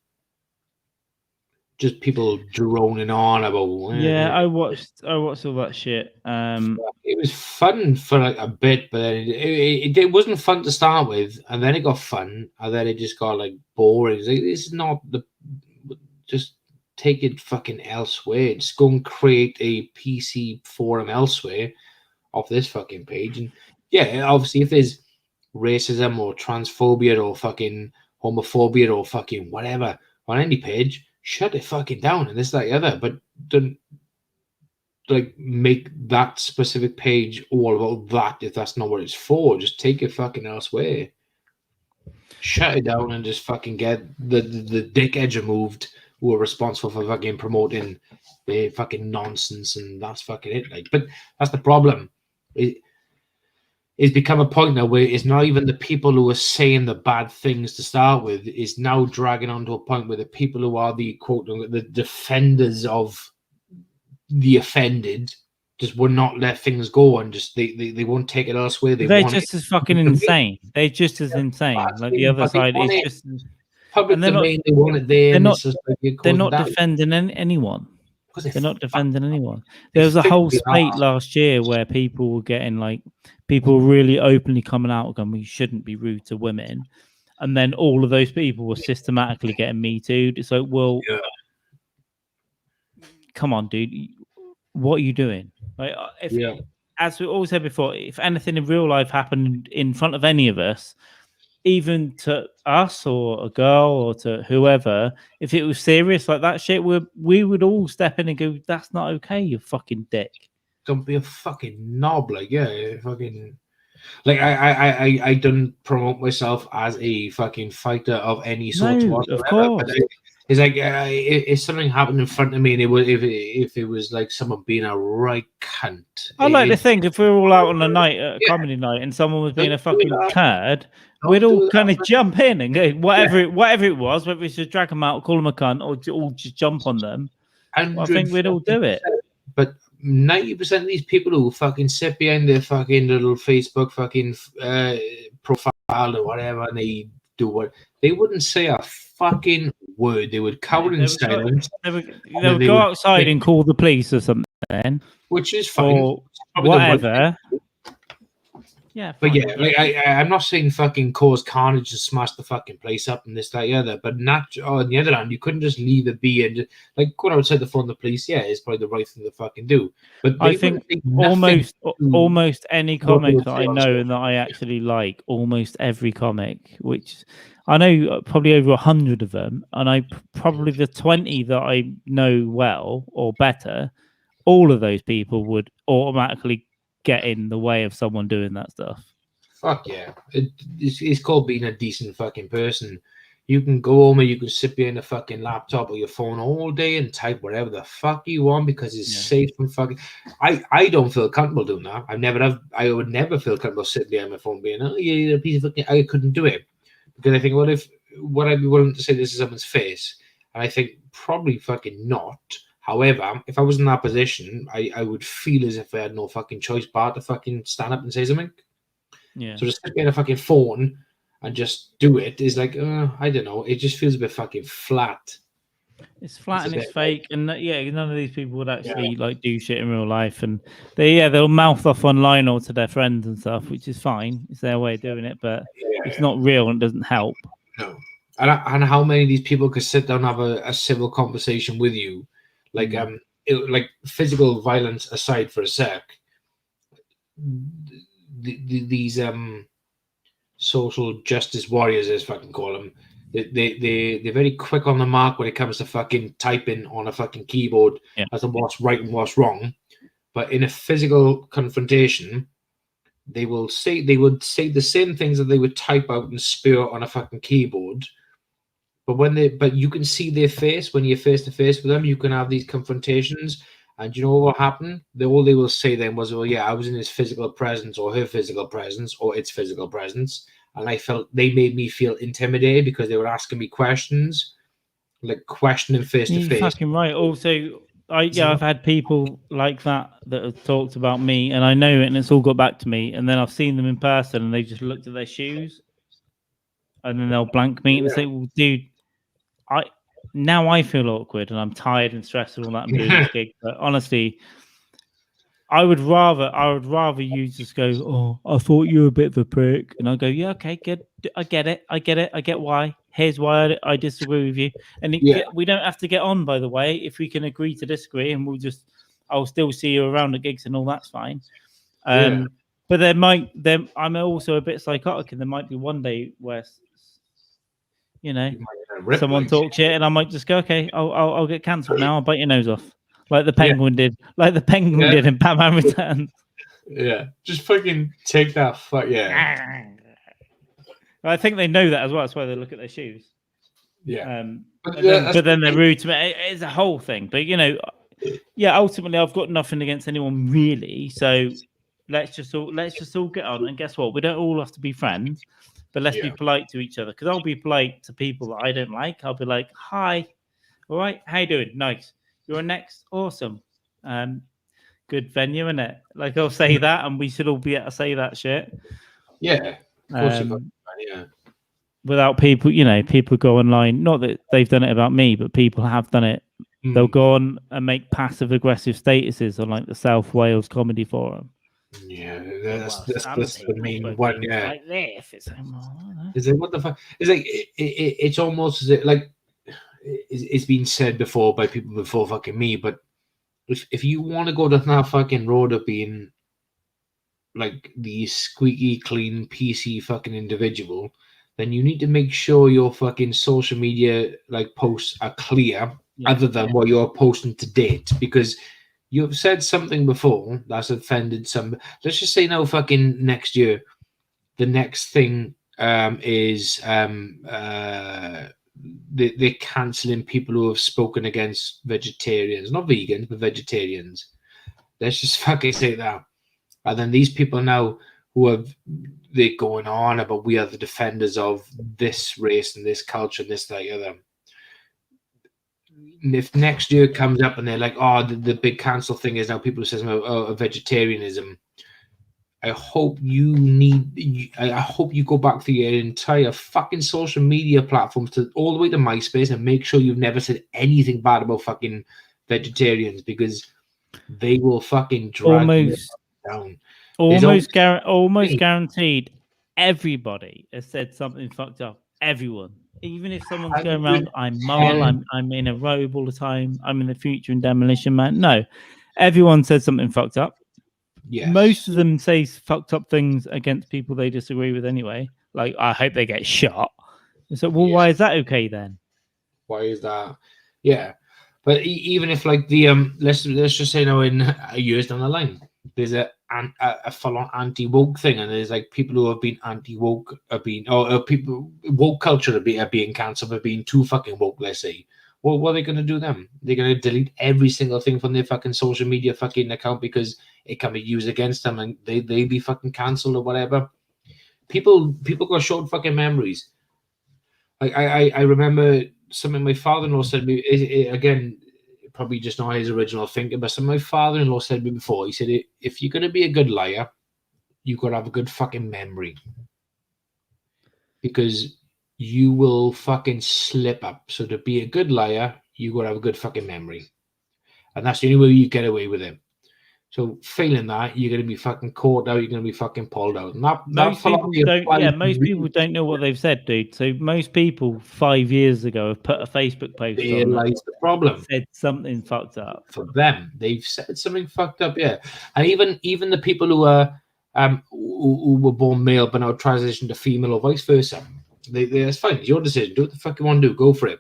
Just people droning on about. Yeah, I watched all that shit. It was fun for like a bit, but then it wasn't fun to start with, and then it got fun, and then it just got like boring. It's like, this is not the. Just take it fucking elsewhere. Just go and create a PC forum elsewhere off this fucking page, and yeah, obviously if there's racism or transphobia or fucking homophobia or fucking whatever on any page, shut it fucking down and this, that, the other. But don't like make that specific page all about that if that's not what it's for. Just take it fucking elsewhere. Shut it down and just fucking get the dickheads removed who are responsible for fucking promoting the fucking nonsense, and that's fucking it. Like, but that's the problem. It's become a point now where it's not even the people who are saying the bad things to start with. It's now dragging on to a point where the people who are the quote the defenders of the offended just will not let things go, and just they won't take it elsewhere. They're just as fucking insane. They're just as insane. Like the other side is just public domain. They want it there. They're not defending anyone. They're not defending anyone. There was a whole spate last year where people were getting people really openly coming out going, we shouldn't be rude to women. And then all of those people were systematically getting Me Too'd. It's like, well, come on, dude. What are you doing? Like, as we always said before, if anything in real life happened in front of any of us, even to us or a girl or to whoever, if it was serious like that shit, we would all step in and go, that's not okay, you fucking dick. Don't be a fucking knob. Like, fucking. Like, I don't promote myself as a fucking fighter of any sort. No, of course. But it's like, if something happened in front of me and if it was like someone being a right cunt. I'd like to think if we were all out on a night, a comedy night, and someone was being a fucking turd, we'd all kind of jump in and go, whatever it was, whether we should drag them out, call them a cunt, or all just jump on them. I think we'd all do it. But 90% of these people who fucking sit behind their fucking little Facebook fucking profile or whatever, and they do what they wouldn't say a fucking word. They would cower in silence. They would go outside and call the police or something, which is fine. Or whatever. Yeah, But fine. yeah, like I'm not saying fucking cause carnage and smash the fucking place up and this, that, the other. But on the other hand, you couldn't just leave it be and like go outside the phone of the police. Yeah, it's probably the right thing to fucking do. But I think almost any comic that I know and that I actually like, almost every comic, which I know probably over 100 of them, and probably the 20 that I know well or better, all of those people would automatically get in the way of someone doing that stuff. Fuck yeah. It's called being a decent fucking person. You can go home and you can sit behind a fucking laptop or your phone all day and type whatever the fuck you want because it's safe and fucking. I don't feel comfortable doing that. I would never feel comfortable sitting behind my phone being, oh yeah, you're a piece of fucking. I couldn't do it because I think, would I be willing to say this to someone's face? And I think probably fucking not. However, if I was in that position, I would feel as if I had no fucking choice but to fucking stand up and say something. Yeah. So just sit behind a fucking phone and just do it is like, I don't know. It just feels a bit fucking flat. It's flat and it's fake, and none of these people would actually like do shit in real life, and they'll mouth off online or to their friends and stuff, which is fine. It's their way of doing it, but it's not real and it doesn't help. No. And how many of these people could sit down and have a civil conversation with you, like like physical violence aside for a sec. These social justice warriors, as fucking call them, they're very quick on the mark when it comes to fucking typing on a fucking keyboard as to what's right and what's wrong. But in a physical confrontation, they would say the same things that they would type out and spew on a fucking keyboard. But you can see their face when you're face to face with them. You can have these confrontations. And you know what will happen? All they will say then was, well, yeah, I was in his physical presence or her physical presence or its physical presence. And I felt they made me feel intimidated because they were asking me questions, like questioning face to face. You're fucking right. Also, I've had people like that have talked about me and I know it and it's all got back to me. And then I've seen them in person and they just looked at their shoes and then they'll blank me and say, well, dude, now I feel awkward and I'm tired and stressed and all that and doing this gig. But honestly, I would rather you just go, oh, I thought you were a bit of a prick. And I'll go, yeah, okay, good. I get it. I get why. Here's why I disagree with you. And we don't have to get on, by the way, if we can agree to disagree and I'll still see you around at gigs and all that's fine. But I'm also a bit psychotic and there might be one day where, someone talks shit, and I might just go, okay, I'll get cancelled now. I'll bite your nose off, like the penguin did, did in Batman Returns. Yeah, just fucking take that. Fuck yeah. I think they know that as well. That's why they look at their shoes. Yeah. But then they're rude to me. It's a whole thing. But ultimately, I've got nothing against anyone really. So let's just all get on. And guess what? We don't all have to be friends. But let's be polite to each other, because I'll be polite to people that I don't like. I'll be like, hi, all right, how you doing? Nice. You're next? Awesome. Good venue, innit? Like, I'll say that, and we should all be able to say that shit. Yeah. Of course without people, people go online, not that they've done it about me, but people have done it. They'll go on and make passive-aggressive statuses on, like, the South Wales Comedy Forum. Yeah, that's the main one. Yeah, like this. It's like, what the fuck? It's like it's almost as if, like, it's been said before by people before fucking me. But if you want to go down that fucking road of being like the squeaky clean PC fucking individual, then you need to make sure your fucking social media like posts are clear, other than what you're posting to date, because you've said something before that's offended some. Let's just say now, fucking next year, the next thing is they're cancelling people who have spoken against vegetarians, not vegans, but vegetarians. Let's just fucking say that. And then these people now they're going on about we are the defenders of this race and this culture and this, that, other. If next year comes up and they're like, oh, the big cancel thing is now people say about vegetarianism, I hope you go back to your entire fucking social media platforms all the way to MySpace and make sure you've never said anything bad about fucking vegetarians, because they will fucking drag you down. almost guaranteed everybody has said something fucked up. Everyone. Even if someone's going around, I'm moral, I'm in a robe all the time, I'm in the future in Demolition Man. No. Everyone said something fucked up. Yes. Most of them say fucked up things against people they disagree with anyway. Like, I hope they get shot. So, well, why is that okay then? Why is that? Yeah, but even if like the let's just say now in a years down the line, there's a full on anti woke thing, and there's like people who have been anti woke have been people woke culture are being cancelled for being too fucking woke. Let's say. Well, what are they going to do then? They're going to delete every single thing from their fucking social media fucking account because it can be used against them and they be fucking cancelled or whatever. People got short fucking memories. I remember something my father-in-law said to me, again, probably just not his original thinking, but something my father-in-law said to me before. He said, if you're going to be a good liar, you've got to have a good fucking memory. Because you will fucking slip up. So to be a good liar, you got to have a good fucking memory. And that's the only way you get away with it. So failing that, you're going to be fucking caught out. You're going to be fucking pulled out. And most people don't know what they've said, dude. So most people 5 years ago have put a Facebook post realize the problem. Said something fucked up. For them, they've said something fucked up, yeah. And even the people who are who were born male but now transition to female or vice versa, it's fine. It's your decision. Do what the fuck you want to do. Go for it.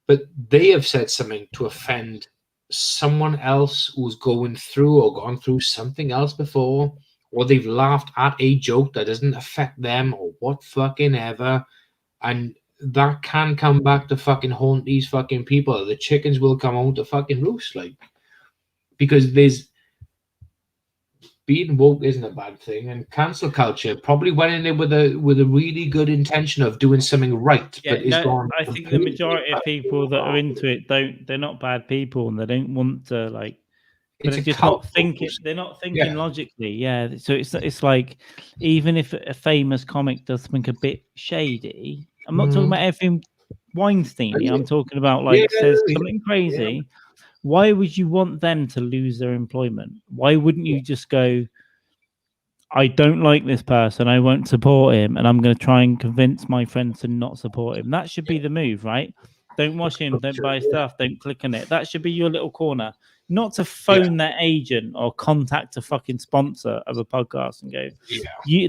But they have said something to offend someone else who's going through or gone through something else before, or they've laughed at a joke that doesn't affect them or what fucking ever, and that can come back to fucking haunt these fucking people. The chickens will come home to fucking roost, like, because being woke isn't a bad thing, and cancel culture probably went in there with a really good intention of doing something right. Yeah, but gone. I think the majority of people that are into it they're not bad people, and they don't want to like. But they're just not thinking. They're not thinking logically. Yeah. So it's like, even if a famous comic does something a bit shady, I'm not talking about everything Weinstein. I'm talking about like says something crazy. Why would you want them to lose their employment? Why wouldn't you just go, I don't like this person, I won't support him, and I'm going to try and convince my friends to not support him? That should be the move, right? Don't watch him, don't buy stuff, don't click on it. That should be your little corner. Not to phone their agent or contact a fucking sponsor of a podcast and go,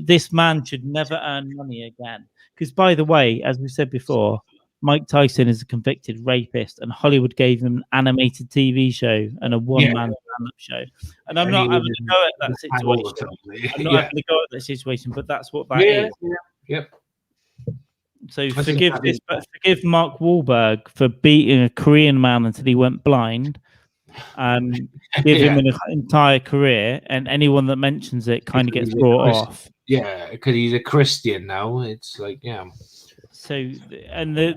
this man should never earn money again. Because, by the way, as we said before, Mike Tyson is a convicted rapist, and Hollywood gave him an animated TV show and a one-man stand-up show. And I'm not having to go at that situation. I'm not having to go at that situation, but that's what that is. Yep. So forgive Mark Wahlberg for beating a Korean man until he went blind. Give him an entire career, and anyone that mentions it kind of gets brought off. Yeah, because he's a Christian now. It's like, So,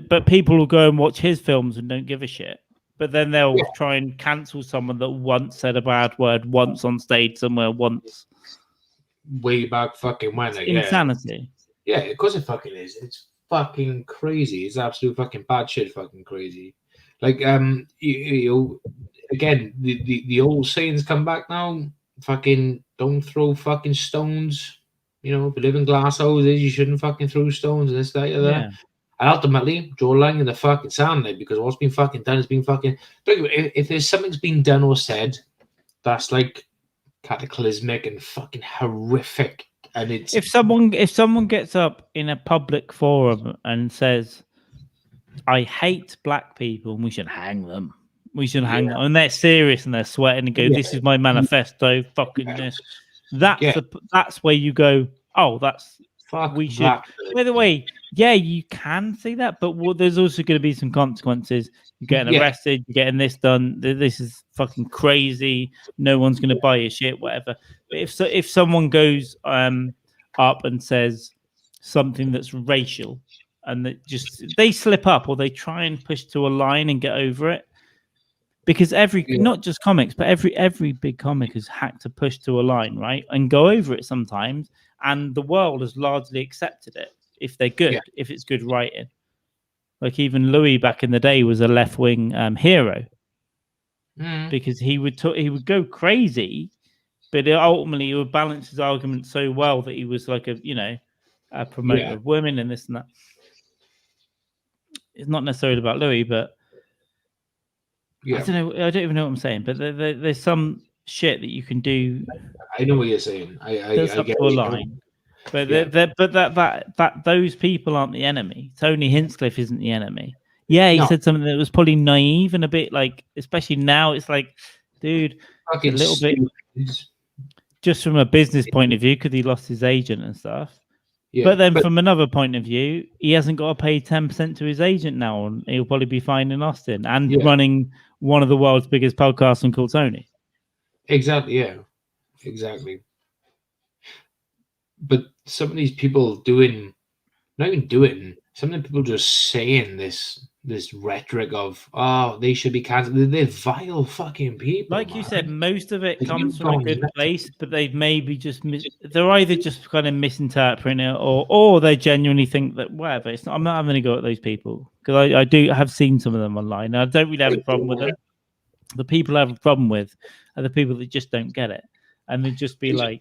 but people will go and watch his films and don't give a shit. But then they'll try and cancel someone that once said a bad word once on stage somewhere once. Way back fucking when. Insanity. Yeah, of course it fucking is. It's fucking crazy. It's absolute fucking bad shit fucking crazy. Like, you know, again, the old sayings come back now. Fucking don't throw fucking stones. You know, if you live in glass houses, you shouldn't fucking throw stones and this, that, or that. Yeah. And ultimately, draw a line in the fucking sand there, because what's been fucking done has been fucking. If there's something's been done or said, that's like cataclysmic and fucking horrific. And it's if someone gets up in a public forum and says, "I hate black people and we should hang them," and they're serious and they're sweating and go, "This is my manifesto." Fucking this. That's where you go, oh, that's we should. By the way, you can say that, but there's also going to be some consequences. You're getting arrested, you're getting this done. This is fucking crazy. No one's going to buy your shit, whatever. But if someone goes up and says something that's racial, and that they slip up or they try and push to a line and get over it. Because not just comics, but every big comic has had to push to a line, right? And go over it sometimes. And the world has largely accepted it if they're good, if it's good writing. Like even Louis back in the day was a left-wing hero. Because he would go crazy, but ultimately he would balance his argument so well that he was like a promoter of women and this and that. It's not necessarily about Louis, but I don't know. I don't even know what I'm saying. But there's some shit that you can do. I know what you're saying. I get a line. But that those people aren't the enemy. Tony Hinchcliffe isn't the enemy. Yeah, he said something that was probably naive and a bit like, especially now, it's like, dude, a little bit. Just from a business point of view, because he lost his agent and stuff. Yeah, but then from another point of view, he hasn't got to pay 10% to his agent now, and he'll probably be fine in Austin and running one of the world's biggest podcasts on Called Tony. Exactly, yeah. Exactly. But some of these people not even doing, some of the people just saying this rhetoric of, they should be cancelled. They're vile fucking people. Like you said, most of it comes from a good place, but they've maybe just they're either just kind of misinterpreting it, or they genuinely think that whatever. It's not. I'm not having a go at those people because I do have seen some of them online. I don't really have a problem with them. The people I have a problem with are the people that just don't get it, and they just be like,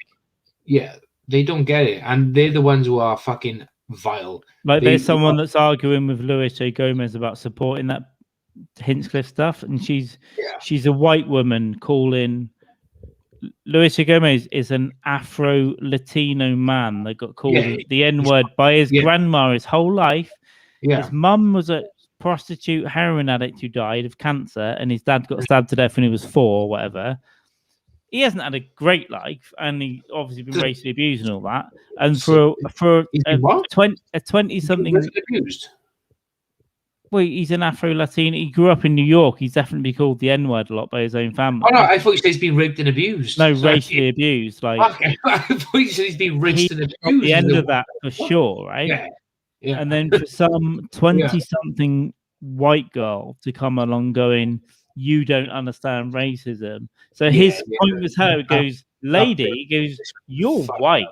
they don't get it, and they're the ones who are fucking vile. Like there's someone that's arguing with Luis J. Gomez about supporting that Hinchcliffe stuff, and she's a white woman calling Luis J. Gomez is an Afro-Latino man that got called the N-word by his grandma his whole life. His mum was a prostitute heroin addict who died of cancer, and his dad got stabbed to death when he was 4 or whatever. He hasn't had a great life, and he obviously been racially abused and all that. And for a 20-something, abused. Well, he's an Afro-Latino. He grew up in New York. He's definitely called the N-word a lot by his own family. Oh no, I thought you said he's been raped and abused. No, racially abused. Like I thought you said he's been raped and abused. The end of that for sure, right? Yeah. And then for some 20-something white girl to come along going, you don't understand racism. So his point was her. It goes, lady, he goes, you're white.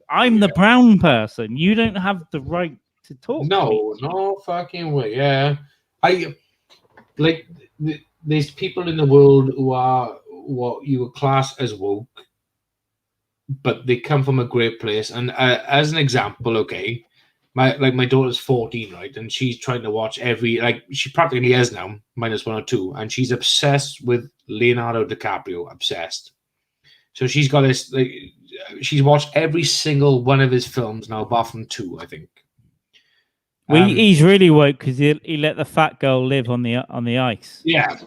I'm the brown person. You don't have the right to talk. No fucking way. Yeah. There's people in the world who are what you would class as woke, but they come from a great place. And as an example, okay, my daughter's 14, right? And she's trying to watch she practically is now, -1 or 2, and she's obsessed with Leonardo DiCaprio, obsessed. So she's got this, she's watched every single one of his films now, apart from 2, I think. Well, he's really woke because he let the fat girl live on the ice. Yeah.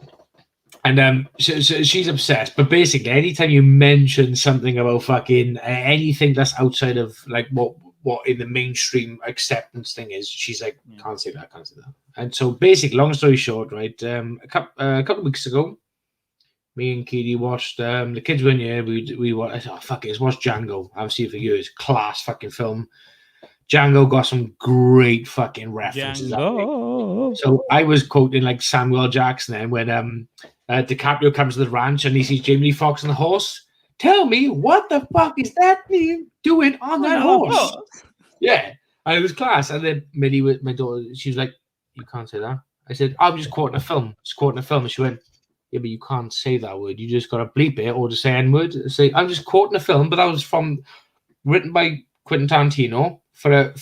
And so she's obsessed. But basically, anytime you mention something about fucking anything that's outside of like what in the mainstream acceptance thing is, she's like, can't say that. And so basically, long story short, right, a couple of weeks ago, me and Katie watched, the kids were in here, we watched, let's watch Django. I've seen it for years. Class fucking film. Django got some great fucking references. So I was quoting like Samuel Jackson then when DiCaprio comes to the ranch and he sees Jamie Foxx on the horse. Tell me, what the fuck is that doing on that horse? Yeah, and it was class. And then Millie, with my daughter, she was like, you can't say that. I said, I'm just quoting a film. And she went, yeah, but you can't say that word. You just got to bleep it or just say N-word. Say, I'm just quoting a film, but that was written by Quentin Tarantino for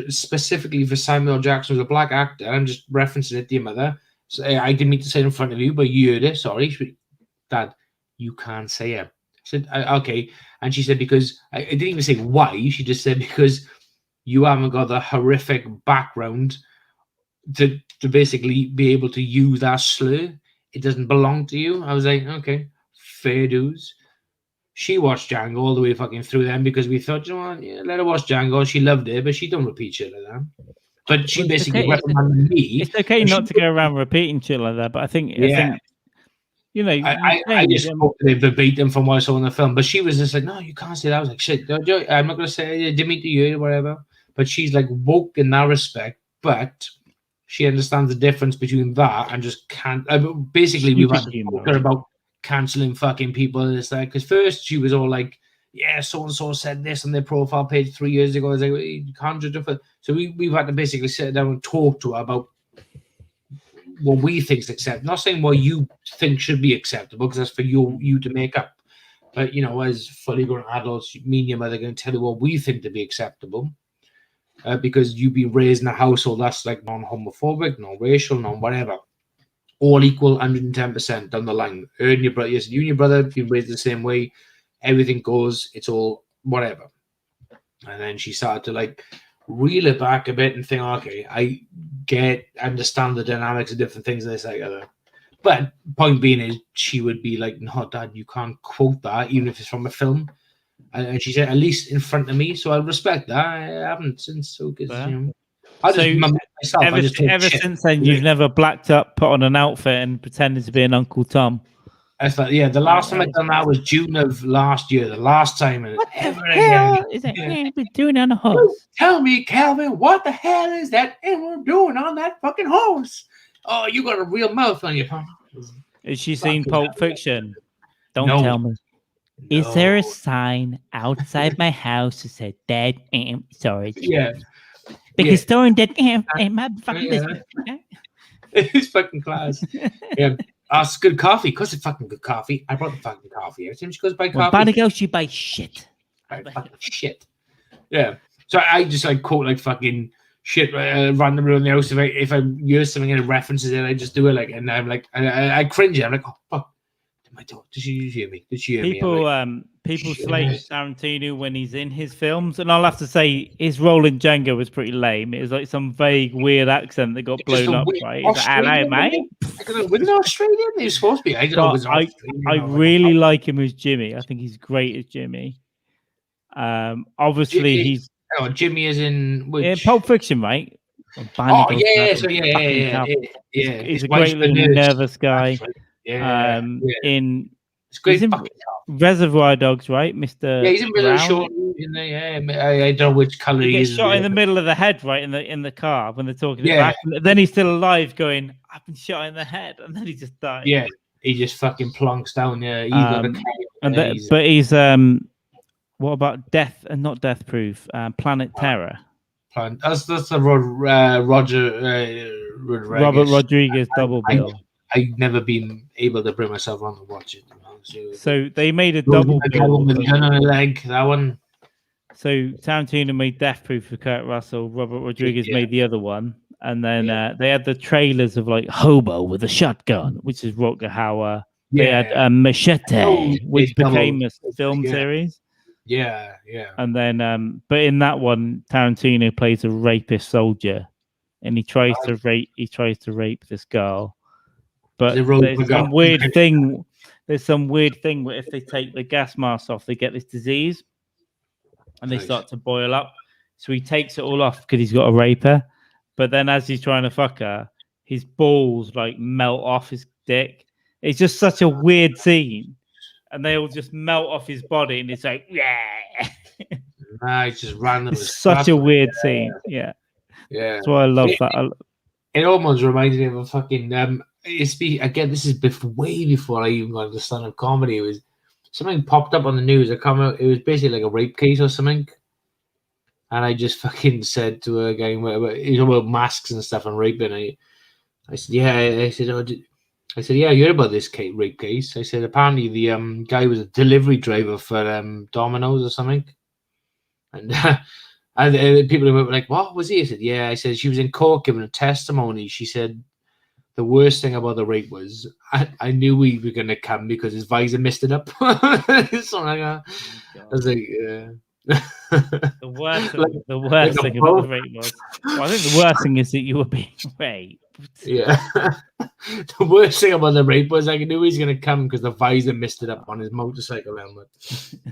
specifically for Samuel Jackson, who's a black actor. I'm just referencing it to your mother. So I didn't mean to say it in front of you, but you heard it. Sorry, Dad, you can't say it. I said, okay. And she said, because I didn't even say why. She just said, because you haven't got the horrific background to basically be able to use that slur. It doesn't belong to you. I was like, okay, fair dues. She watched Django all the way fucking through them because we thought, you know what, let her watch Django. She loved it, but she don't repeat shit like that. But she basically recommended me. It's okay not to go around repeating shit like that, but I think you know, I just spoke to the verbatim from what I saw in the film, but she was just like, no, you can't say that. I was like, shit, I'm not going to say it. Didn't mean to you or whatever. But she's like woke in that respect, but she understands the difference between that and just can't. Basically, we've had to talk her about cancelling fucking people and this, because first she was all like, yeah, so-and-so said this on their profile page 3 years ago. I was like, well, you can't judge it. So we've had to basically sit down and talk to her about what we think is acceptable. Not saying what you think should be acceptable, because that's for you to make up. But as fully grown adults, me and your mother are going to tell you what we think to be acceptable, because you've been raised in a household that's like non-homophobic, non-racial, non-whatever, all equal, 110% down the line. You and your brother have been raised the same way. Everything goes. It's all whatever. And then she started to like reel it back a bit and think, okay, I understand the dynamics of different things. This, like, other. But point being is, she would be like, "No, Dad, you can't quote that, even if it's from a film." And she said, "At least in front of me." So I respect that. I haven't since, so because I just myself. Ever since then, you've never blacked up, put on an outfit, and pretended to be an Uncle Tom. I thought, yeah, the last time I done that was June of last year. The last time ever again. Is it we're doing on a horse? Tell me, Calvin, what the hell is that we're doing on that fucking horse? Oh, you got a real mouth on your tongue. Has she seen Pulp Fiction? Don't No. tell me. No. Is there a sign outside my house that said "Dead storage"? Yeah. Because storing dead ain't my fucking business. Okay? It's fucking class. Yeah. It's good coffee. Because it's fucking good coffee. I brought the fucking coffee. Every time she goes buy coffee. When girl, she buys shit. Fucking shit. Yeah. So I just like quote like fucking shit randomly around the house. If I use something and it references it, I just do it like, and I'm like, I cringe. I'm like, oh fuck. Did she hear me? Did she hear me? People slate Tarantino when he's in his films, and I'll have to say his role in Django was pretty lame. It was like some vague, weird accent that got blown up, right? Hello, mate. Wasn't Australian? He was supposed to be. I really like him as Jimmy. I think he's great as Jimmy. Obviously, he's Jimmy is in which? Pulp Fiction, right? Oh yeah, so yeah. He's a great little nervous guy. Yeah, it's great. He's in Reservoir Dogs, right, Mr. Yeah, he's in really short. I don't know which color he is. Shot in the middle of the head, right, in the car when they're talking. Yeah. Then he's still alive, going, "I've been shot in the head," and then he just died. Yeah, he just fucking plonks down. Yeah, but he's what about Death and not Death Proof? Planet Terror. That's the Robert Rodriguez double bill. I've never been able to bring myself on to watch it. So they made a double bill. With a gun on a leg, that one. So Tarantino made Death Proof for Kurt Russell. Robert Rodriguez made the other one, and then they had the trailers of like Hobo with a Shotgun, which is Rutger Hauer. They had Machete, which became a film series. Yeah. And then, but in that one, Tarantino plays a rapist soldier, and he tries to rape this girl. But there's some weird thing. There's some weird thing where if they take the gas mask off, they get this disease, and they start to boil up. So he takes it all off because he's got a raper. But then, as he's trying to fuck her, his balls like melt off his dick. It's just such a weird scene, and they all just melt off his body, and it's like, yeah. It's just random. It's such a weird scene. Yeah. That's why I love that. It almost reminds me of a fucking. Again, this is way before I even got into stand-up comedy. It was something popped up on the news. It was basically like a rape case or something, and I just fucking said to a guy, "He's about masks and stuff and raping." I said, "Yeah." I said, "Yeah, you heard about this rape case?" I said, "Apparently the guy was a delivery driver for Domino's or something," and people were like, "What was he?" I said, "Yeah." I said, "She was in court giving a testimony. She said the worst thing about the rape was I knew we were gonna come because his visor messed it up." Something like that. I was like, yeah. The worst thing about the rape was. Well, I think the worst thing is that you were being raped. Yeah. The worst thing about the rape was I knew he was gonna come because the visor messed it up on his motorcycle helmet.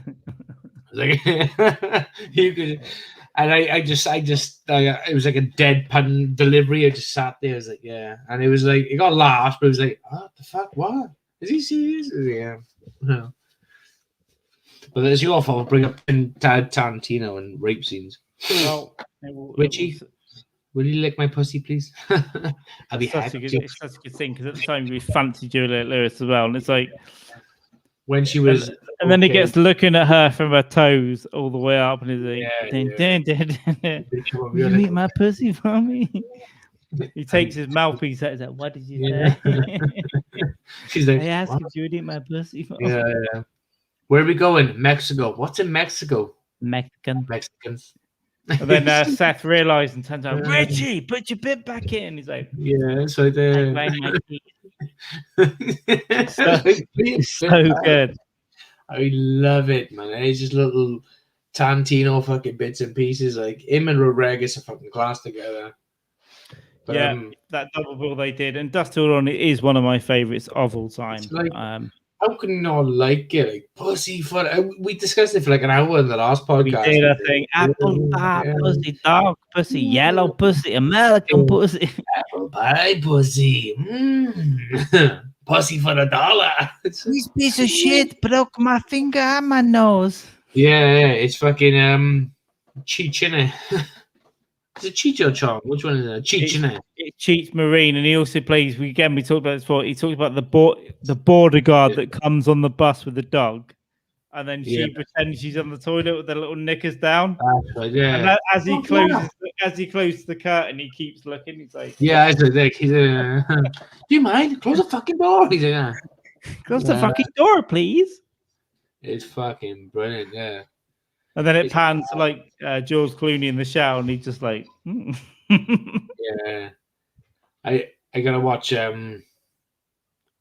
I was like, you could. And I just, it was like a deadpan delivery. I just sat there. I was like, yeah. And it was like, it got laughed, but it was like, what the fuck? What? Is he serious? Yeah. No. But it's your fault. Bring up Tarantino and rape scenes. Well, Richie, will you lick my pussy, please? I'll be happy. It's such a good thing because at the time we fancied Juliette Lewis as well. And it's like, when she was, and then he gets looking at her from her toes all the way up, and he's like, "Will you eat my pussy for me?" He takes his mouthpiece out. He's like, "What did you say?" She's like, "I asked if you would eat my pussy for me." Yeah. Where are we going? Mexico. What's in Mexico? Mexican. Mexicans. And then Seth realised and turns out, Richie, put your bit back in. He's like, Yeah, it's like I grind my teeth. So good. I love it, man. It's just little Tarantino fucking bits and pieces. Like him and Rodriguez are fucking class together. But, yeah, that double bill they did, and Dust Till Dawn is one of my favorites of all time. Like, how can you not like it? Like pussy for we discussed it for like an hour in the last podcast. We did a thing. Apple pie pussy, dog pussy, yellow pussy, American pussy, apple pie pussy, pussy for $1. This piece of shit broke my finger and my nose. Yeah, it's fucking Cheech. Is it Cheech or Chong? Which one is it? Cheech, It's Cheech Marine, and he also plays. We talked about this before. He talks about the border guard that comes on the bus with the dog, and then she pretends she's on the toilet with the little knickers down. Yeah. And as he closes the curtain, he keeps looking. He's like, "Yeah, it's like he's do you mind? Close the fucking door." He's like, "Yeah, close the fucking door, please." It's fucking brilliant, yeah. And then it pans to like George Clooney in the shower, and he's just like, yeah. I gotta watch Kill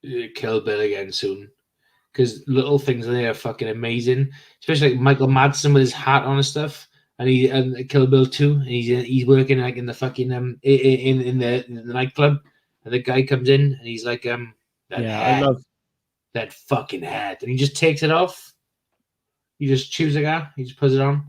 Bill again soon, because little things there are fucking amazing. Especially like Michael Madsen with his hat on and stuff, and Kill Bill 2, and he's working like in the fucking in the nightclub, and the guy comes in and he's like I love that fucking hat, and he just takes it off. He just chews a guy. He just puts it on.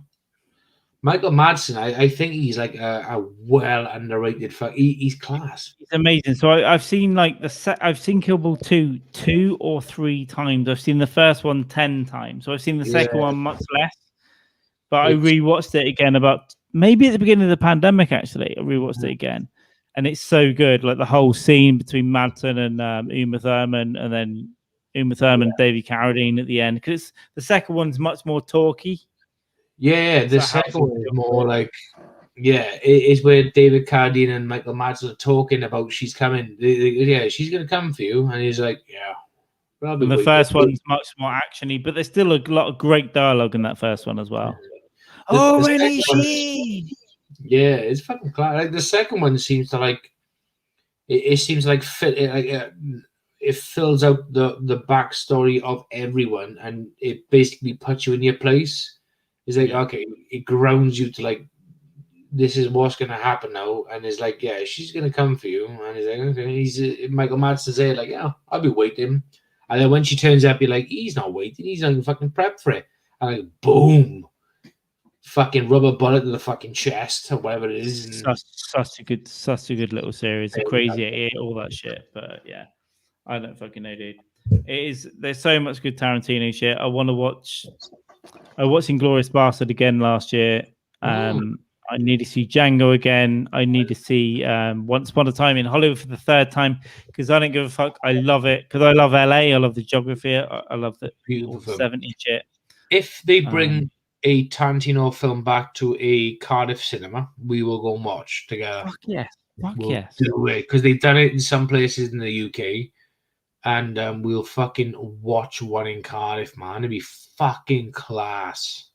Michael Madsen, I think he's like a well underrated. He's class. He's amazing. So I've seen like I've seen Kill Bill 2 or 3 times. I've seen the first one 10 times. So I've seen the second one much less. But I rewatched it again about maybe at the beginning of the pandemic. Actually, I rewatched it again, and it's so good. Like the whole scene between Madsen and Uma Thurman, and then Uma Thurman, David Carradine at the end, because the second one's much more talky. Yeah, the second one is more like, it is where David Carradine and Michael Madsen are talking about she's coming. Yeah, she's gonna come for you, and he's like, yeah. And the first one's much more actiony, but there's still a lot of great dialogue in that first one as well. When is she? Yeah, it's fucking class. Like the second one seems to like, it seems like it fills out the backstory of everyone, and it basically puts you in your place. It's like, okay, it grounds you to like, this is what's going to happen now. And it's like, yeah, she's going to come for you. And he's like, okay, Michael Madsen's there, like, yeah, I'll be waiting. And then when she turns up, you're like, he's not waiting. He's not even fucking prepped for it. And like, boom, fucking rubber bullet to the fucking chest or whatever it is. And such a good little series. Crazy, all that shit. But yeah, I don't fucking know, dude. There's so much good Tarantino shit. I want to watch. I watched Inglourious Bastard again last year. I need to see Django again. I need to see Once Upon a Time in Hollywood for the 3rd time, because I don't give a fuck. I love it because I love LA. I love the geography. I love the beautiful 70s shit. If they bring a Tarantino film back to a Cardiff cinema, we will go and watch together. Fuck yes. Do it, because they've done it in some places in the UK. And we'll fucking watch one in Cardiff, man. It'd be fucking class.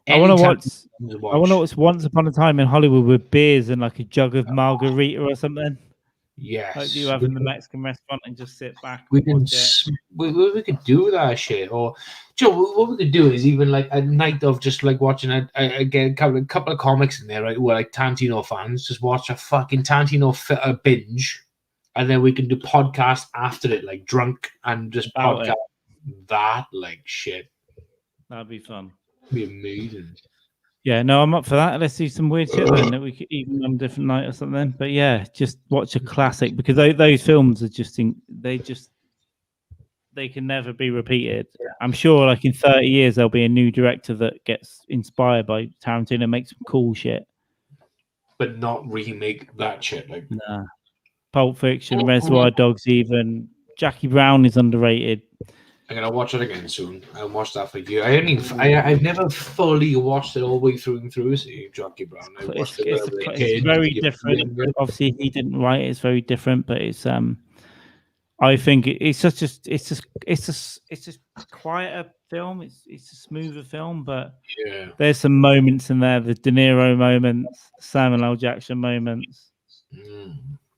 I want to watch Once Upon a Time in Hollywood with beers and like a jug of margarita or something. Yes. Like you have in the Mexican restaurant and just sit back. We could do that shit. Or Joe, what we could do is even like a night of just like watching a couple of comics in there, right? Who are like Tarantino fans. Just watch a fucking Tarantino binge. And then we can do podcast after it, like drunk, and just podcast that like shit. That'd be fun. It'd be amazing. Yeah, no, I'm up for that. Let's do some weird shit then that we could eat on a different night or something. But yeah, just watch a classic, because those films are they can never be repeated. I'm sure like in 30 years there'll be a new director that gets inspired by Tarantino and makes some cool shit. But not remake that shit. Like nah. Pulp Fiction, Reservoir Dogs, even Jackie Brown is underrated. I'm gonna watch it again soon. I'll watch that for you. I've never fully watched it all the way through and through. See, Jackie Brown. It's very different. Obviously, he didn't write it. It's very different, but it's I think it's just quieter film. It's a smoother film, but Yeah. there's some moments in there, the De Niro moments, Samuel L. Jackson moments.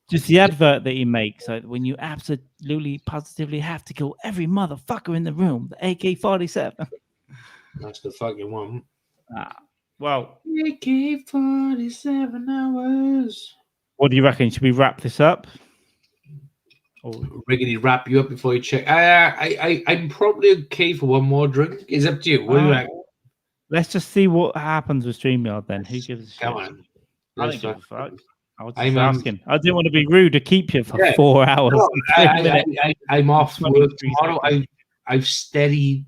Just the advert that he makes, like when you absolutely positively have to kill every motherfucker in the room, the AK-47. That's the fucking one. Well, AK-47 hours. what do you reckon? Should we wrap this up? Or Riggedy wrap you up before you check. I'm probably okay for one more drink. It's up to you. What do you reckon? let's just see what happens with StreamYard then. Who gives a shit? Come on. I Let's don't give a fuck. I was just I'm, asking. I didn't want to be rude to keep you for Yeah. 4 hours. No, and 3 minutes. I'm off work 23 tomorrow. seconds. I've steady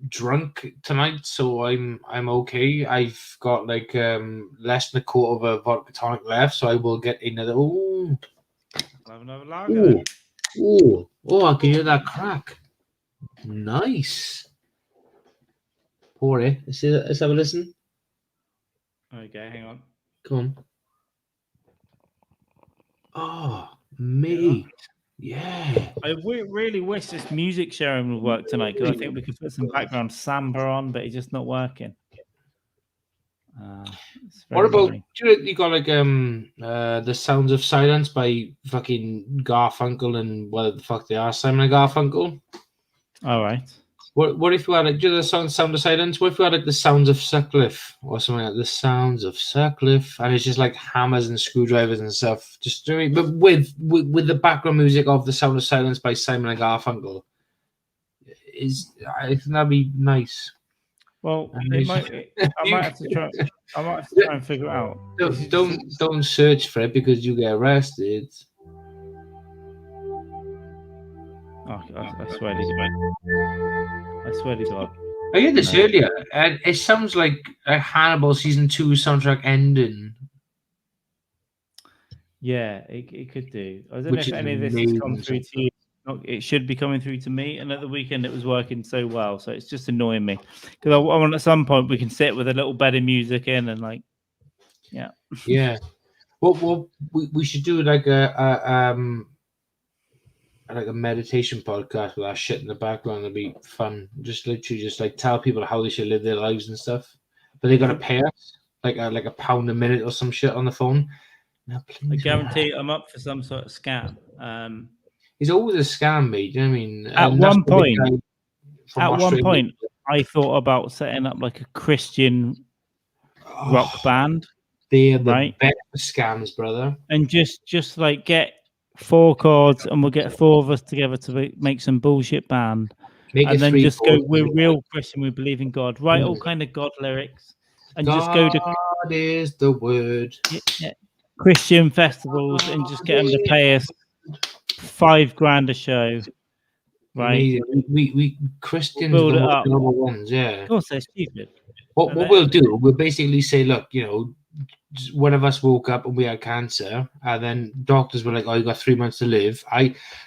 drunk tonight, so I'm okay. I've got like less than a quarter of a vodka tonic left, so I will get another. I'll have another lager. Oh! I can hear that crack. Nice. Pour it. Let's have a listen. Okay, hang on. Come on. Oh, mate. Yeah. I really wish this music sharing would work tonight because I think we could put some background samba on, but it's just not working. What about you got like the Sounds of Silence by fucking Garfunkel and whatever the fuck they are, Simon and Garfunkel? All right. What if you had like, do the Sound of Silence? What if you had like the Sounds of Sutcliffe or something like the Sounds of Sutcliffe, and it's just like hammers and screwdrivers and stuff, just doing, but with the background music of the Sound of Silence by Simon and Garfunkel. I think that'd be nice. Well, I might have to try. I might have to try and figure it out. Don't search for it because you get arrested. Oh, I swear to God. I heard this earlier, and it sounds like a Hannibal season 2 soundtrack ending. Yeah, it could do. I don't know if any of this has come through to you. It should be coming through to me, and at the weekend it was working so well, so it's just annoying me because I want at some point we can sit with a little bit of music in and like, yeah. Well, we should do like a meditation podcast with that shit in the background. It'd be fun. Just literally just like tell people how they should live their lives and stuff, but they gotta pay us like a pound a minute or some shit on the phone. Now, I guarantee I'm up for some sort of scam. It's always a scam, mate. Do you know what I mean? At one point, I thought about setting up like a Christian rock band. They're the best scams, brother. And just like get 4 chords, and we'll get 4 of us together to make some bullshit band, and then just go. We're real Christian. We believe in God. Write all kind of God lyrics, and God just go to God is the word. Christian festivals and just get them to pay us $5,000 a show, right? We Christians build it are up. the number ones, yeah. Of course, they're stupid. What we'll do, we'll basically say, look, you know, one of us woke up and we had cancer, and then doctors were like, "Oh, you got 3 months to live."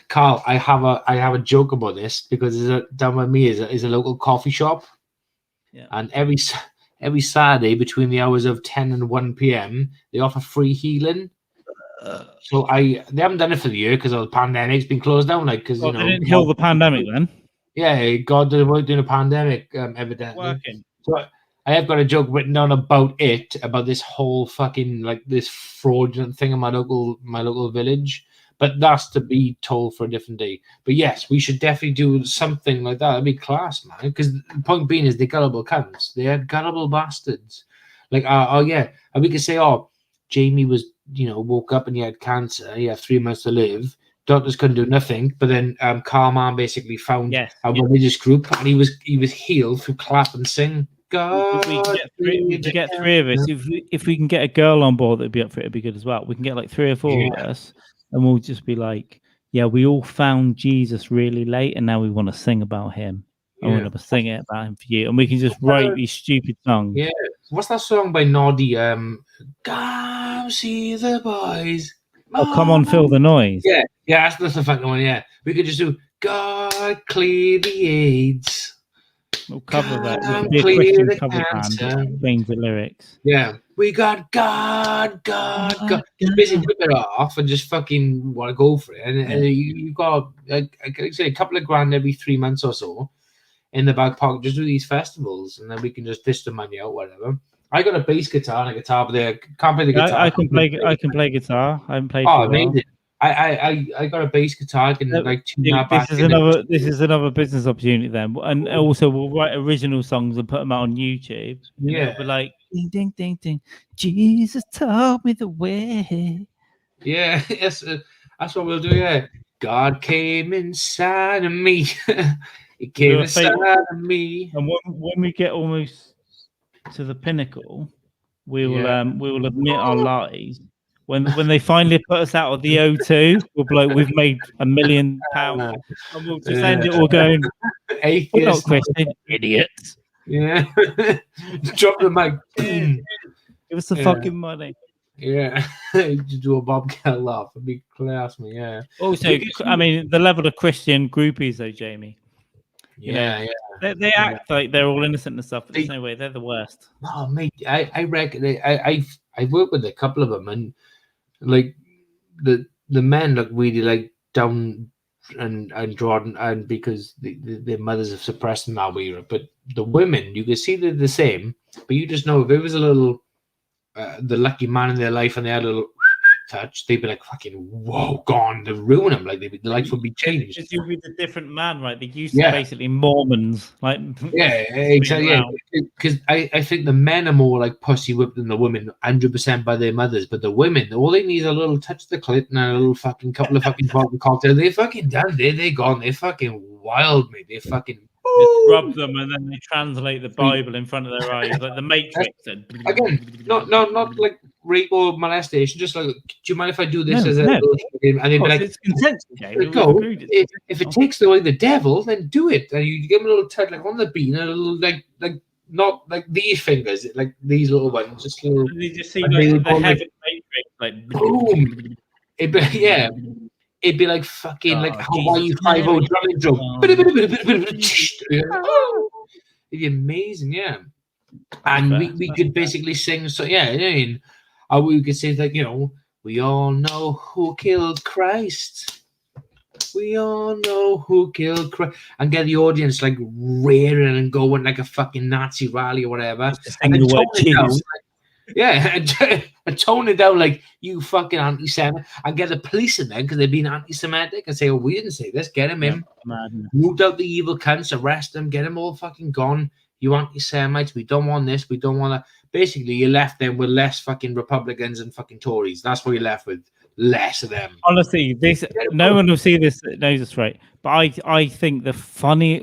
Carl, I have a joke about this because down by me is a local coffee shop, and every Saturday between the hours of 10 and 1 p.m. they offer free healing. So they haven't done it for the year because of the pandemic. It's been closed down, like because they didn't heal the pandemic then. Yeah, God didn't work during a pandemic, evidently. Working. So I have got a joke written down about this whole fucking like this fraudulent thing in my local village. But that's to be told for a different day. But yes, we should definitely do something like that. That'd be class, man. Because the point being is they're gullible cunts. They're gullible bastards. Like, and we could say, Jamie was, woke up and he had cancer. He had 3 months to live. Doctors couldn't do nothing. But then Carman basically found a religious group, and he was healed through clap and sing. God, we can get 3 of us. If we can get a girl on board that'd be up for it, it'd be good as well. We can get like 3 or 4 of us. And we'll just be like, we all found Jesus really late, and now we want to sing about him. I want to sing it about him for you. And we can just write these stupid songs. Yeah. What's that song by Noddy? Come see the boys. Oh, come on, feel the noise. Yeah, that's the fucking one, yeah. We could just do God clear the AIDS. We'll cover that. Come We'll be a clear Christian the cover band cancer. that change the lyrics. Yeah, we got God. Just basically rip it off and just fucking want to go for it. And you got, like I say, a couple of grand every 3 months or so in the back pocket. Just do these festivals, and then we can just dish the money out, whatever. I got a bass guitar and a guitar, but I can't play the guitar. I can play guitar. I haven't played. Oh, for a while. amazing! I got a bass guitar. I can like tune that back. This is another business opportunity then, and also we'll write original songs and put them out on YouTube. Yeah, it'll be like ding ding ding ding. Jesus taught me the way. Yeah, yes, that's what we'll do. Yeah, God came inside of me. He came inside of me. And when we get almost to the pinnacle, we will admit our lies. When they finally put us out of the O2, we'll be like, we've made £1 million, and we'll just end it all going, we're not Christian, idiots. Yeah, drop the mic. Give us the fucking money. Yeah, just do a Bobcat laugh. It'd be class, me. Yeah. Also, I mean, the level of Christian groupies, though, Jamie. Yeah. They act like they're all innocent and stuff, but there's no way they're the worst. No, mate, I reckon I've worked with a couple of them, and like the men look really like down and drawn, and because their mothers have suppressed them that way. But the women, you can see they're the same, but you just know if it was a little the lucky man in their life and they had a little touch, they'd be like fucking whoa, gone, to ruin them. Like the life would be changed. It's with a different man, right? They used to basically Mormons, like exactly. Yeah, because I think the men are more like pussy whipped than the women, 100% by their mothers. But the women, all they need is a little touch of the clit and a little fucking couple of fucking vodka cocktails. They're fucking done. They're gone. They're fucking wild, mate. They're fucking. Just rub them and then they translate the Bible in front of their eyes, like the Matrix. Again, not like rape or molestation. Just like, do you mind if I do this as a little game? And they'd be like, it's consensual. If it takes away the devil, then do it. And you give them a little touch, like on the bean, and a little like not like these fingers, like these little ones, just little. And you just see like the heaven Matrix, like boom. It'd be like fucking like Hawaii 5-0 drumming drum. It'd be amazing, yeah. And we could basically sing. So yeah, I mean, we could say like, we all know who killed Christ. We all know who killed Christ, and get the audience like rearing and going like a fucking Nazi rally or whatever. And then tone it down. And tone it down like you fucking anti-Semite, and get the police in there because they've been anti-Semitic and say, "Oh, we didn't say this. Get him in. Moved out the evil cunts. Arrest them. Get them all fucking gone. You anti-Semites. We don't want this. We don't want that." Basically, you're left then with less fucking Republicans and fucking Tories. That's what you're left with. Less of them. Honestly, no one will see this knows this, right? But I think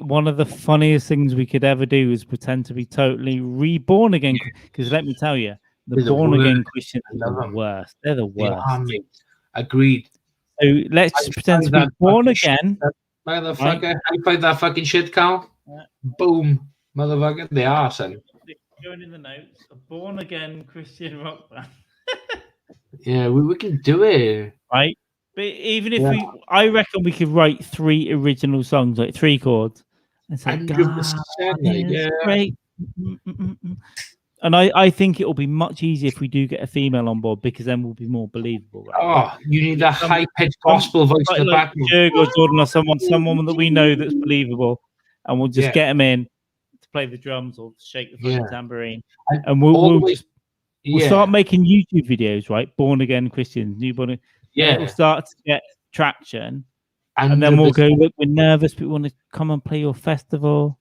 one of the funniest things we could ever do is pretend to be totally reborn again. Because let me tell you, the born again Christians are the worst. They're the worst. Agreed. So let's just pretend to be born again. Motherfucker, right? I played that fucking shit, Carl. Yeah. Boom, motherfucker. They are, son. Going in the notes, a born again Christian rock band. Yeah, we can do it, right? But even if I reckon we could write 3 original songs, like 3 chords, and say, great. And I think it will be much easier if we do get a female on board, because then we'll be more believable. Right? Oh, you need that high pitched gospel voice in the back. Jurg or Jordan or someone that we know that's believable, and we'll just get them in to play the drums or shake the fucking tambourine, and we'll start making YouTube videos, right? Born again Christians, newborn. Yeah, we'll start to get traction, and then we'll go. Look, we're nervous, but we want to come and play your festival.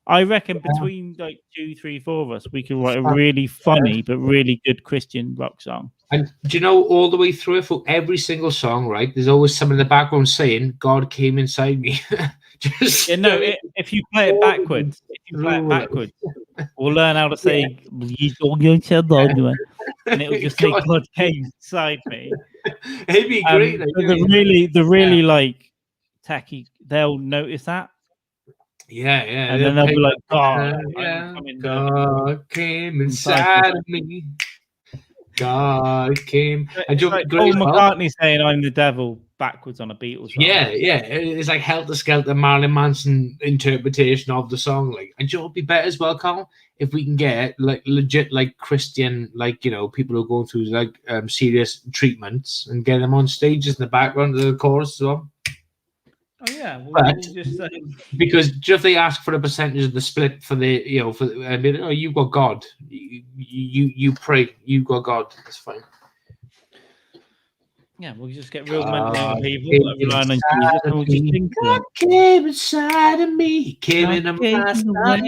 I reckon between like 2, 3, 4 of us, we can write a really funny but really good Christian rock song. And do you know, all the way through it, for every single song, right? There's always someone in the background saying, "God came inside me." If you play it backwards, we'll learn how to say, and it'll just say, "God came inside me." It'd be great. The really like tacky, they'll notice that. Yeah. And then they'll be like, "God, God came inside of me. God came." It's like Paul McCartney saying, "I'm the devil." backwards on a Beatles song. Yeah, it's like Helter Skelter Marilyn Manson interpretation of the song. Like, and you know, it'd be better as well, Carl, if we can get like legit, like Christian, like, you know, people who are going through like serious treatments and get them on stages in the background of the chorus as well. Oh yeah, But we'll just because if they ask for a percentage of the split for the, you know, for I mean, oh, you've got God, you pray, you've got God. That's fine. yeah, we'll just get real mental people that rely on Jesus, and we'll just think God came inside of me. He came into my stomach.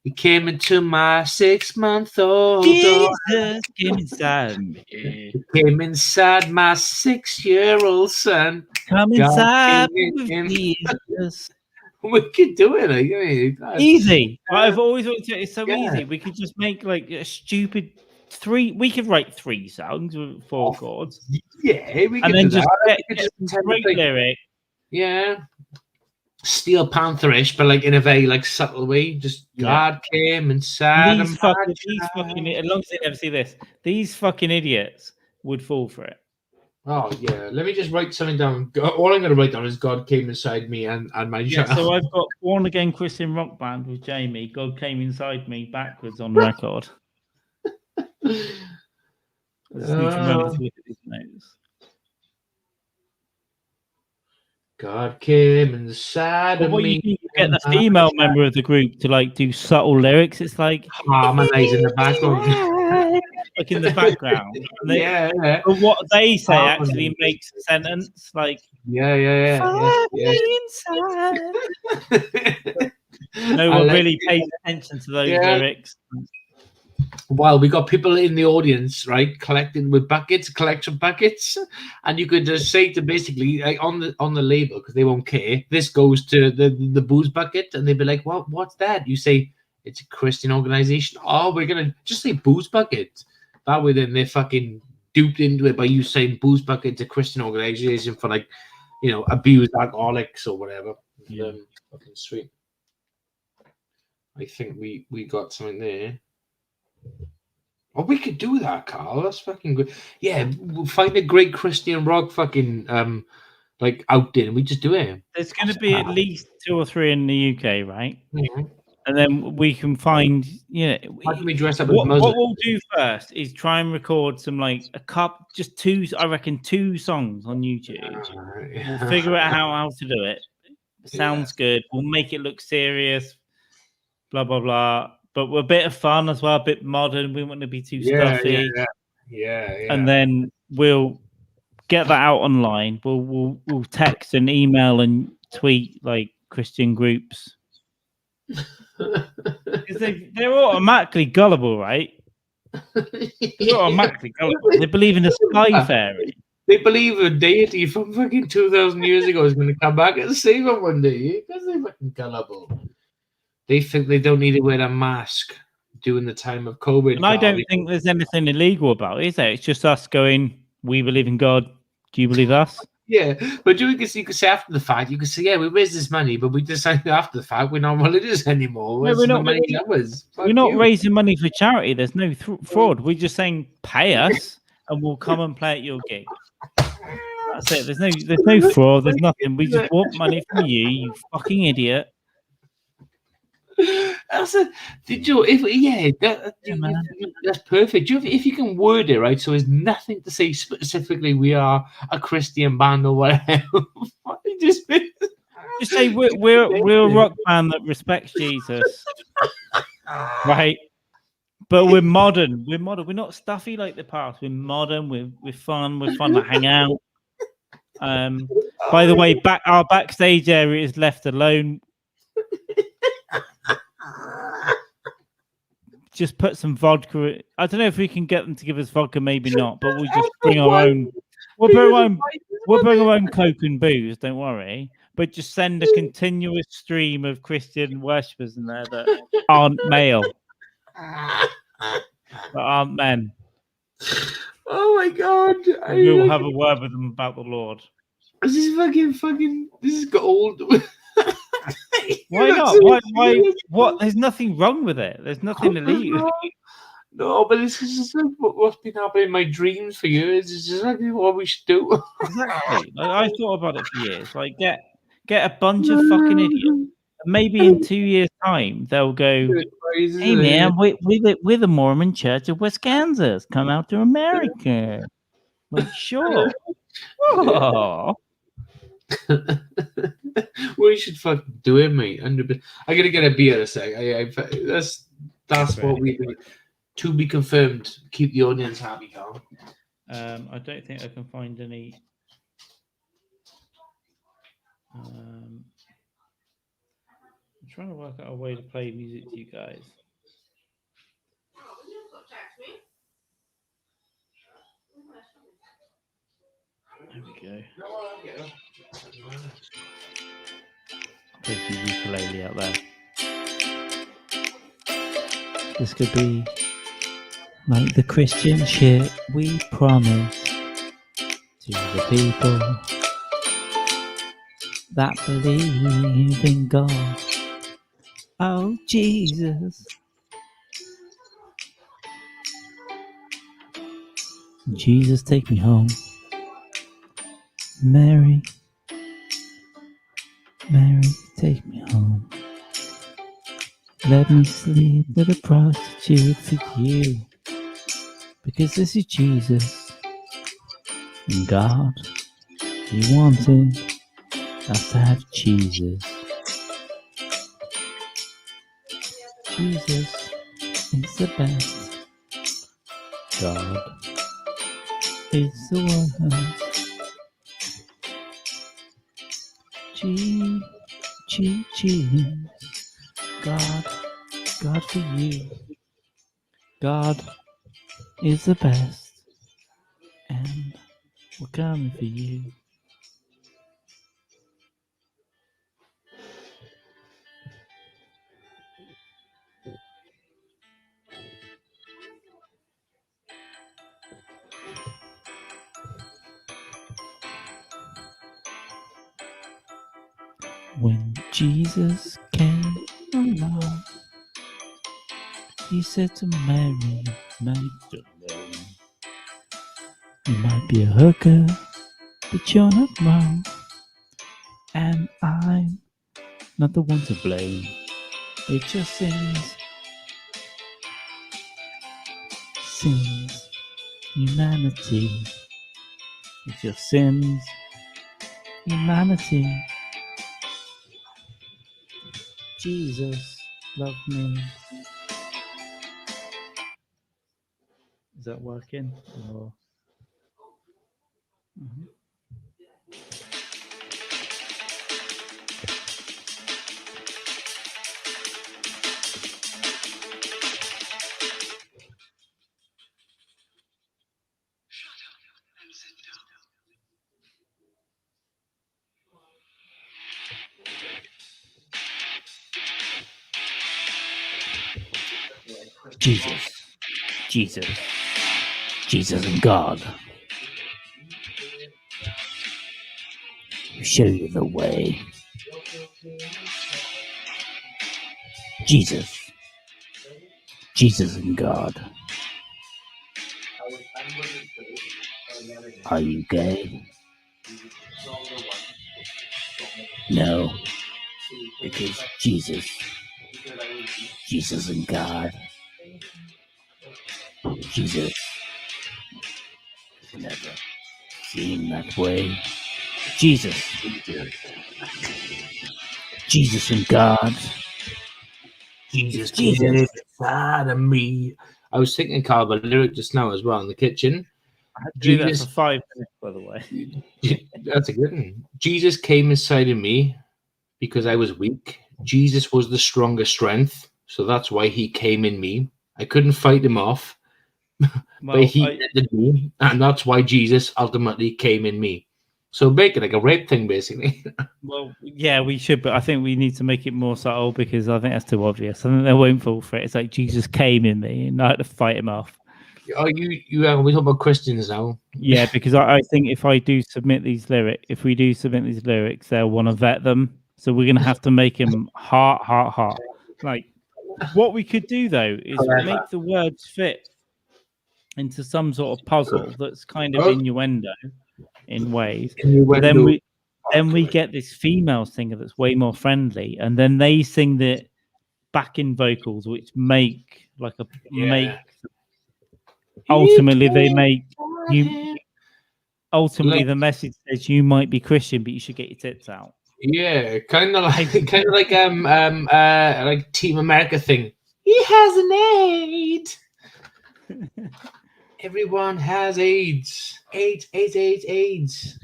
He came into my 6-month-old daughter. Jesus came inside me. He came inside my 6-year-old son. Come inside with Jesus. We could do it. Like, I mean, Easy. I've always wanted to. It's so easy. We could just make like a stupid 3. We could write 3 songs with 4 chords. Yeah, we could and then do just that. get some great lyric. Yeah. Steel Panther-ish, but like in a very like subtle way. Just God came inside These fucking, as long as they never see this, these fucking idiots would fall for it. Oh yeah, let me just write something down. All I'm going to write down is God came inside me and my child. So I've got Born Again Christian Rock Band with Jamie. God came inside me backwards on record. I just need to remember to look at these notes. God came inside of me. You get the female member of the group to like do subtle lyrics. It's like harmonize in the background, like in the background. But what they say actually makes a sentence. Like yeah. No one really pays attention to those lyrics. Well, we got people in the audience, right, collecting with collection buckets, and you could just say to basically like, on the label, because they won't care, this goes to the booze bucket, and they'd be like, what's that? You say it's a Christian organization. Oh, we're gonna just say booze bucket. That way, then they're fucking duped into it by you saying booze bucket to Christian organization for like, you know, abused alcoholics or whatever. Yeah. Fucking sweet. I think we got something there. Oh, we could do that, Carl. That's fucking good. Yeah, we'll find a great Christian rock fucking like out there, and we just do it. There's going to be at least 2 or 3 in the UK, right? Mm-hmm. And then we can find, how can we dress up as what Muslims? we'll do first is try and record some like just 2. I reckon 2 songs on YouTube. We'll figure out how to do it. Sounds good. We'll make it look serious. Blah blah blah. But we're a bit of fun as well, a bit modern. We want to be too stuffy. Yeah. And then we'll get that out online. We'll text and email and tweet like Christian groups. Because they're automatically gullible, right? They're automatically gullible. They believe in a sky fairy. They believe a deity from fucking 2,000 years ago is going to come back and save them one day. Because they're fucking gullible. They think they don't need to wear a mask during the time of COVID. And I don't think there's anything illegal about it, is there? It's just us going, we believe in God. Do you believe us? Yeah, but you could say after the fact, you could say, yeah, we raised this money, but we decided after the fact we're not religious anymore. No, we're not raising money for charity. There's no fraud. We're just saying, pay us, and we'll come and play at your gig. That's it. There's no fraud. There's nothing. We just want money from you, you fucking idiot. That's perfect. If you can word it right, so there's nothing to say specifically. We are a Christian band or whatever. just say we're a rock band that respects Jesus, right? But we're modern. We're modern. We're not stuffy like the past. We're modern. We're fun. We're fun to hang out. By the way, our backstage area is left alone. Just put some vodka. I don't know if we can get them to give us vodka, maybe not, but we'll just bring our own. We'll bring our own Coke and booze. Don't worry. But just send a continuous stream of Christian worshippers in there that aren't male, that aren't men. Oh my God! We'll have a word with them about the Lord. This is fucking. This is gold. Why not? Why? What? There's nothing wrong with it. There's nothing illegal. No, but this is just what's been happening in my dreams for years. It's exactly what we should do. Exactly. Like, I thought about it for years. Like, get a bunch of fucking idiots. Maybe in 2 years' time, they'll go, "Hey, man, we're the Mormon Church of West Kansas. Come out to America." Like, sure. Oh. We should fucking do it, mate. 100%. I gotta get a beer a sec. That's what we do. To be confirmed. Keep the audience happy, Carl. I don't think I can find any. I'm trying to work out a way to play music to you guys. There we go. Play some ukulele out there. This could be like the Christian shit we promise to the people that believe in God. Oh, Jesus. Jesus, take me home. Mary, take me home. Let me sleep with a prostitute for you. Because this is Jesus. And God, He wanted us to have Jesus. Jesus is the best. God is the worst. Cheese. God for you. God is the best. And we're coming for you. When Jesus came along, He said to Mary Magdalene, "You might be a hooker, but you're not wrong. And I'm not the one to blame. It's your sins, humanity. It's your sins, humanity. Jesus loved me." Is that working? Or... Jesus and God will show you the way. Jesus and God. Are you gay? No, because Jesus and God. Jesus never seen that way. Jesus and God. Jesus inside of me. I was thinking, Carl, about a lyric just now as well in the kitchen. I had to do that for 5 minutes, by the way. That's a good one. Jesus came inside of me because I was weak. Jesus was the stronger strength, so that's why He came in me. I couldn't fight Him off, but He ended me, and that's why Jesus ultimately came in me. So make it like a rape thing, basically. Well, yeah, we should, but I think we need to make it more subtle because I think that's too obvious. I think they won't fall for it. It's like Jesus came in me, and I had to fight Him off. Oh, we talk about Christians now. Yeah, because I think if we do submit these lyrics, they'll want to vet them. So we're gonna have to make him heart. Like, What we could do though is Clever. make the words fit into some sort of puzzle that's kind of innuendo in ways. But then we get this female singer that's way more friendly, and then they sing the backing vocals, which make like a make. Ultimately, they make you. Ultimately, the message says you might be Christian, but you should get your tits out. Yeah, kind of like Team America thing. He has an AIDS. Everyone has AIDS. AIDS.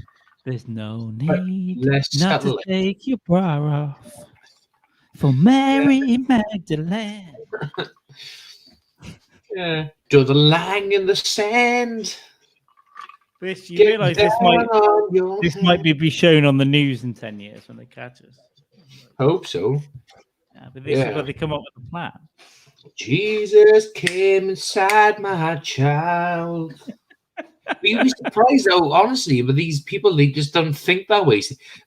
There's no need Less not to take your bra off for Mary Magdalene. Yeah, draw the line in the sand. This you realise this might be shown on the news in 10 years when they catch us. Hope so. Yeah, but this is what they come up with a plan. Jesus came inside my child. You'd be surprised though, honestly, but these people, they just don't think that way.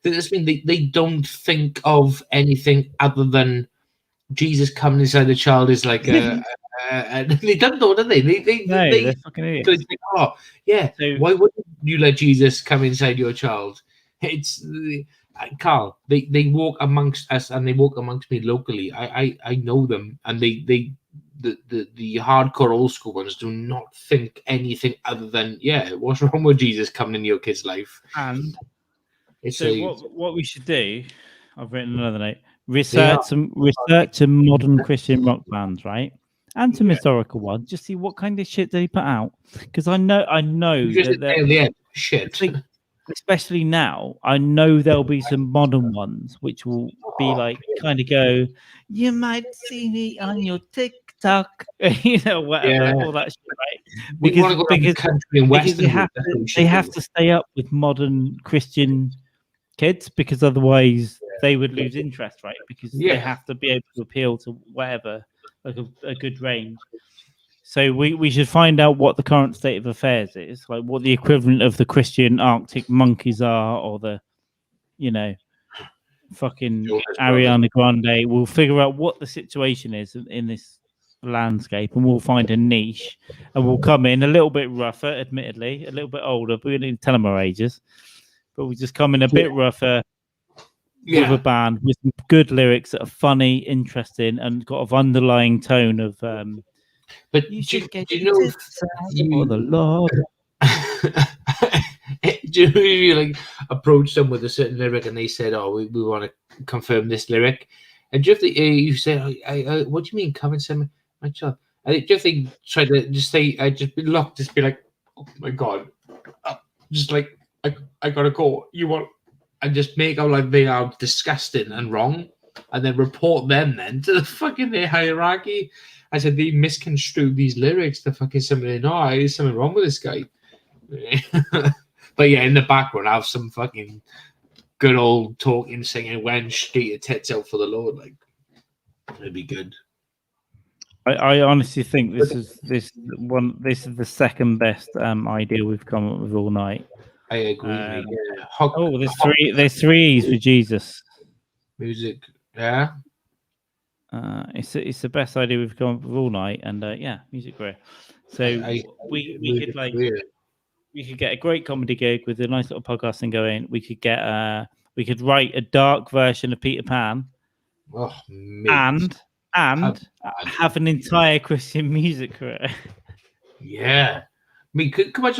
They don't think of anything other than Jesus coming inside the child is like a they don't know, do they? They're fucking idiots. So it's like, oh, yeah. So, why wouldn't you let Jesus come inside your child? It's Carl. They walk amongst us, and they walk amongst me locally. I know them, and the hardcore old school ones do not think anything other than, yeah, what's wrong with Jesus coming in your kid's life? And it's so what we should do, I've written another note. Research some modern Christian rock bands, right? And some historical ones. Just see what kind of shit they put out. Because I know that shit. Especially now, I know there'll be some modern ones which will be like kind of go, you might see me on your TikTok, whatever, all that shit, right? Because they have to stay up with modern Christian kids, because otherwise they would lose interest, right? Because they have to be able to appeal to whatever, like a good range. So we should find out what the current state of affairs is, like what the equivalent of the Christian Arctic Monkeys are, or the, fucking Ariana Grande. We'll figure out what the situation is in this landscape, and we'll find a niche, and we'll come in a little bit rougher, admittedly, a little bit older, but we don't need to tell them our ages. But we just come in a bit rougher with a band with some good lyrics that are funny, interesting, and got an underlying tone of. But you do get you know for the Lord? Do you like approach them with a certain lyric and they said, "Oh, we want to confirm this lyric," and do you have to, you say, "What do you mean, come and send my child?" And do you have to try to just say, just be like, "Oh my God," just like I gotta go. You want, and just make out like they are disgusting and wrong, and then report them then to the fucking hierarchy. I said they misconstrued these lyrics to fucking somebody. No, there's something wrong with this guy. But yeah, in the background, I have some fucking good old talking, singing "Wench, get your tits out for the Lord." Like, it'd be good. I honestly think this is the second best idea we've come up with all night. I agree. There's three E's for Jesus. Music, yeah. It's the best idea we've come up with all night, and music career. So we could get a great comedy gig with a nice little podcast thing going. We could write a dark version of Peter Pan, and have an entire Christian music career. Yeah, I mean, come on,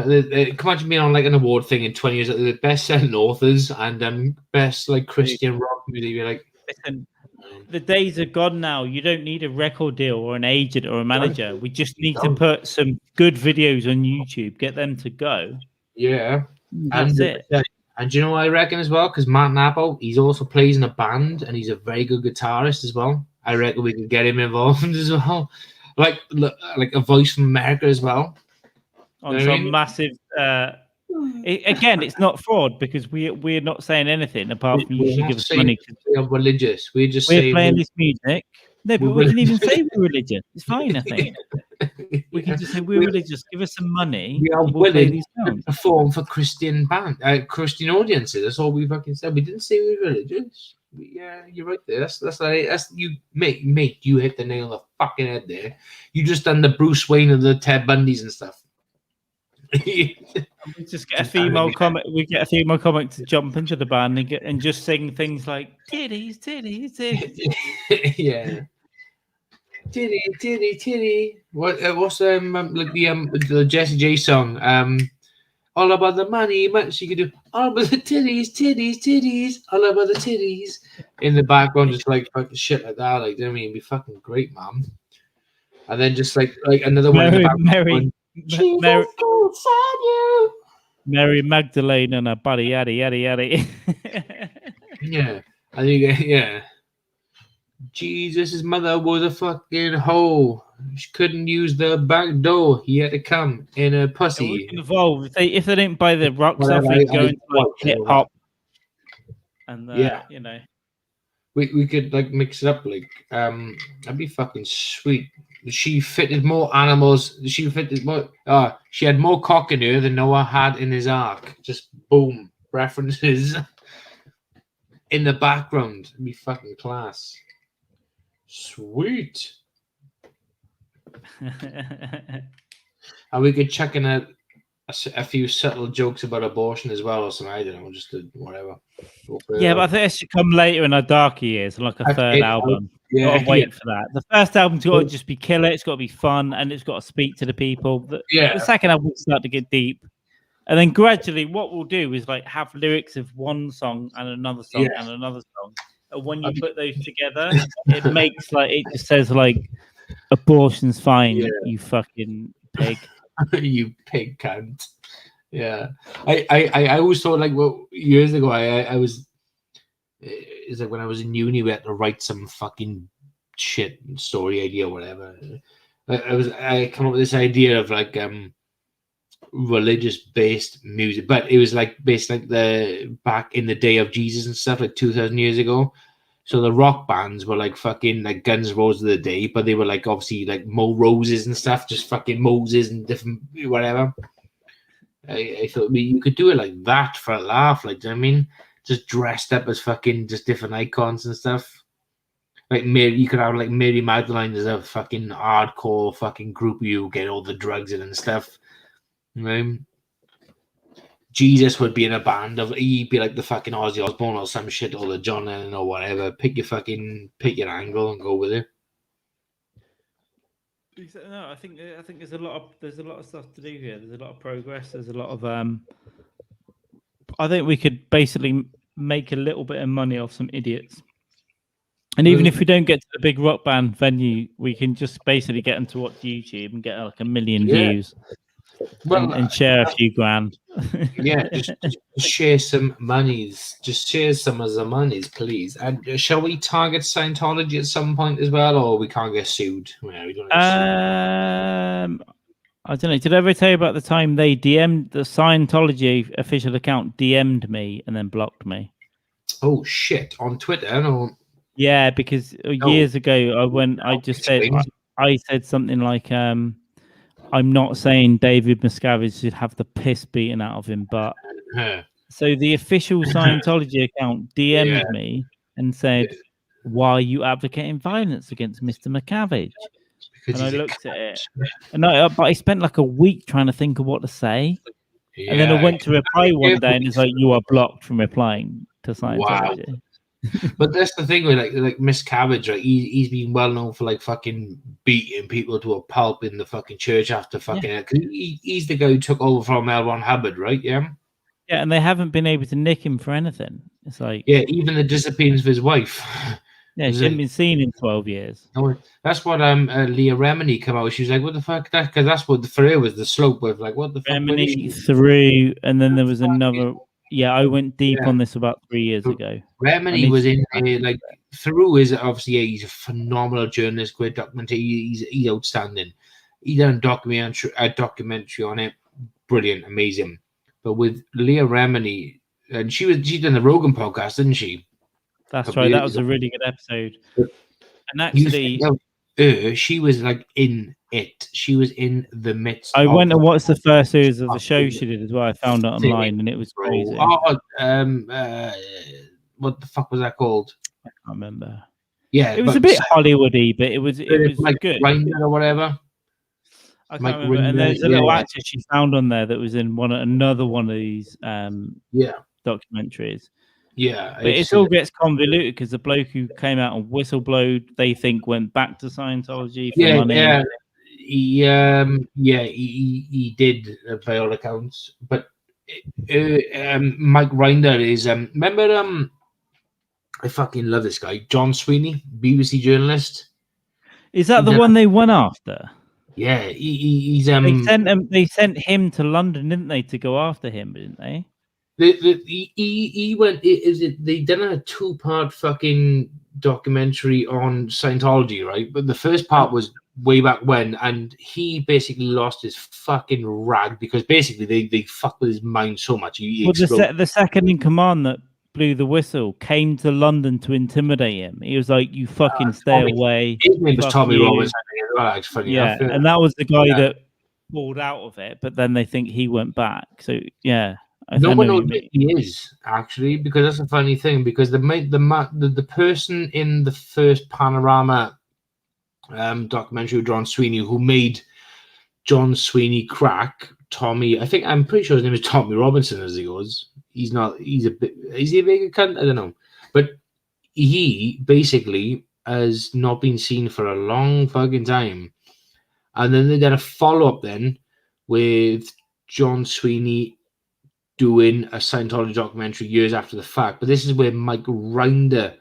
they come on being on like an award thing in 20 years, the best selling authors and best like Christian rock music. You're like, listen, the days are gone now. You don't need a record deal or an agent or a manager. We just need to put some good videos on YouTube, get them to go. Yeah, that's it. And do you know what I reckon as well? Because Matt Nappo, he's also plays in a band and he's a very good guitarist as well. I reckon we can get him involved as well. Like a voice from America as well. On some massive. Again, it's not fraud because we're not saying anything apart from you should give us money. We are religious. We're playing this music. No, but we can even say we're religious. It's fine, I think. We can just say we're religious. Give us some money. We are willing to perform for Christian Christian audiences. That's all we fucking said. We didn't say we're religious. Yeah, you're right there. That's you, mate. You hit the nail on the fucking head there. You just done the Bruce Wayne of the Ted Bundys and stuff. We just get a female comic. We get a female comic to jump into the band and just sing things like titties, titties, titties. Yeah. Titty. What's like the Jessie J song? All about the money. She could do all about the titties. All about the titties. In the background, just like fucking shit like that. Like, I mean, it'd be fucking great, man. And then just like another one in the background. Mary Magdalene and a buddy, yaddy, yaddy, yaddy. Yeah, I think, yeah. Jesus' mother was a fucking hoe. She couldn't use the back door. He had to come in a pussy. We can evolve. If they didn't buy the rock stuff, we go into like hip hop. And you know, we could like mix it up. Like that'd be fucking sweet. She fitted more animals. She fitted more. She had more cock in her than Noah had in his ark. Just boom references in the background. It'd be fucking class. Sweet. And we could chuck in a few subtle jokes about abortion as well, or something. I don't know, just whatever. Yeah, but I think it should come later in our darker years, like a third album. Gotta wait for that. The first album's got to just be killer. It's got to be fun, and it's got to speak to the people. The second album will start to get deep, and then gradually, what we'll do is like have lyrics of one song and another song and another song. And when you put those together, it makes like it just says like abortion's fine, you fucking pig. You pig cunt. Yeah. I always thought like years ago I was it's like when I was in uni we had to write some fucking shit story idea or whatever. I come up with this idea of like religious based music, but it was like based like the back in the day of Jesus and stuff, like 2,000 years ago. So the rock bands were like fucking like Guns N' Roses of the day, but they were like obviously like Mo Roses and stuff, just fucking Moses and different whatever. I thought you could do it like that for a laugh, like, do you know what I mean? Just dressed up as fucking just different icons and stuff. Like Mary, you could have like Mary Magdalene as a fucking hardcore fucking group. You get all the drugs in and stuff. You know? Jesus would be in a band of, he'd be like the fucking Ozzy Osbourne or some shit, or the John Lennon or whatever. Pick your angle and go with it. No, I think there's a lot of stuff to do here. There's a lot of progress. There's a lot of I think we could basically make a little bit of money off some idiots. And even if we don't get to the big rock band venue, we can just basically get them to watch YouTube and get like 1 million views. Well, and share a few grand. Just share some monies. Just share some of the monies, please. And shall we target Scientology at some point as well, or we can't get sued? Well, we don't I don't know. Did I ever tell you about the time they DM'd the Scientology official account, DM'd me and then blocked me? Oh shit! On Twitter, no. Yeah, because years ago I said something like I'm not saying David Miscavige should have the piss beaten out of him, but so the official Scientology account DM'd me and said, "Why are you advocating violence against Mr. Miscavige?" And I looked at it, and I spent like a week trying to think of what to say, and then I went to reply one day, and it's like, "You are blocked from replying to Scientology." Wow. But that's the thing with like Miscavige, right? He's been well known for like fucking beating people to a pulp in the fucking church after fucking. He's the guy who took over from L. Ron Hubbard, right? Yeah. Yeah, and they haven't been able to nick him for anything. It's like even the disappearance of his wife. Yeah, she hasn't been seen in 12 years. No, that's what Leah Remini came out. She was like, "What the fuck?" Because that's what for her was the slope of like, "What the fuck?" Remini through, and then there was another. Yeah, I went deep on this about 3 years ago. Remini was in like through is obviously he's a phenomenal journalist, great documentary. He's outstanding. He done a documentary on it, brilliant, amazing. But with Leah Remini, and she done the Rogan podcast, didn't she? That's right. That was a really good episode. And actually, she was like in it. She was in the midst. I went and watched the first series of the show she did as well. I found it online, and it was crazy. What the fuck was that called? I can't remember. Yeah, It was a bit Hollywoody, but it was like good. Rinder or whatever. I Mike can't remember. And Rinder, there's a little yeah. actor she found on there that was in another one of these documentaries. Yeah, But it all gets convoluted because the bloke who came out and whistleblowed, they think went back to Scientology for money. He did by all accounts. But Mike Rinder is remember I fucking love this guy, John Sweeney, BBC journalist. Is that the one they went after? Yeah, he's They sent him to London, didn't they, to go after him, didn't they? He went. They done a 2-part fucking documentary on Scientology, right? But the first part was way back when, and he basically lost his fucking rag because basically they fucked with his mind so much. The second in command that blew the whistle came to London to intimidate him. He was like, "You fucking stay away." His name was Tommy Robinson as well. Funny enough. And that was the guy that pulled out of it. But then they think he went back. So yeah. No one knows who he is actually, because that's a funny thing. Because the person in the first Panorama documentary with John Sweeney, who made John Sweeney crack, Tommy. I'm pretty sure his name is Tommy Robinson, as he goes. He's not. Is he a bigger cunt? I don't know. But he basically has not been seen for a long fucking time. And then they did a follow up then with John Sweeney doing a Scientology documentary years after the fact. But this is where Mike Rinder,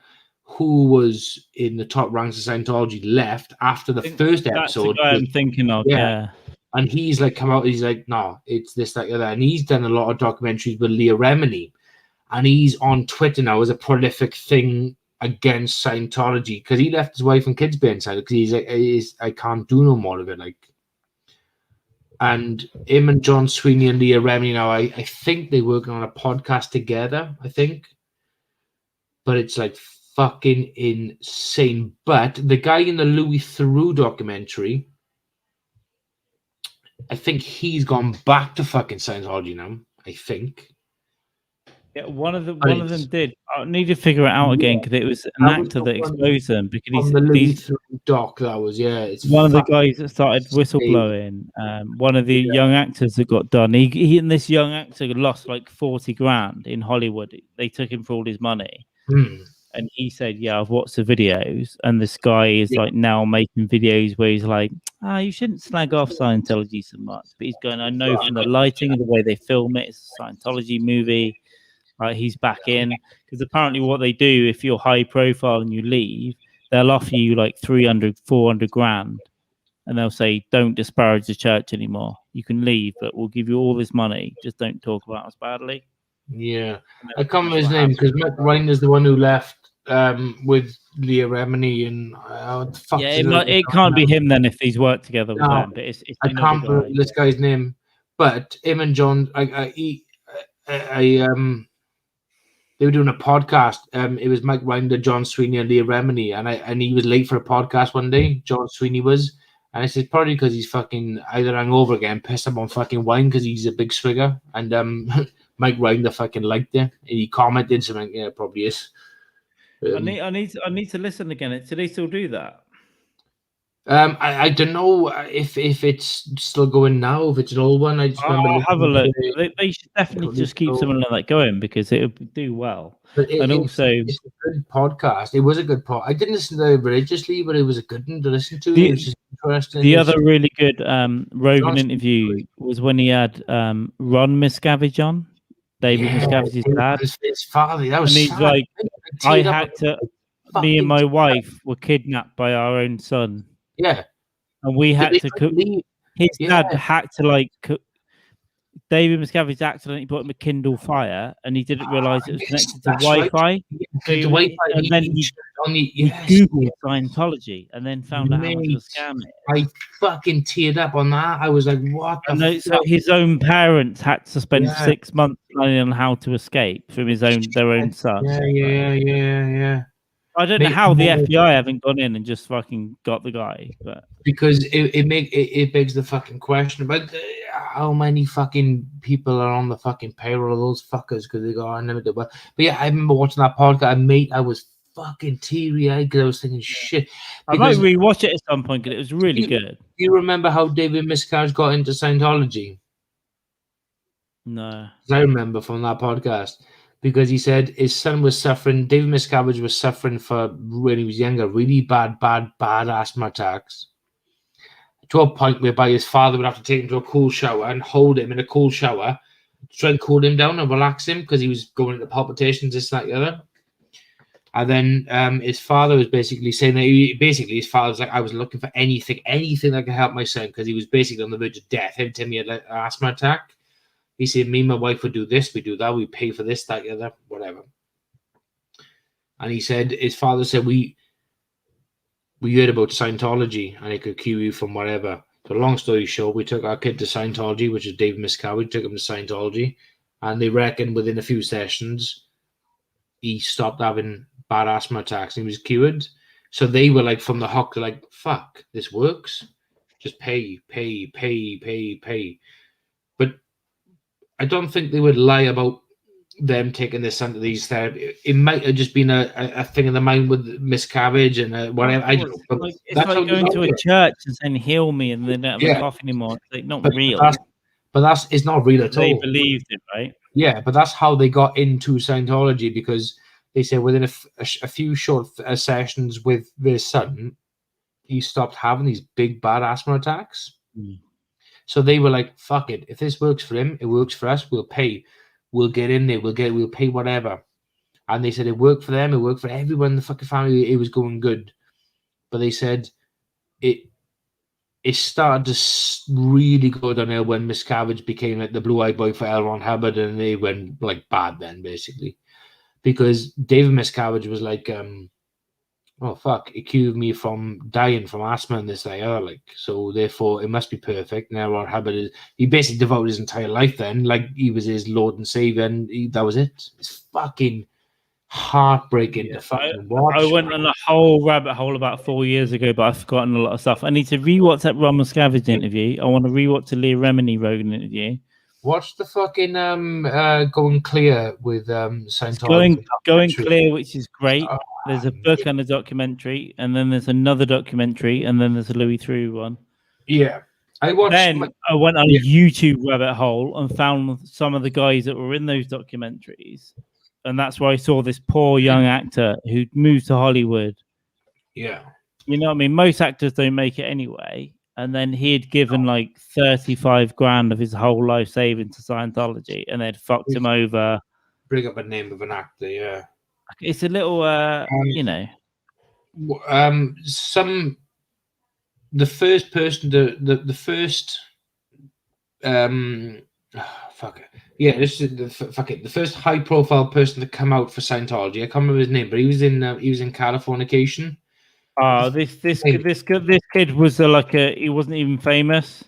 who was in the top ranks of Scientology, left after the first episode. That's the guy I'm thinking of, yeah. And he's like come out, he's like, no, it's this, that, that. And he's done a lot of documentaries with Leah Remini. And he's on Twitter now as a prolific thing against Scientology because he left his wife and kids behind because he's like, I can't do no more of it. Like, and him and John Sweeney and Leah Remini now, I think they're working on a podcast together, I think. But it's like fucking insane. But the guy in the Louis Theroux documentary, I think he's gone back to fucking Scientology now, I think. Yeah, one of them did. I need to figure it out again because it was an actor that exposed them because he's doc. That was it's one of the guys that started whistleblowing. One of the young actors that got done. He and this young actor lost like 40 grand in Hollywood. They took him for all his money, and he said, "Yeah, I've watched the videos." And this guy is like now making videos where he's like, "You shouldn't slag off Scientology so much," but he's going, "I know from the lighting and the way they film it, it's a Scientology movie." He's back in because apparently what they do if you're high profile and you leave, they'll offer you like 300, 400 grand and they'll say, don't disparage the church anymore. You can leave, but we'll give you all this money. Just don't talk about us badly. Yeah. I can't remember his name because Matt Ryan is the one who left with Leah Remini and it can't be him then if he's worked together with them. But it's I can't remember this guy's name, but him and John, they were doing a podcast. It was Mike Rinder, John Sweeney, and Leah Remini, and he was late for a podcast one day. John Sweeney was, and I said probably because he's fucking either hungover again, pissed up on fucking wine because he's a big swigger. And Mike Rinder fucking liked it. And he commented something. Yeah, it probably is. I need to listen again. Do they still do that? I don't know if it's still going now, if it's an old one. I just I'll have a look. They should definitely just keep something like that going because it would do well. It's a good podcast. It was a good podcast. I didn't listen to it religiously, but it was a good one to listen to. It was just interesting. The other really good Rogan interview was when he had Ron Miscavige on, David Miscavige's dad. His father. That was and he's like, I had to. Me and my wife were kidnapped by our own son. Yeah, and we had to cook. His dad had to David Miscavige accidentally put him a Kindle Fire, and he didn't realize it was connected to Wi-Fi. Right. And then he Googled Scientology, and then found out how much of a scam it is. I fucking teared up on that. I was like, "What?" So his own parents had to spend 6 months planning on how to escape from their own son. Yeah. I don't know how the FBI haven't gone in and just fucking got the guy, but because it begs the fucking question about how many fucking people are on the fucking payroll of those fuckers because they got unlimited. But yeah, I remember watching that podcast. I was fucking teary-eyed because I was thinking, shit. I might Because rewatch it at some point because it was really you- good. you remember how David Miscavige got into Scientology? No. 'Cause I remember from that podcast because he said his son was suffering. David Miscavige was suffering for when he was younger, really bad asthma attacks. To a point whereby his father would have to take him to a cool shower and hold him in a cool shower to try and cool him down and relax him because he was going into palpitations, this, that, the other. And then his father was basically saying that his father was like, I was looking for anything that could help my son because he was basically on the verge of death. Every time he had an asthma attack, he said, me and my wife would do this, we do that, we pay for this, that, the other, whatever. And he said, his father said, we heard about Scientology and it could cure you from whatever. So long story short, we took our kid to Scientology, which is David Miscavige, took him to Scientology, and they reckon within a few sessions, he stopped having bad asthma attacks and he was cured. So they were like from the hook, like, fuck, this works. Just pay. But I don't think they would lie about them taking this under these therapy. It might have just been a thing in the mind with miscarriage and whatever. I don't know. But It's like going to a church and saying, heal me, and they don't have a cough anymore. It's like not real. But it's not real at all. They believed it, right? Yeah, but that's how they got into Scientology because they said within a few short sessions with their son, he stopped having these big bad asthma attacks. Mm. So they were like, fuck it. If this works for him, it works for us. We'll pay. We'll get in there. We'll pay whatever. And they said it worked for them. It worked for everyone in the fucking family. It was going good. But they said it started to really go downhill when Miscavige became like the blue-eyed boy for L. Ron Hubbard, and they went like bad then, basically. Because David Miscavige was like, oh fuck, it cured me from dying from asthma and this, that, other, like, so therefore it must be perfect. Now Ron Hubbard he basically devoted his entire life then, like he was his Lord and Savior, and that was it. It's fucking heartbreaking to fucking watch. I went on a whole rabbit hole about 4 years ago, but I've forgotten a lot of stuff. I need to rewatch that Ron Miscavige interview. I want to rewatch the Leah Remini Rogan interview. Watch the fucking Going Clear with Scientology. Going Clear, which is great. There's a book and a documentary, and then there's another documentary, and then there's a Louis Theroux one. Yeah. I went on a YouTube rabbit hole and found some of the guys that were in those documentaries. And that's where I saw this poor young actor who moved to Hollywood. Yeah. You know what I mean? Most actors don't make it anyway. And then he had given like 35 grand of his whole life savings to Scientology, and they'd fucked him over. Bring up a name of an actor, yeah. It's a little, you know. The first person the first fuck it. Yeah, this is the first high profile person to come out for Scientology. I can't remember his name, but he was in Californication. Oh, this kid was he wasn't even famous.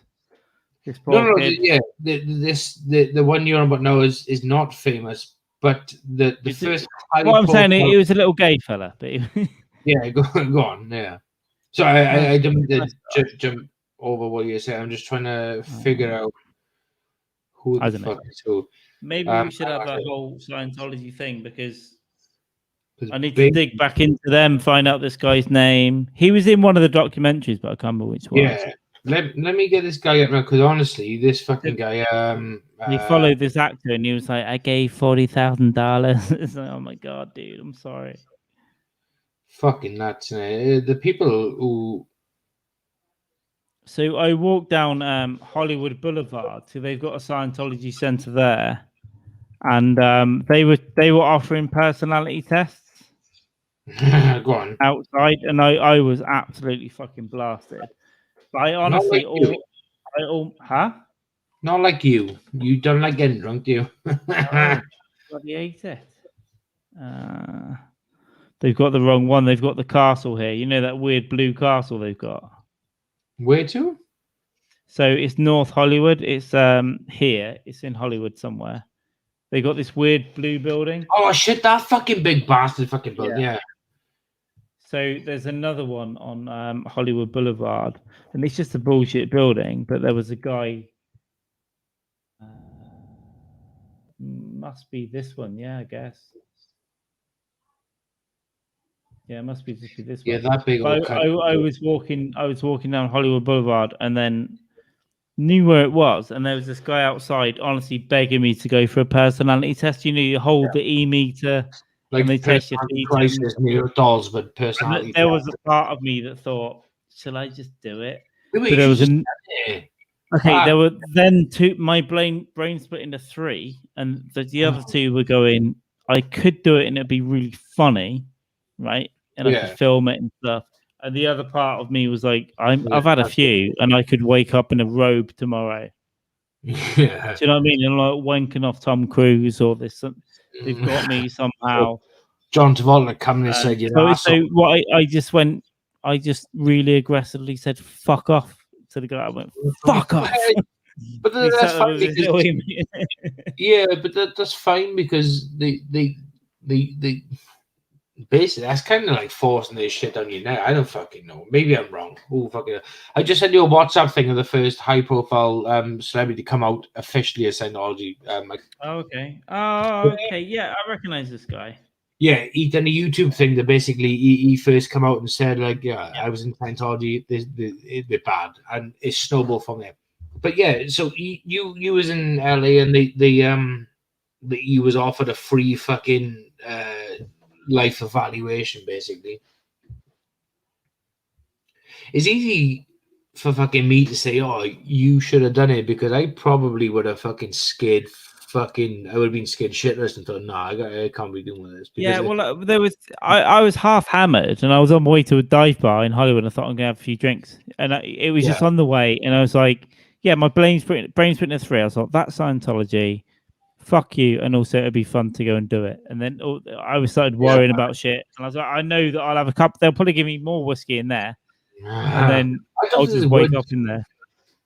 This poor kid. Yeah, the one you're on about now is not famous, but the first. What I'm saying, he was a little gay fella, but yeah, go on, yeah. So I didn't jump over what you're saying. I'm just trying to figure out who the fuck is who. Maybe we should have a whole Scientology thing because I need to dig back into them, find out this guy's name. He was in one of the documentaries, but I can't remember which one. Yeah, let me get this guy up now because honestly, this fucking guy. He followed this actor and he was like, "I gave $40,000." It's like, oh my god, dude, I'm sorry. Fucking nuts! The people who. So I walked down Hollywood Boulevard. So they've got a Scientology center there, and they were offering personality tests. Go on. Outside, and I was absolutely fucking blasted. But I honestly, Not like you. You don't like getting drunk, do you? Bloody hate it. They've got the wrong one. They've got the castle here. You know that weird blue castle they've got. Where to? So it's North Hollywood. It's here. It's in Hollywood somewhere. They got this weird blue building. Oh shit! That fucking big bastard fucking building. Yeah. So there's another one on Hollywood Boulevard, and it's just a bullshit building. But there was a guy. Must be this one, yeah, I guess. Yeah, it must be just be this Yeah, way. that big old I was walking down Hollywood Boulevard and then knew where it was, and there was this guy outside, honestly begging me to go for a personality test. You know, you hold the e-meter like and they test your personality feet. crisis, near dolls, but And personality. there was a part of me that thought, "Shall I just do it?" But But there was an okay. Fuck. There were then two. My brain split into three, and the other two were going. I could do it, and it'd be really funny, right? And I could Yeah. film it and stuff. And the other part of me was like, I've Yeah, had a that's few, and I could wake up in a robe tomorrow. Yeah. Do you know what I mean? And like wanking off Tom Cruise or this, they've got me somehow. John Travolta coming and said, "You So what I just went, I just really aggressively said, "Fuck off" to the guy. I went, "Fuck off." But He that's sat there fine with his because, little email. yeah, but that's fine because they basically that's kind of like forcing this shit on you now. I don't fucking know. Maybe I'm wrong. Oh fucking! I just sent you a WhatsApp thing of the first high-profile celebrity to come out officially as Scientology. Oh, okay. Oh, okay. Yeah, I recognize this guy. Yeah, he done a YouTube thing that basically he first come out and said like, yeah, I was in Scientology, they're bad, and it snowballed from there. But yeah, so you was in LA and he was offered a free fucking life evaluation basically. It's easy for fucking me to say, oh, you should have done it because I probably would have fucking scared. I would have been scared shitless and thought, nah, I can't be doing this. Yeah, well, there was I was half hammered and I was on my way to a dive bar in Hollywood. I thought I'm gonna have a few drinks, and it was just on the way, and I was like, yeah, my brain's putting a three. I was like, that's Scientology. Fuck you, and also it'd be fun to go and do it. And then I was started worrying about shit, and I was like, I know that I'll have a cup. They'll probably give me more whiskey in there, and then I'll just wake up in there.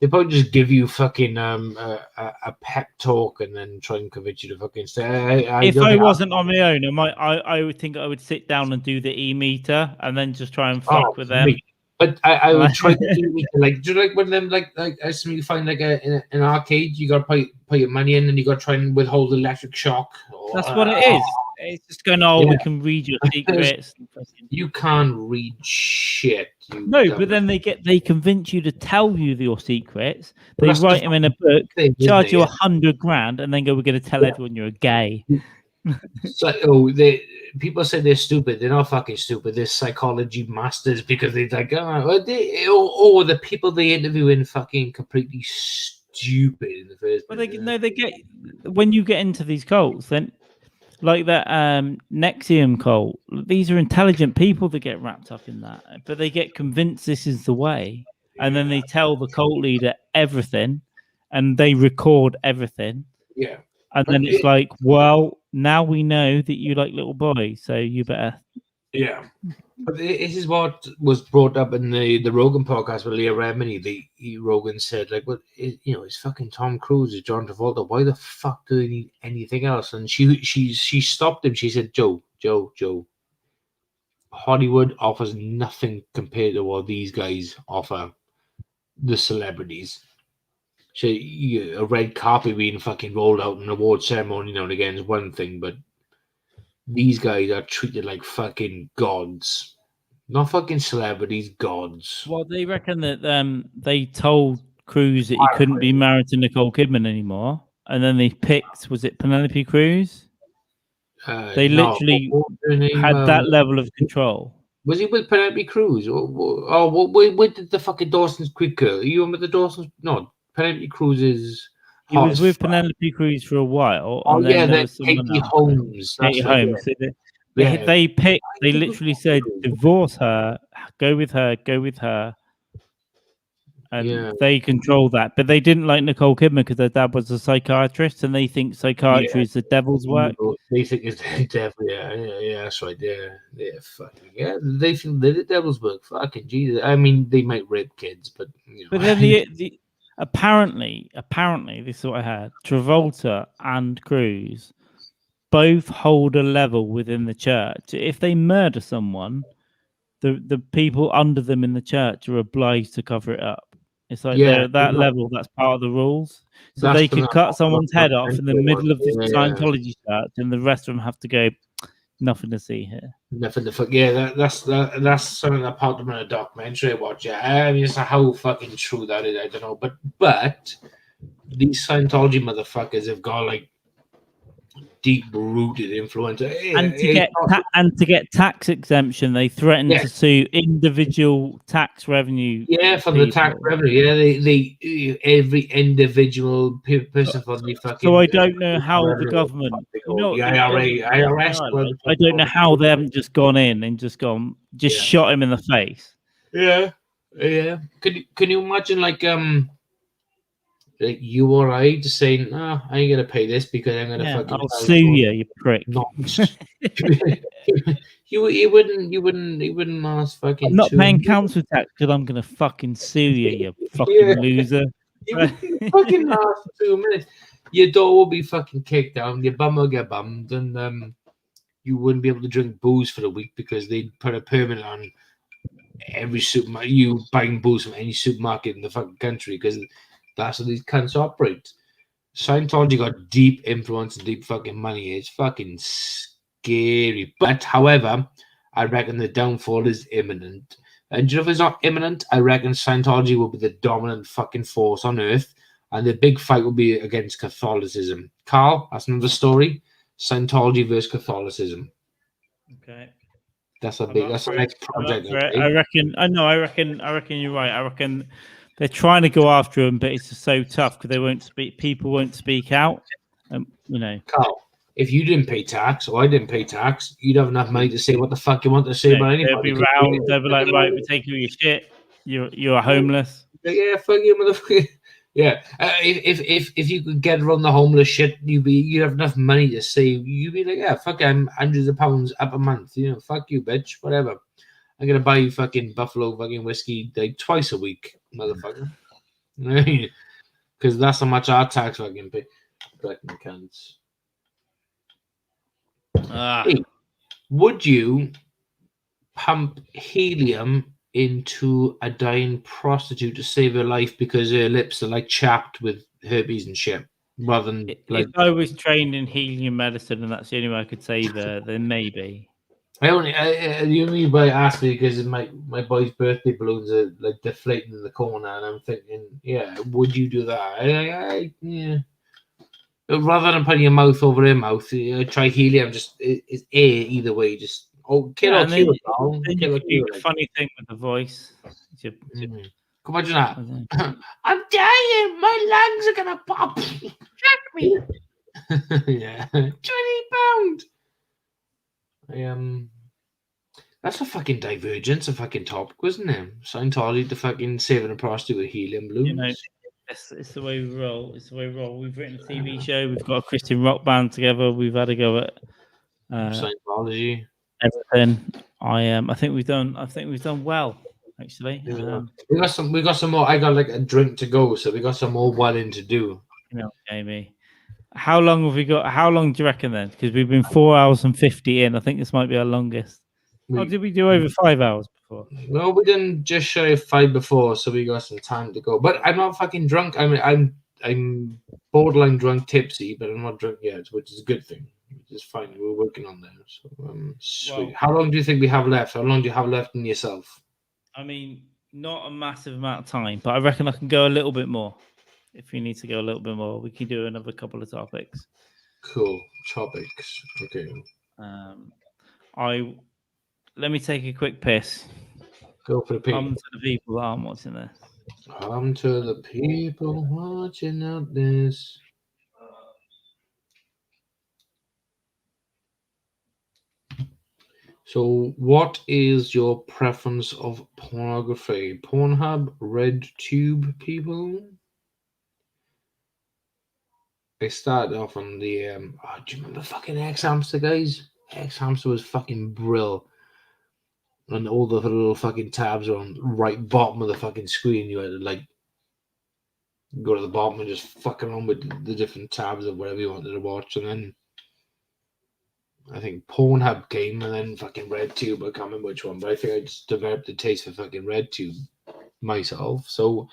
They probably just give you fucking a pep talk and then try and convince you to fucking say. If I wasn't on my own, I would think I would sit down and do the e-meter and then just try and fuck with them. But I would try to do like, do you like when them like as you find like in an arcade, you gotta put your money in and you gotta try and withhold electric shock. That's what it is. It's just going, we can read your secrets. You can't read shit. But then they convince you to tell you your secrets. They write them in a book, charge you $100,000, and then go, we're going to tell everyone you're gay. So people say they're stupid. They're not fucking stupid. They're psychology masters because they're like, the people they interview in fucking completely stupid in the first place. Well, they get when you get into these cults, then like that Nexium cult. These are intelligent people that get wrapped up in that, but they get convinced this is the way, and then they tell the cult leader everything, and they record everything. Yeah. And then it's like, well, now we know that you like little boys, so you better. Yeah. But this is what was brought up in the Rogan podcast with Leah Remini. Rogan said, like, well, it's fucking Tom Cruise, it's John Travolta. Why the fuck do they need anything else? And she stopped him. She said, Joe, Hollywood offers nothing compared to what these guys offer the celebrities. So a red carpet being fucking rolled out in an award ceremony now and again is one thing, but these guys are treated like fucking gods. Not fucking celebrities, gods. Well, they reckon that they told Cruz that he couldn't be married to Nicole Kidman anymore, and then they picked, was it Penelope Cruz? They literally had that level of control. Was he with Penelope Cruz? Where did the fucking Dawson's Creek girl? Are you on with the Dawson's? No, Penelope Cruz is. He was with Penelope Cruz for a while. And then Katie Holmes. Katie Holmes. They picked. They literally said, divorce her, go with her, and they control that. But they didn't like Nicole Kidman because their dad was a psychiatrist, and they think psychiatry is the devil's work. They think it's the devil. Yeah, that's right. Fucking yeah. They think they're the devil's work. Fucking Jesus. I mean, they might rape kids, but But then apparently, this is what I heard. Travolta and Cruz both hold a level within the church. If they murder someone, the people under them in the church are obliged to cover it up. It's like they're at that level. That's part of the rules. So they could cut someone's head off in the middle of the Scientology church, and the rest of them have to go, Nothing to see here. Nothing to fuck. Yeah, that's something that popped up in a documentary I watched. Yeah, I mean, it's how fucking true that is. I don't know, but these Scientology motherfuckers have got like deep rooted influence. And to get tax exemption, they threaten to sue individual tax revenue. Yeah, from the tax revenue. Yeah, they every individual person from the fucking. So I don't know how the government, the IRS. I don't know how they haven't just gone in and just shot him in the face. Yeah, yeah. Can you imagine like you or I just saying, "No, I ain't gonna pay this because I'm gonna fucking." I'll sue you, you prick. You wouldn't ask fucking. I'm not paying council tax because I'm gonna fucking sue you, you fucking loser. You wouldn't fucking last 2 minutes. Your door will be fucking kicked down. Your bum will get bummed, and you wouldn't be able to drink booze for a week because they'd put a permit on every supermarket. You buying booze from any supermarket in the fucking country because that's how these cunts operate. Scientology got deep influence and deep fucking money. It's fucking scary. But, however, I reckon the downfall is imminent. And you know if it's not imminent, I reckon Scientology will be the dominant fucking force on Earth. And the big fight will be against Catholicism. Carl, that's another story. Scientology versus Catholicism. Okay. That's the next project. I reckon you're right. I reckon they're trying to go after him, but it's just so tough because they won't speak. People won't speak out. Carl, if you didn't pay tax or I didn't pay tax, you'd have enough money to say what the fuck you want to say about anybody. They'll be round. They'll be like, right, we take all your shit. You're homeless. Yeah, fuck you, motherfucker. Yeah, if you could get around the homeless shit, you have enough money to save. You'd be like, yeah, fuck, I'm hundreds of pounds up a month. Fuck you, bitch. Whatever. I'm gonna buy you fucking Buffalo fucking whiskey like twice a week, motherfucker. Because that's how much our tax fucking pay. Fucking cunts. Hey, would you pump helium into a dying prostitute to save her life because her lips are like chapped with herpes and shit? Rather than like, if I was trained in helium medicine and that's the only way I could save her, then maybe. You only by ask me because my boy's birthday balloons are like deflating in the corner, and I'm thinking, yeah, would you do that? Yeah. Rather than putting your mouth over her mouth, try helium. Just it's air either way. Just kill or kill. Then you could do a funny thing with the voice. Imagine that. I'm dying. My lungs are gonna pop. Check me. Yeah, £20. That's a fucking divergence, a fucking topic, wasn't it? Scientology to fucking saving a prostitute with helium balloons. It's the way we roll. It's the way we roll. We've written a TV show. We've got a Christian rock band together. We've had a go at Scientology. Everything. I think we've done well, actually. We got some more. I got like a drink to go, so we got some more wedding to do. Jamie. How long have we got? How long do you reckon then? Because we've been 4 hours and 50 in. I think this might be our longest. Did we do over 5 hours before? No, we didn't just show you 5 before, so we got some time to go. But I'm not fucking drunk. I mean, I'm borderline drunk, tipsy, but I'm not drunk yet, which is a good thing. Which is fine. We're working on that. So sweet. Well, how long do you think we have left? How long do you have left in yourself? I mean, not a massive amount of time, but I reckon I can go a little bit more. If we need to go a little bit more, we can do another couple of topics. Cool topics. Okay. Let me take a quick piss. Go for the people. To the people that aren't watching this. To the people watching out this. So, what is your preference of pornography? Pornhub, RedTube, people? I started off on the do you remember fucking X-Hamster, guys? X-Hamster was fucking brill. And all the little fucking tabs are on the right bottom of the fucking screen. You had to like go to the bottom and just fuck around with the different tabs of whatever you wanted to watch. And then I think Pornhub came, and then fucking RedTube. I can't remember which one, but I think I just developed a taste for fucking RedTube myself. So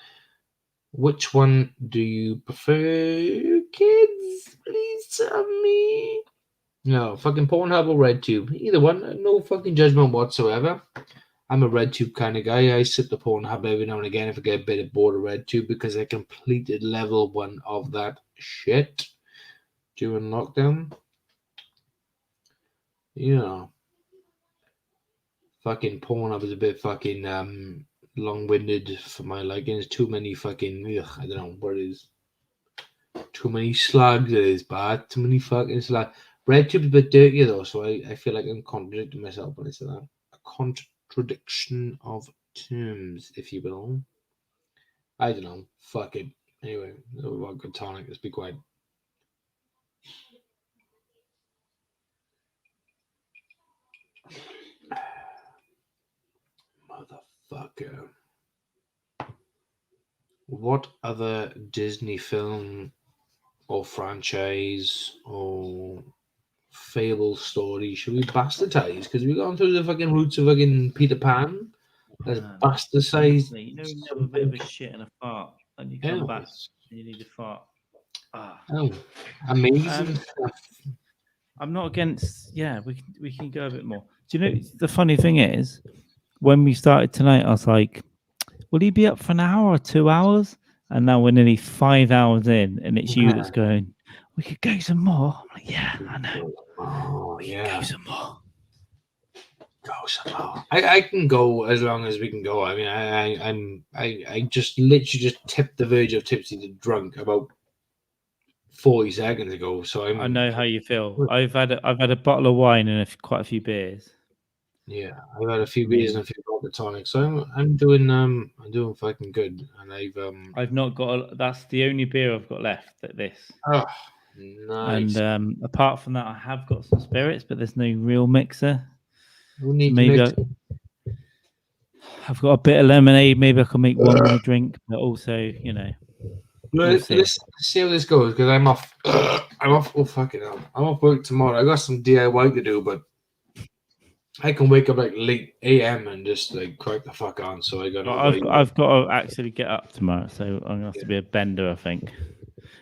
which one do you prefer, kids? Please tell me. No, fucking Pornhub or RedTube. Either one. No fucking judgment whatsoever. I'm a RedTube kind of guy. I sip the Pornhub every now and again if I get a bit bored of RedTube because I completed level 1 of that shit during lockdown. You know, fucking Pornhub is a bit fucking long-winded for my liking. There's too many fucking, I don't know what it is. Too many slugs. It is bad. Too many fucking slugs. RedTube's a bit dirty though, so I feel like I'm contradicting myself when I say that. A contradiction of terms, if you will. I don't know. Fuck it. Anyway, vodka tonic. Let's be quiet. Motherfucker. What other Disney film or franchise or fable story should we bastardize? Because we've gone through the fucking roots of fucking Peter Pan. Let's bastardize. You know, you have a bit of a shit and a fart, and you come back and you need a fart. Oh, amazing stuff. I'm not against. Yeah, we can go a bit more. Do you know the funny thing is, when we started tonight, I was like, "Will he be up for an hour or 2 hours?" And now we're nearly 5 hours in, and it's you that's going, "We could go some more." I'm like, "Yeah, I know. Oh, We can go some more." Go some more. I can go as long as we can go. I mean, I just literally just tipped the verge of tipsy to drunk about 40 seconds ago. So I know how you feel. I've had a bottle of wine and quite a few beers. Yeah, I've had a few beers and a few vodka tonics. So I'm doing fucking good. And I've not got that's the only beer I've got left at this. Oh, nice. And apart from that, I have got some spirits, but there's no real mixer. Maybe I've got a bit of lemonade. Maybe I can make one more drink, but also, you know. Let's see how this goes because I'm off. I'm off. Oh fucking hell! I'm off work tomorrow. I got some DIY to do, but I can wake up like late AM and just like crack the fuck on. So I got. I've got to actually get up tomorrow, so I'm gonna have to be a bender, I think.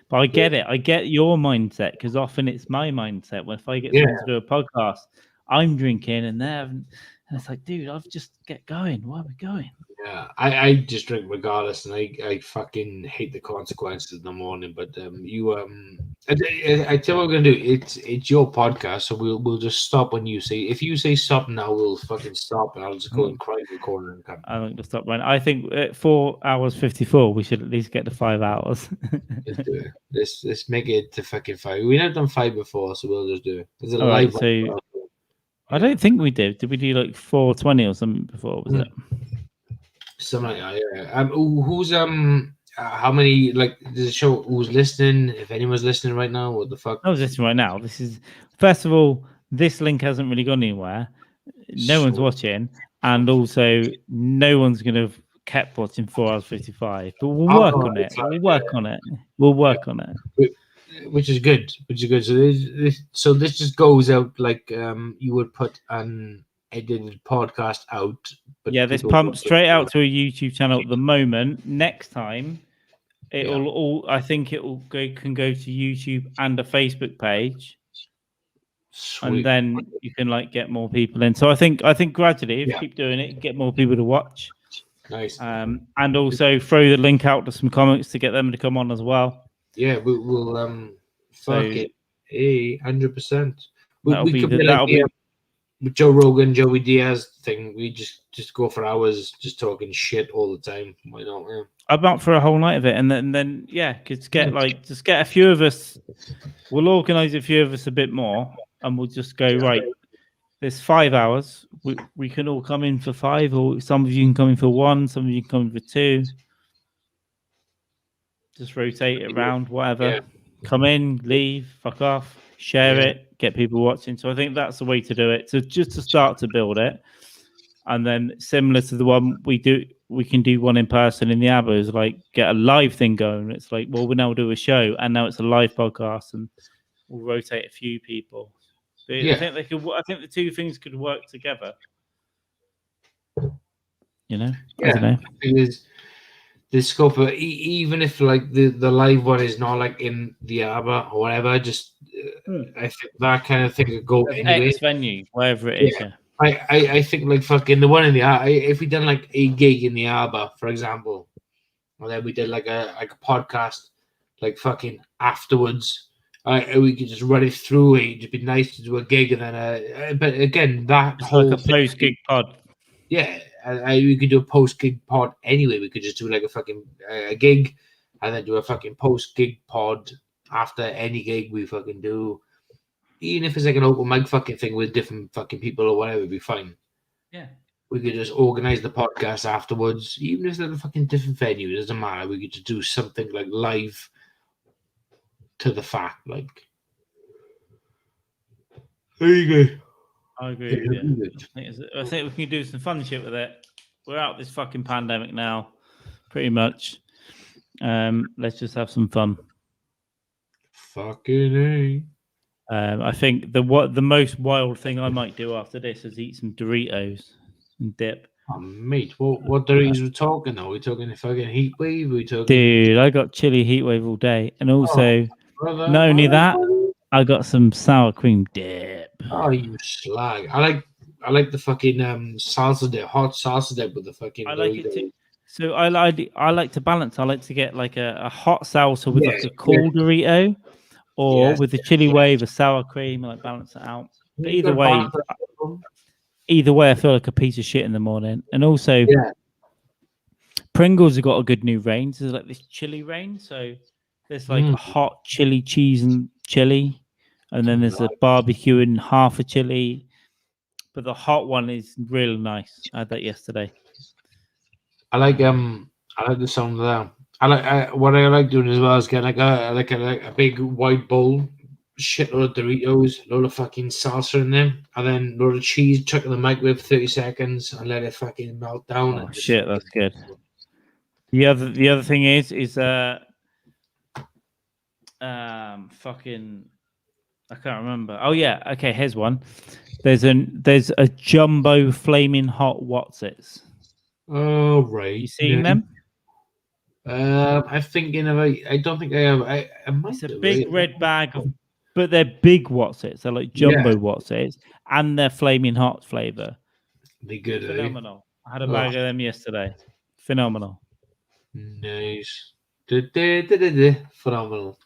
But I get it. I get your mindset because often it's my mindset. When if I get someone to do a podcast, I'm drinking and they're having, and it's like, dude, I've just get going. Why are we going? Yeah, I just drink regardless, and I fucking hate the consequences in the morning. But I tell you what we're gonna do. It's your podcast, so we'll just stop when you say. If you say stop now, we'll fucking stop, and I'll just go and cry in the corner and come. I'm going to stop right. I think at 4 hours 54, we should at least get to 5 hours. Let's do it. Let's make it to fucking 5. We've never done 5 before, so we'll just do it. Is it all live? Right, so I don't think we did. Did we do like 4:20 or something before? Was it? Something like that, yeah. Who's how many, like, does it show who's listening? If anyone's listening right now, what the fuck? I was listening right now. This is, first of all, this link hasn't really gone anywhere. No one's watching, and also no one's going to have kept watching 4 hours 55. But we'll work on it. We'll work on it. We'll work on it. Which is good. So this just goes out like you would put an edited podcast out. But yeah, this pumps straight out to a YouTube channel at the moment. Next time, it'll all. I think it will can go to YouTube and a Facebook page. Sweet. And then you can like get more people in. So I think gradually, if you keep doing it, get more people to watch. Nice. And also throw the link out to some comics to get them to come on as well. Yeah, we'll fuck it. 100%. That'll be with Joe Rogan, Joey Diaz thing. We just go for hours just talking shit all the time. Why not? Yeah. I'm up for a whole night of it, and then just get a few of us. We'll organize a few of us a bit more, and we'll just go right. There's 5 hours. We can all come in for 5, or some of you can come in for 1, some of you can come in for 2. Just rotate it around, whatever. Yeah. Come in, leave, fuck off, share it, get people watching. So I think that's the way to do it. So just to start to build it, and then similar to the one we can do one in person in the Abbas, like get a live thing going. It's like, well, we now do a show, and now it's a live podcast, and we'll rotate a few people. But I think they could. I think the two things could work together. You know, I don't know. The scope of even if like the live one is not like in the ABBA or whatever, just I think that kind of thing could go anyway. X venue, wherever it is. Yeah. I think like fucking the one in the if we done like a gig in the Arbor, for example, and then we did like a podcast, like fucking afterwards. We could just run it through. It'd be nice to do a gig, and then but again, that It's whole like a post gig pod. Yeah, we could do a post gig pod anyway. We could just do like a fucking a gig, and then do a fucking post gig pod after any gig we fucking do. Even if it's like an open mic fucking thing with different fucking people or whatever, it'd be fine. Yeah. We could just organize the podcast afterwards, even if it's at a fucking different venue. It doesn't matter. We could just do something like live to the fact. Like, there you go. I agree with you. I think we can do some fun shit with it. We're out this fucking pandemic now, pretty much. Let's just have some fun. Fucking A. I think the most wild thing I might do after this is eat some Doritos and dip. Oh, mate, what Doritos we talking though? We talking a fucking heat wave? We talking? Dude, I got chili heat wave all day, and also not only that, I got some sour cream dip. Oh, you slag! I like the fucking salsa dip, hot salsa dip with the fucking. I like it too. So I like to balance. I like to get like a hot salsa with like a cool Dorito. Or with the chili wave, a sour cream, like balance it out. But either way, I feel like a piece of shit in the morning. And also, Pringles have got a good new range. There's like this chili range. So there's like a hot chili cheese and chili, and then there's a barbecue and half a chili. But the hot one is really nice. I had that yesterday. I like the sound of that. What I like doing as well is get like a big wide bowl, shitload of Doritos, load of fucking salsa in them, and then load of cheese, chuck in the microwave 30 seconds and let it fucking melt down. Oh shit, that's good. The other thing is fucking I can't remember. Oh yeah, okay, here's one. There's a jumbo flaming hot Wotsits. Oh right. You seen them? I'm thinking of I don't think I have. I might. It's a big red bag of, but they're big Wotsits. They're like jumbo Wotsits, and they're flaming hot flavor. They good. Phenomenal. I had a bag of them yesterday. Phenomenal. Nice. Phenomenal.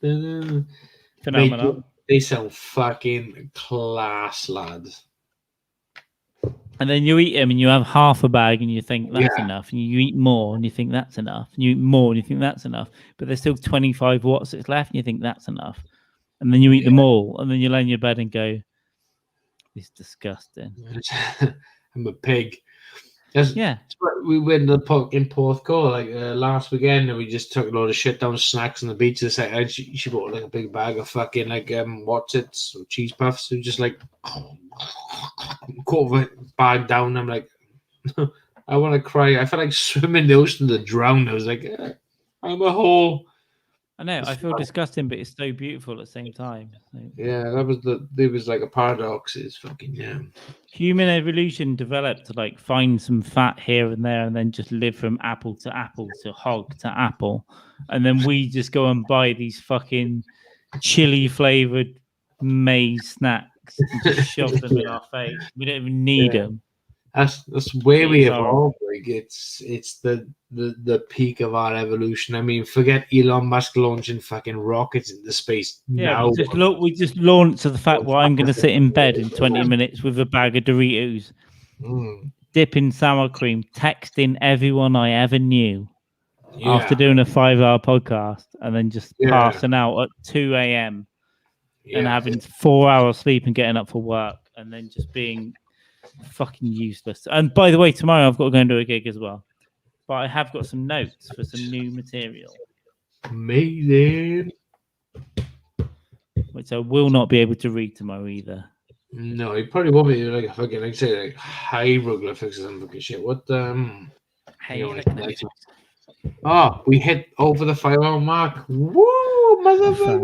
Phenomenal. They sound fucking class, lads. And then you eat them and you have half a bag and you think that's enough. And you eat more and you think that's enough. And you eat more and you think that's enough. But there's still 25 Wotsits left and you think that's enough. And then you eat them all. And then you lay in your bed and go, it's disgusting. I'm a pig. We went to the park in Porthcawl like last weekend and we just took a load of shit down snacks on the beach. And she bought like a big bag of fucking like Wotsits or cheese puffs. So just like quarter of a bag down. I'm like, I want to cry. I felt like swimming in the ocean to drown. I was like, I'm a whole. I know. I feel disgusting, but it's so beautiful at the same time. So. Yeah, there was like a paradox. It's fucking Human evolution developed to like find some fat here and there, and then just live from apple to apple to hog to apple, and then we just go and buy these fucking chili flavored maize snacks and just shove them in our face. We don't even need them. That's where we evolved. Like it's the peak of our evolution. I mean, forget Elon Musk launching fucking rockets into space. Yeah, we just launched to the fact where I'm going to sit in bed in 20 minutes with a bag of Doritos, dip in sour cream, texting everyone I ever knew after doing a 5-hour podcast, and then just passing out at 2 a.m. and having 4 hours sleep and getting up for work, and then just being fucking useless. And by the way, tomorrow I've got to go and do a gig as well, but I have got some notes for some new material, amazing, which I will not be able to read tomorrow either. No, you probably won't be like fucking like say like hieroglyphics or some fucking shit. What we hit over the 5-hour mark. Woo, motherfucker!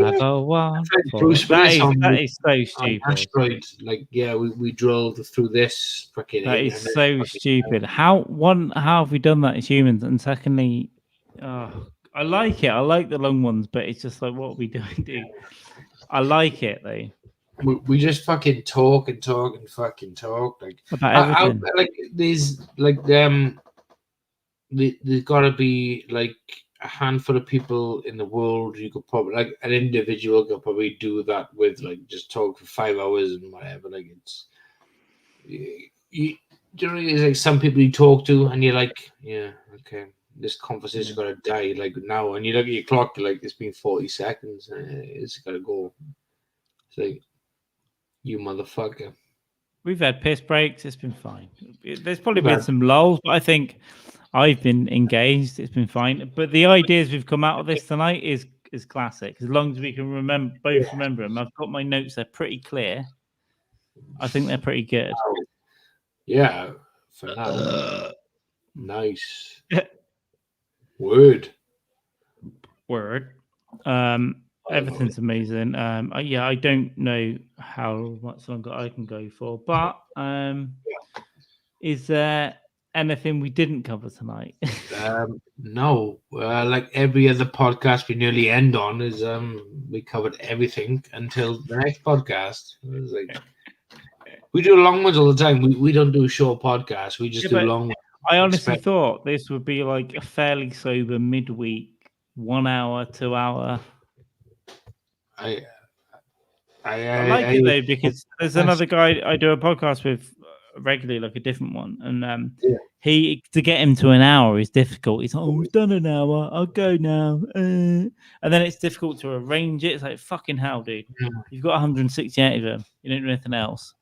That is so stupid. Asteroid, like we drilled through this fucking. That is so stupid. How have we done that as humans? And secondly, I like it. I like the long ones, but it's just like, what are we doing, dude? I like it though. We just fucking talk and talk and fucking talk. Like About everything. like there's like there's got to be like a handful of people in the world you could probably like an individual could probably do that with, like just talk for 5 hours and whatever. Like it's you know, it's like some people you talk to and you're like, yeah, okay, this conversation's gotta die like now, and you look at your clock, like it's been 40 seconds, it's gotta go. It's like, you motherfucker. We've had piss breaks. It's been fine. There's probably been some lulls, but I think I've been engaged. It's been fine. But the ideas we've come out of this tonight is classic. As long as we can both remember them. I've got my notes. They're pretty clear. I think they're pretty good. Yeah, for now. Nice. Word. Everything's amazing. Yeah, I don't know how much longer I can go for, but is there anything we didn't cover tonight? No. Like every other podcast we nearly end on is we covered everything until the next podcast. It was like we do long ones all the time. We don't do short podcasts. We just do long ones. I honestly thought this would be like a fairly sober midweek, 1 hour, 2 hour. I like it though, because there's another guy I do a podcast with regularly, like a different one, and he, to get him to an hour is difficult. He's like, oh, we've done an hour, I'll go now, and then it's difficult to arrange it. It's like, fucking hell, dude, you've got 168 of them, you don't do anything else.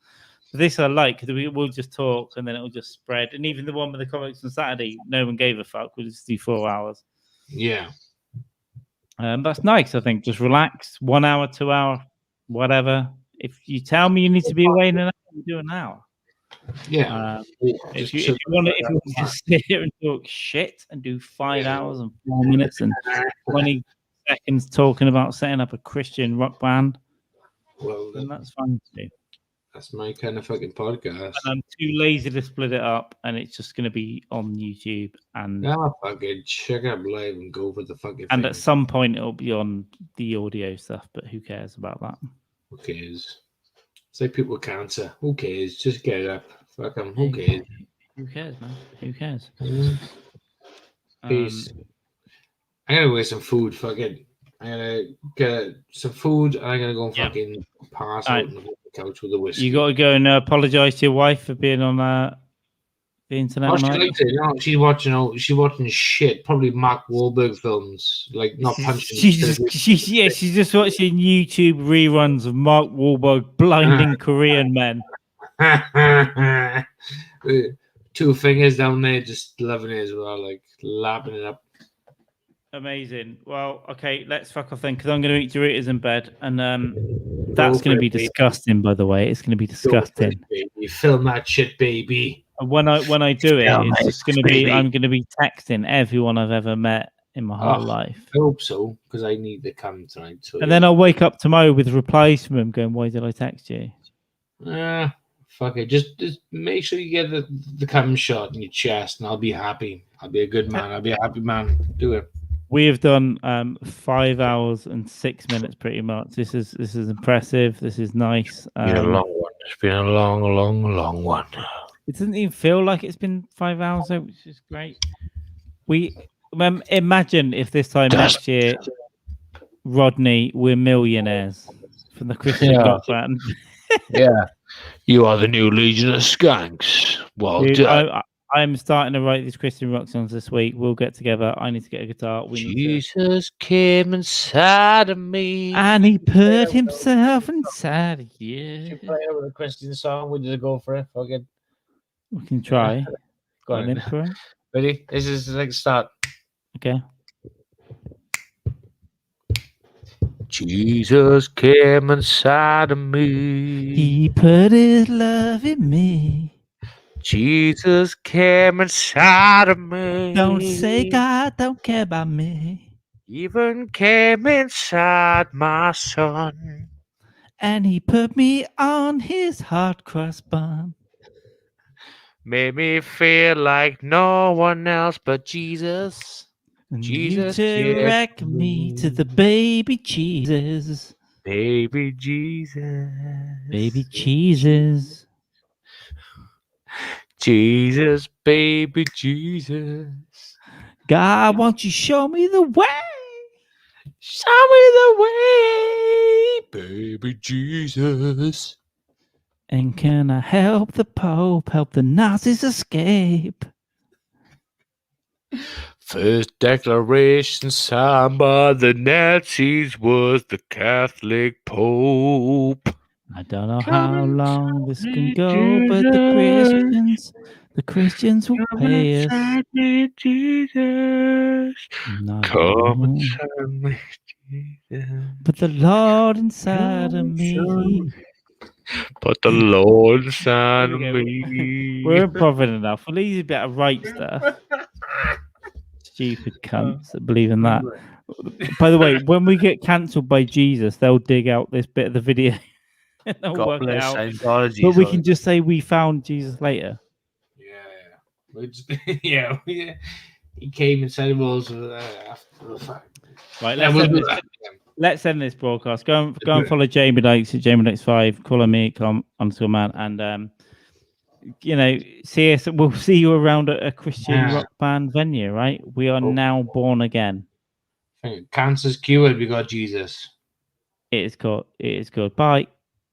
But this I like, because we'll just talk and then it'll just spread. And even the one with the comics on Saturday, no one gave a fuck. We'll just do 4 hours. Yeah. That's nice, I think. Just relax, 1 hour, 2 hour, whatever. If you tell me you need to be away in an hour, we do an hour. Yeah. If you want to just sit here and talk shit and do 5 hours and 4 minutes and 20 seconds talking about setting up a Christian rock band, well, then that's fine too. That's my kind of fucking podcast. And I'm too lazy to split it up, and it's just going to be on YouTube. And fucking check out live and go for the fucking. And thing. at some point, it'll be on the audio stuff. But who cares about that? Who cares? It's like people with cancer. Who cares? Just get it up. Fuck them. Who cares? Who cares, man? Who cares? Peace. I'm gonna get some food. Fucking. I'm gonna get some food, and I'm gonna go and fucking pass out on the couch with the whiskey. You got to go and apologize to your wife for being on the internet. Oh, she's watching shit. Probably Mark Wahlberg films, like not punching. She's just watching YouTube reruns of Mark Wahlberg blinding Korean men. 2 fingers down there, just loving it as well, like lapping it up. Amazing. Well, okay, let's fuck off then, because I'm going to eat Doritos in bed, and that's going to be disgusting. By the way, it's going to be disgusting. You film that shit, baby. And when I do it, it's just going to be. I'm going to be texting everyone I've ever met in my whole life. I hope so, because I need to come tonight. So and then I'll wake up tomorrow with replies from him going, "Why did I text you?" Fuck it. Just make sure you get the cum shot in your chest, and I'll be happy. I'll be a good man. I'll be a happy man. Do it. We have done 5 hours and 6 minutes, pretty much. This is impressive. This is nice. It's been a long one. It's been a long one. It doesn't even feel like it's been 5 hours, though, which is great. We imagine if this time next year, Rodney, we're millionaires from the Christian rock band. Yeah, you are the new Legion of Skanks. Well done. I'm starting to write these Christian rock songs this week. We'll get together. I need to get a guitar. Jesus came inside of me, and he put himself inside of you. You play over a Christian song. We just go for it. Fucking. We can try. Go on. For it. Ready? This is like start. Okay. Jesus came inside of me. He put his love in me. Jesus came inside of me. Don't say God don't care about me. Even came inside my son. And he put me on his hard cross bun. Made me feel like no one else but Jesus. And Jesus you direct me to the baby Jesus. Baby Jesus. Baby cheeses. Jesus, baby Jesus. God, won't you show me the way? Show me the way, baby Jesus. And can I help the Pope help the Nazis escape? First declaration signed by the Nazis was the Catholic Pope. I don't know how long this can go, but the Christians will pay us. Jesus. Not Come anymore. inside me, Jesus. But the Lord inside of me. Put the Lord inside Here of we go. me. We're improv enough. At least a bit of right stuff. Stupid cunts that believe in that. By the way, when we get cancelled by Jesus, they'll dig out this bit of the video and they'll God work it bless out. Scientology. But we can just say we found Jesus later. Yeah. He came and said it was after the fact. Right, Yeah, let's we'll end do this. that. Let's end this broadcast. Go and follow Jamie Dykes at Jamie Dykes 5. Call me _man, and see us. We'll see you around at a Christian rock band venue. Right? We are now born again. Cancer's cured. We got Jesus. It is good. Bye.